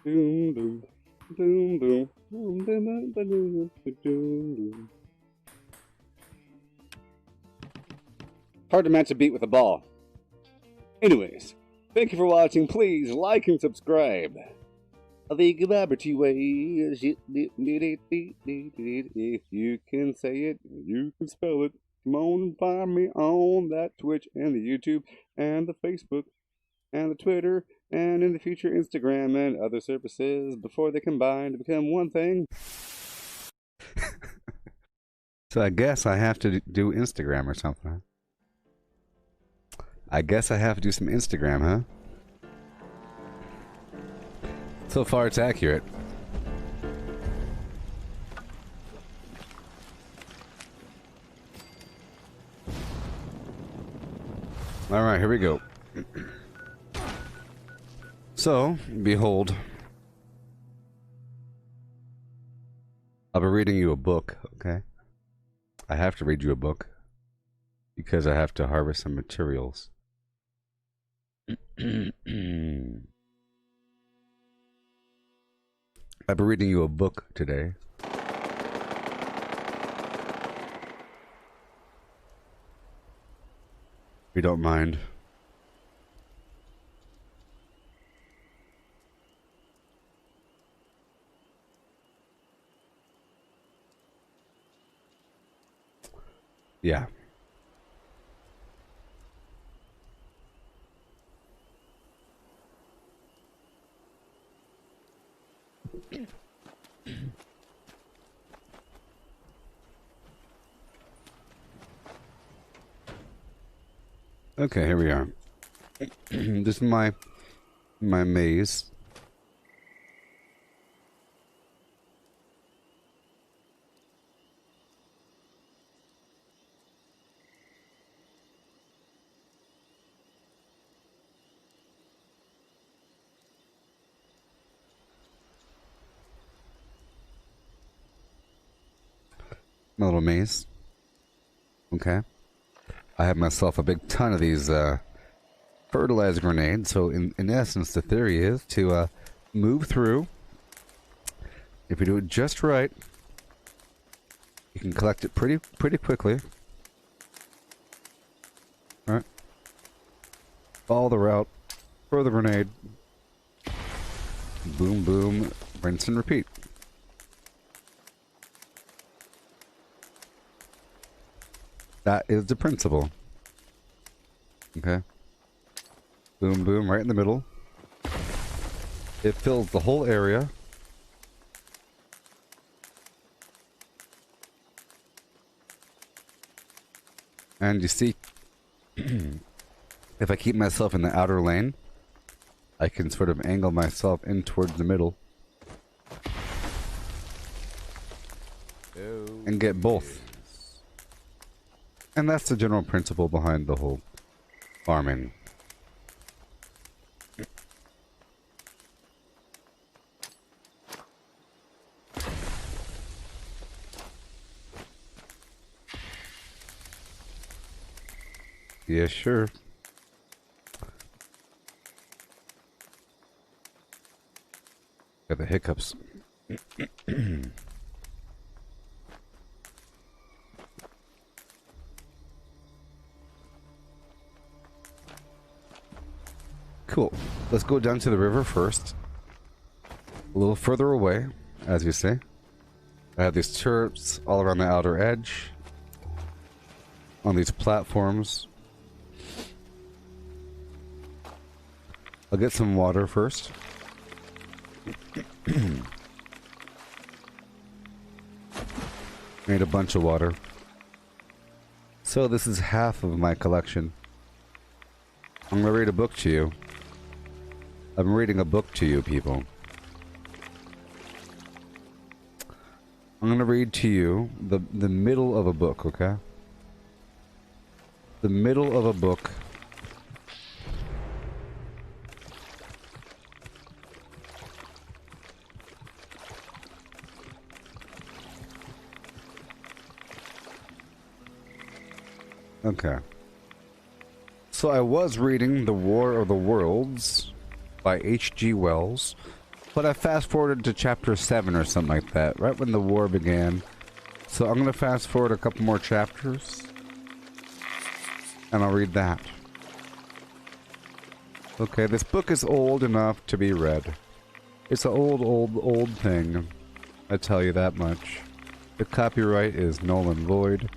Doom, doom, doom, doom, doom, doom, doom, doom, doom. Hard to match a beat with a ball. Anyways, thank you for watching. Please like and subscribe. The Gooboberti way. If you can say it, you can spell it. Come on and find me on that Twitch and the YouTube and the Facebook and the Twitter and in the future Instagram and other services before they combine to become one thing. So I guess I have to do Instagram or something. I guess I have to do some Instagram, huh? So far it's accurate. Alright, here we go. So, behold. I'll be reading you a book, okay? I have to read you a book. Because I have to harvest some materials. I'll be reading you a book today. If you don't mind. Yeah. Okay, here we are. This is my maze. My little maze. Okay. I have myself a big ton of these fertilizer grenades. So in essence, the theory is to move through. If you do it just right, you can collect it pretty quickly. All right. Follow the route. Throw the grenade. Boom, boom. Rinse and repeat. That is the principle. Okay. Boom, boom, right in the middle. It fills the whole area. And you see, if I keep myself in the outer lane, I can sort of angle myself in towards the middle. And get both. And that's the general principle behind the whole farming. Yeah, sure. Got the hiccups. Cool. Let's go down to the river first. A little further away, as you see. I have these turrets all around the outer edge. On these platforms. I'll get some water first. Made a bunch of water. So this is half of my collection. I'm gonna read a book to you. I'm reading a book to you, people. I'm gonna read to you the middle of a book, okay? The middle of a book. Okay. So I was reading The War of the Worlds by H.G. Wells, but but I fast-forwarded to chapter 7 or something like that, right when the war began. So I'm going to fast-forward a couple more chapters, and I'll read that. Okay, this book is old enough to be read. It's an old thing. I tell you that much. The copyright is null and void.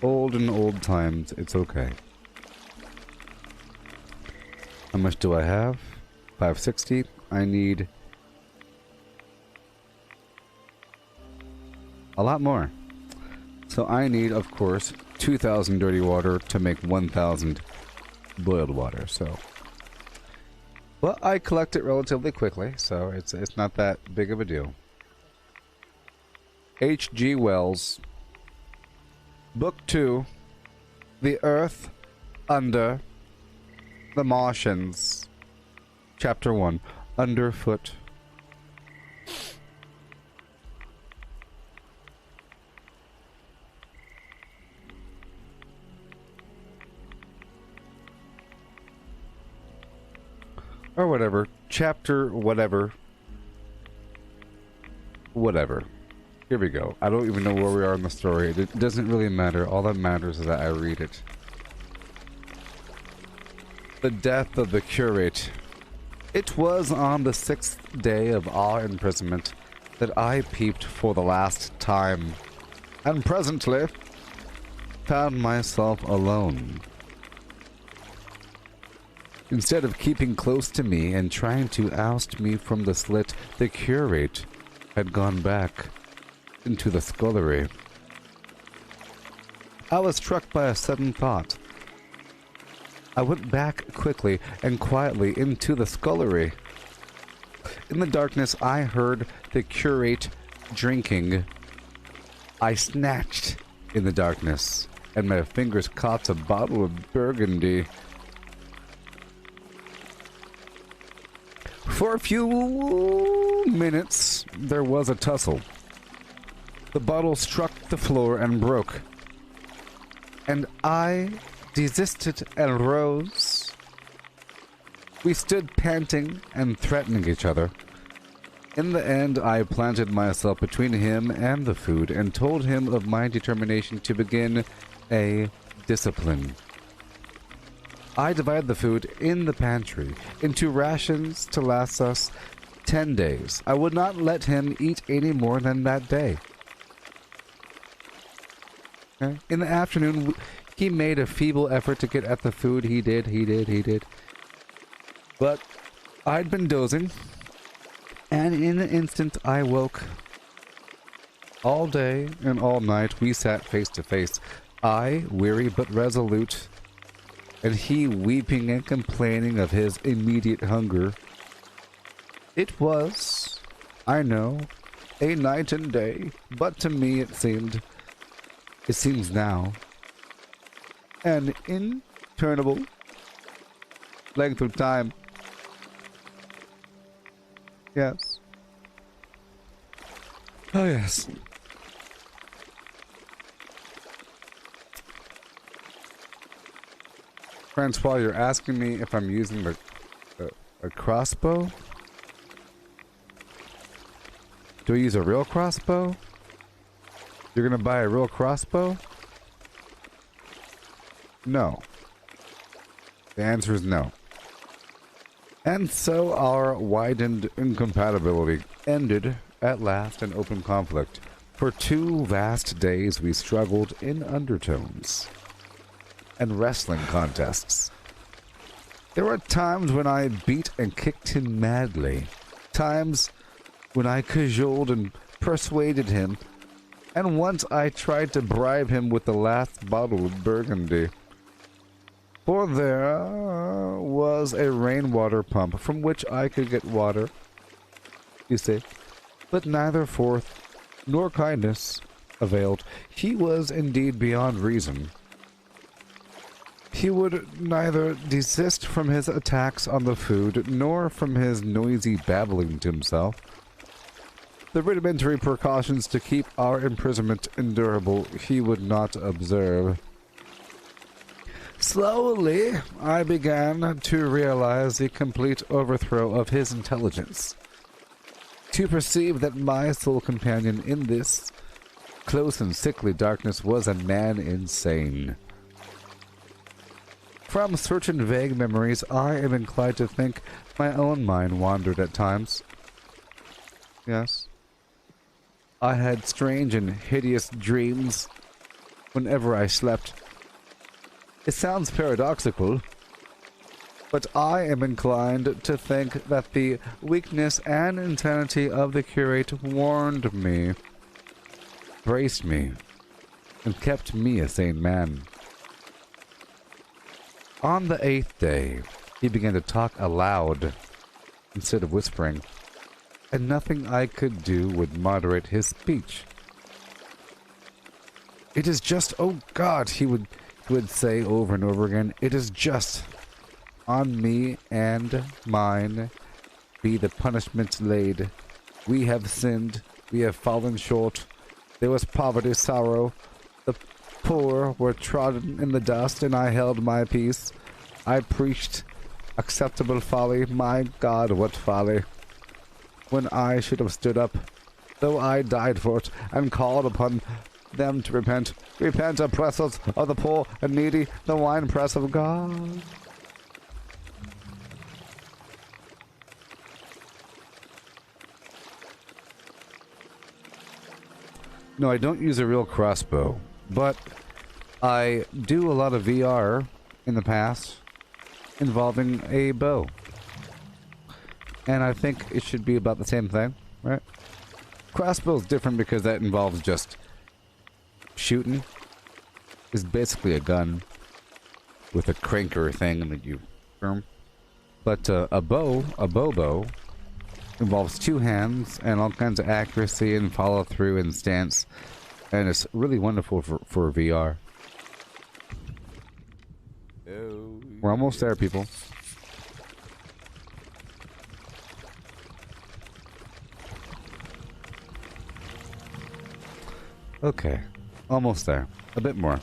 Old in old times, it's okay. How much do I have? 560. I need a lot more. So I need, of course, 2,000 dirty water to make 1,000 boiled water. So, well, I collect it relatively quickly, so it's not that big of a deal. H.G. Wells, Book 2, The Earth Under the Martians, Chapter 1, Underfoot. Or whatever. Chapter whatever. Whatever. Here we go. I don't even know where we are in the story. It doesn't really matter. All that matters is that I read it. The death of the curate. It was on the 6th day of our imprisonment that I peeped for the last time, and presently found myself alone. Instead of keeping close to me and trying to oust me from the slit, the curate had gone back into the scullery. I was struck by a sudden thought. I went back quickly and quietly into the scullery. In the darkness, I heard the curate drinking. I snatched in the darkness, and my fingers caught a bottle of Burgundy. For a few minutes, there was a tussle. The bottle struck the floor and broke, and I desisted and rose. We stood panting and threatening each other. In the end, I planted myself between him and the food and told him of my determination to begin a discipline. I divided the food in the pantry into rations to last us 10 days. I would not let him eat any more than that day. Okay. In the afternoon, he made a feeble effort to get at the food. He did. But I'd been dozing, and in an instant I woke. All day and all night we sat face to face, I weary but resolute, and he weeping and complaining of his immediate hunger. It was, I know, a night and day, but to me it seems now, an interminable length of time. Yes. Oh, yes. Francois, you're asking me if I'm using a crossbow? Do I use a real crossbow? You're gonna buy a real crossbow? No. The answer is no. And so our widened incompatibility ended at last in open conflict. For 2 vast days we struggled in undertones and wrestling contests. There were times when I beat and kicked him madly, times when I cajoled and persuaded him, and once I tried to bribe him with the last bottle of Burgundy. For there was a rainwater pump from which I could get water, you see, but neither force nor kindness availed. He was indeed beyond reason. He would neither desist from his attacks on the food, nor from his noisy babbling to himself. The rudimentary precautions to keep our imprisonment endurable he would not observe. Slowly, I began to realize the complete overthrow of his intelligence. to perceive that my sole companion in this close and sickly darkness was a man insane. From certain vague memories, I am inclined to think my own mind wandered at times. Yes. I had strange and hideous dreams whenever I slept. It sounds paradoxical, but I am inclined to think that the weakness and insanity of the curate warned me, braced me, and kept me a sane man. On the 8th day, he began to talk aloud instead of whispering, and nothing I could do would moderate his speech. It is just, oh God, he would say over and over again, it is just on me and mine be the punishment laid. We have sinned, we have fallen short. There was poverty, sorrow. The poor were trodden in the dust, and I held my peace. I preached acceptable folly. My God, what folly! When I should have stood up, though I died for it, and called upon them to repent. Repent, oppressors of the poor and needy, the winepress of God. No, I don't use a real crossbow, but I do a lot of VR in the past involving a bow. And I think it should be about the same thing, right? Crossbow is different because that involves just shooting. It's basically a gun with a cranker thing that you firm. But a bow involves two hands and all kinds of accuracy and follow through and stance, and it's really wonderful for VR. Oh, we're almost there, people. Okay, almost there. A bit more.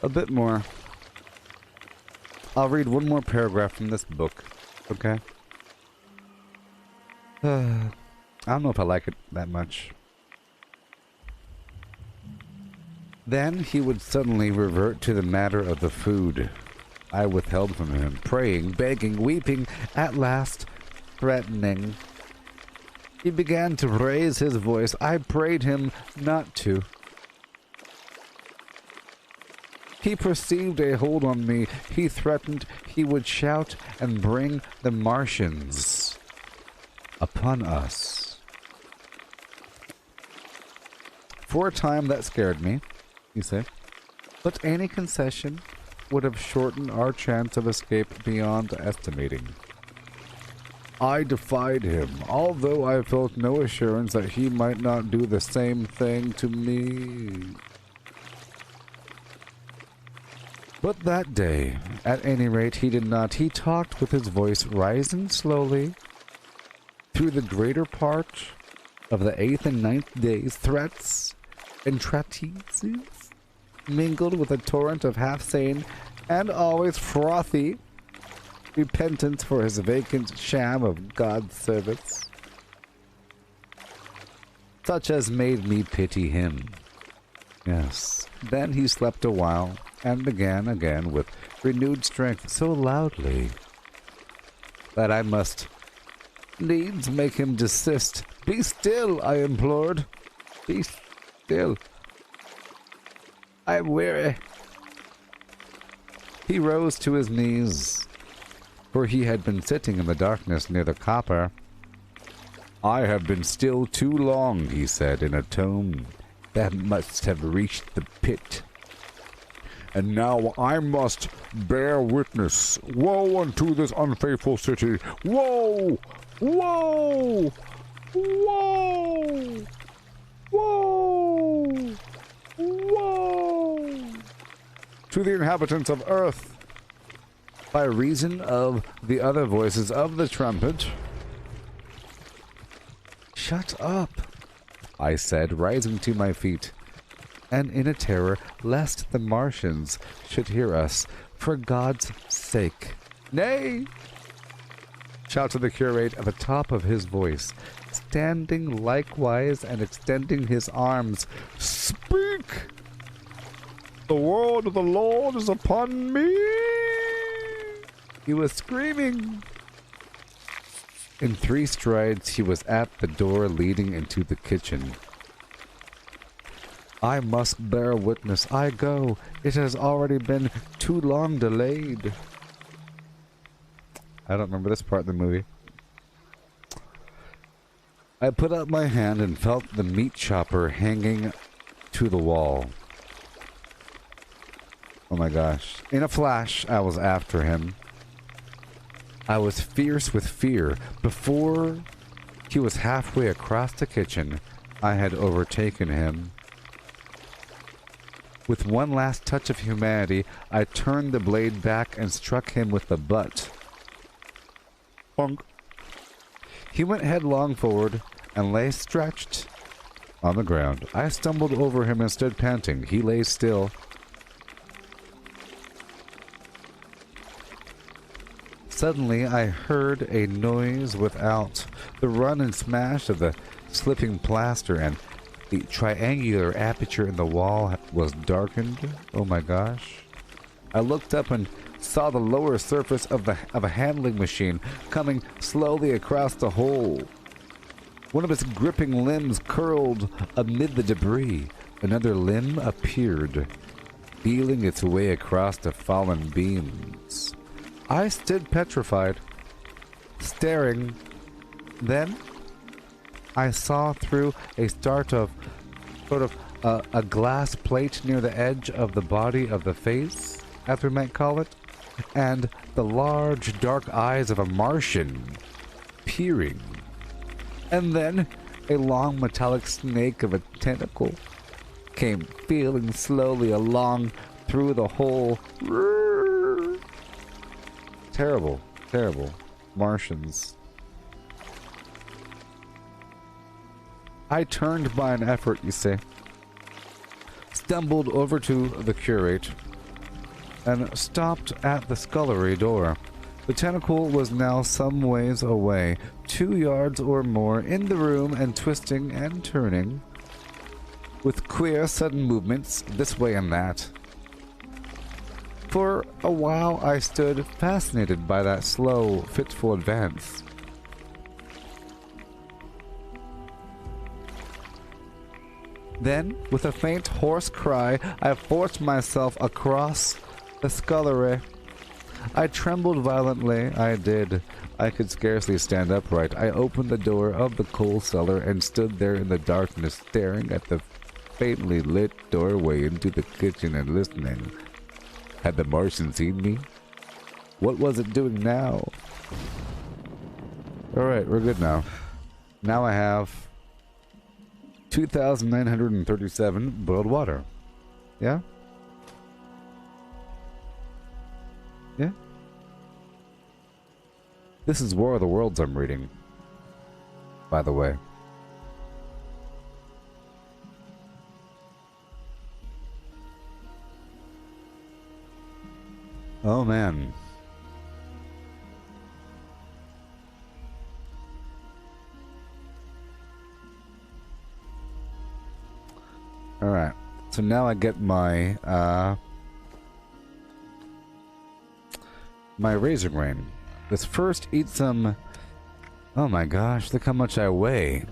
A bit more. I'll read one more paragraph from this book, okay? I don't know if I like it that much. Then he would suddenly revert to the matter of the food I withheld from him, praying, begging, weeping, at last threatening. He began to raise his voice. I prayed him not to. He perceived a hold on me. He threatened he would shout and bring the Martians upon us. For a time that scared me, you say, but any concession would have shortened our chance of escape beyond estimating. I defied him, although I felt no assurance that he might not do the same thing to me. But that day, at any rate, he did not. He talked with his voice rising slowly through the greater part of the 8th and 9th days, threats and treatises mingled with a torrent of half-sane and always frothy repentance for his vacant sham of God's service, such as made me pity him. Yes. Then he slept a while and began again with renewed strength so loudly that I must needs make him desist. Be still, I implored. Be still. I am weary. He rose to his knees, for he had been sitting in the darkness near the copper. I have been still too long, he said in a tone that must have reached the pit. And now I must bear witness. Woe unto this unfaithful city! Woe! Woe! Woe! Woe! Woe! To the inhabitants of earth, by reason of the other voices of the trumpet. Shut up, I said, rising to my feet, and in a terror lest the Martians should hear us. For God's sake. Nay! shouted the curate at the top of his voice, standing likewise and extending his arms. Speak! The word of the Lord is upon me! He was screaming. In 3 strides, he was at the door leading into the kitchen. I must bear witness. I go. It has already been too long delayed. I don't remember this part of the movie. I put out my hand and felt the meat chopper hanging to the wall. Oh my gosh. In a flash, I was after him. I was fierce with fear. Before he was halfway across the kitchen, I had overtaken him. With one last touch of humanity, I turned the blade back and struck him with the butt. Bonk. He went headlong forward and lay stretched on the ground. I stumbled over him and stood panting. He lay still. Suddenly, I heard a noise without. The run and smash of the slipping plaster and the triangular aperture in the wall was darkened. Oh my gosh. I looked up and saw the lower surface of a handling machine coming slowly across the hole. One of its gripping limbs curled amid the debris. Another limb appeared, feeling its way across the fallen beams. I stood petrified, staring. Then I saw through a sort of a glass plate near the edge of the body of the face, as we might call it, and the large dark eyes of a Martian peering. And then a long metallic snake of a tentacle came feeling slowly along through the hole. Terrible, terrible. Martians. I turned by an effort, you see. Stumbled over to the curate and stopped at the scullery door. The tentacle was now some ways away, 2 yards or more in the room and twisting and turning with queer sudden movements this way and that. For a while I stood fascinated by that slow, fitful advance. Then, with a faint hoarse cry, I forced myself across the scullery. I trembled violently, I did. I could scarcely stand upright. I opened the door of the coal cellar and stood there in the darkness, staring at the faintly lit doorway into the kitchen and listening. Had the Martian seen me? What was it doing now? Alright, we're good now. Now I have 2,937 boiled water. Yeah? Yeah? This is War of the Worlds I'm reading, by the way. Oh man. Alright, so now I get my my razor grain. Let's first eat some. Oh my gosh, look how much I weigh.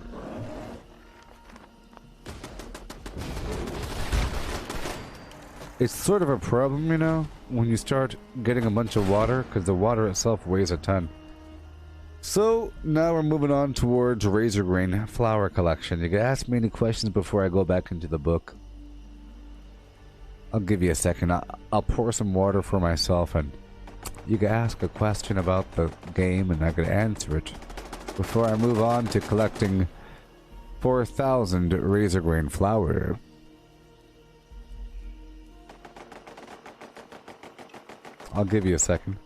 It's sort of a problem, you know, when you start getting a bunch of water, because the water itself weighs a ton. So, now we're moving on towards razor grain flour collection. You can ask me any questions before I go back into the book. I'll give you a second. I'll pour some water for myself, and you can ask a question about the game, and I can answer it before I move on to collecting 4,000 razor grain flour. I'll give you a second.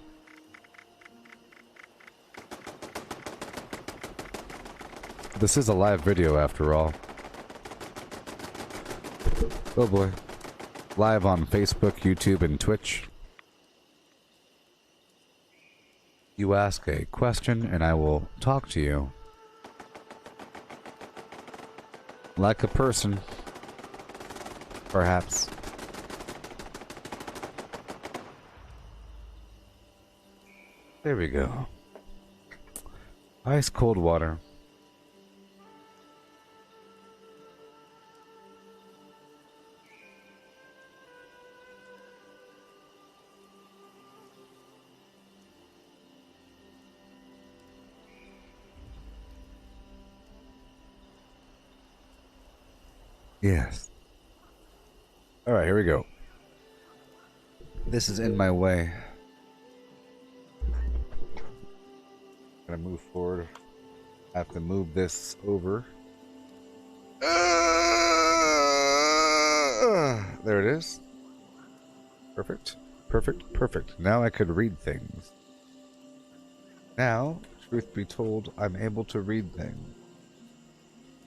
This is a live video after all. Oh boy. Live on Facebook, YouTube, and Twitch. You ask a question and I will talk to you. Like a person. Perhaps. There we go. Ice cold water. Yes. Alright, here we go. This is in my way. Gonna move forward. I have to move this over. There it is. Perfect. Perfect. Perfect. Now I could read things. Now, truth be told, I'm able to read things.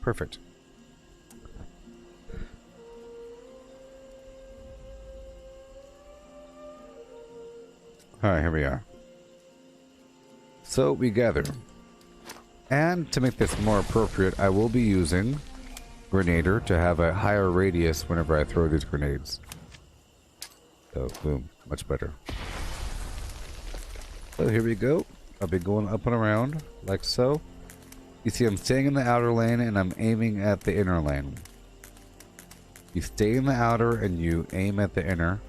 Perfect. Alright, here we are. So we gather. And to make this more appropriate, I will be using Grenader to have a higher radius whenever I throw these grenades. So, boom. Much better. So here we go. I'll be going up and around, like so. You see I'm staying in the outer lane and I'm aiming at the inner lane. You stay in the outer and you aim at the inner.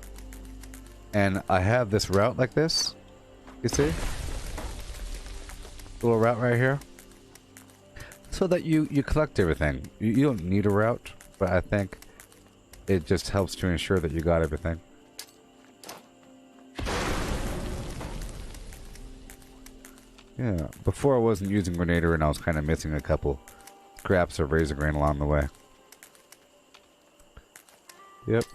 And I have this route like this. You see? Little route right here. So that you collect everything. You don't need a route, but I think it just helps to ensure that you got everything. Yeah, before I wasn't using Grenader and I was kind of missing a couple scraps of razor grain along the way. Yep.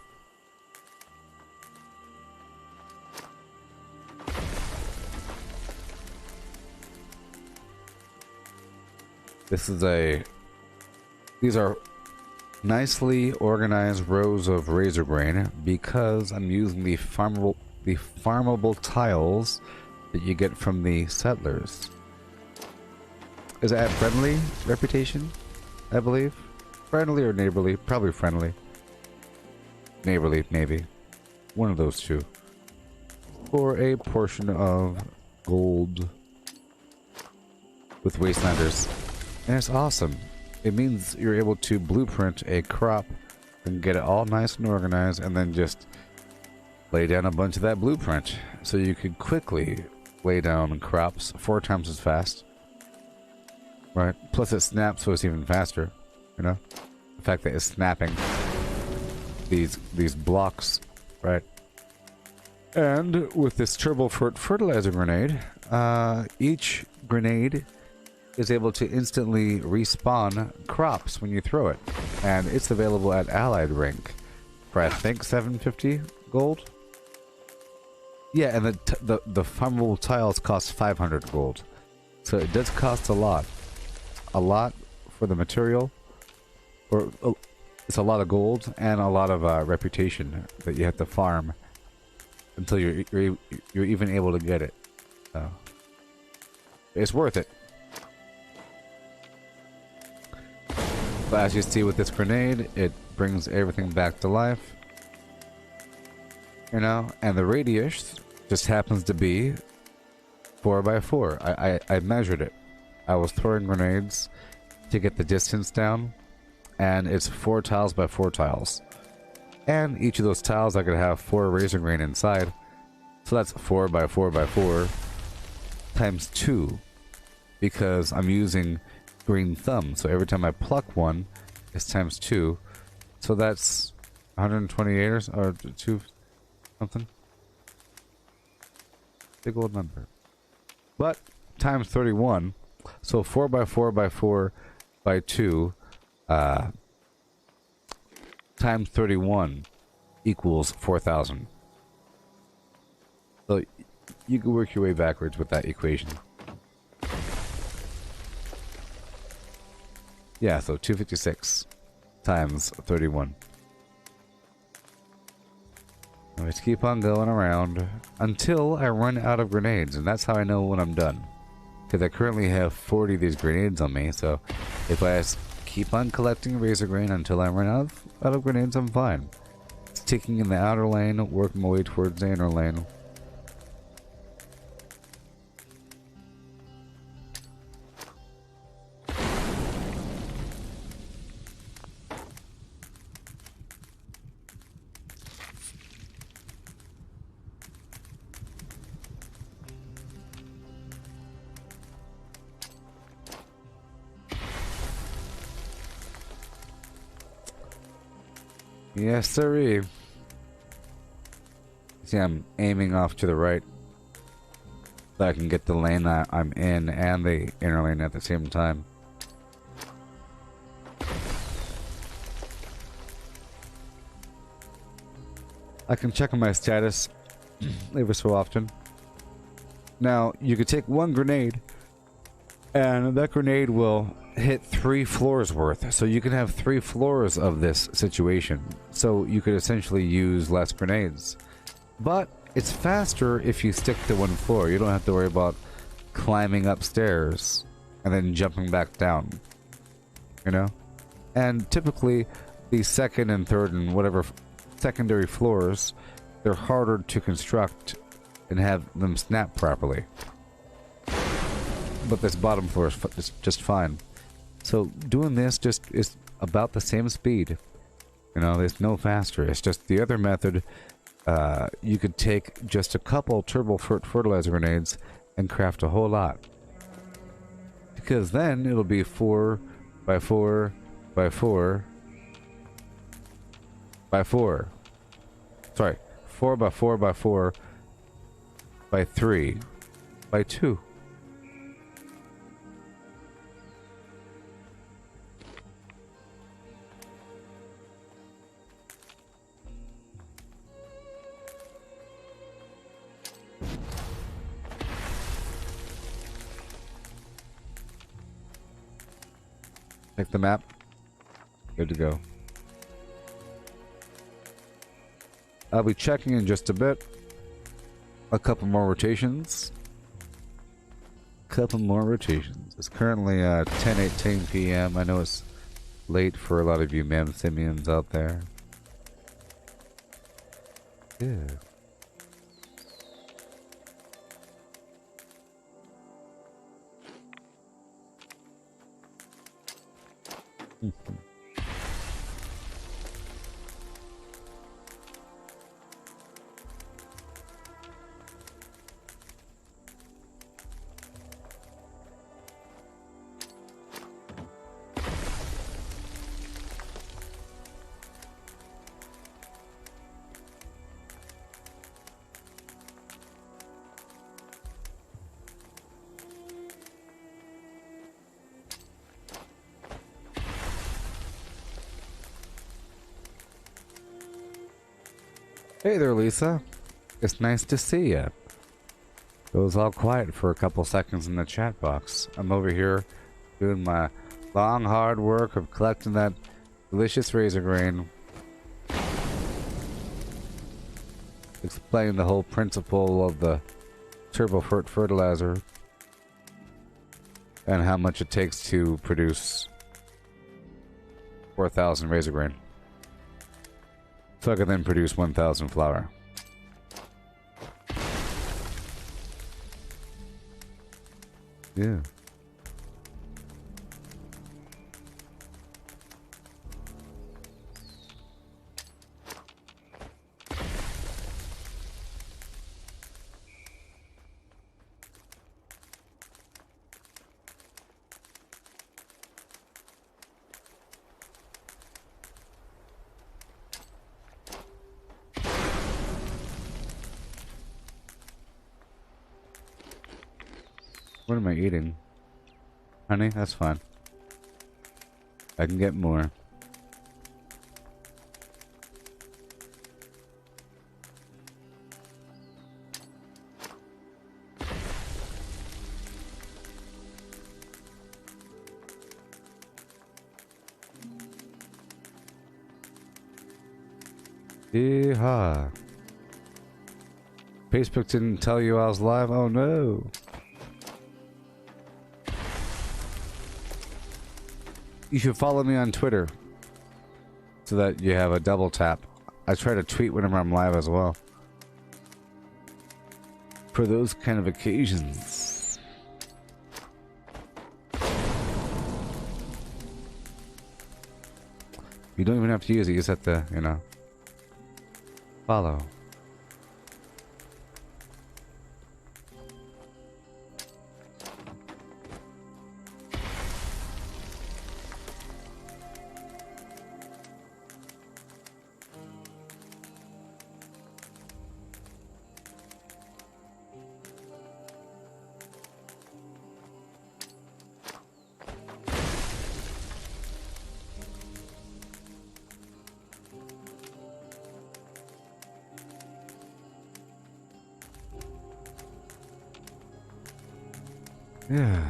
These are nicely organized rows of razor grain because I'm using the farmable tiles that you get from the settlers. Is that friendly reputation? I believe. Friendly or neighborly? Probably friendly. Neighborly, maybe. One of those two. For a portion of gold with wastelanders. And it's awesome. It means you're able to blueprint a crop and get it all nice and organized and then just lay down a bunch of that blueprint. So you can quickly lay down crops 4 times as fast. Right? Plus it snaps so it's even faster. You know? The fact that it's snapping these blocks. Right? And with this turbo fertilizer grenade, each grenade is able to instantly respawn crops when you throw it. And it's available at Allied Rank for I think 750 gold. Yeah, and the farmable tiles cost 500 gold. So it does cost a lot. A lot for the material. Or it's a lot of gold and a lot of reputation that you have to farm until you're even able to get it. So it's worth it. But as you see with this grenade, it brings everything back to life. You know, and the radius just happens to be 4x4. I measured it. I was throwing grenades to get the distance down, and it's 4 tiles by 4 tiles. And each of those tiles I could have 4 razor grain inside. So that's 4 by 4 by 4 times 2, because I'm using green thumb, so every time I pluck one, it's times 2. So that's 128 or 2 something. Big old number. But times 31, so 4 by 4 by 4 by 2 times 31 equals 4,000. So you can work your way backwards with that equation. Yeah, so 256 times 31. Just keep on going around until I run out of grenades, and that's how I know when I'm done. Because I currently have 40 of these grenades on me, so if I just keep on collecting razor grain until I run out of grenades, I'm fine. Sticking in the outer lane, working my way towards the inner lane. Yes, sirree. See, I'm aiming off to the right so I can get the lane that I'm in and the inner lane at the same time. I can check on my status every so often. Now, you could take one grenade and that grenade will hit 3 floors worth. So you can have 3 floors of this situation. So you could essentially use less grenades. But it's faster if you stick to 1 floor. You don't have to worry about climbing upstairs and then jumping back down. You know? And typically the second and third and whatever secondary floors, they're harder to construct and have them snap properly. But this bottom floor is just fine. So doing this just is about the same speed. You know, there's no faster. It's just the other method. You could take just a couple turbo fertilizer grenades and craft a whole lot. Because then it'll be 4 by 4 by 4 by 4. Sorry, 4 by 4 by 4 by 3 by 2. Check the map. Good to go. I'll be checking in just a bit. A couple more rotations. It's currently 10:18 p.m. I know it's late for a lot of you mem simians out there. Yeah. Hey there, Lisa. It's nice to see ya. It was all quiet for a couple seconds in the chat box. I'm over here doing my long, hard work of collecting that delicious razor grain. Explaining the whole principle of the turbo fertilizer and how much it takes to produce 4,000 razor grain. So I can then produce 1,000 flour. Yeah. What am I eating? Honey, that's fine. I can get more. Yeehaw. Facebook didn't tell you I was live? Oh no. You should follow me on Twitter so that you have a double tap. I try to tweet whenever I'm live as well. For those kind of occasions. You don't even have to use it, you just have to, you know, follow. Yeah.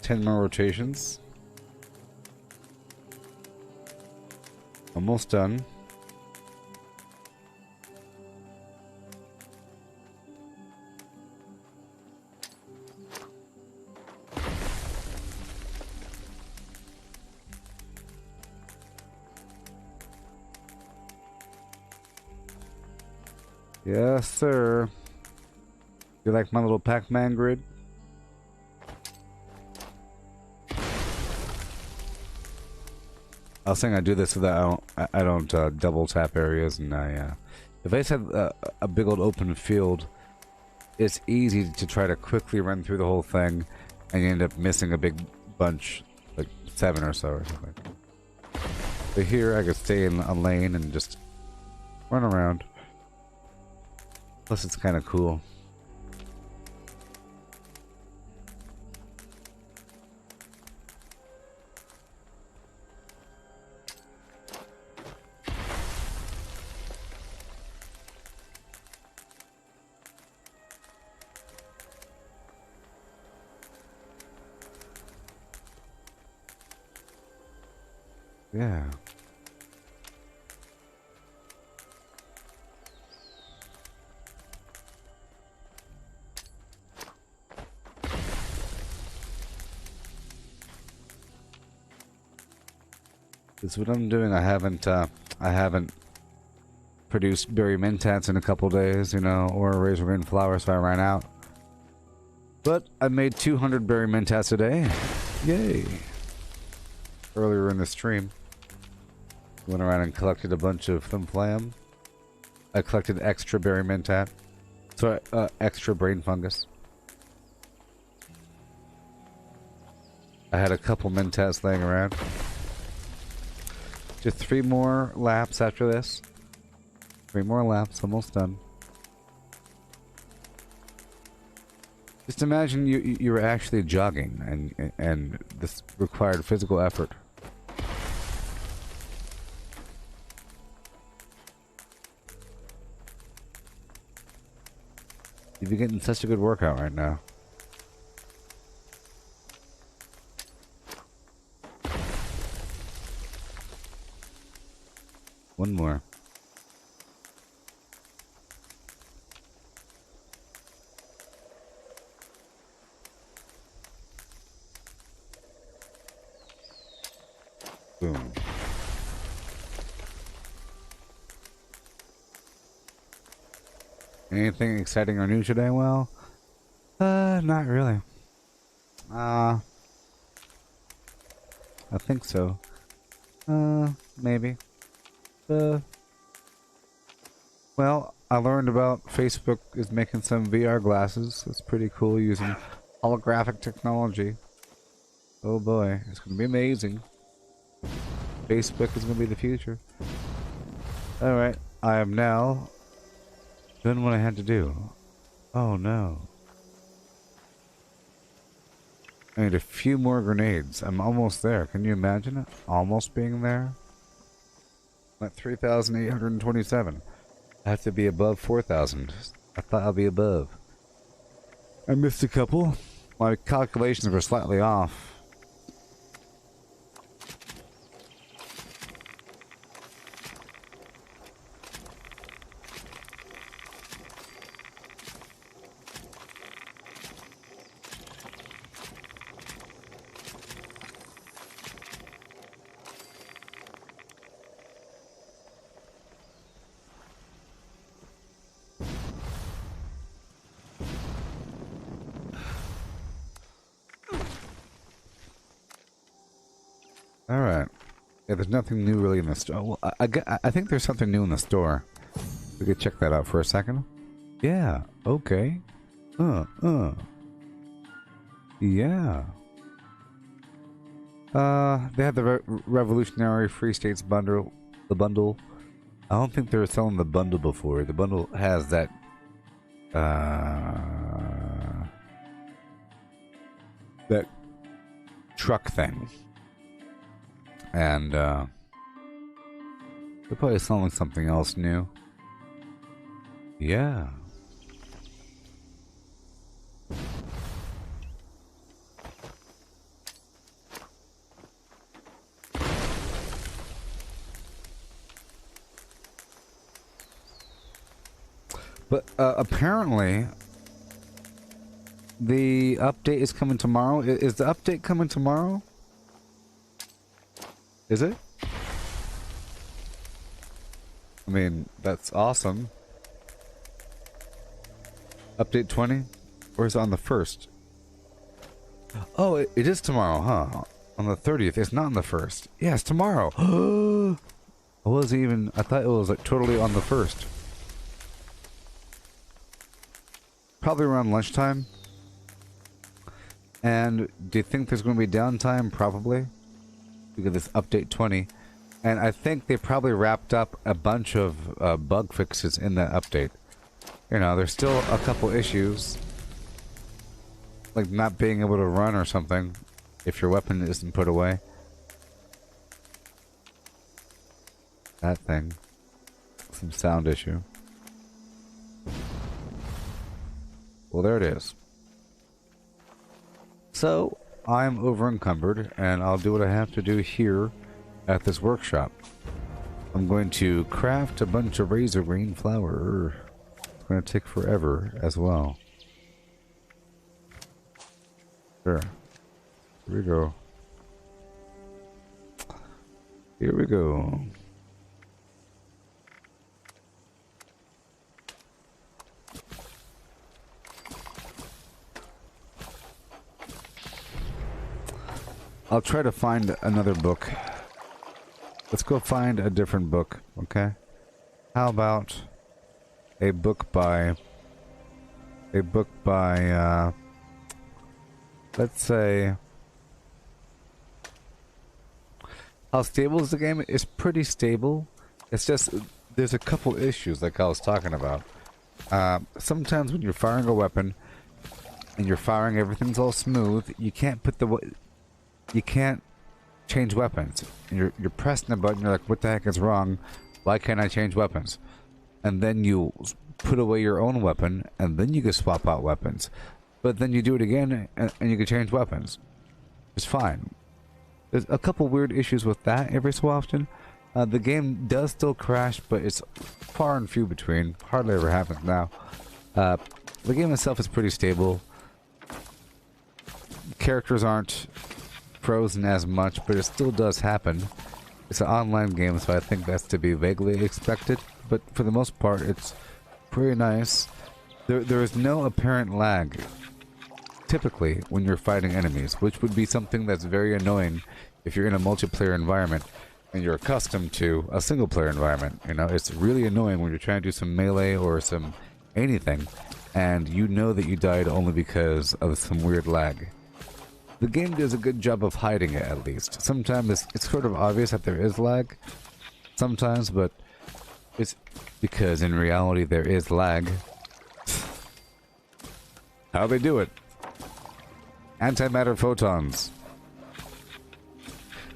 Ten more rotations. Almost done. Yes, sir. You like my little Pac-Man grid? I was saying I do this so that I don't double tap areas, and if I just have a big old open field, it's easy to try to quickly run through the whole thing, and you end up missing a big bunch, like 7 or so or something. But here I could stay in a lane and just run around. Plus, it's kind of cool. Yeah. That's what I'm doing. I haven't produced berry mentats in a couple days, you know, or razor green flower, so I ran out. But I made 200 berry mentats a day. Yay! Earlier in the stream, went around and collected a bunch of flim-flam. I collected extra berry mentat, so extra brain fungus. I had a couple mentats laying around. Just 3 more laps after this. 3 more laps, almost done. Just imagine you were actually jogging, and this required physical effort. You'd be getting such a good workout right now. One more. Boom. Anything exciting or new today? Well, not really. I think so. Maybe. Well, I learned about Facebook is making some VR glasses. It's pretty cool using holographic technology. Oh boy, it's gonna be amazing. Facebook is gonna be the future. Alright, I am now done what I had to do. Oh no. I need a few more grenades. I'm almost there. Can you imagine it? Almost being there? At 3,827. I have to be above 4,000. I thought I'd be above. I missed a couple. My calculations were slightly off. Alright. Yeah, there's nothing new really in the store. Well, I think there's something new in the store. We could check that out for a second. Yeah, okay. Yeah. They have the Revolutionary Free States bundle. The bundle. I don't think they were selling the bundle before. The bundle has that. That truck thing. And, they're probably selling something else new. Yeah. But apparently, the update is coming tomorrow. Is the update coming tomorrow? Is it? I mean, that's awesome. Update 20? Or is it on the 1st? Oh, it is tomorrow, huh? On the 30th. It's not on the 1st. Yeah, it's tomorrow. I wasn't even... I thought it was like totally on the 1st. Probably around lunchtime. And do you think there's going to be downtime? Probably. Because it's update 20. And I think they probably wrapped up a bunch of bug fixes in that update. You know, there's still a couple issues. Like not being able to run or something. If your weapon isn't put away. That thing. Some sound issue. Well, there it is. So, I'm over encumbered, and I'll do what I have to do here at this workshop. I'm going to craft a bunch of razor green flour. It's going to take forever as well. Sure. Here we go. Here we go. I'll try to find another book. Let's go find a different book, okay? How about a book by... let's say... How stable is the game? It's pretty stable. It's just, there's a couple issues like I was talking about. Sometimes when you're firing a weapon, and you're firing, everything's all smooth, you can't put the... You can't change weapons. You're pressing a button, you're like, what the heck is wrong? Why can't I change weapons? And then you put away your own weapon, and then you can swap out weapons. But then you do it again, and you can change weapons. It's fine. There's a couple weird issues with that every so often. The game does still crash, but it's far and few between. Hardly ever happens now. The game itself is pretty stable. Characters aren't frozen as much, but it still does happen. It's an online game, so I think that's to be vaguely expected, but for the most part it's pretty nice. There is no apparent lag typically when you're fighting enemies, which would be something that's very annoying if you're in a multiplayer environment and you're accustomed to a single player environment. You know, it's really annoying when you're trying to do some melee or some anything and you know that you died only because of some weird lag. The game does a good job of hiding it, at least. Sometimes it's sort of obvious that there is lag. Sometimes, but it's because in reality there is lag. How they do it? Antimatter photons.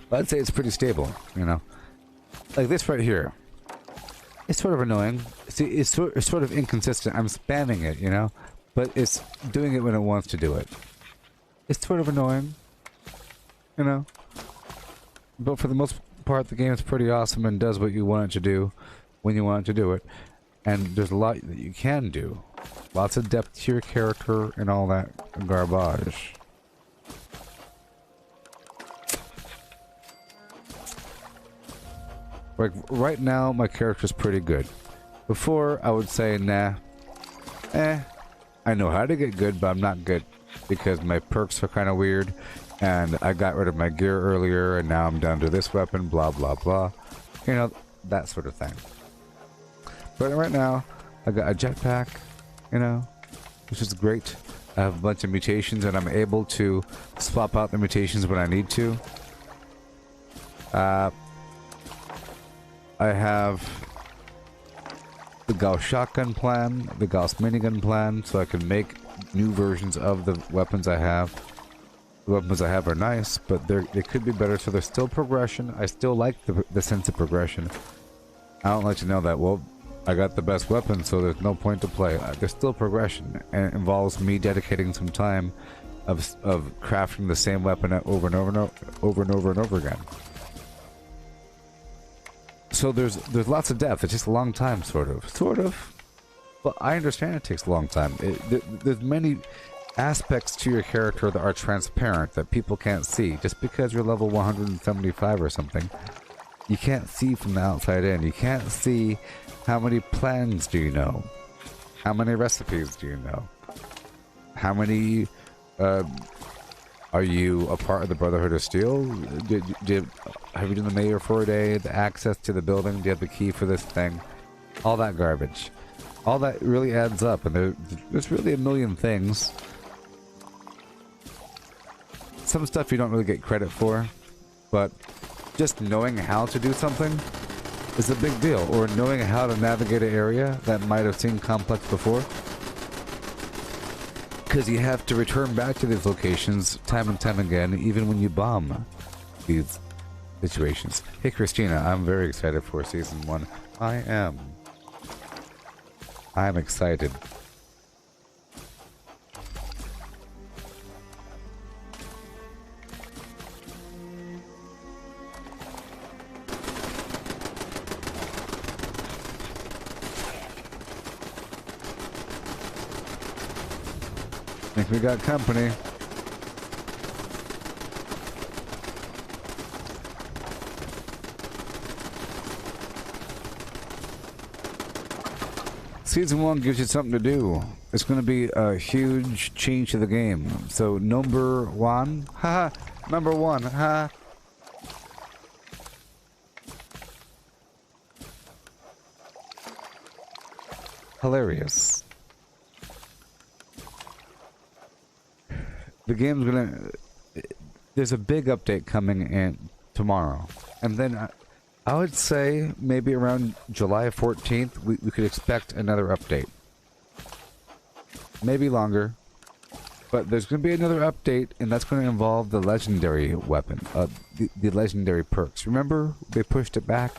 But I'd say it's pretty stable, you know. Like this right here. It's sort of annoying. See, it's sort of inconsistent. I'm spamming it, you know. But it's doing it when it wants to do it. It's sort of annoying, you know, but for the most part the game is pretty awesome and does what you want it to do when you want it to do it, and there's a lot that you can do. Lots of depth to your character and all that garbage. Like, right now my character's pretty good. Before, I would say, nah, I know how to get good, but I'm not good. Because my perks are kind of weird, and I got rid of my gear earlier, and now I'm down to this weapon, blah, blah, blah. You know, that sort of thing. But right now, I got a jetpack, you know, which is great. I have a bunch of mutations, and I'm able to swap out the mutations when I need to. I have the Gauss shotgun plan, the Gauss minigun plan, so I can make new versions of the weapons I have. The weapons I have are nice, but they could be better, so there's still progression. I still like the sense of progression. I don't let you know that, well, I got the best weapon, so there's no point to play. There's still progression, and it involves me dedicating some time of crafting the same weapon over and over and over and over and over again. So there's lots of depth. It's just a long time, sort of. But I understand it takes a long time. There's many aspects to your character that are transparent that people can't see. Just because you're level 175 or something, you can't see from the outside in. You can't see how many plans do you know? How many recipes do you know? How many are you a part of the Brotherhood of Steel? Have you done the Mayor for a day? The access to the building? Do you have the key for this thing? All that garbage. All that really adds up, and there's really a million things. Some stuff you don't really get credit for, but just knowing how to do something is a big deal, or knowing how to navigate an area that might have seemed complex before. Because you have to return back to these locations time and time again, even when you bomb these situations. Hey Christina, I'm very excited for Season 1. I am excited. I think we got company. Season 1 gives you something to do. It's going to be a huge change to the game. So number 1, haha, number 1, haha. Hilarious. The game's gonna... There's a big update coming in tomorrow. And then I would say maybe around July 14th, we could expect another update. Maybe longer. But there's going to be another update, and that's going to involve the legendary weapon. The legendary perks. Remember? They pushed it back?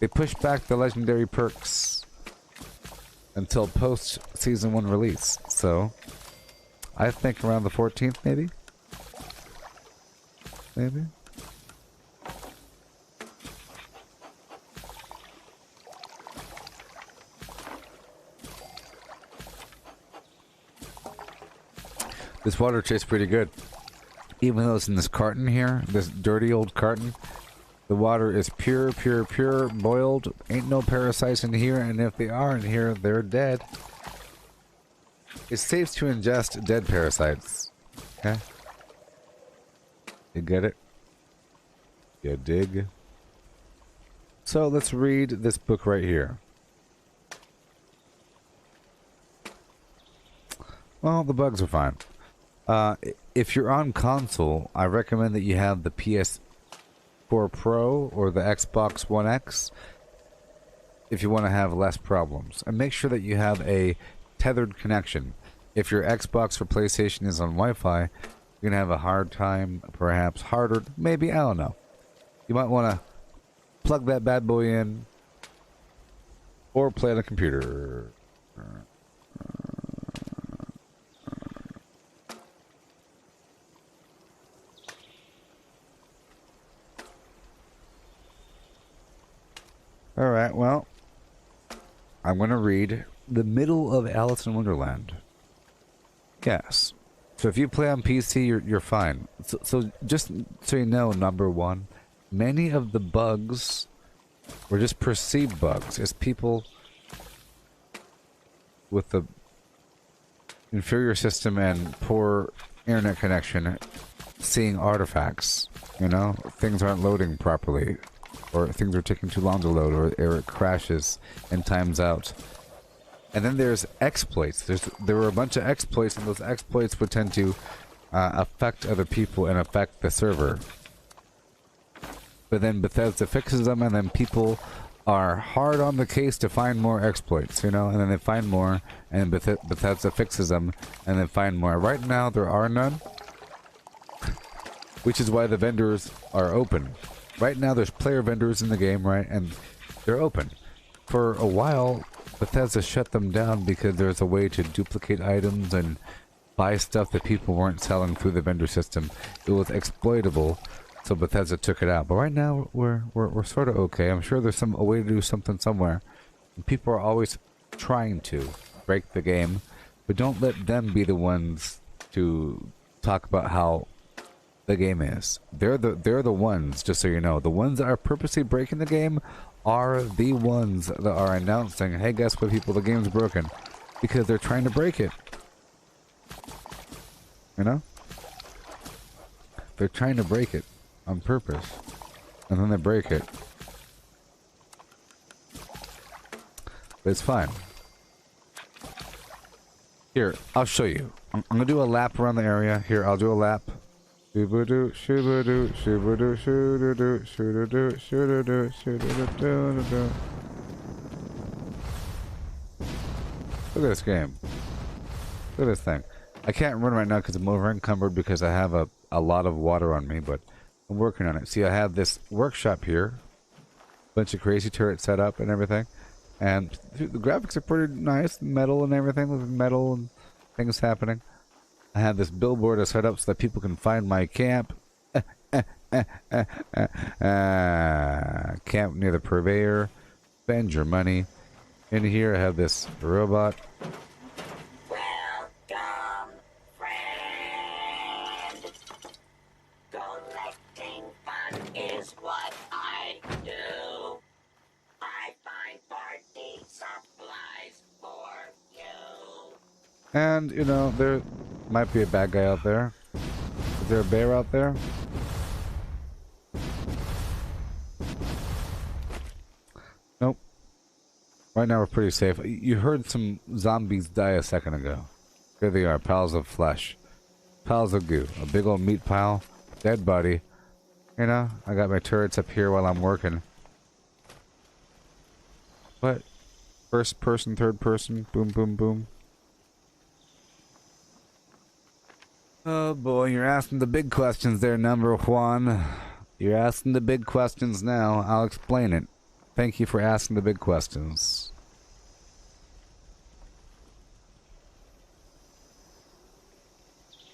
They pushed back the legendary perks until post-Season 1 release. So... I think around the 14th, maybe? Maybe? This water tastes pretty good. Even though it's in this carton here, this dirty old carton, the water is pure, pure, pure, boiled. Ain't no parasites in here, and if they are in here, they're dead. It's safe to ingest dead parasites. Okay? You get it? You dig? So let's read this book right here. Well, the bugs are fine. If you're on console, I recommend that you have the PS4 Pro or the Xbox One X if you want to have less problems. And make sure that you have a tethered connection. If your Xbox or PlayStation is on Wi-Fi, you're going to have a hard time, perhaps harder, maybe, I don't know. You might want to plug that bad boy in or play on a computer. Alright, well, I'm going to read the middle of Alice in Wonderland. Yes. So if you play on PC, you're fine. So just so you know, number 1, many of the bugs were just perceived bugs. As people with the inferior system and poor internet connection seeing artifacts. You know, things aren't loading properly, or things are taking too long to load, or it crashes and times out. And then there's exploits. There were a bunch of exploits, and those exploits would tend to affect other people and affect the server. But then Bethesda fixes them, and then people are hard on the case to find more exploits, you know, and then they find more, and Bethesda fixes them, and then find more. Right now, there are none, which is why the vendors are open. Right now, there's player vendors in the game, right, and they're open. For a while, Bethesda shut them down because there's a way to duplicate items and buy stuff that people weren't selling through the vendor system. It was exploitable. So Bethesda took it out, but right now we're sort of okay. I'm sure there's a way to do something somewhere. And people are always trying to break the game, but don't let them be the ones to talk about how the game is. They're the ones, just so you know, the ones that are purposely breaking the game are the ones that are announcing, "Hey, guess what, people? The game's broken," because they're trying to break it. You know, they're trying to break it on purpose, and then they break it. But it's fine. Here, I'll show you. I'm gonna do a lap around the area. Here, I'll do a lap. Shoo-ba-doo, shoo-ba-doo, shoo-ba-doo, shoo-da-doo, shoo-da-doo, shoo-da-doo, shoo-da-doo-doo-doo. Look at this game. Look at this thing. I can't run right now because I'm over encumbered because I have a lot of water on me, but I'm working on it. See, I have this workshop here. Bunch of crazy turrets set up and everything. And the graphics are pretty nice. Metal and everything, with metal and things happening. I have this billboard set up so that people can find my camp. Camp near the purveyor. Spend your money. In here I have this robot. Welcome, friend. Collecting fun is what I do. I find party supplies for you. And, you know, there might be a bad guy out there. Is there a bear out there? Nope. Right now we're pretty safe. You heard some zombies die a second ago. Here they are, piles of flesh. Piles of goo. A big old meat pile. Dead body. You know, I got my turrets up here while I'm working. What? First person, third person. Boom, boom, boom. Oh boy, you're asking the big questions there, number one. You're asking the big questions now. I'll explain it. Thank you for asking the big questions.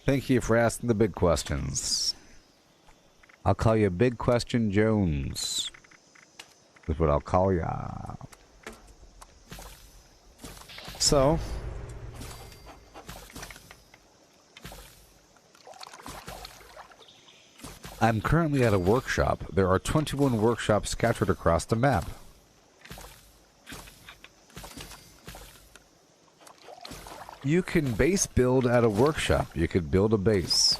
Thank you for asking the big questions. I'll call you Big Question Jones. That's what I'll call ya. So, I'm currently at a workshop. There are 21 workshops scattered across the map. You can base build at a workshop. You could build a base.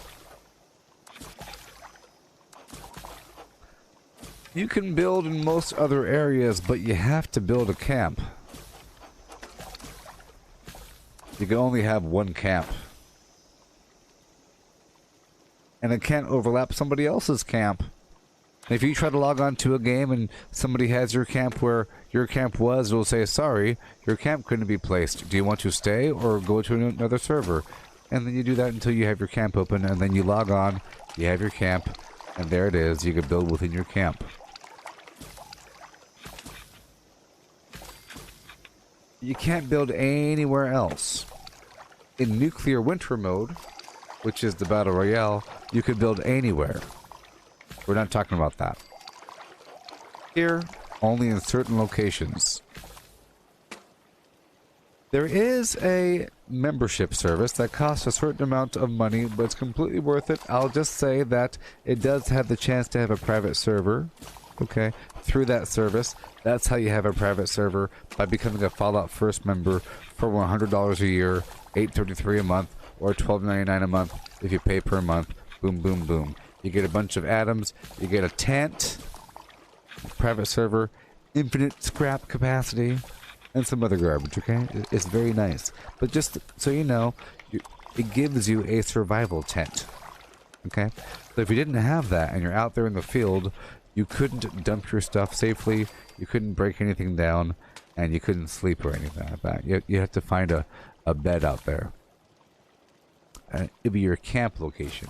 You can build in most other areas, but you have to build a camp. You can only have one camp. And it can't overlap somebody else's camp. If you try to log on to a game and somebody has your camp where your camp was, it'll say, sorry, your camp couldn't be placed. Do you want to stay or go to another server? And then you do that until you have your camp open, and then you log on, you have your camp, and there it is. You can build within your camp. You can't build anywhere else. In nuclear winter mode, which is the Battle Royale, you could build anywhere. We're not talking about that. Here, only in certain locations. There is a membership service that costs a certain amount of money, but it's completely worth it. I'll just say that it does have the chance to have a private server. Okay, through that service. That's how you have a private server, by becoming a Fallout First member for $100 a year, $8.33 a month, or $12.99 a month if you pay per month, Boom, boom, boom. You get a bunch of atoms. You get a tent, private server, infinite scrap capacity, and some other garbage, okay? It's very nice. But just so you know, it gives you a survival tent, okay? So if you didn't have that and you're out there in the field, you couldn't dump your stuff safely, you couldn't break anything down, and you couldn't sleep or anything like that. You have to find a bed out there. It'd be your camp location.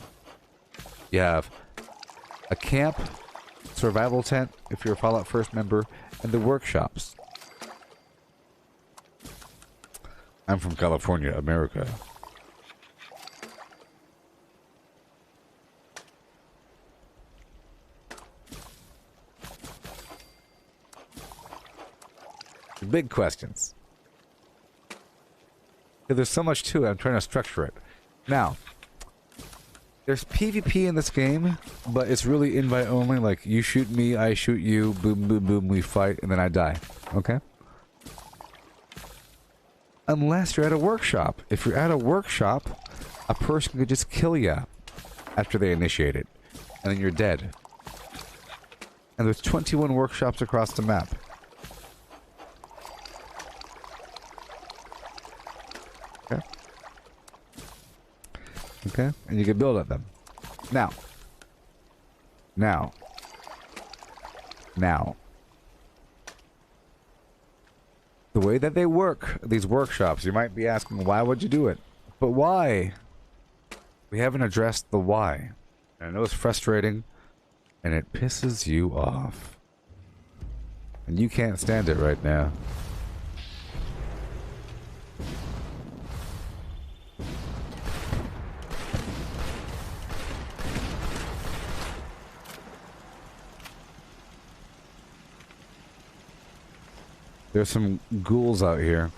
You have a camp, survival tent, if you're a Fallout First member, and the workshops. I'm from California, America. Big questions. There's so much to it, I'm trying to structure it. Now, there's PvP in this game, but it's really invite only, like you shoot me, I shoot you, boom, boom, boom, we fight, and then I die. Okay? Unless you're at a workshop. If you're at a workshop, a person could just kill you after they initiate it, and then you're dead. And there's 21 workshops across the map. Okay? Okay? And you can build at them. Now. The way that they work, these workshops, you might be asking, why would you do it? But why? We haven't addressed the why. And I know it's frustrating, and it pisses you off. And you can't stand it right now. There's some ghouls out here.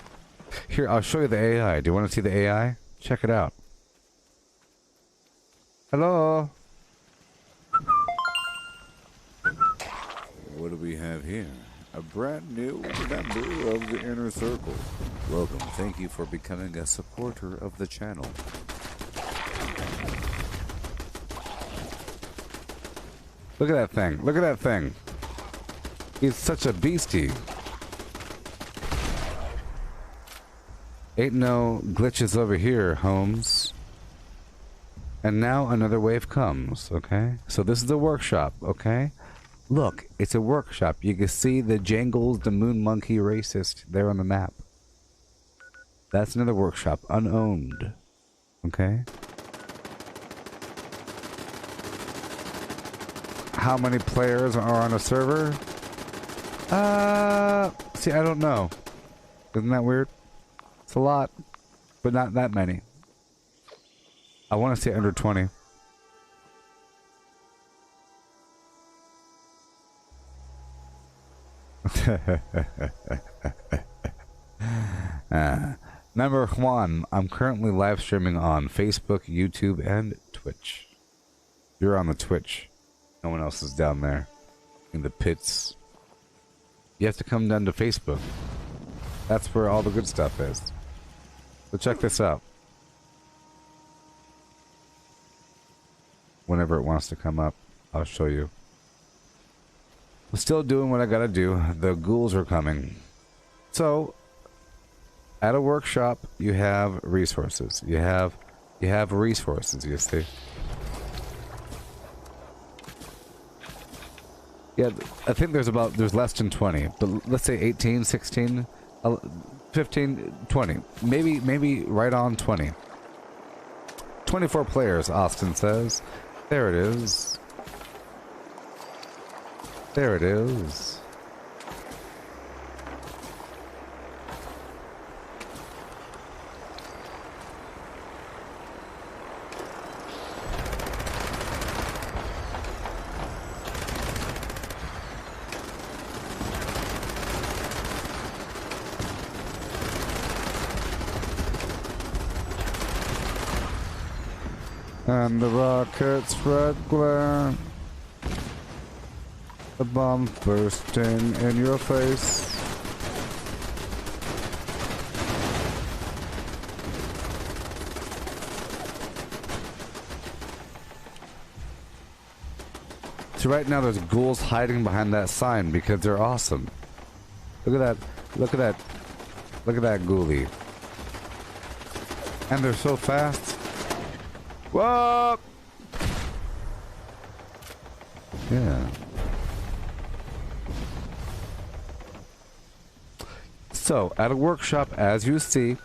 Here, I'll show you the AI. Do you want to see the AI? Check it out. Hello? What do we have here? A brand new member of the Inner Circle. Welcome. Thank you for becoming a supporter of the channel. Look at that thing. Look at that thing. He's such a beastie. Ain't no glitches over here, Holmes. And now another wave comes, okay? So this is the workshop, okay? Look, it's a workshop. You can see the Jangles, the Moon Monkey racist there on the map. That's another workshop, unowned. Okay? How many players are on a server? See, I don't know. Isn't that weird? It's a lot, but not that many. I want to say under 20. Number one, I'm currently live streaming on Facebook, YouTube, and Twitch. You're on the Twitch. No one else is down there in the pits. You have to come down to Facebook. That's where all the good stuff is. So check this out. Whenever it wants to come up, I'll show you. I'm still doing what I gotta do. The ghouls are coming. So, at a workshop, you have resources. You have resources, you see. Yeah, I think there's less than 20, but let's say 18, 16, 15, 20. Maybe right on 20. 24 players, Austin says. There it is. There it is. And the rockets red glare. The bomb bursting in your face. So right now there's ghouls hiding behind that sign because they're awesome. Look at that. Look at that. Look at that ghoulie. And they're so fast. Whoa! Yeah. So, at a workshop, as you see,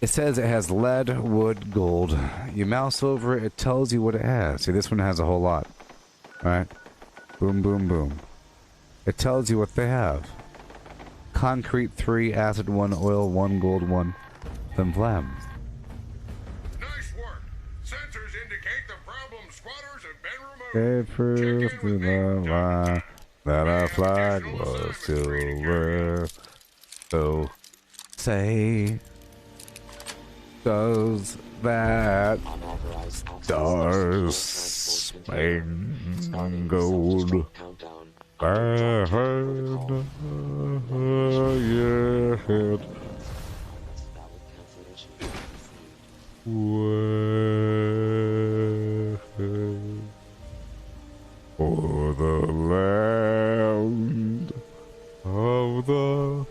it says it has lead, wood, gold. You mouse over it, it tells you what it has. See, this one has a whole lot. Alright? Boom, boom, boom. It tells you what they have. Concrete 3, acid 1, oil 1, gold 1, then flam. Nice work. Sensors indicate the problem squatters have been They proved to the lie that our flag was silver. So, say, does that stars spangled banner yet wave for the land of the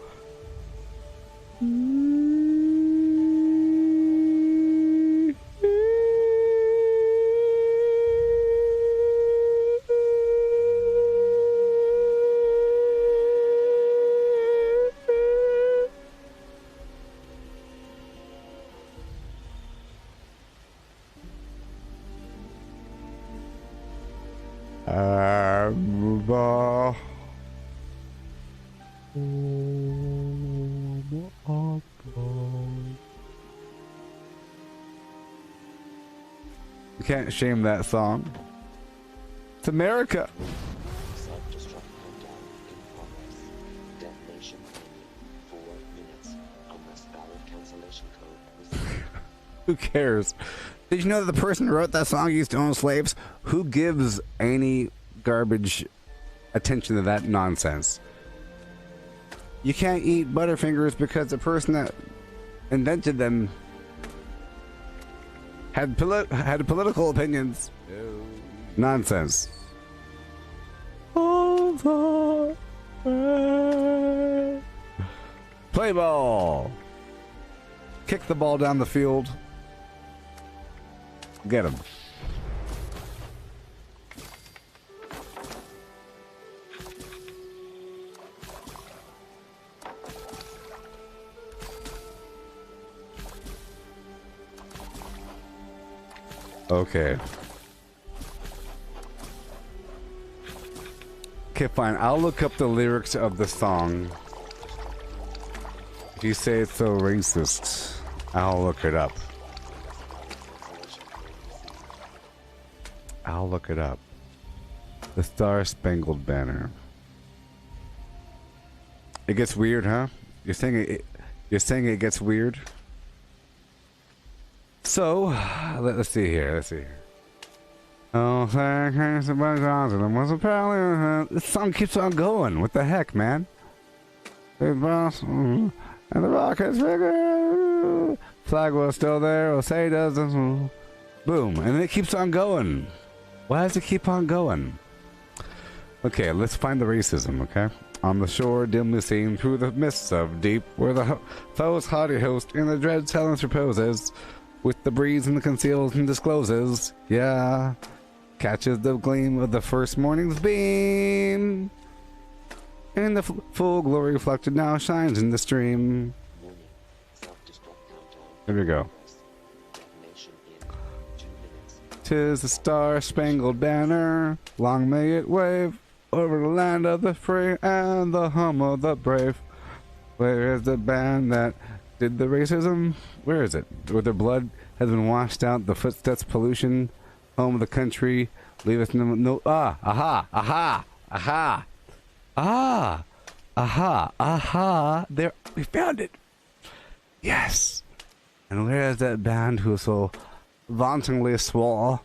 You can't shame that song. It's America. Self-destruct countdown in progress. Detonation in 4 minutes. Unless valid cancellation code received. Who cares? Did you know that the person who wrote that song used to own slaves? Who gives any garbage attention to that nonsense? You can't eat Butterfingers because the person that invented them had political opinions. Nonsense. Play ball. Kick the ball down the field. Get him. Okay. Okay, fine. I'll look up the lyrics of the song. If you say it's so racist, I'll look it up. I'll look it up. The Star Spangled Banner. It gets weird, huh? You're saying it gets weird? So, let's see here. Oh, this song keeps on going. What the heck, man? And the rocket's bigger. Flag was still there. Say doesn't. Boom, and it keeps on going. Why does it keep on going? Okay, let's find the racism. Okay, on the shore, dimly seen through the mists of deep, where the foe's haughty host in the dread silence reposes. With the breeze and the conceals and discloses, yeah, catches the gleam of the first morning's beam, and the full glory reflected now shines in the stream. There we go. 'Tis the star-spangled banner, long may it wave over the land of the free and the home of the brave. Where is the band that did the racism? Where is it? Where their blood has been washed out, the footsteps pollution, home of the country, leave us no aha, there, we found it. Yes. And where is that band who so vauntingly swore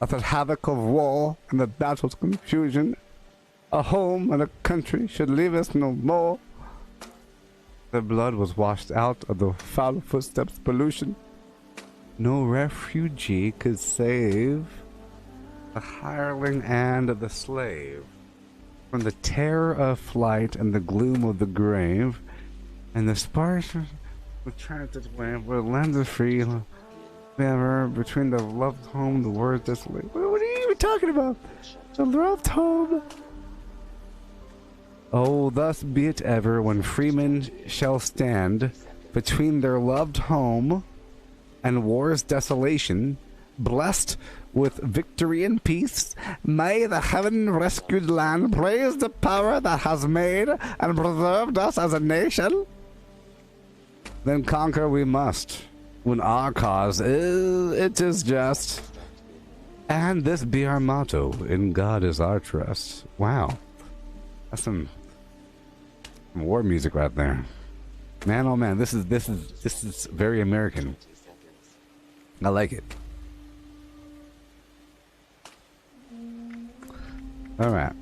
at the havoc of war and the battle's confusion, a home and a country should leave us no more? The blood was washed out of the foul footsteps pollution. No refugee could save. The hireling and the slave. From the terror of flight and the gloom of the grave, and the sparse with transit wave, where lands are free, ever between the loved home, the words desolate. What are you even talking about? The loved home. Oh, thus be it ever when freemen shall stand between their loved home and war's desolation, blessed with victory and peace. May the heaven-rescued land praise the power that has made and preserved us as a nation. Then conquer we must, when our cause it is just. And this be our motto, in God is our trust. Wow. That's some war music right there. Man, oh man, this is very American. I like it. All right.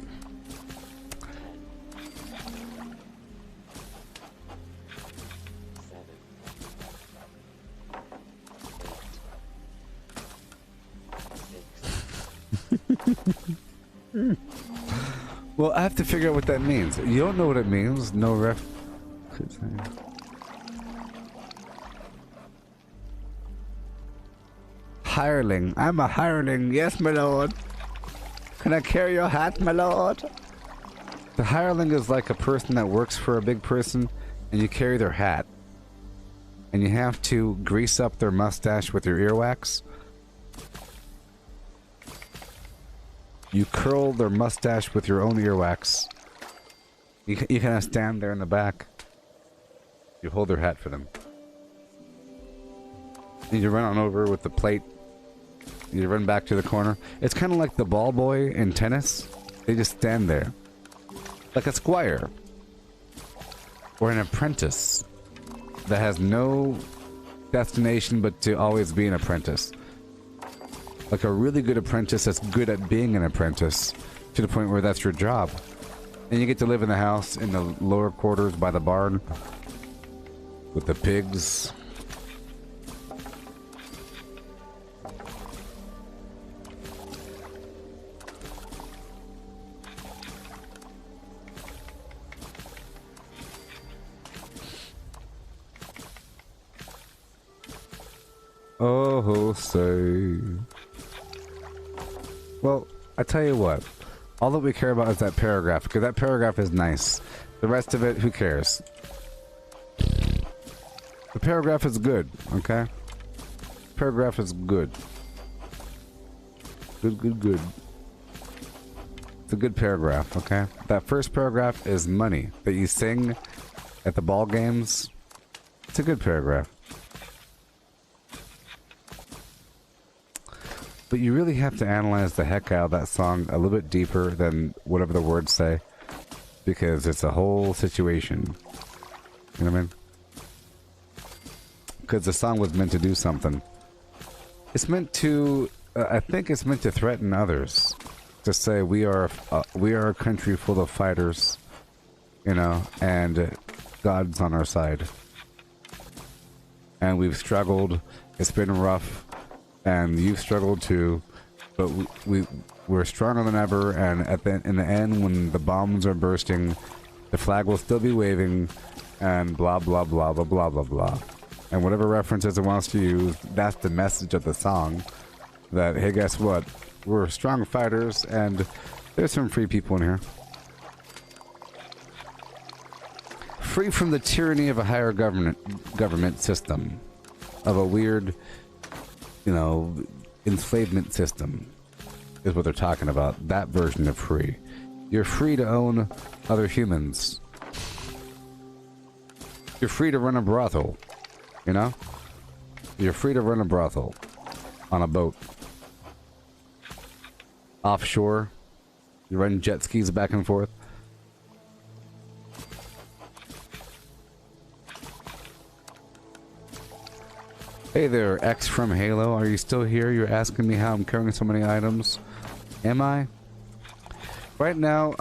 Well, I have to figure out what that means. You don't know what it means. No ref. Hireling. I'm a hireling. Yes, my lord. Can I carry your hat, my lord? The hireling is like a person that works for a big person, and you carry their hat. And you have to grease up their mustache with your earwax. You curl their mustache with your own earwax. You kind of stand there in the back. You hold their hat for them. And you run on over with the plate. You run back to the corner. It's kind of like the ball boy in tennis. They just stand there. Like a squire. Or an apprentice. That has no destination but to always be an apprentice. Like a really good apprentice that's good at being an apprentice. To the point where that's your job. And you get to live in the house in the lower quarters by the barn. With the pigs. Oh, say. Well, I tell you what. All that we care about is that paragraph, because that paragraph is nice. The rest of it, who cares? The paragraph is good, okay? Paragraph is good. Good. It's a good paragraph, okay? That first paragraph is money that you sing at the ball games. It's a good paragraph. But you really have to analyze the heck out of that song a little bit deeper than whatever the words say. Because it's a whole situation. You know what I mean? Because the song was meant to do something. It's meant to... I think it's meant to threaten others. To say we are a country full of fighters. You know, and God's on our side. And we've struggled. It's been rough. And you've struggled too, but we're stronger than ever. And in the end, when the bombs are bursting, the flag will still be waving, and blah blah blah blah blah blah blah. And whatever references it wants to use, that's the message of the song. That hey, guess what? We're strong fighters, and there's some free people in here. Free from the tyranny of a higher government system, of a weird, you know, enslavement system is what they're talking about. That version of free. You're free to own other humans. You're free to run a brothel. You know? You're free to run a brothel. On a boat. Offshore. You run jet skis back and forth. Hey there, X from Halo. Are you still here? You're asking me how I'm carrying so many items. Am I? Right now,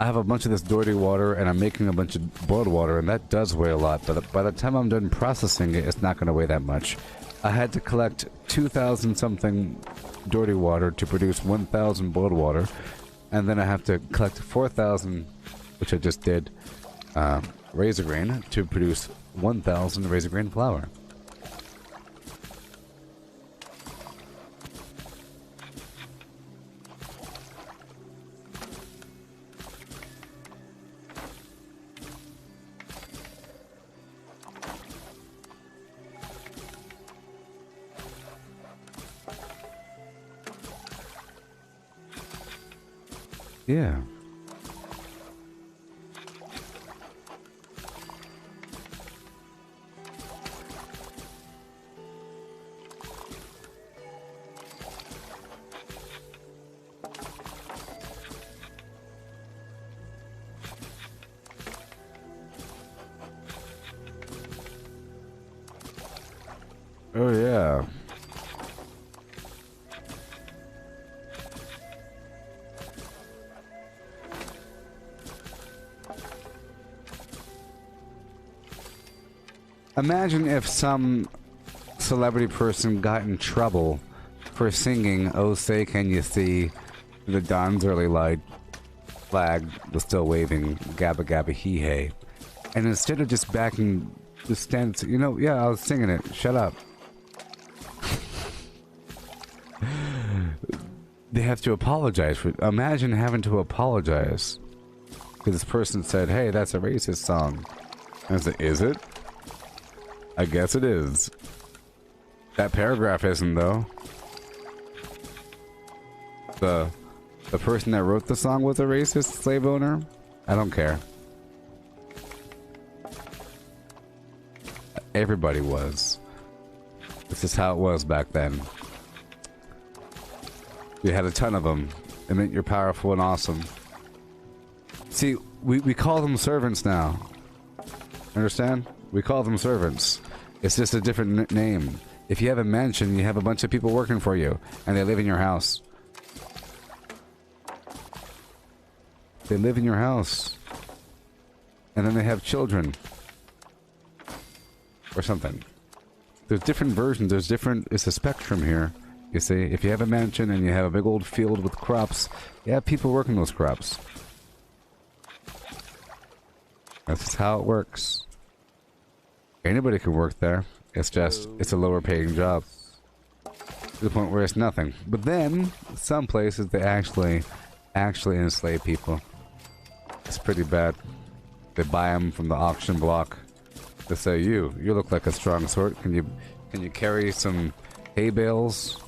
I have a bunch of this dirty water, and I'm making a bunch of boiled water, and that does weigh a lot. But by the time I'm done processing it, it's not going to weigh that much. I had to collect 2,000 something dirty water to produce 1,000 boiled water, and then I have to collect 4,000, which I just did, razor grain to produce 1,000 razor grain flour. Yeah. Oh yeah. Imagine if some celebrity person got in trouble for singing "Oh Say Can You See" the Dawn's Early Light flag was still waving "Gabba Gabba Hee Hey," and instead of just backing the stance, you know, yeah, I was singing it. Shut up. They have to apologize for. Imagine having to apologize because this person said, "Hey, that's a racist song." And I said, "Is it? I guess it is." That paragraph isn't, though. The person that wrote the song was a racist slave owner? I don't care. Everybody was. This is how it was back then. You had a ton of them. It meant you're powerful and awesome. See, we call them servants now. Understand? We call them servants. It's just a different name. If you have a mansion, you have a bunch of people working for you, and they live in your house. They live in your house. And then they have children. Or something. There's different versions. There's different... It's a spectrum here. You see, if you have a mansion and you have a big old field with crops, you have people working those crops. That's just how it works. Anybody can work there. It's just, it's a lower paying job. To the point where it's nothing. But then, some places they actually enslave people. It's pretty bad. They buy them from the auction block. They say, you look like a strong sort. Can you carry some hay bales?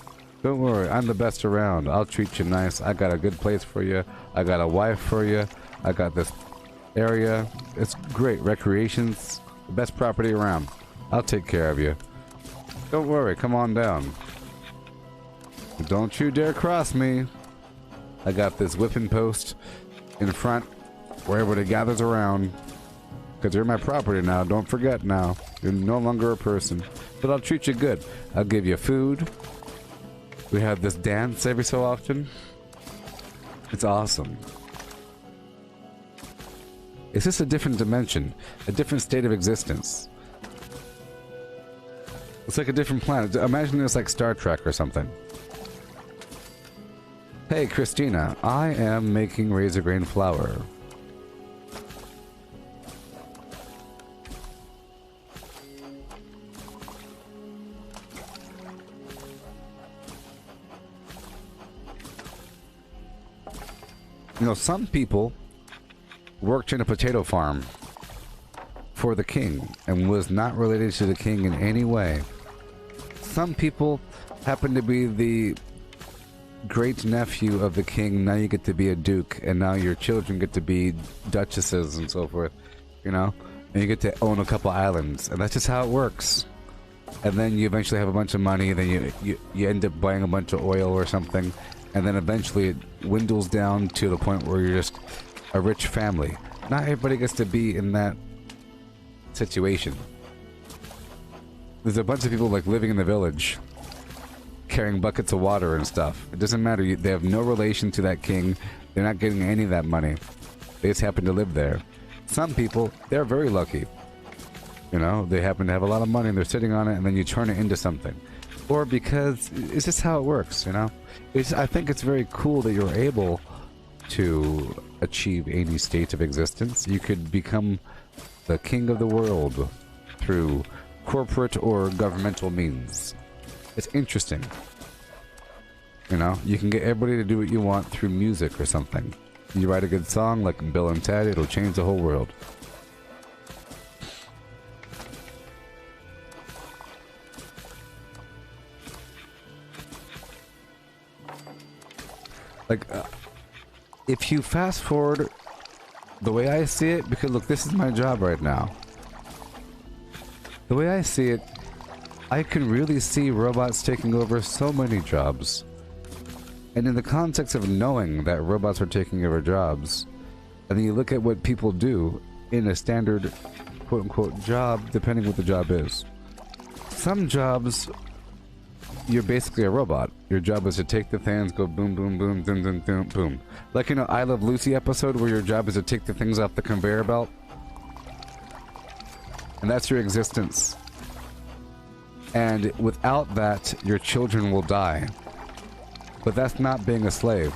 Don't worry, I'm the best around. I'll treat you nice. I got a good place for you. I got a wife for you. I got this area. It's great. Recreation's the best property around. I'll take care of you. Don't worry, come on down. Don't you dare cross me. I got this whipping post in front where everybody gathers around. Because you're my property now. Don't forget now. You're no longer a person. But I'll treat you good. I'll give you food. We have this dance every so often. It's awesome. It's just a different dimension. A different state of existence. It's like a different planet. Imagine it's like Star Trek or something. Hey, Christina. I am making razor grain flour. You know, some people worked in a potato farm for the king and was not related to the king in any way. Some people happen to be the great nephew of the king. Now you get to be a duke, and now your children get to be duchesses and so forth, you know? And you get to own a couple islands, and that's just how it works. And then you eventually have a bunch of money, and then you end up buying a bunch of oil or something. And then eventually it dwindles down to the point where you're just a rich family. Not everybody gets to be in that situation. There's a bunch of people like living in the village, carrying buckets of water and stuff. It doesn't matter. They have no relation to that king. They're not getting any of that money. They just happen to live there. Some people, they're very lucky. You know, they happen to have a lot of money and they're sitting on it, and then you turn it into something. or because it's just how it works, you know? I think it's very cool that you're able to achieve any state of existence. You could become the king of the world through corporate or governmental means. It's interesting. You know, you can get everybody to do what you want through music or something. You write a good song like Bill and Ted, it'll change the whole world. Like, if you fast forward the way I see it, because look, this is my job right now. The way I see it, I can really see robots taking over so many jobs. And in the context of knowing that robots are taking over jobs, and then you look at what people do in a standard quote-unquote job, depending what the job is. Some jobs, you're basically a robot. Your job is to take the things, go boom, boom, boom, boom, boom, boom, boom. Like, you know, I Love Lucy episode where your job is to take the things off the conveyor belt. And that's your existence. And without that, your children will die. But that's not being a slave.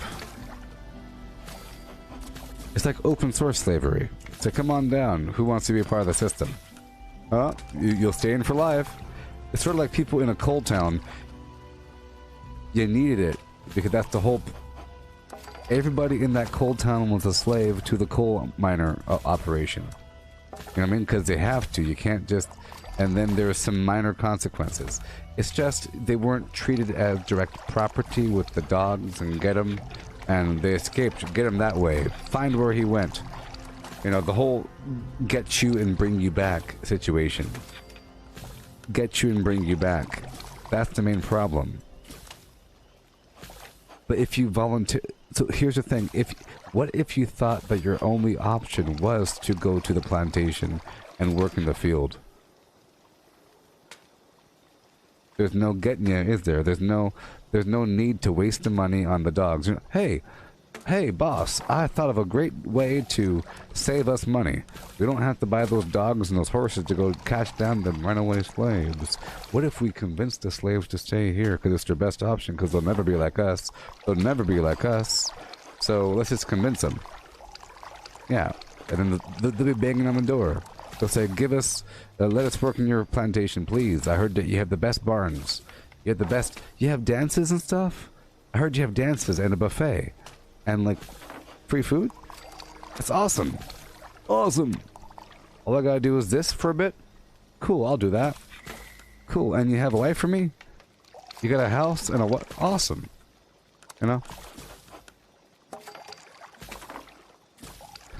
It's like open source slavery. So come on down. Who wants to be a part of the system? You'll stay in for life. It's sort of like people in a coal town. You needed it because that's the whole. Everybody in that coal town was a slave to the coal miner operation. You know what I mean? Because they have to. You can't just. And then there's some minor consequences. It's just they weren't treated as direct property with the dogs and get them, and they escaped. Get him that way. Find where he went. You know, the whole get you and bring you back situation. Get you and bring you back. That's the main problem. But if you volunteer, so here's the thing: what if you thought that your only option was to go to the plantation and work in the field? There's no getting you, is there? There's no need to waste the money on the dogs. You know, hey, boss! I thought of a great way to save us money. We don't have to buy those dogs and those horses to go catch down the runaway slaves. What if we convince the slaves to stay here because it's their best option? Because they'll never be like us. They'll never be like us. So let's just convince them. Yeah, and then they'll be banging on the door. They'll say, "Give us, let us work in your plantation, please. I heard that you have the best barns. You have the best. You have dances and stuff. I heard you have dances and a buffet." And like free food? That's awesome. Awesome. All I gotta do is this for a bit? Cool, I'll do that. Cool, and you have a wife for me? You got a house and a what? Awesome. You know?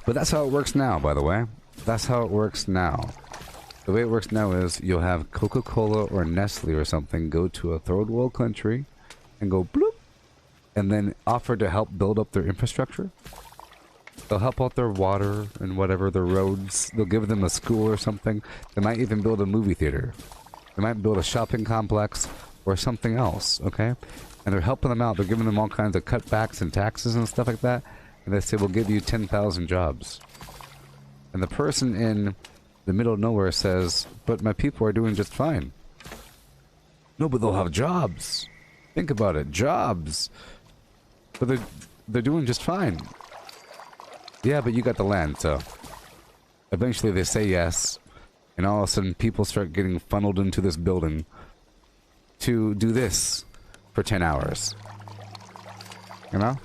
But that's how it works now, by the way. That's how it works now. The way it works now is you'll have Coca-Cola or Nestle or something go to a third world country and go bloop. And then offer to help build up their infrastructure. They'll help out their water and whatever, their roads. They'll give them a school or something. They might even build a movie theater. They might build a shopping complex or something else, okay? And they're helping them out. They're giving them all kinds of cutbacks and taxes and stuff like that. And they say, we'll give you 10,000 jobs. And the person in the middle of nowhere says, but my people are doing just fine. No, but they'll have jobs. Think about it. Jobs. But they're doing just fine. Yeah, but you got the land, so eventually they say yes, and all of a sudden people start getting funneled into this building to do this for 10 hours. You know?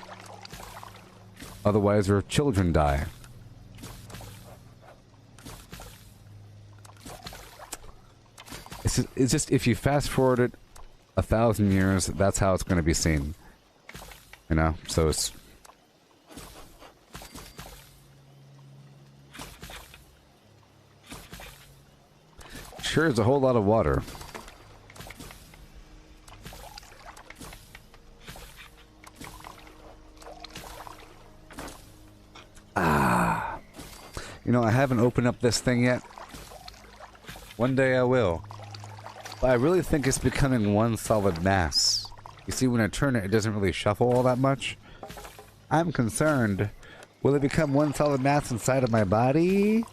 Otherwise their children die. It's just if you fast forward it 1,000 years, that's how it's going to be seen. You know, so it's... Sure, it's a whole lot of water. You know, I haven't opened up this thing yet. One day I will. But I really think it's becoming one solid mass. You see, when I turn it, it doesn't really shuffle all that much. I'm concerned. Will it become one solid mass inside of my body?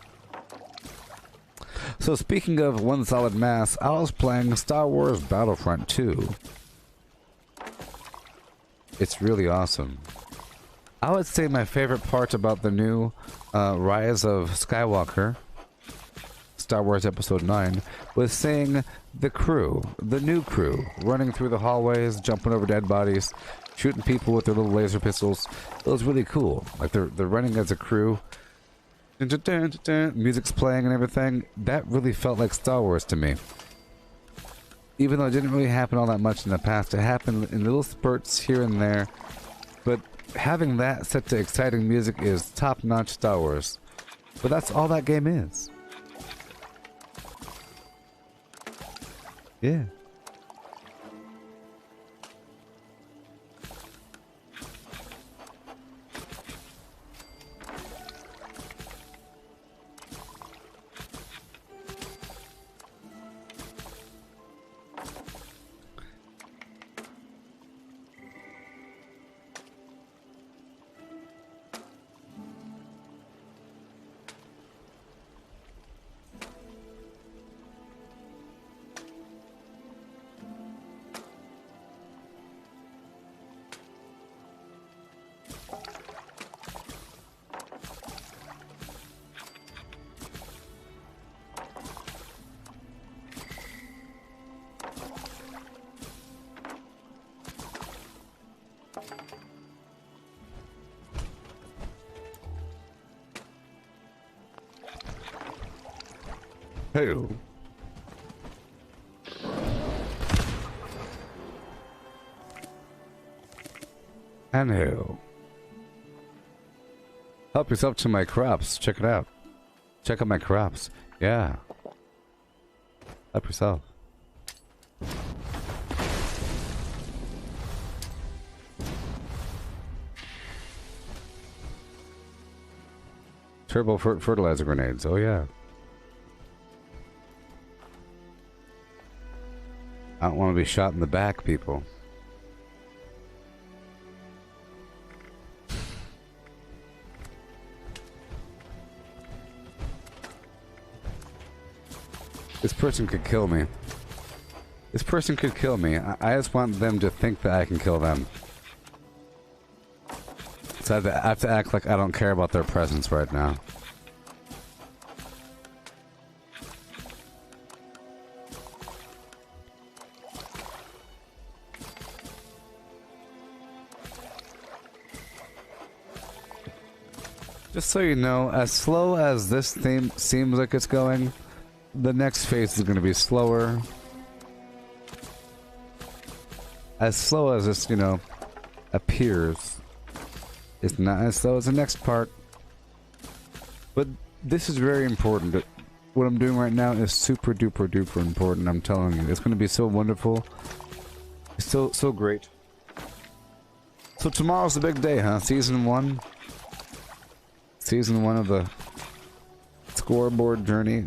So speaking of one solid mass, I was playing Star Wars Battlefront 2. It's really awesome. I would say my favorite part about the new Rise of Skywalker, Star Wars Episode 9, was seeing the crew, the new crew, running through the hallways, jumping over dead bodies, shooting people with their little laser pistols. It was really cool. Like they're running as a crew. Music's playing and everything. That really felt like Star Wars to me. Even though it didn't really happen all that much in the past, it happened in little spurts here and there. But having that set to exciting music is top-notch Star Wars. But that's all that game is. Yeah. Who? And who? Help yourself to my crops. Check it out. Check out my crops. Yeah. Help yourself. Turbo fertilizer grenades. Oh yeah. I don't want to be shot in the back, people. This person could kill me. This person could kill me. I just want them to think that I can kill them. So I have to act like I don't care about their presence right now. Just so you know, as slow as this theme seems like it's going, the next phase is going to be slower. As slow as this, you know, appears, it's not as slow as the next part. But this is very important. What I'm doing right now is super duper duper important, I'm telling you. It's going to be so wonderful. It's so great. So tomorrow's the big day, huh? Season 1. Season 1 of the scoreboard journey.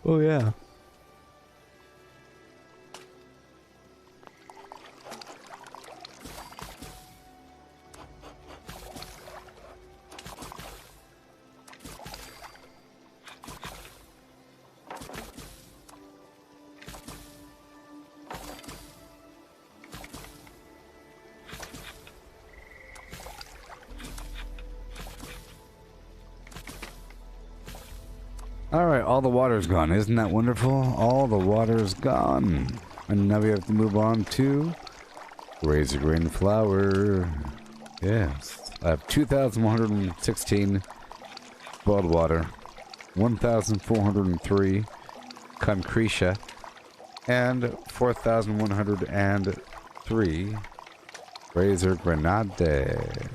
Oh yeah. Alright, all the water's gone. Isn't that wonderful? All the water's gone. And now we have to move on to Razor Green Flower. Yes. I have 2,116 boiled water, 1,403 concretia, and 4,103 Razor Grenade.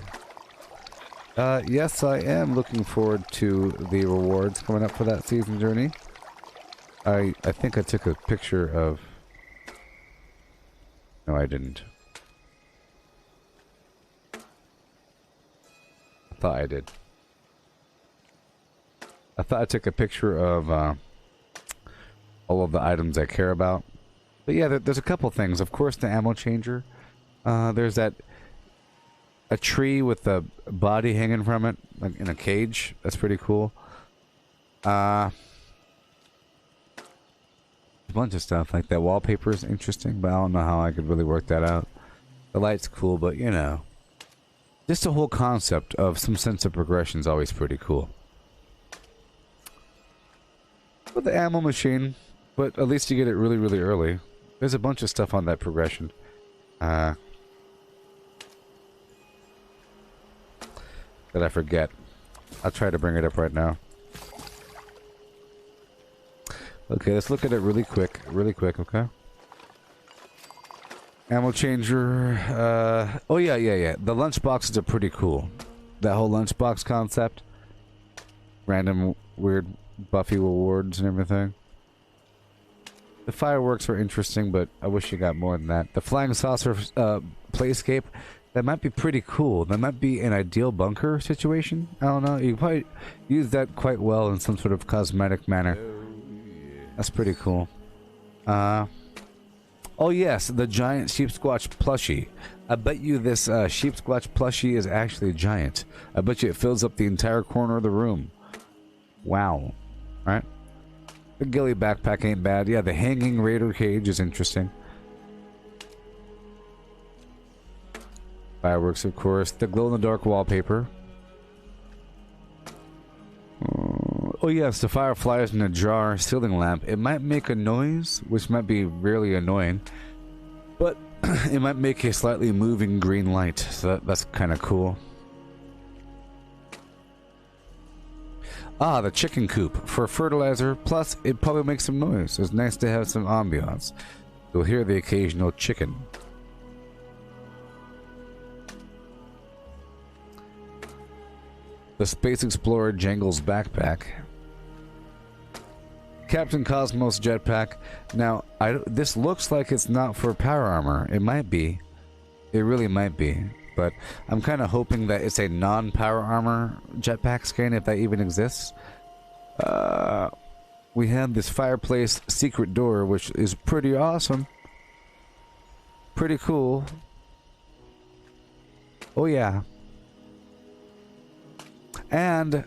Yes, I am looking forward to the rewards coming up for that season journey. I think I took a picture of... No, I didn't. I thought I did. I thought I took a picture of all of the items I care about. But yeah, there's a couple things. Of course, the ammo changer. There's that... A tree with the body hanging from it, like in a cage. That's pretty cool. A bunch of stuff, like that wallpaper is interesting, but I don't know how I could really work that out. The light's cool, but you know. Just the whole concept of some sense of progression is always pretty cool. With the ammo machine, but at least you get it really, really early. There's a bunch of stuff on that progression. That I forget. I'll try to bring it up right now. Okay, let's look at it really quick, okay? Ammo changer, oh yeah. The lunchboxes are pretty cool. That whole lunchbox concept. Random weird Buffy rewards and everything. The fireworks are interesting, but I wish you got more than that. The flying saucer, playscape. That might be pretty cool. That might be an ideal bunker situation. I don't know. You can probably use that quite well in some sort of cosmetic manner. That's pretty cool. Oh yes, the giant sheep squatch plushie. I bet you this sheep squatch plushie is actually giant. I bet you it fills up the entire corner of the room. Wow. Right? The ghillie backpack ain't bad. Yeah, the hanging raider cage is interesting. Fireworks, of course. The glow-in-the-dark wallpaper. Oh yes, the fireflies in a jar ceiling lamp. It might make a noise, which might be really annoying, but it might make a slightly moving green light, so that's kind of cool. Ah, the chicken coop for fertilizer, plus it probably makes some noise. It's nice to have some ambiance. You'll hear the occasional chicken. The Space Explorer Jangles backpack. Captain Cosmos jetpack. Now, this looks like it's not for power armor. It might be. It really might be. But I'm kind of hoping that it's a non-power armor jetpack skin, if that even exists. We have this fireplace secret door, which is pretty awesome. Pretty cool. Oh yeah. And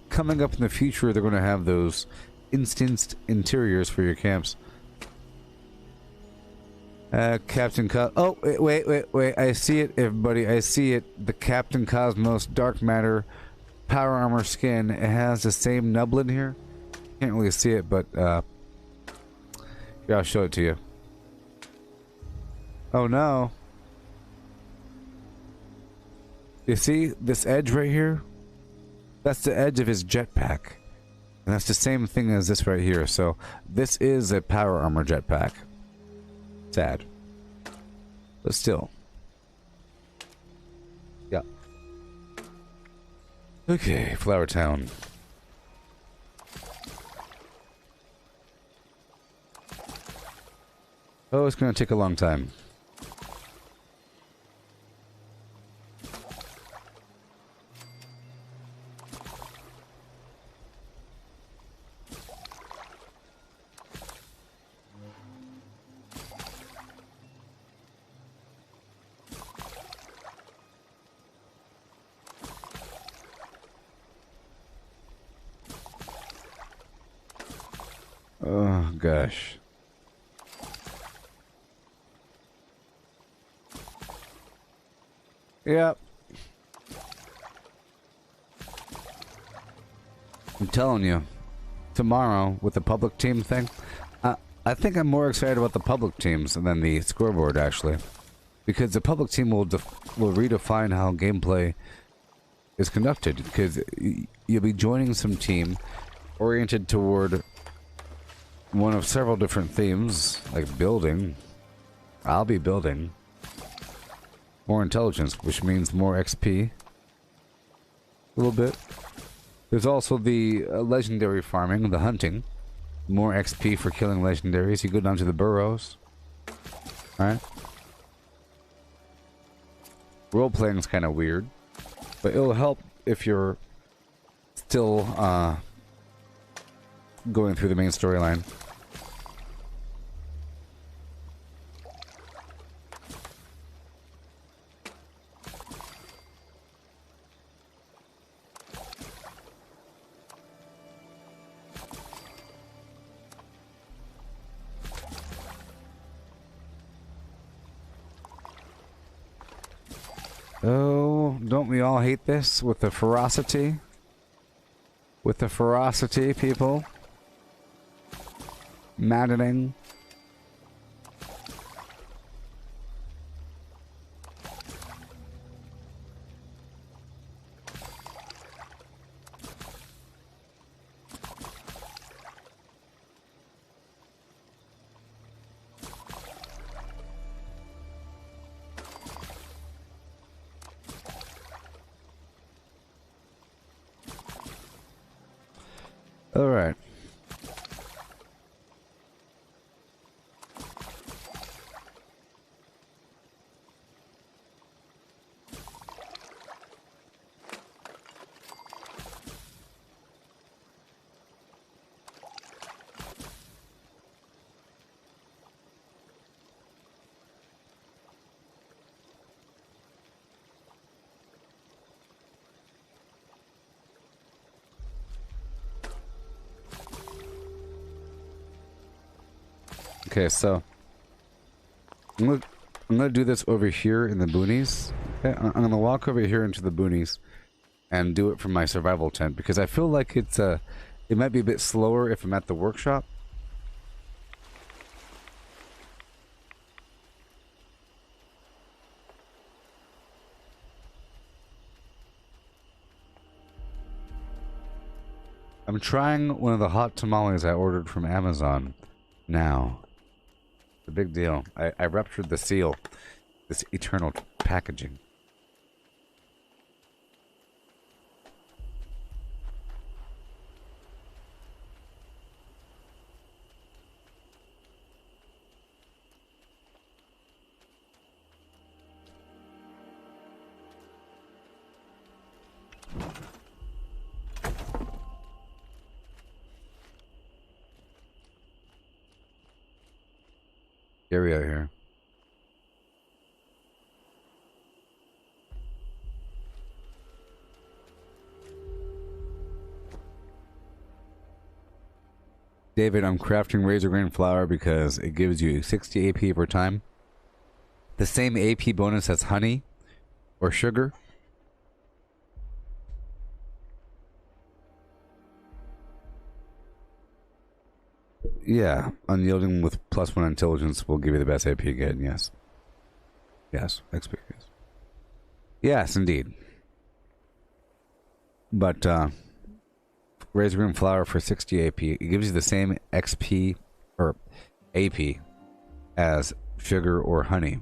coming up in the future, they're going to have those instanced interiors for your camps. Captain oh, wait. I see it, everybody. I see it. The Captain Cosmos Dark Matter Power Armor skin. It has the same nublin here. Can't really see it, but here, I'll show it to you. Oh no. You see this edge right here? That's the edge of his jetpack. And that's the same thing as this right here. So this is a power armor jetpack. Sad. But still. Yeah. Okay, Flower Town. Oh, it's gonna take a long time. Oh, gosh. Yep. I'm telling you, tomorrow with the public team thing, I think I'm more excited about the public teams than the scoreboard, actually. Because the public team will redefine how gameplay is conducted. Because you'll be joining some team oriented toward one of several different themes, like building. I'll be building. More intelligence, which means more XP. A little bit. There's also the legendary farming, the hunting, more XP for killing legendaries. You go down to the burrows. Alright? Role-playing is kind of weird, but it'll help if you're still going through the main storyline. Oh, don't we all hate this with the ferocity? With the ferocity, people? Maddening. All right. Okay, so I'm gonna do this over here in the boonies. Okay, I'm gonna walk over here into the boonies and do it from my survival tent because I feel like it might be a bit slower if I'm at the workshop. I'm trying one of the hot tamales I ordered from Amazon now. A big deal. I ruptured the seal. This eternal packaging. Area here. David, I'm crafting razor grain flour because it gives you 60 AP per time. The same AP bonus as honey or sugar. Yeah, unyielding with +1 intelligence will give you the best AP again, yes. Yes, experience. Yes, indeed. But, razor green flour for 60 AP. It gives you the same XP, or AP, as sugar or honey.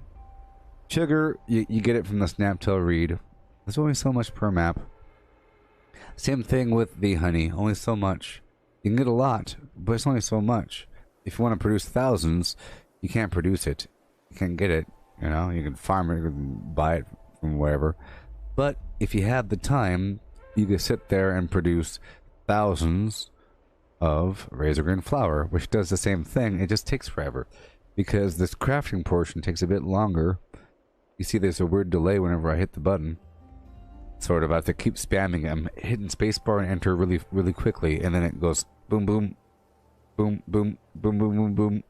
Sugar, you get it from the Snaptail Reed. There's only so much per map. Same thing with the honey, only so much. You can get a lot, but it's only so much. If you want to produce thousands, you can't produce it. You can't get it, you know? You can farm it, you can buy it from wherever. But if you have the time, you can sit there and produce thousands of razor green flour, which does the same thing. It just takes forever. Because this crafting portion takes a bit longer. You see there's a weird delay whenever I hit the button. Sort of, I have to keep spamming it. I'm hitting spacebar and enter really, really quickly, and then it goes boom, boom, boom, boom, boom, boom, boom, boom,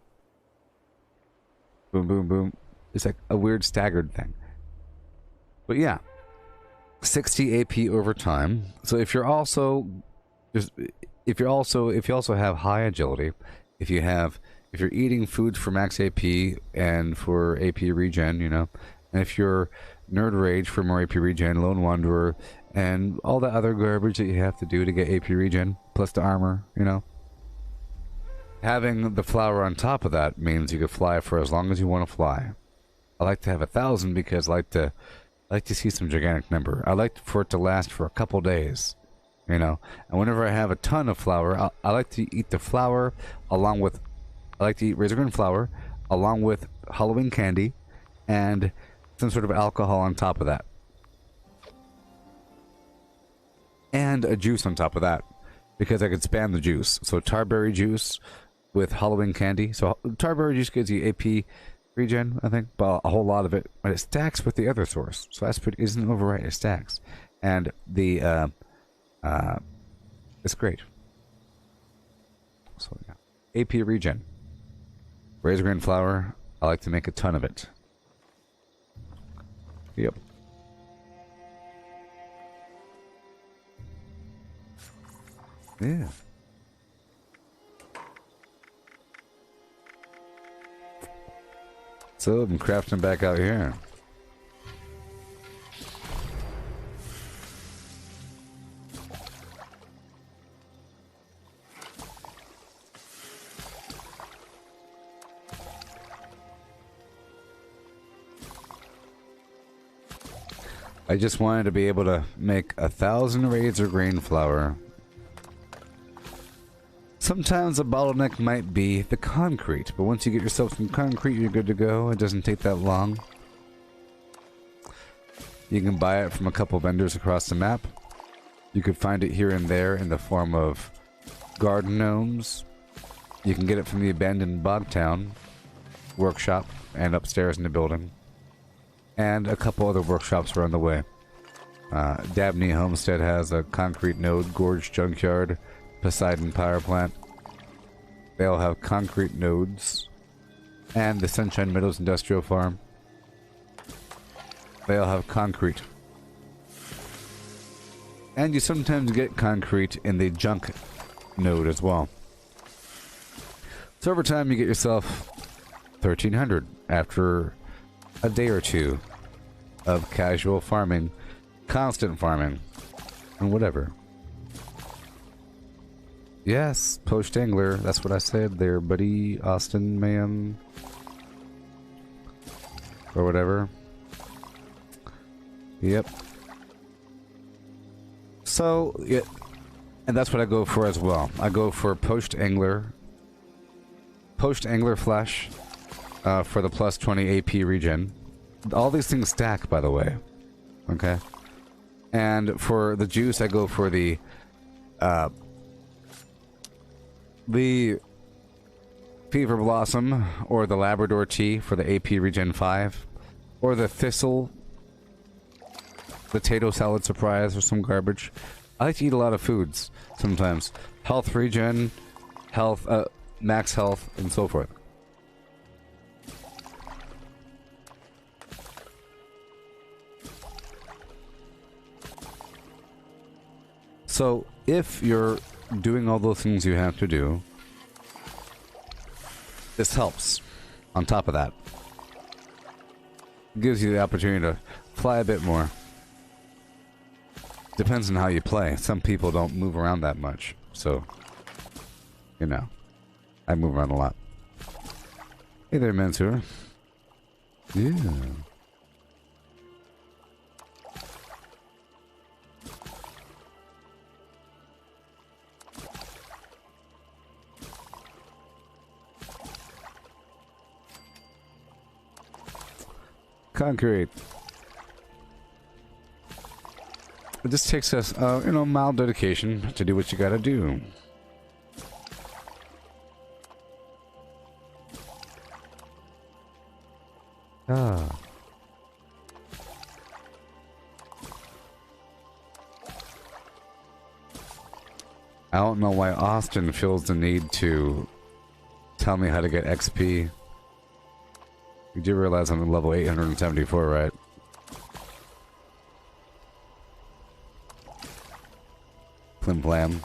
boom, boom, boom. It's like a weird staggered thing. But yeah, 60 AP over time. So if you're also, if you also have high agility, if you're eating food for max AP and for AP regen, you know, and if you're Nerd Rage for more AP regen, Lone Wanderer, and all the other garbage that you have to do to get AP regen, plus the armor, you know. Having the flower on top of that means you can fly for as long as you want to fly. I like to have 1,000 because I like to see some gigantic number. I like for it to last for a couple days. you know. And whenever I have a ton of flour, I like to eat the flour along with, I like to eat razor green flour along with Halloween candy and some sort of alcohol on top of that. And a juice on top of that, because I could spam the juice. So tarberry juice with Halloween candy. So tarberry juice gives you AP regen, I think, but a whole lot of it. But it stacks with the other source. So that's pretty, isn't overright, it stacks. And the, it's great. So yeah. AP regen. Razor grain flour, I like to make a ton of it. Yep. Yeah. So I'm crafting back out here. I just wanted to be able to make 1,000 razor grain flour. Sometimes a bottleneck might be the concrete, but once you get yourself some concrete, you're good to go. It doesn't take that long. You can buy it from a couple vendors across the map. You could find it here and there in the form of garden gnomes. You can get it from the abandoned Bogtown workshop and upstairs in the building. And a couple other workshops around the way. Dabney Homestead has a concrete node, Gorge Junkyard, Poseidon Power Plant. They all have concrete nodes. And the Sunshine Meadows Industrial Farm. They all have concrete. And you sometimes get concrete in the junk node as well. So over time you get yourself 1,300 after a day or two of casual farming, constant farming, and whatever. Yes, post angler, that's what I said there, buddy, Austin man. Or whatever. Yep. So, yeah, and that's what I go for as well. I go for post angler flesh for the plus 20 AP regen. All these things stack, by the way. Okay. And for the juice, I go for the Fever Blossom or the Labrador Tea for the AP regen 5, or the Thistle Potato Salad Surprise or some garbage. I like to eat a lot of foods sometimes. Health regen, health, max health, and so forth. So, if you're doing all those things you have to do, this helps. On top of that, it gives you the opportunity to fly a bit more. Depends on how you play. Some people don't move around that much, so, you know, I move around a lot. Hey there, Mansour. Yeah. Concrete. It just takes us, you know, mild dedication to do what you gotta do. Ah. I don't know why Austin feels the need to tell me how to get XP. You do realize I'm at level 874, right? Flim Flam.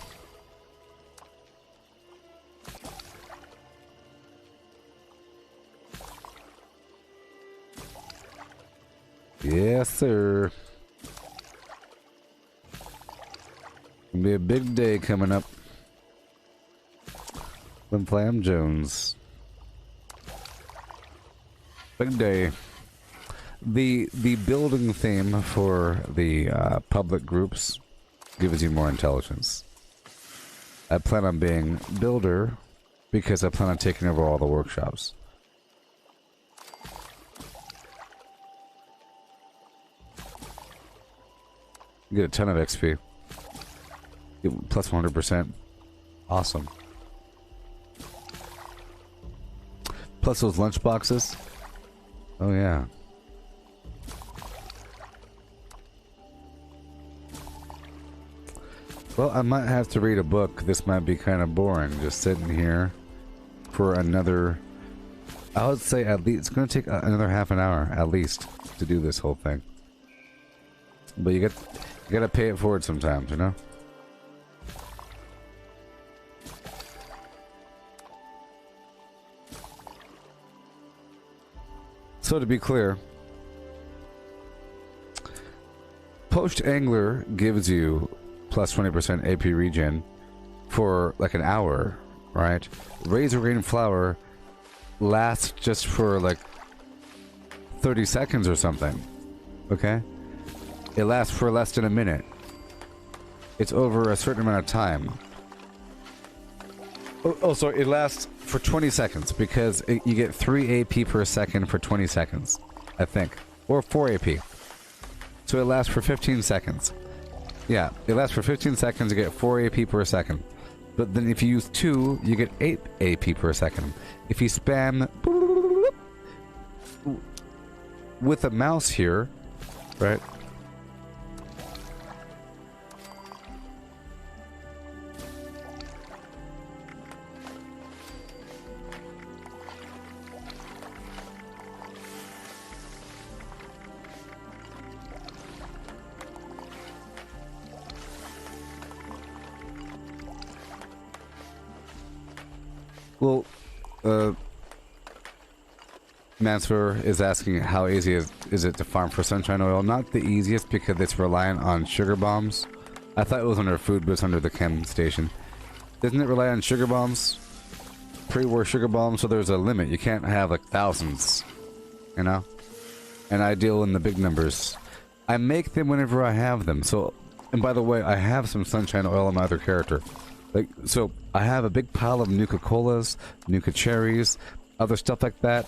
Yes, sir. Gonna be a big day coming up. Flim Flam Jones. Big day. The building theme for the public groups gives you more intelligence. I plan on being builder because I plan on taking over all the workshops. You get a ton of XP. Get plus 100%. Awesome. Plus those lunch boxes. Oh yeah. Well, I might have to read a book. This might be kind of boring, just sitting here for another... I would say at least... It's going to take another half an hour, at least, to do this whole thing. But you gotta pay it forward sometimes, you know? So to be clear, Post Angler gives you plus 20% AP regen for like an hour, right? Razor Green Flower lasts just for like 30 seconds or something, okay? It lasts for less than a minute. It's over a certain amount of time. Oh, sorry, it lasts for 20 seconds because you get 3 AP per second for 20 seconds, I think. Or 4 AP. So it lasts for 15 seconds. Yeah, it lasts for 15 seconds, you get 4 AP per second. But then if you use 2, you get 8 AP per second. If you spam with a mouse here, right? Well, Mansfer is asking how easy is it to farm for sunshine oil. Not the easiest because it's reliant on sugar bombs. I thought it was under food, but it's under the chem station. Doesn't it rely on sugar bombs? Pre-war sugar bombs, so there's a limit. You can't have like thousands, you know? And I deal in the big numbers. I make them whenever I have them. So, and by the way, I have some sunshine oil on my other character. Like, so I have a big pile of Nuka-Colas, Nuka-Cherries, other stuff like that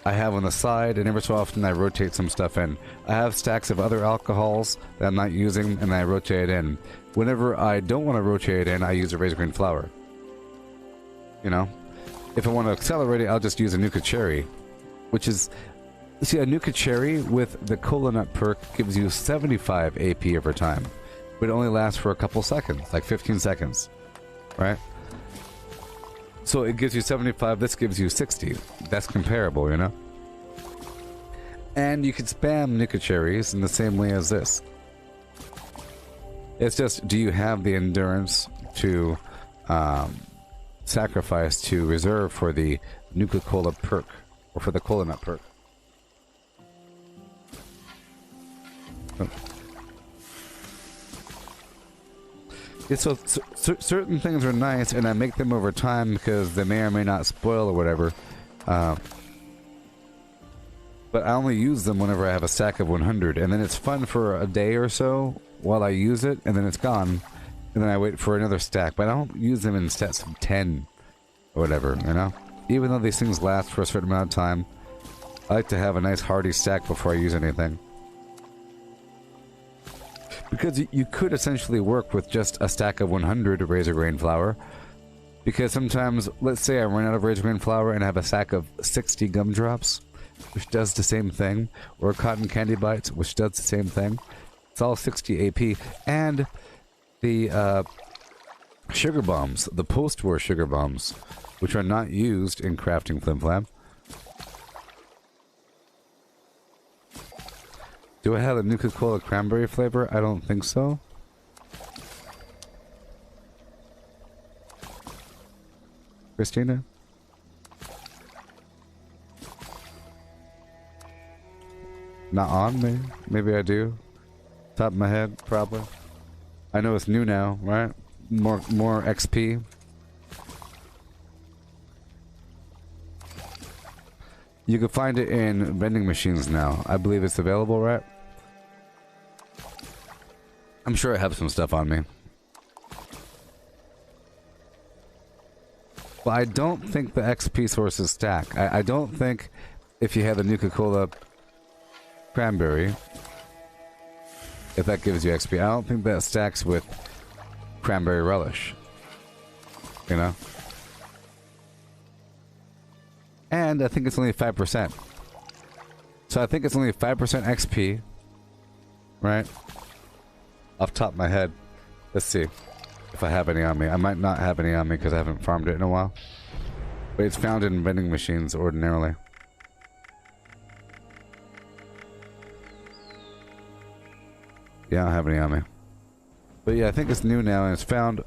I have on the side, and every so often I rotate some stuff in. I have stacks of other alcohols that I'm not using, and I rotate it in. Whenever I don't want to rotate it in, I use a Razor Green Flower. You know? If I want to accelerate it, I'll just use a Nuka-Cherry, which is... See, a Nuka-Cherry with the Cola Nut perk gives you 75 AP over time, but it only lasts for a couple seconds, like 15 seconds. Right? So it gives you 75, this gives you 60. That's comparable, you know? And you can spam Nuka-Cherries in the same way as this. It's just, do you have the endurance to sacrifice to reserve for the Nuka-Cola perk, or for the Cola Nut perk? Oh. Yeah, so certain things are nice, and I make them over time because they may or may not spoil or whatever. But I only use them whenever I have a stack of 100, and then it's fun for a day or so while I use it, and then it's gone, and then I wait for another stack. But I don't use them in sets of 10 or whatever, you know? Even though these things last for a certain amount of time, I like to have a nice hearty stack before I use anything. Because you could essentially work with just a stack of 100 Razor Grain Flour. Because sometimes, let's say I run out of Razor Grain Flour and I have a stack of 60 gumdrops, which does the same thing, or cotton candy bites, which does the same thing. It's all 60 AP. And the sugar bombs, the post-war sugar bombs, which are not used in crafting Flim Flam. Do I have a Nuka-Cola cranberry flavor? I don't think so. Christina? Not on me. Maybe I do. Top of my head, probably. I know it's new now, right? More XP. You can find it in vending machines now. I believe it's available, right? I'm sure I have some stuff on me. But I don't think the XP sources stack. I don't think if you have the Nuka-Cola Cranberry, if that gives you XP, I don't think that stacks with Cranberry Relish. You know? And I think it's only 5%. So I think it's only 5% XP. Right? Off the top of my head. Let's see if I have any on me. I might not have any on me because I haven't farmed it in a while. But it's found in vending machines ordinarily. Yeah, I don't have any on me. But yeah, I think it's new now and it's found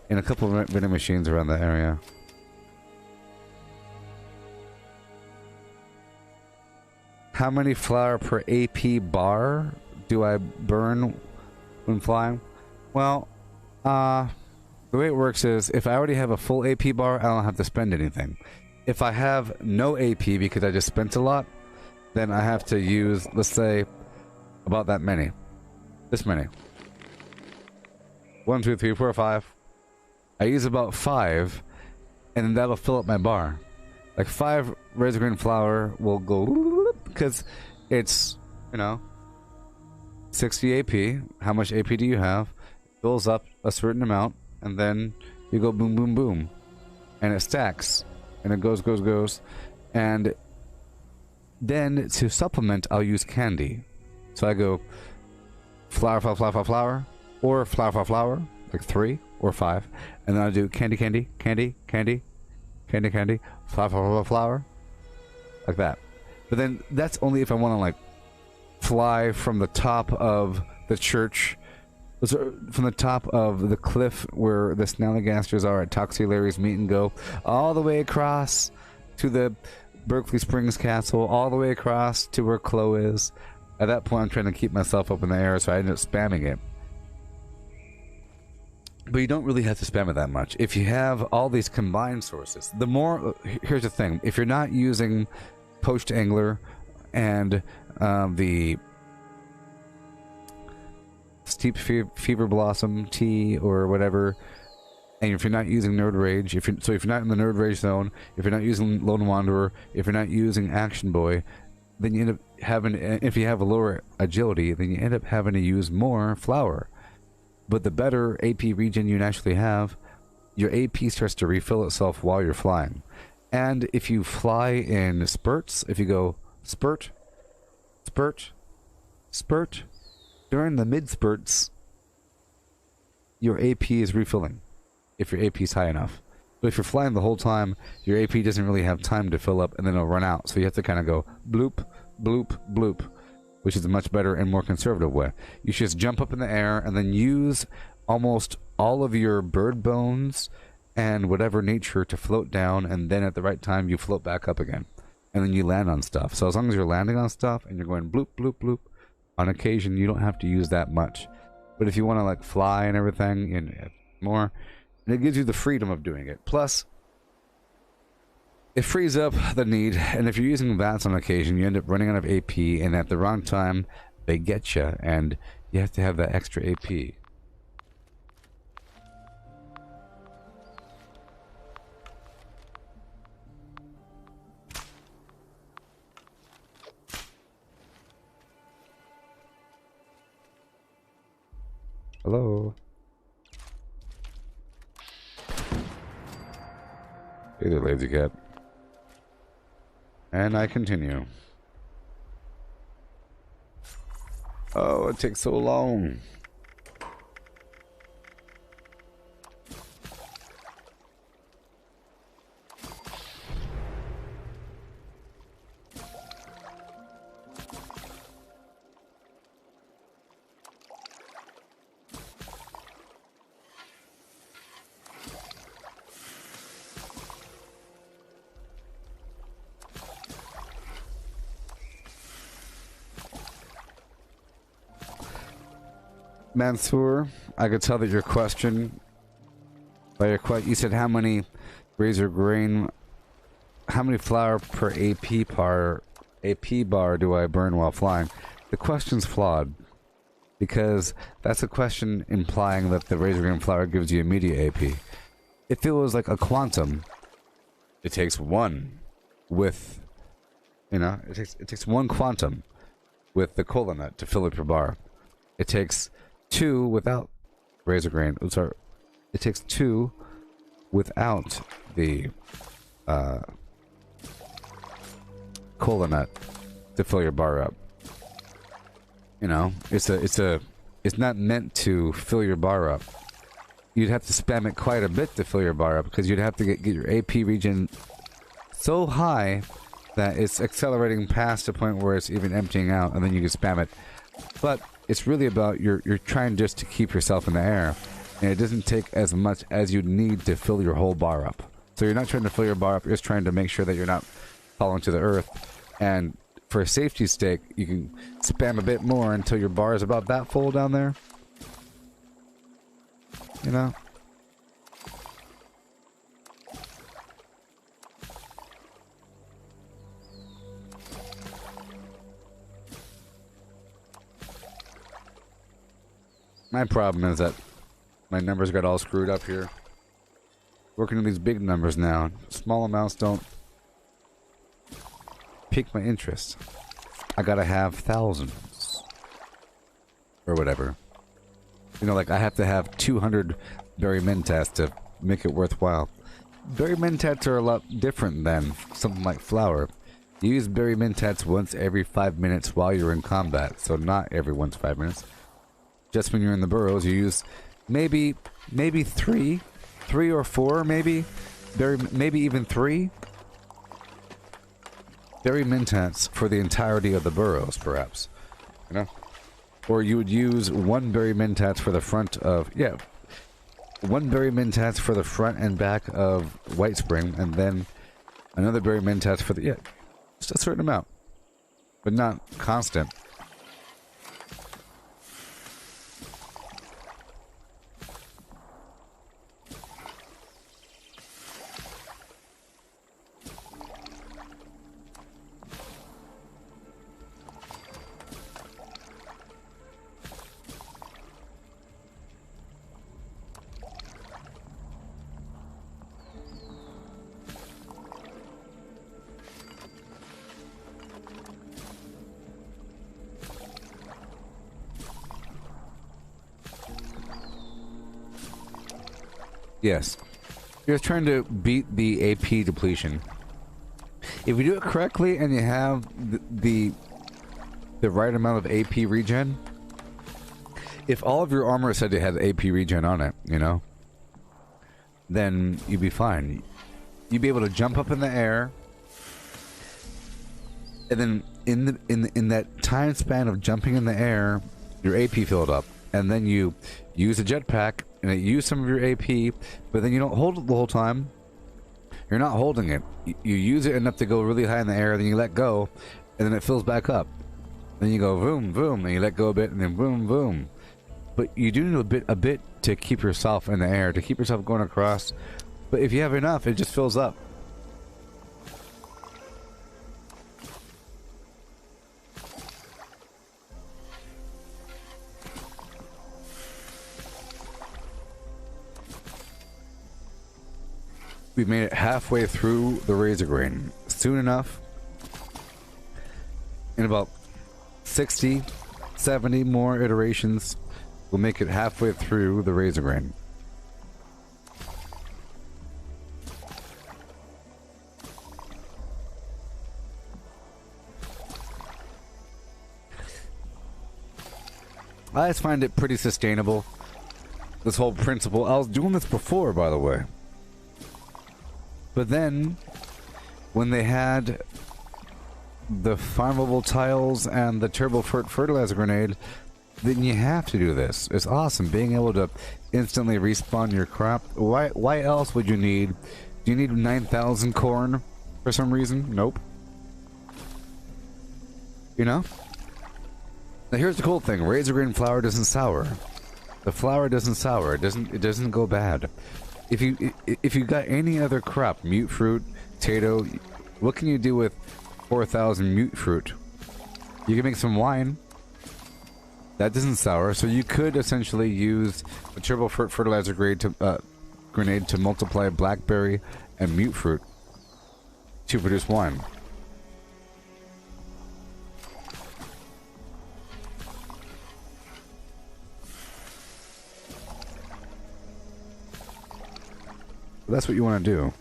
in a couple of vending machines around the area. How many flour per AP bar do I burn when flying? Well, the way it works is if I already have a full AP bar, I don't have to spend anything. If I have no AP because I just spent a lot, then I have to use, let's say, about that many. This many. 1, 2, 3, 4, 5. I use about 5, and then that'll fill up my bar. Like 5 razor green flour will go because it's, you know, 60 AP. How much AP do you have? It fills up a certain amount, and then you go boom, boom, boom, and it stacks, and it goes, goes, goes, and then to supplement, I'll use candy. So I go flour, flour, flour, flour, flour, or flour, flour, flour, like 3 or 5, and then I do candy, candy, candy, candy, candy, candy, flour, flour, flour, flour, like that. But then that's only if I want to like fly from the top of the church, from the top of the cliff where the Snallygasters are at Toxie Larry's Meet and Go, all the way across to the Berkeley Springs Castle, all the way across to where Chloe is. At that point, I'm trying to keep myself up in the air, so I end up spamming it. But you don't really have to spam it that much. If you have all these combined sources, the more... Here's the thing. If you're not using Poached Angler and the Steep Fever Blossom tea or whatever, and if you're not using Nerd Rage, if you're not in the Nerd Rage zone, if you're not using Lone Wanderer, if you're not using Action Boy, then you end up having, if you have a lower agility, then you end up having to use more flour. But the better AP regen you naturally have, your AP starts to refill itself while you're flying. And if you fly in spurts, if you go spurt, spurt, spurt, during the mid-spurts, your AP is refilling, if your AP is high enough. But if you're flying the whole time, your AP doesn't really have time to fill up, and then it'll run out. So you have to kind of go bloop, bloop, bloop, which is a much better and more conservative way. You should just jump up in the air and then use almost all of your bird bones and whatever nature to float down, and then at the right time you float back up again. And then you land on stuff. So as long as you're landing on stuff and you're going bloop, bloop, bloop, on occasion you don't have to use that much. But if you want to like fly and everything and more, and it gives you the freedom of doing it. Plus, it frees up the need, and if you're using VATS on occasion, you end up running out of AP, and at the wrong time, they get you, and you have to have that extra AP. Hello? Hey there, lazy cat. And I continue. Oh, it takes so long. Mansoor, I could tell that your question, you said how many razor grain, how many flour per AP bar do I burn while flying? The question's flawed. Because that's a question implying that the razor green flower gives you immediate AP. If it was like a quantum, it takes one with, you know, it takes one quantum with the cola nut to fill up your bar. It takes two without razor green. Oh, sorry. It takes two without the cola nut to fill your bar up. You know, it's not meant to fill your bar up. You'd have to spam it quite a bit to fill your bar up, because you'd have to get your AP regen so high that it's accelerating past the point where it's even emptying out, and then you can spam it. But it's really about you're trying just to keep yourself in the air, and it doesn't take as much as you need to fill your whole bar up. So you're not trying to fill your bar up, you're just trying to make sure that you're not falling to the earth. And for safety's sake, you can spam a bit more until your bar is about that full down there. You know? My problem is that my numbers got all screwed up here. Working on these big numbers now. Small amounts don't pique my interest. I gotta have thousands. Or whatever. You know, like I have to have 200 berry mentats to make it worthwhile. Berry mentats are a lot different than something like flour. You use berry mentats once every 5 minutes while you're in combat. So not every once 5 minutes. Just when you're in the burrows, you use maybe three or four, maybe even three berry mentats for the entirety of the burrows, perhaps. You know, or you would use one berry mentats for the front of one berry mentats for the front and back of White Spring, and then another berry mentats for the just a certain amount, but not constant. Yes. You're trying to beat the AP depletion. If you do it correctly and you have the right amount of AP regen, if all of your armor said it had AP regen on it, you know, then you'd be fine. You'd be able to jump up in the air, and then in that time span of jumping in the air, your AP filled up, and then you use a jetpack and it used some of your AP, but then you don't hold it the whole time. You're not holding it. You use it enough to go really high in the air, then you let go, and then it fills back up. Then you go boom, boom, and you let go a bit, and then boom, boom. But you do need a bit to keep yourself in the air, to keep yourself going across. But if you have enough, it just fills up. We made it halfway through the razor grain. Soon enough, in about 60, 70 more iterations, we'll make it halfway through the razor grain. I just find it pretty sustainable, this whole principle. I was doing this before, by the way. But then, when they had the farmable tiles and the turbo fertilizer grenade, then you have to do this. It's awesome, being able to instantly respawn your crop. Why else would you need... Do you need 9,000 corn for some reason? Nope. You know? Now here's the cool thing. Razor green flour doesn't sour. The flour doesn't sour. It doesn't go bad. If you got any other crop, mute fruit, potato, what can you do with 4,000 mute fruit? You can make some wine. That doesn't sour, so you could essentially use a turbo fertilizer grenade to multiply blackberry and mute fruit to produce wine. That's what you want to do.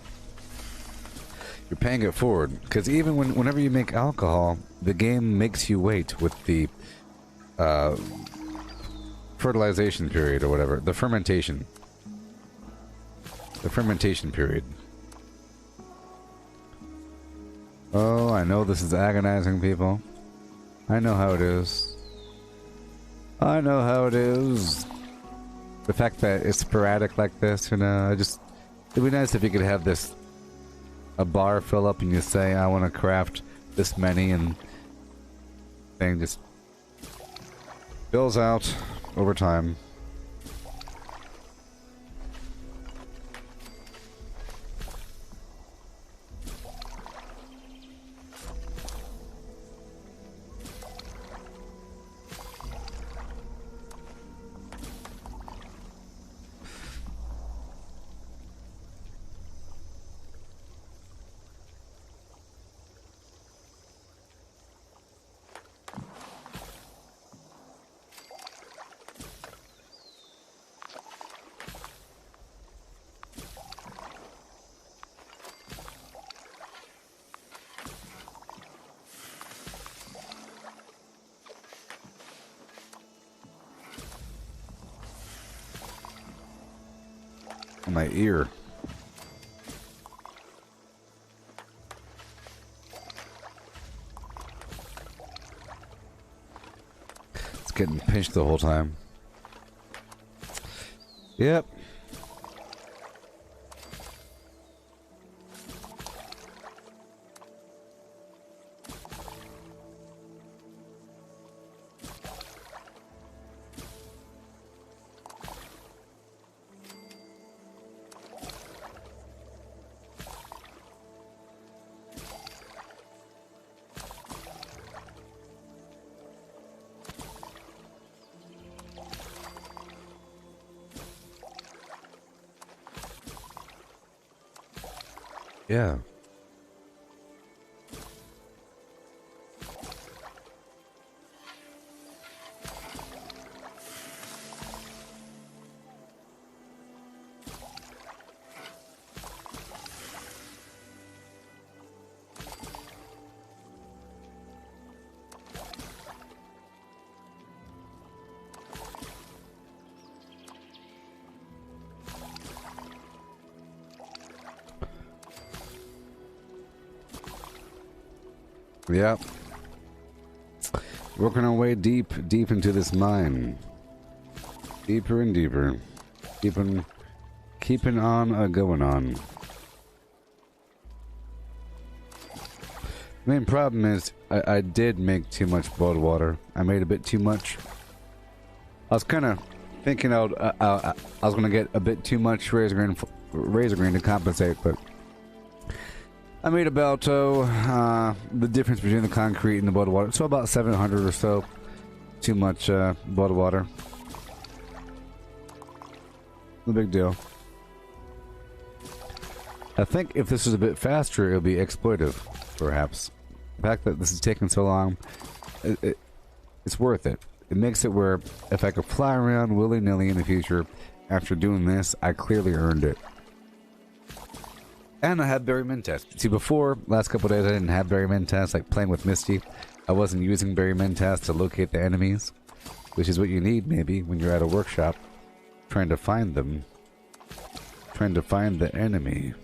You're paying it forward, because even whenever you make alcohol, the game makes you wait with the fertilization period or whatever, the fermentation period. Oh, I know this is agonizing, people. I know how it is. I know how it is. The fact that it's sporadic like this, you know, it'd be nice if you could have this, a bar fill up and you say, I want to craft this many, and thing just fills out over time. My ear. It's getting pinched the whole time. Yep. Yeah. Yep. Working our way deep into this mine. Deeper and deeper. Keeping on going on. Main problem is I did make too much boiled water. I made a bit too much. I was kind of thinking I was going to get a bit too much razor grain to compensate, but I made about the difference between the concrete and the boiled water. So about 700 or so. Too much boiled water. No big deal. I think if this was a bit faster, it would be exploitive, perhaps. The fact that this is taking so long, it's worth it. It makes it where if I could fly around willy-nilly in the future after doing this, I clearly earned it. And I have berry mint test. See, before, last couple of days, I didn't have berry mint test, like playing with Misty. I wasn't using berry mint test to locate the enemies, which is what you need, maybe, when you're at a workshop, trying to find them. Trying to find the enemy.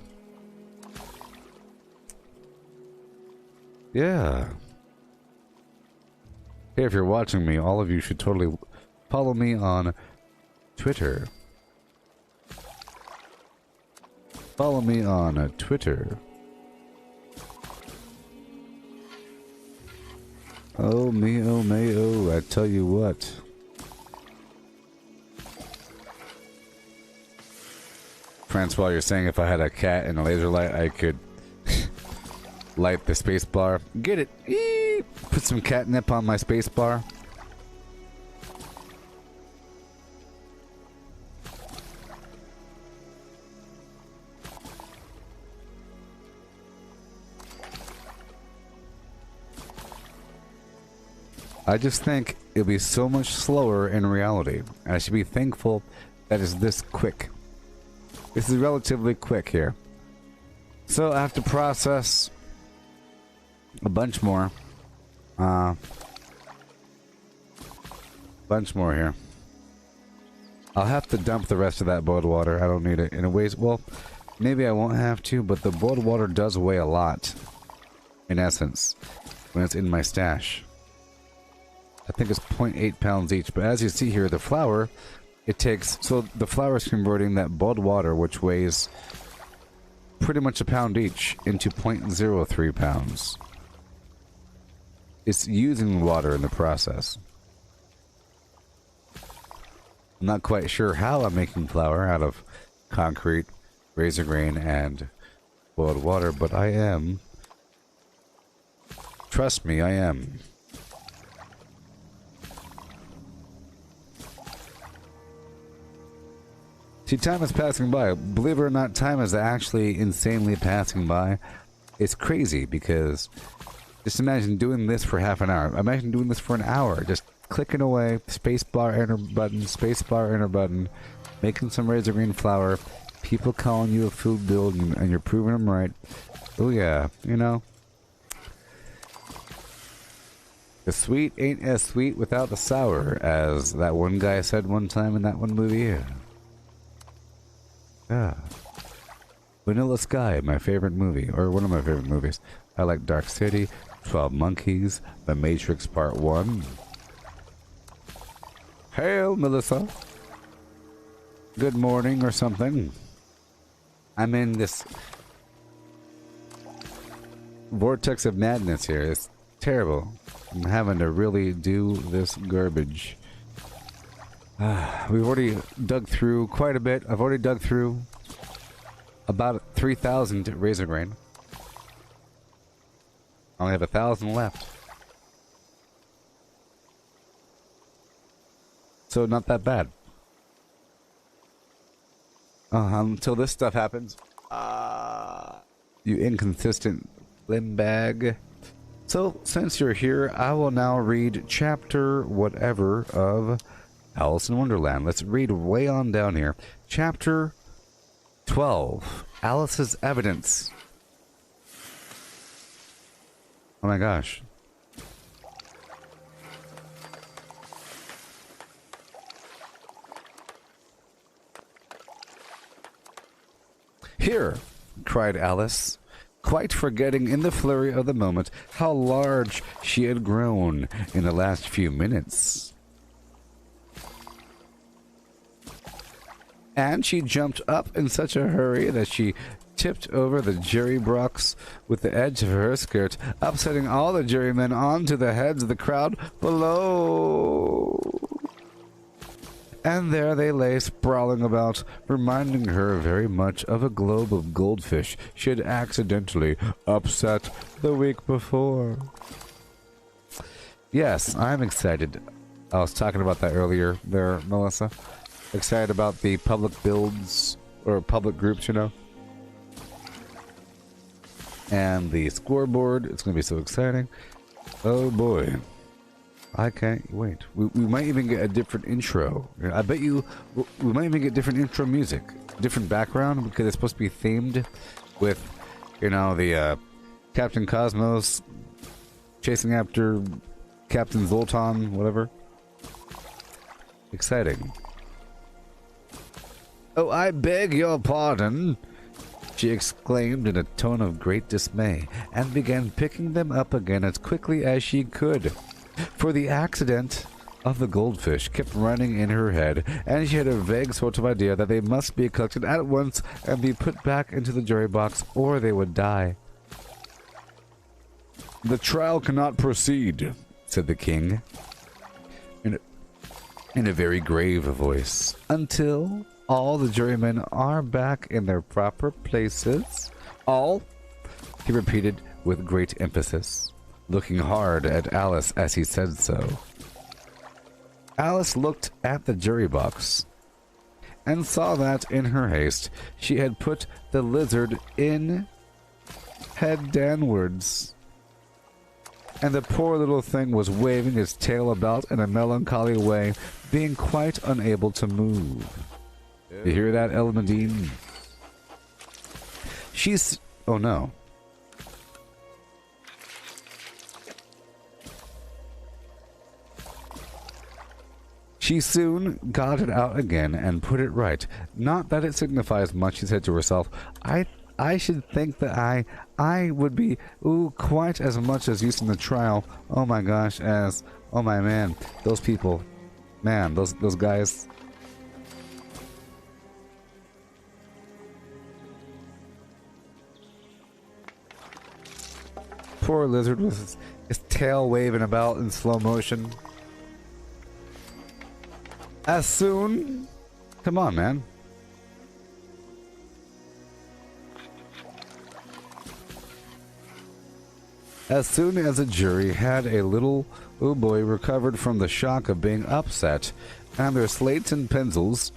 Yeah. Hey, if you're watching me, all of you should totally follow me on Twitter. Follow me on Twitter. Oh me, oh may, oh, I tell you what. Francois, you're saying if I had a cat and a laser light, I could light the space bar. Get it! Eee! Put some catnip on my space bar. I just think it'll be so much slower in reality. I should be thankful that it's this quick. This is relatively quick here. So I have to process a bunch more. Bunch more here. I'll have to dump the rest of that boiled water. I don't need it in a ways. Well, maybe I won't have to, but the boiled water does weigh a lot. In essence, when it's in my stash. I think it's 0.8 pounds each, but as you see here, the flour, it takes, so the flour is converting that boiled water, which weighs pretty much a pound each, into 0.03 pounds. It's using water in the process. I'm not quite sure how I'm making flour out of concrete, razor grain, and boiled water, but I am. Trust me, I am. See, time is passing by. Believe it or not, time is actually insanely passing by. It's crazy because just imagine doing this for half an hour. Imagine doing this for an hour. Just clicking away, spacebar, enter button, making some razor green flour, people calling you a food build, and you're proving them right. Oh yeah, you know. The sweet ain't as sweet without the sour, as that one guy said one time in that one movie. Yeah. Vanilla Sky, my favorite movie, or one of my favorite movies. I like Dark City, 12 Monkeys, The Matrix Part 1. Hail, Melissa. Good morning or something. I'm in this vortex of madness here. It's terrible. I'm having to really do this garbage. We've already dug through quite a bit. I've already dug through about 3,000 razor grain. I only have 1,000 left. So not that bad. Until this stuff happens. You inconsistent limbag. So, since you're here, I will now read chapter whatever of Alice in Wonderland. Let's read way on down here. Chapter 12. Alice's Evidence. Oh my gosh. Here, cried Alice, quite forgetting in the flurry of the moment how large she had grown in the last few minutes. And she jumped up in such a hurry that she tipped over the jury box with the edge of her skirt, upsetting all the jurymen onto the heads of the crowd below. And there they lay sprawling about, reminding her very much of a globe of goldfish she had accidentally upset the week before. Yes, I'm excited. I was talking about that earlier there, Melissa. Excited about the public builds, or public groups, you know. And the scoreboard, it's going to be so exciting. Oh boy. I can't wait. We might even get a different intro. I bet you we might even get different intro music. Different background, because it's supposed to be themed with, you know, the Captain Cosmos chasing after Captain Zoltan, whatever. Exciting. Oh, I beg your pardon, she exclaimed in a tone of great dismay, and began picking them up again as quickly as she could. For the accident of the goldfish kept running in her head, and she had a vague sort of idea that they must be collected at once and be put back into the jury box, or they would die. The trial cannot proceed, said the king, in a very grave voice, until all the jurymen are back in their proper places. All, he repeated with great emphasis, looking hard at Alice as he said so. Alice looked at the jury box and saw that, in her haste, she had put the lizard in head downwards. and the poor little thing was waving its tail about in a melancholy way, being quite unable to move. You hear that, Elmadine? She's... oh no. She soon got it out again and put it right. Not that it signifies much, she said to herself. I should think that I would be, quite as much as used in the trial, oh my gosh, as, oh my man, those people, man, those guys. Poor lizard with his tail waving about in slow motion. As soon... come on, man. As soon as the jury had a little boy recovered from the shock of being upset, and their slates and pencils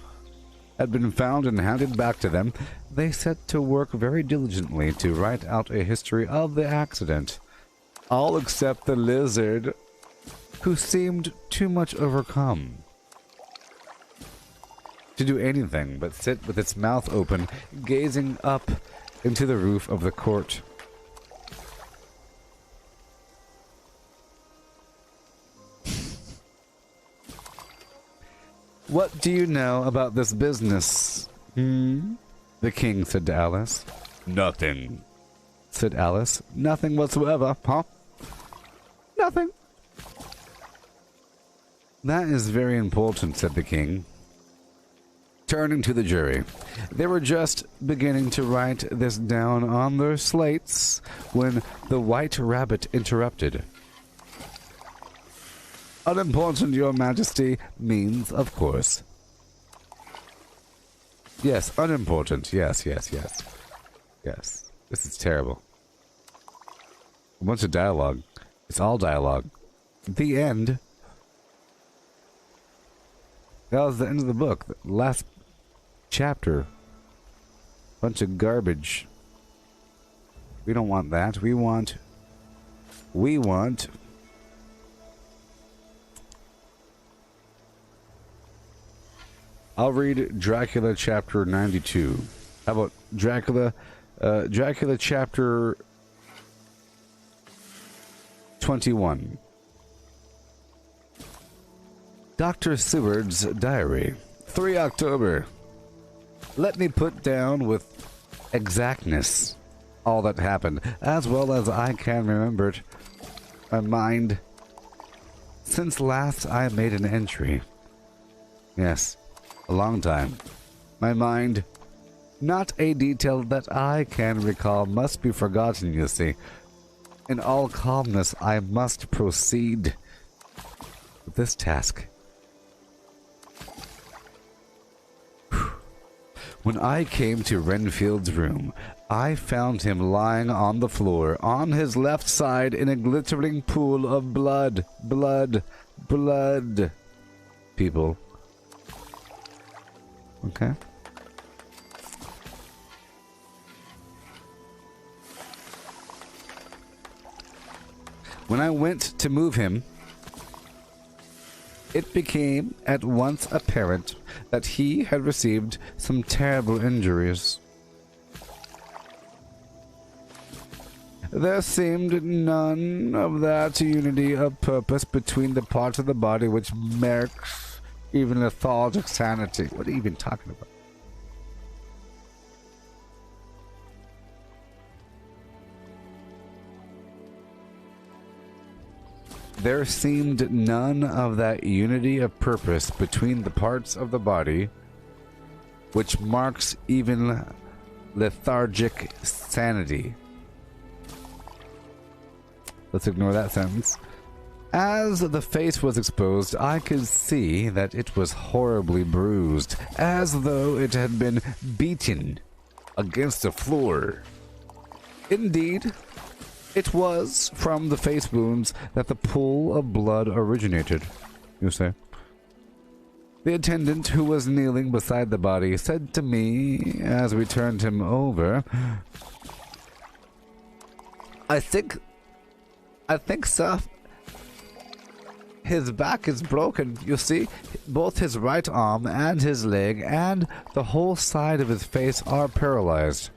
had been found and handed back to them, they set to work very diligently to write out a history of the accident. All except the lizard, who seemed too much overcome to do anything but sit with its mouth open, gazing up into the roof of the court. What do you know about this business? The king said to Alice. Nothing, said Alice. Nothing whatsoever, huh? Nothing. That is very important, said the king. Turning to the jury, they were just beginning to write this down on their slates when the White Rabbit interrupted. Unimportant, your majesty, means, of course. Yes, unimportant. Yes. Yes. This is terrible. A bunch of dialogue. It's all dialogue. The end. That was the end of the book. The last chapter. Bunch of garbage. We don't want that. We want... I'll read Dracula chapter 92. How about Dracula? Dracula chapter 21. Dr. Seward's diary. 3 October. Let me put down with exactness all that happened, as well as I can remember it. My mind. Since last I made an entry. Yes. A long time. My mind, not a detail that I can recall, must be forgotten, you see. In all calmness, I must proceed with this task. When I came to Renfield's room, I found him lying on the floor, on his left side, in a glittering pool of blood. Blood. People. Okay. When I went to move him, it became at once apparent that he had received some terrible injuries. There seemed none of that unity of purpose between the parts of the body which marks even lethargic sanity. What are you even talking about? There seemed none of that unity of purpose between the parts of the body which marks even lethargic sanity. Let's ignore that sentence. As the face was exposed, I could see that it was horribly bruised, as though it had been beaten against the floor. Indeed, it was from the face wounds that the pool of blood originated, you say. The attendant who was kneeling beside the body said to me as we turned him over, I think I think so. His back is broken, you see? Both his right arm and his leg and the whole side of his face are paralyzed.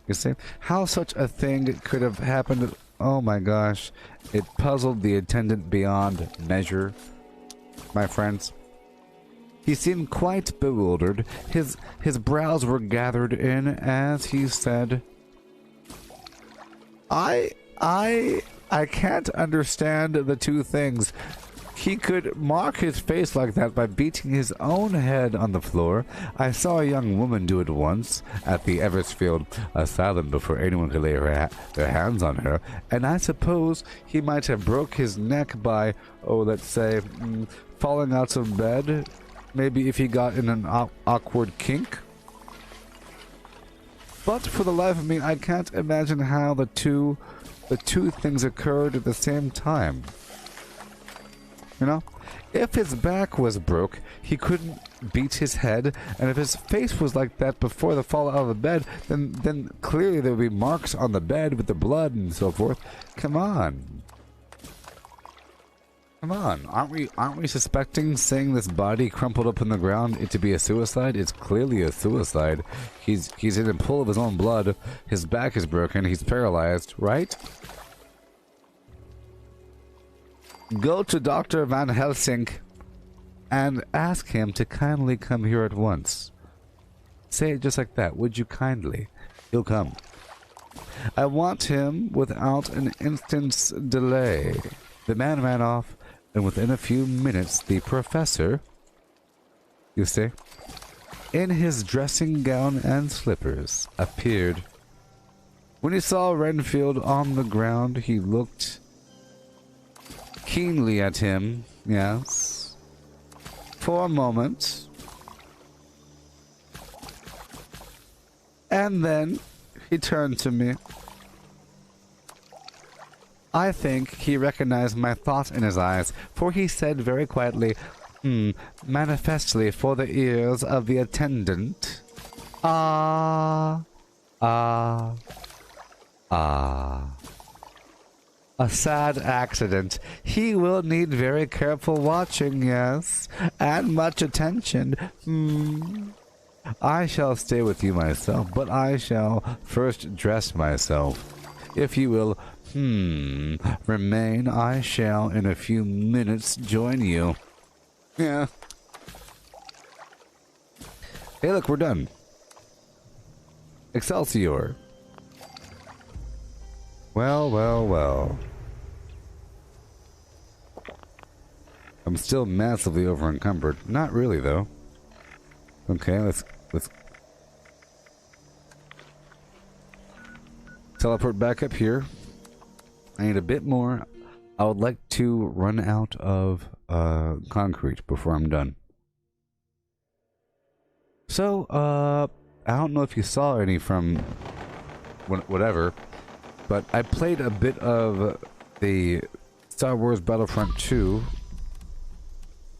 You see? How such a thing could have happened, oh my gosh. It puzzled the attendant beyond measure, my friends. He seemed quite bewildered. His brows were gathered in as he said, I can't understand the two things. He could mark his face like that by beating his own head on the floor. I saw a young woman do it once at the Eversfield Asylum before anyone could lay their hands on her. And I suppose he might have broke his neck by, oh, let's say, falling out of bed. Maybe if he got in an awkward kink. But for the life of me, I can't imagine how the two things occurred at the same time. You know? If his back was broke, he couldn't beat his head, and if his face was like that before the fall out of the bed, then clearly there would be marks on the bed with the blood and so forth. Come on. Come on. Aren't we suspecting seeing this body crumpled up in the ground it to be a suicide? It's clearly a suicide. He's in a pool of his own blood. His back is broken. He's paralyzed, right? Go to Dr. Van Helsing and ask him to kindly come here at once. Say it just like that. Would you kindly? He'll come. I want him without an instant's delay. The man ran off, and within a few minutes the professor, you see, in his dressing gown and slippers, appeared. When he saw Renfield on the ground, he looked keenly at him, yes, for a moment, and then he turned to me. I think he recognized my thought in his eyes, for he said very quietly, manifestly for the ears of the attendant, ah. A sad accident. He will need very careful watching, yes, and much attention. I shall stay with you myself, but I shall first dress myself. If you will, remain, I shall in a few minutes join you. Yeah. Hey, look, we're done. Excelsior. Well, well, well. I'm still massively over encumbered. Not really, though. Okay, let's teleport back up here. I need a bit more. I would like to run out of concrete before I'm done. So, I don't know if you saw any from whatever, but I played a bit of the Star Wars Battlefront 2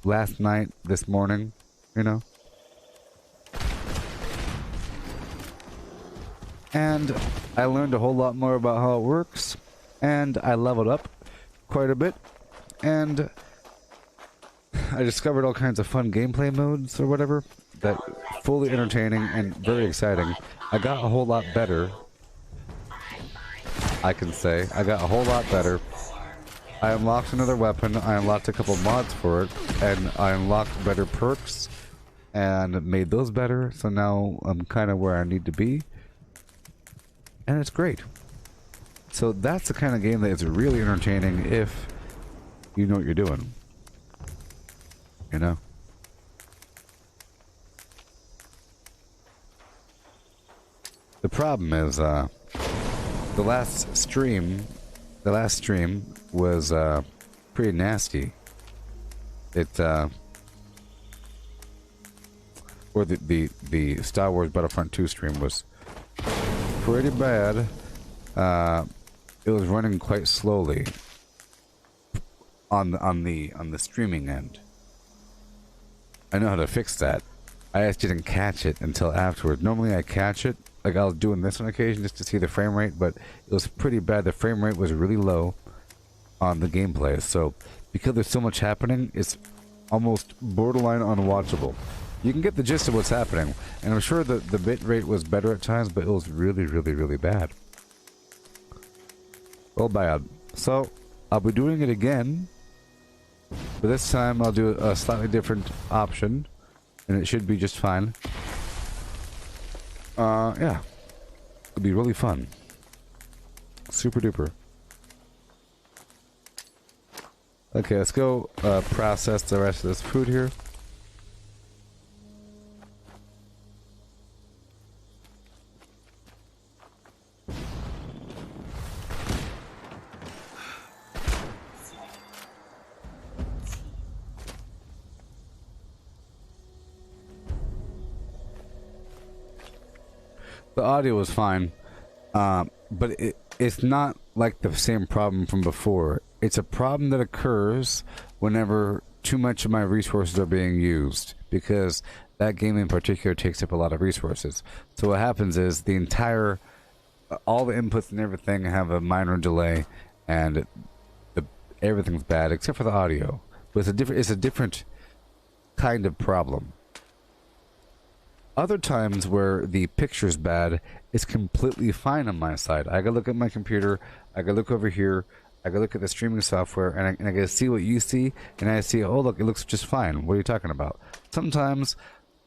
last night, this morning, you know. And I learned a whole lot more about how it works, and I leveled up quite a bit, and I discovered all kinds of fun gameplay modes or whatever that fully entertaining and very exciting. I got a whole lot better. I can say I got a whole lot better. I unlocked another weapon, I unlocked a couple mods for it, and I unlocked better perks and made those better, so now I'm kind of where I need to be, and it's great. So that's the kind of game that is really entertaining if you know what you're doing, you know. The problem is the last stream was pretty nasty. It or the Star Wars Battlefront 2 stream was pretty bad. It was running quite slowly on the streaming end. I know how to fix that. I just didn't catch it until afterward. Normally I catch it. Like I was doing this on occasion just to see the frame rate, but it was pretty bad. The frame rate was really low, on the gameplay. So because there's so much happening, it's almost borderline unwatchable. You can get the gist of what's happening, and I'm sure that the bit rate was better at times, but it was really, really, really bad. Well, bad. So I'll be doing it again, but this time I'll do a slightly different option, and it should be just fine. Yeah, it'll be really fun. Super duper. Okay, let's go process the rest of this food here. The audio was fine, but it's not like the same problem from before. It's a problem that occurs whenever too much of my resources are being used, because that game in particular takes up a lot of resources. So what happens is all the inputs and everything have a minor delay, and everything's bad except for the audio. But it's a different kind of problem. Other times where the picture's bad, it's completely fine on my side. I gotta look at my computer, I gotta look over here, I gotta look at the streaming software, and I gotta see what you see, and I see, oh look, it looks just fine. What are you talking about? Sometimes,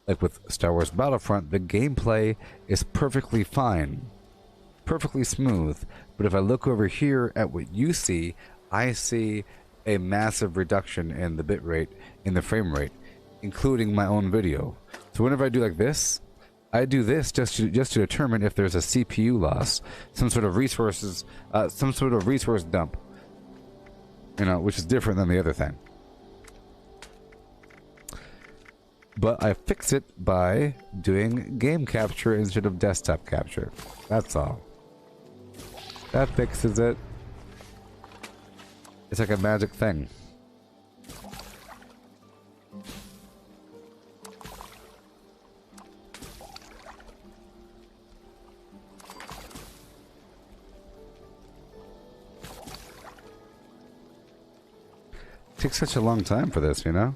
like with Star Wars Battlefront, the gameplay is perfectly fine, perfectly smooth. But if I look over here at what you see, I see a massive reduction in the bitrate, in the frame rate, including my own video. So whenever I do like this, I do this just to determine if there's a CPU loss, some sort of resource dump, you know, which is different than the other thing. But I fix it by doing game capture instead of desktop capture. That's all. That fixes it. It's like a magic thing. Takes such a long time for this, you know?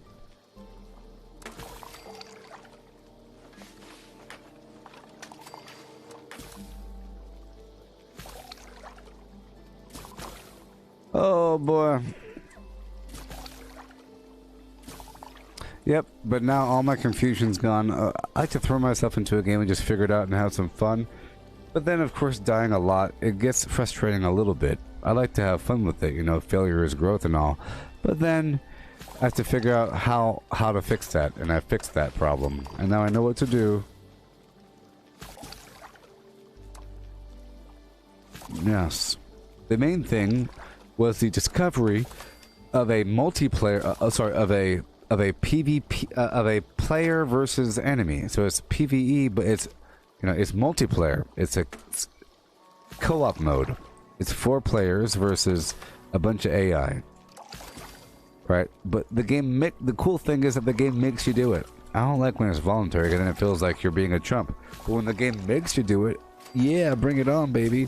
Oh boy. Yep, but now all my confusion's gone. I like to throw myself into a game and just figure it out and have some fun. But then, of course, dying a lot, it gets frustrating a little bit. I like to have fun with it, you know, failure is growth and all. But then I have to figure out how to fix that, and I fixed that problem. And now I know what to do. Yes. The main thing was the discovery of a multiplayer, of a PvP, of a player versus enemy. So it's PvE, but it's, you know, it's multiplayer. It's a co-op mode. It's 4 players versus a bunch of AI. Right? But the cool thing is that the game makes you do it. I don't like when it's voluntary, because then it feels like you're being a chump. But when the game makes you do it, yeah, bring it on, baby.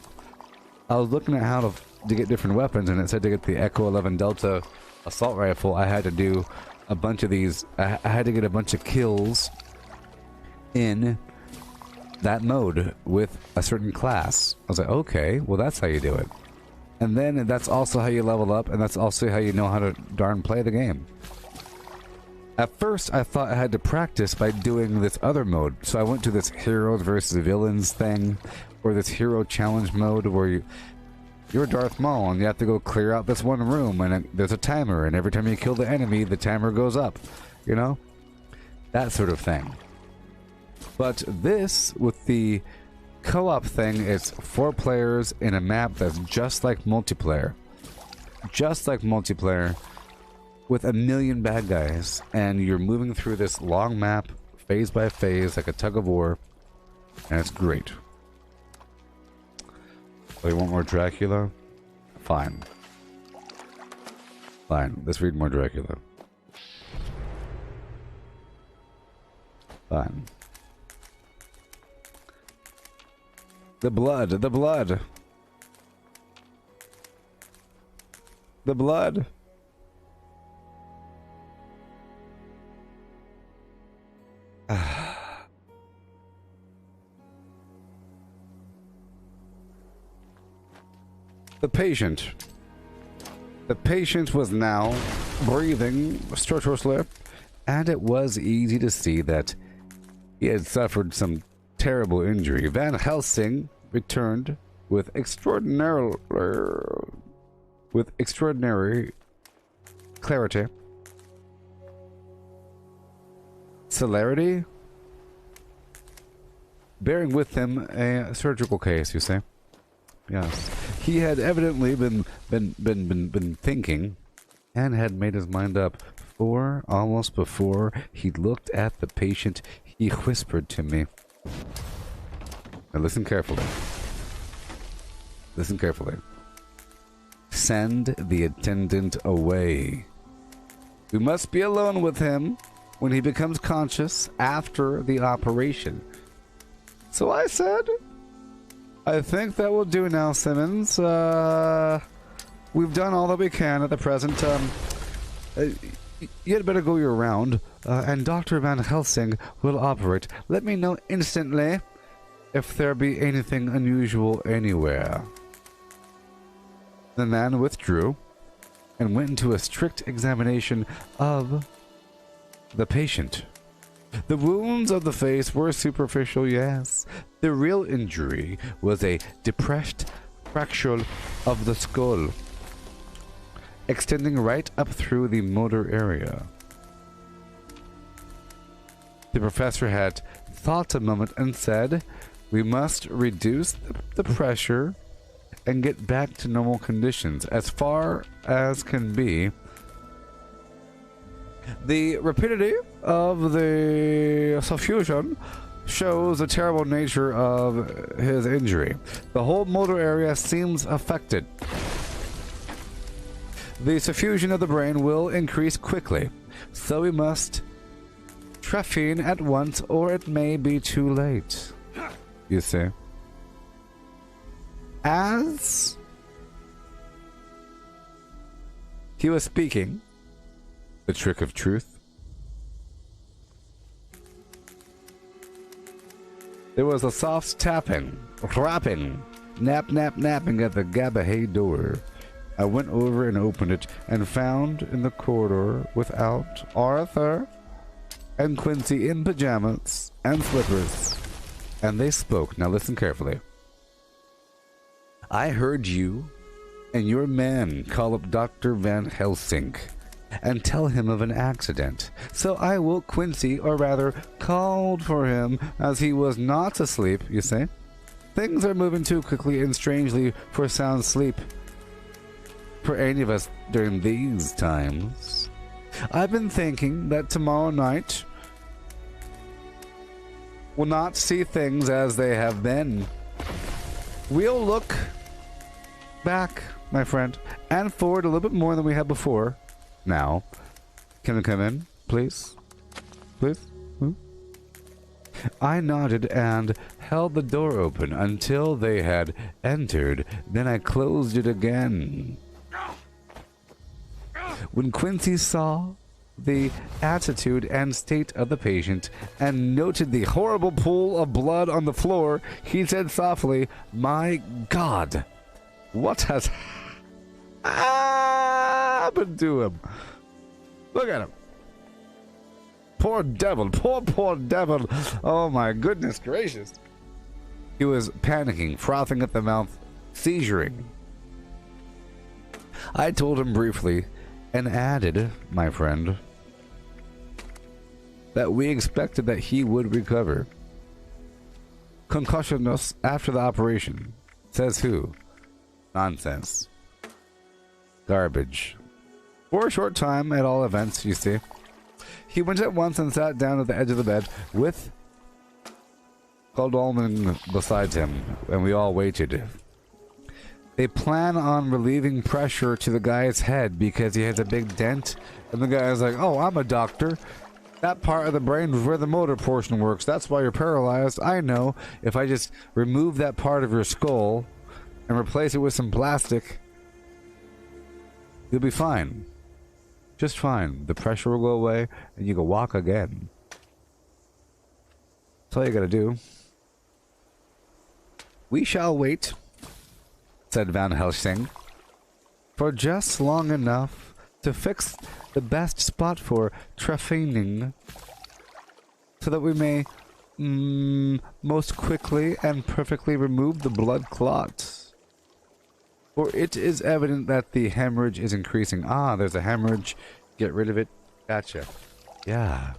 I was looking at how to get different weapons, and it said to get the Echo 11 Delta assault rifle, I had to do a bunch of these. I had to get a bunch of kills in that mode with a certain class. I was like, okay, well that's how you do it. And then that's also how you level up, and that's also how you know how to darn play the game. At first, I thought I had to practice by doing this other mode. So I went to this heroes versus villains thing, or this hero challenge mode where you're Darth Maul and you have to go clear out this one room, and there's a timer, and every time you kill the enemy, the timer goes up. You know? That sort of thing. But this, with the co-op thing, it's 4 players in a map that's just like multiplayer. Just like multiplayer, with a million bad guys, and you're moving through this long map, phase by phase, like a tug of war, and it's great. Oh, you want more Dracula? Fine. Fine, let's read more Dracula. Fine. The blood, the blood. the blood. The patient was now breathing stertorously, and it was easy to see that he had suffered some terrible injury. Van Helsing returned with extraordinary clarity. Celerity? Bearing with him a surgical case, you say? Yes. He had evidently been thinking and had made his mind up. For almost before he looked at the patient, he whispered to me. Now listen carefully. Listen carefully. Send the attendant away. We must be alone with him when he becomes conscious after the operation. So I said, I think that will do now, Simmons. We've done all that we can at the present. You had better go your round, and Dr. Van Helsing will operate. Let me know instantly if there be anything unusual anywhere. The man withdrew and went into a strict examination of the patient. The wounds of the face were superficial, yes. The real injury was a depressed fracture of the skull, extending right up through the motor area. The professor had thought a moment and said, we must reduce the pressure and get back to normal conditions as far as can be. The rapidity of the suffusion shows the terrible nature of his injury. The whole motor area seems affected. The suffusion of the brain will increase quickly, so we must trephine at once or it may be too late. You see? As he was speaking, the trick of truth, there was a soft tapping, rapping, napping at the Gabahay door. I went over and opened it and found in the corridor without Arthur and Quincy in pajamas and slippers. And they spoke. Now listen carefully. I heard you and your man call up Dr. Van Helsing and tell him of an accident. So I woke Quincy, or rather called for him, as he was not asleep, you say? Things are moving too quickly and strangely for sound sleep for any of us during these times. I've been thinking that tomorrow night we'll not see things as they have been. We'll look back, my friend, and forward a little bit more than we have before. Now, can I come in, please? Please? I nodded and held the door open until they had entered. Then I closed it again. When Quincy saw the attitude and state of the patient and noted the horrible pool of blood on the floor, he said softly, "My God, what has happened to him? Look at him. Poor devil, poor devil. Oh my goodness gracious." He was panicking, frothing at the mouth, seizuring. I told him briefly and added, my friend, that we expected that he would recover. Concussionless after the operation. Says who? Nonsense. Garbage. For a short time, at all events, you see. He went at once and sat down at the edge of the bed with Goldolman beside him, and we all waited. They plan on relieving pressure to the guy's head because he has a big dent, and the guy's like, "Oh, I'm a doctor. That part of the brain is where the motor portion works. That's why you're paralyzed. I know. If I just remove that part of your skull and replace it with some plastic, You'll be fine. Just fine. The pressure will go away, and you can walk again. That's all you gotta do. We shall wait, said Van Helsing, for just long enough to fix the best spot for trephining, so that we may most quickly and perfectly remove the blood clots. For it is evident that the hemorrhage is increasing. Ah, there's a hemorrhage. Get rid of it. Gotcha. Yeah.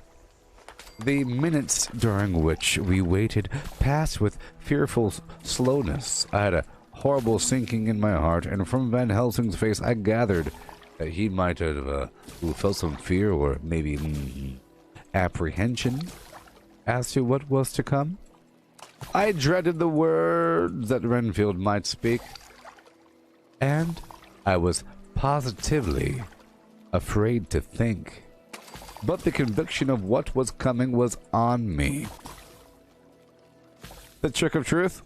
The minutes during which we waited passed with fearful slowness. I had a horrible sinking in my heart, and from Van Helsing's face I gathered that he might have felt some fear or maybe apprehension as to what was to come. I dreaded the words that Renfield might speak, and I was positively afraid to think. But the conviction of what was coming was on me. The trick of truth?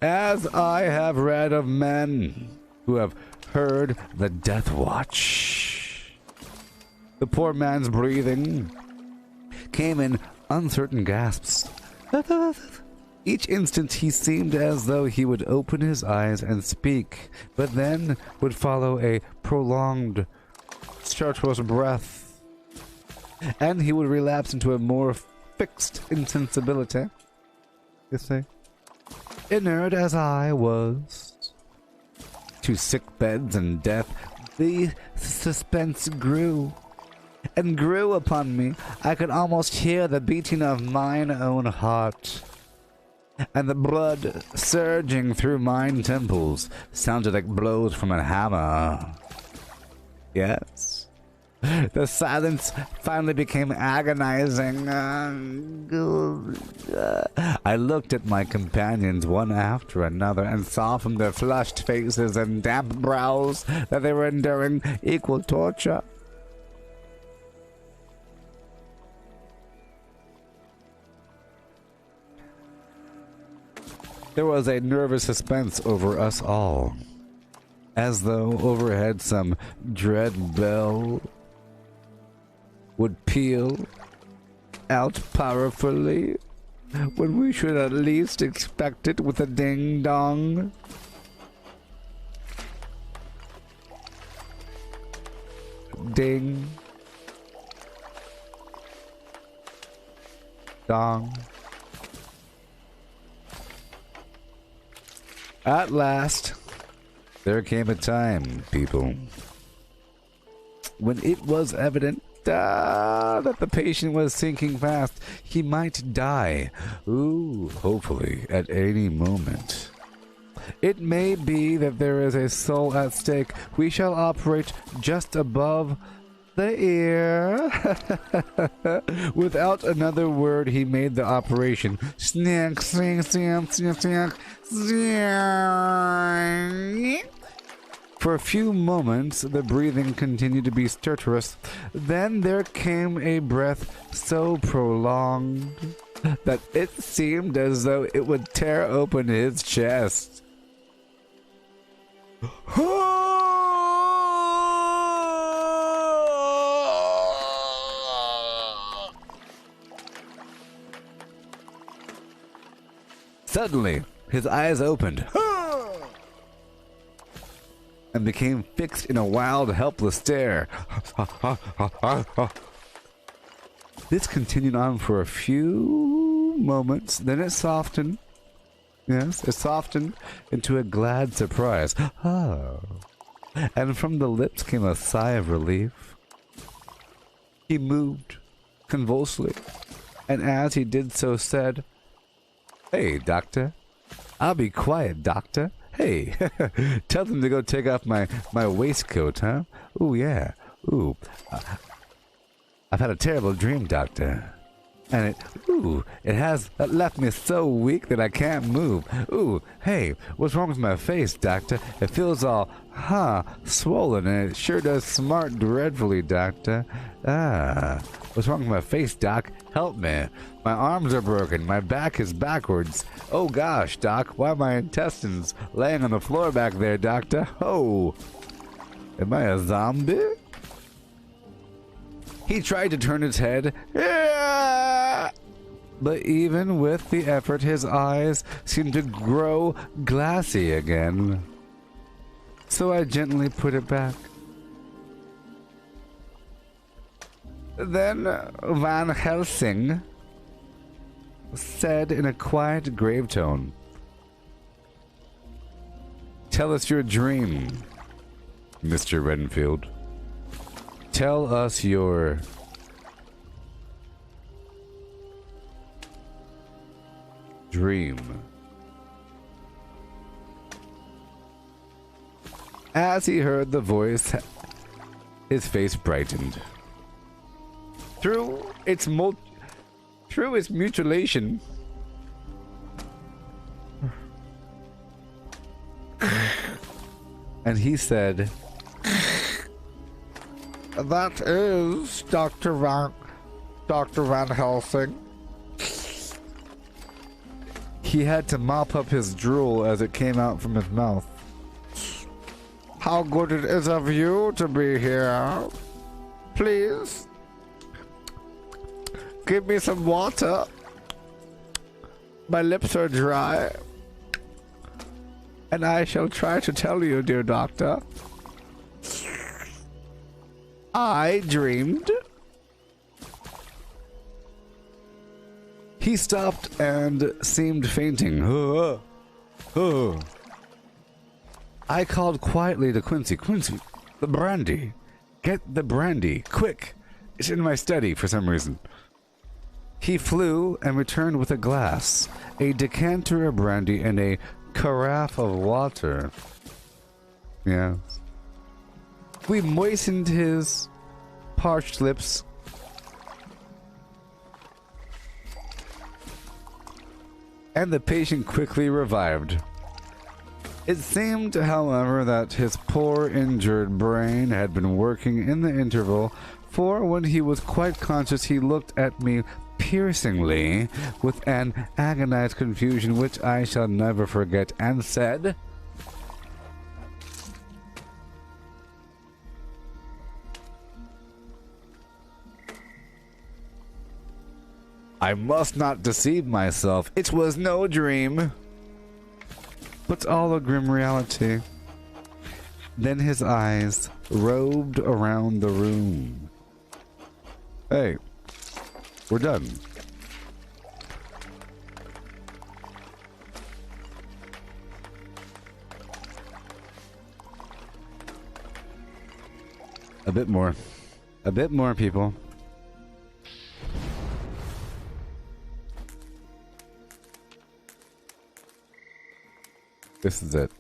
As I have read of men who have heard the death watch, the poor man's breathing came in uncertain gasps. Each instant he seemed as though he would open his eyes and speak, but then would follow a prolonged, stertorous breath, and he would relapse into a more fixed insensibility. You see? Inured as I was to sick beds and death, the suspense grew and grew upon me. I could almost hear the beating of mine own heart, and the blood surging through mine temples sounded like blows from a hammer. Yes. The silence finally became agonizing. I looked at my companions one after another and saw from their flushed faces and damp brows that they were enduring equal torture. There was a nervous suspense over us all, as though overhead some dread bell would peal out powerfully when we should at least expect it with a ding-dong. Ding. Dong. At last, there came a time, people, when it was evident that the patient was sinking fast. He might die. Ooh, hopefully, at any moment. It may be that there is a soul at stake. We shall operate just above the ear. Without another word, he made the operation. Snack, snack, snack, snack, snack, snack. For a few moments, the breathing continued to be stertorous. Then there came a breath so prolonged that it seemed as though it would tear open his chest. Suddenly, his eyes opened and became fixed in a wild, helpless stare. This continued on for a few moments, then it softened. Yes, it softened into a glad surprise. Oh. And from the lips came a sigh of relief. He moved convulsively, and as he did so said, "Hey, doctor." "I'll be quiet, doctor." "Hey, tell them to go take off my waistcoat, huh?" "Ooh, yeah. Ooh, I've had a terrible dream, doctor. And it has left me so weak that I can't move. Ooh, hey, what's wrong with my face, doctor? It feels all, swollen, and it sure does smart dreadfully, doctor. What's wrong with my face, doc? Help me. My arms are broken. My back is backwards. Oh gosh, doc, why are my intestines laying on the floor back there, doctor? Oh. Am I a zombie? He tried to turn his head, but even with the effort, his eyes seemed to grow glassy again. So I gently put it back. Then Van Helsing said in a quiet, grave tone, "Tell us your dream, Mr. Renfield. Tell us your dream." As he heard the voice, his face brightened. Through its mutilation, and he said, "That is Dr. Van Helsing." He had to mop up his drool as it came out from his mouth. "How good it is of you to be here. Please, give me some water. My lips are dry. And I shall try to tell you, dear doctor. I dreamed." He stopped and seemed fainting. I called quietly to Quincy. "Quincy, the brandy. Get the brandy, quick. It's in my study for some reason." He flew and returned with a glass, a decanter of brandy, and a carafe of water. Yes. We moistened his parched lips. And the patient quickly revived. It seemed, however, that his poor injured brain had been working in the interval, for when he was quite conscious he looked at me piercingly with an agonized confusion which I shall never forget, and said, "I must not deceive myself. It was no dream, but all a grim reality." Then his eyes roved around the room. "Hey, we're done." A bit more. A bit more, people. This is it.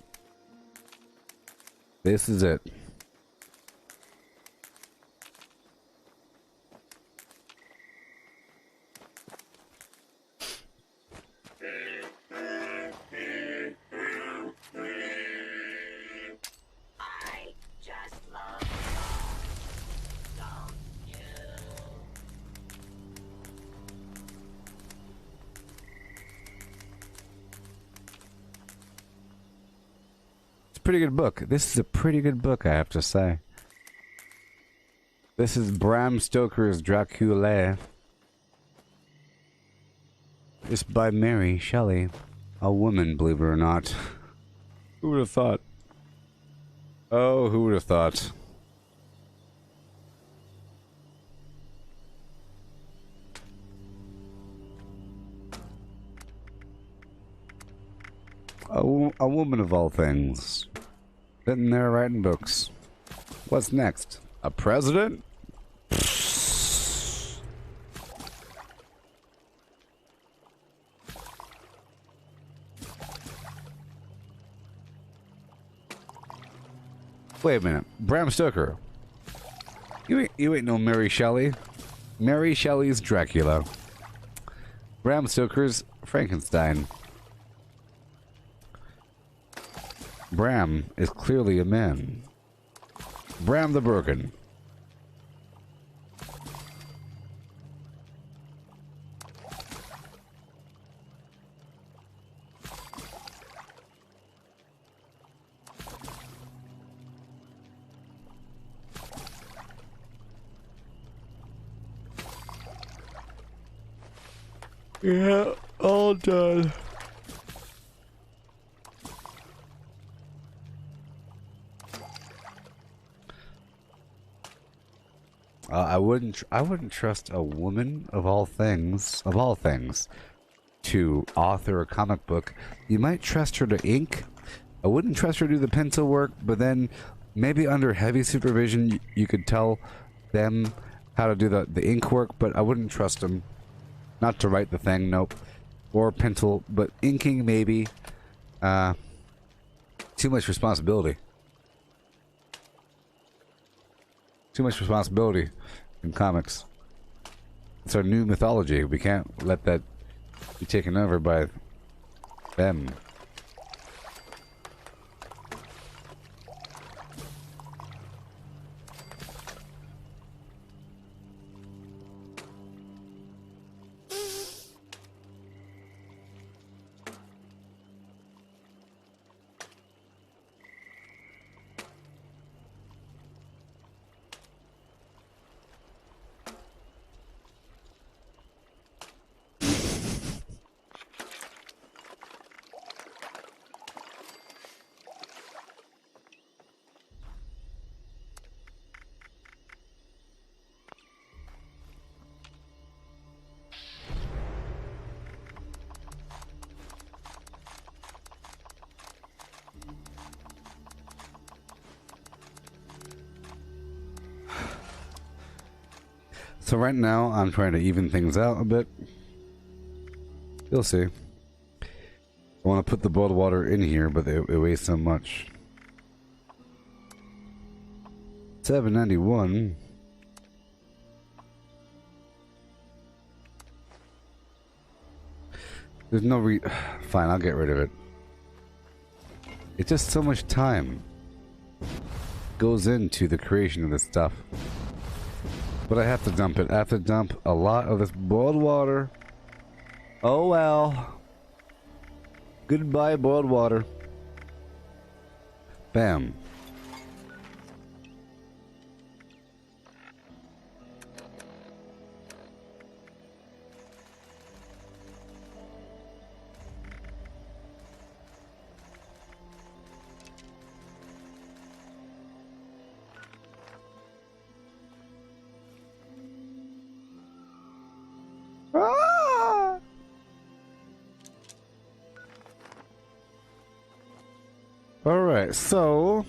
This is it. I just love don't you? It's a pretty good book. This is a pretty good book, I have to say. This is Bram Stoker's Dracula. It's by Mary Shelley. A woman, believe it or not. Who would have thought? Oh, who would have thought? A woman of all things. Sitting there writing books. What's next? A president? Wait a minute. Bram Stoker. You ain't no Mary Shelley. Mary Shelley's Dracula. Bram Stoker's Frankenstein. Bram is clearly a man. Bram the Broken. Yeah, all done. I wouldn't trust a woman of all things, to author a comic book. You might trust her to ink. I wouldn't trust her to do the pencil work, but then maybe under heavy supervision, you could tell them how to do the ink work, but I wouldn't trust them. Not to write the thing, nope. Or pencil, but inking maybe. Too much responsibility. Too much responsibility in comics. It's our new mythology. We can't let that be taken over by them. So right now, I'm trying to even things out a bit. You'll see. I want to put the boiled water in here, but it weighs so much. $7.91. There's no Fine, I'll get rid of it. It's just so much time goes into the creation of this stuff. But I have to dump it. I have to dump a lot of this boiled water. Oh well. Goodbye, boiled water. Bam. Alright, so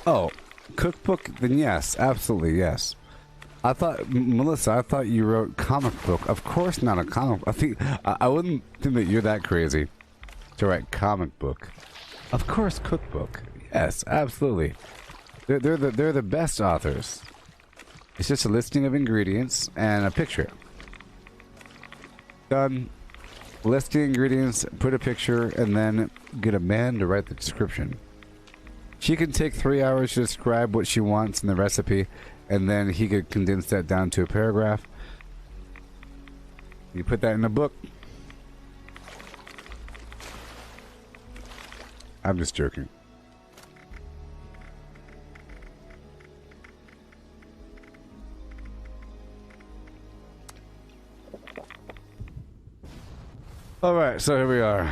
oh, cookbook? Then yes, absolutely yes. I thought, Melissa, I thought you wrote comic book. Of course not a comic. I wouldn't think that you're that crazy to write comic book. Of course, cookbook. Yes, absolutely. They're the best authors. It's just a listing of ingredients and a picture. Done. List the ingredients, put a picture, and then get a man to write the description. She can take 3 hours to describe what she wants in the recipe, and then he could condense that down to a paragraph. You put that in a book. I'm just joking. Alright, so here we are.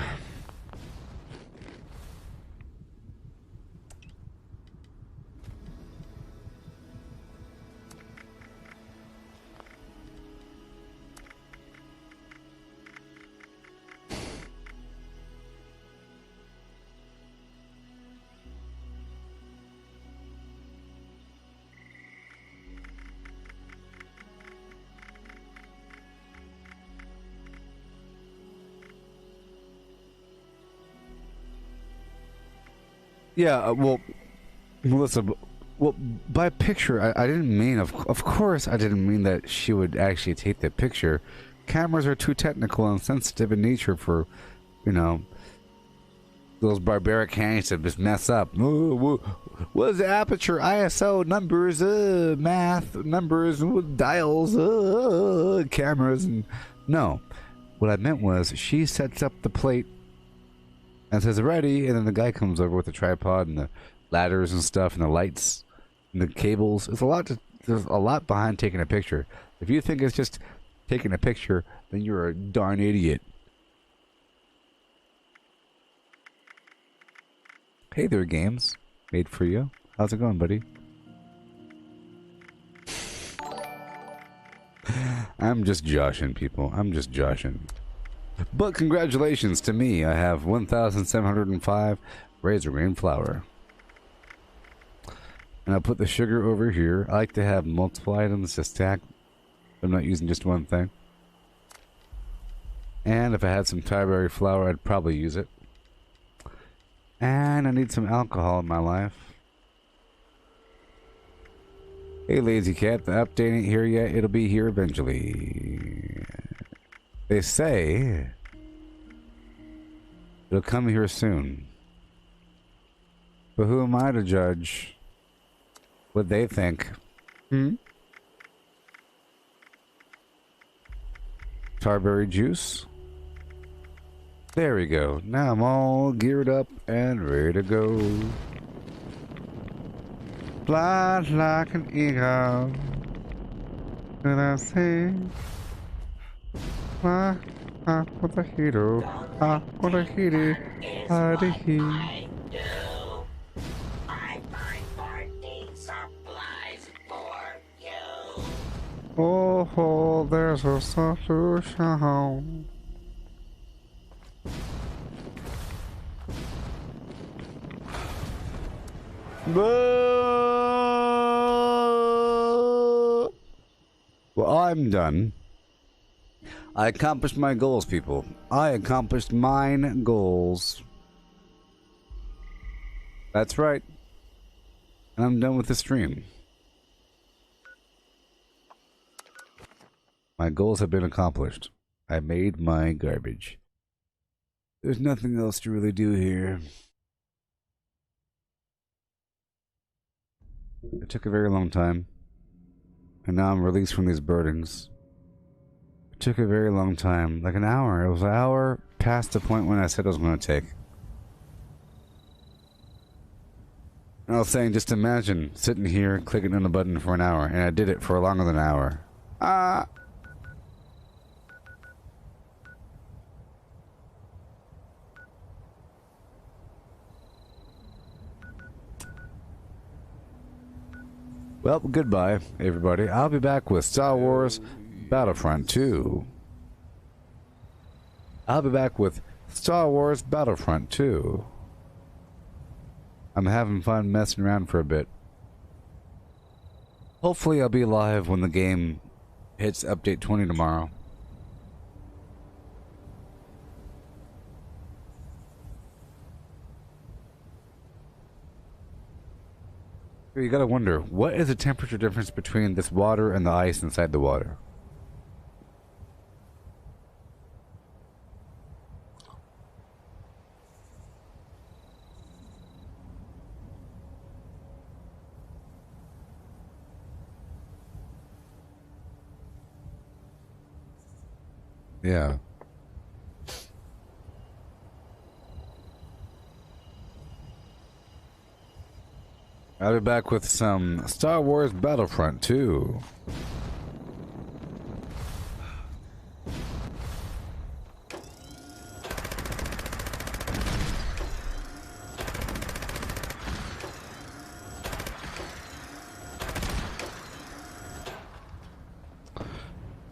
Yeah, well, Melissa, well, by picture, I didn't mean, of course, I didn't mean that she would actually take the picture. Cameras are too technical and sensitive in nature for, you know, those barbaric hands to just mess up. What's the aperture, ISO, numbers, math, numbers, dials, cameras, and no. What I meant was she sets up the plate and says ready, and then the guy comes over with the tripod and the ladders and stuff and the lights and the cables. There's a lot behind taking a picture. If you think it's just taking a picture, then you're a darn idiot. Hey there, games. Made for you. How's it going, buddy? I'm just joshing, people. I'm just joshing. But congratulations to me. I have 1,705 razor grain flour. And I'll put the sugar over here. I like to have multiple items to stack. I'm not using just one thing. And if I had some Thai flour, I'd probably use it. And I need some alcohol in my life. Hey, Lazy Cat, the update ain't here yet. It'll be here eventually. They say it'll come here soon. But who am I to judge what they think? Tarberry juice? There we go. Now I'm all geared up and ready to go. Fly like an eagle. And I say, fly with a hero. With a hero. I find 14 supplies for you. Oh, there's a solution. Well, I'm done. I accomplished my goals, people. I accomplished mine goals. That's right. And I'm done with the stream. My goals have been accomplished. I made my garbage. There's nothing else to really do here. It took a very long time. And now I'm released from these burdens. It took a very long time. Like an hour. It was an hour past the point when I said I was going to take. And I was saying, just imagine sitting here clicking on the button for an hour. And I did it for longer than an hour. Well, goodbye, everybody. I'll be back with Star Wars Battlefront 2. I'll be back with Star Wars Battlefront 2. I'm having fun messing around for a bit. Hopefully I'll be live when the game hits update 20 tomorrow. You gotta wonder, what is the temperature difference between this water and the ice inside the water? Yeah. I'll be back with some Star Wars Battlefront 2.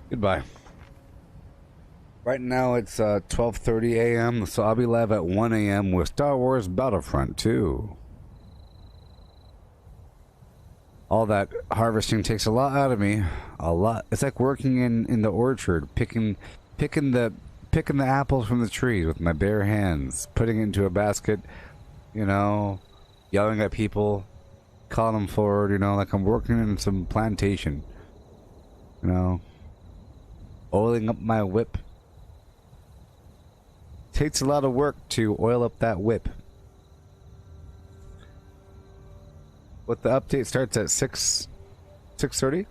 Goodbye. Right now it's 12:30 a.m., so I'll be live at 1 a.m. with Star Wars Battlefront 2. All that harvesting takes a lot out of me. A lot. It's like working in the orchard, picking the apples from the trees with my bare hands, putting it into a basket, you know, yelling at people, calling them forward, you know, like I'm working in some plantation, you know. Oiling up my whip. Takes a lot of work to oil up that whip. What the update starts at 6:30?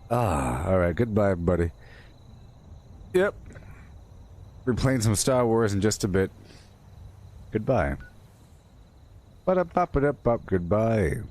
Alright, goodbye, everybody. Yep. We're playing some Star Wars in just a bit. Goodbye. Ba-da-ba-ba-da-ba, goodbye.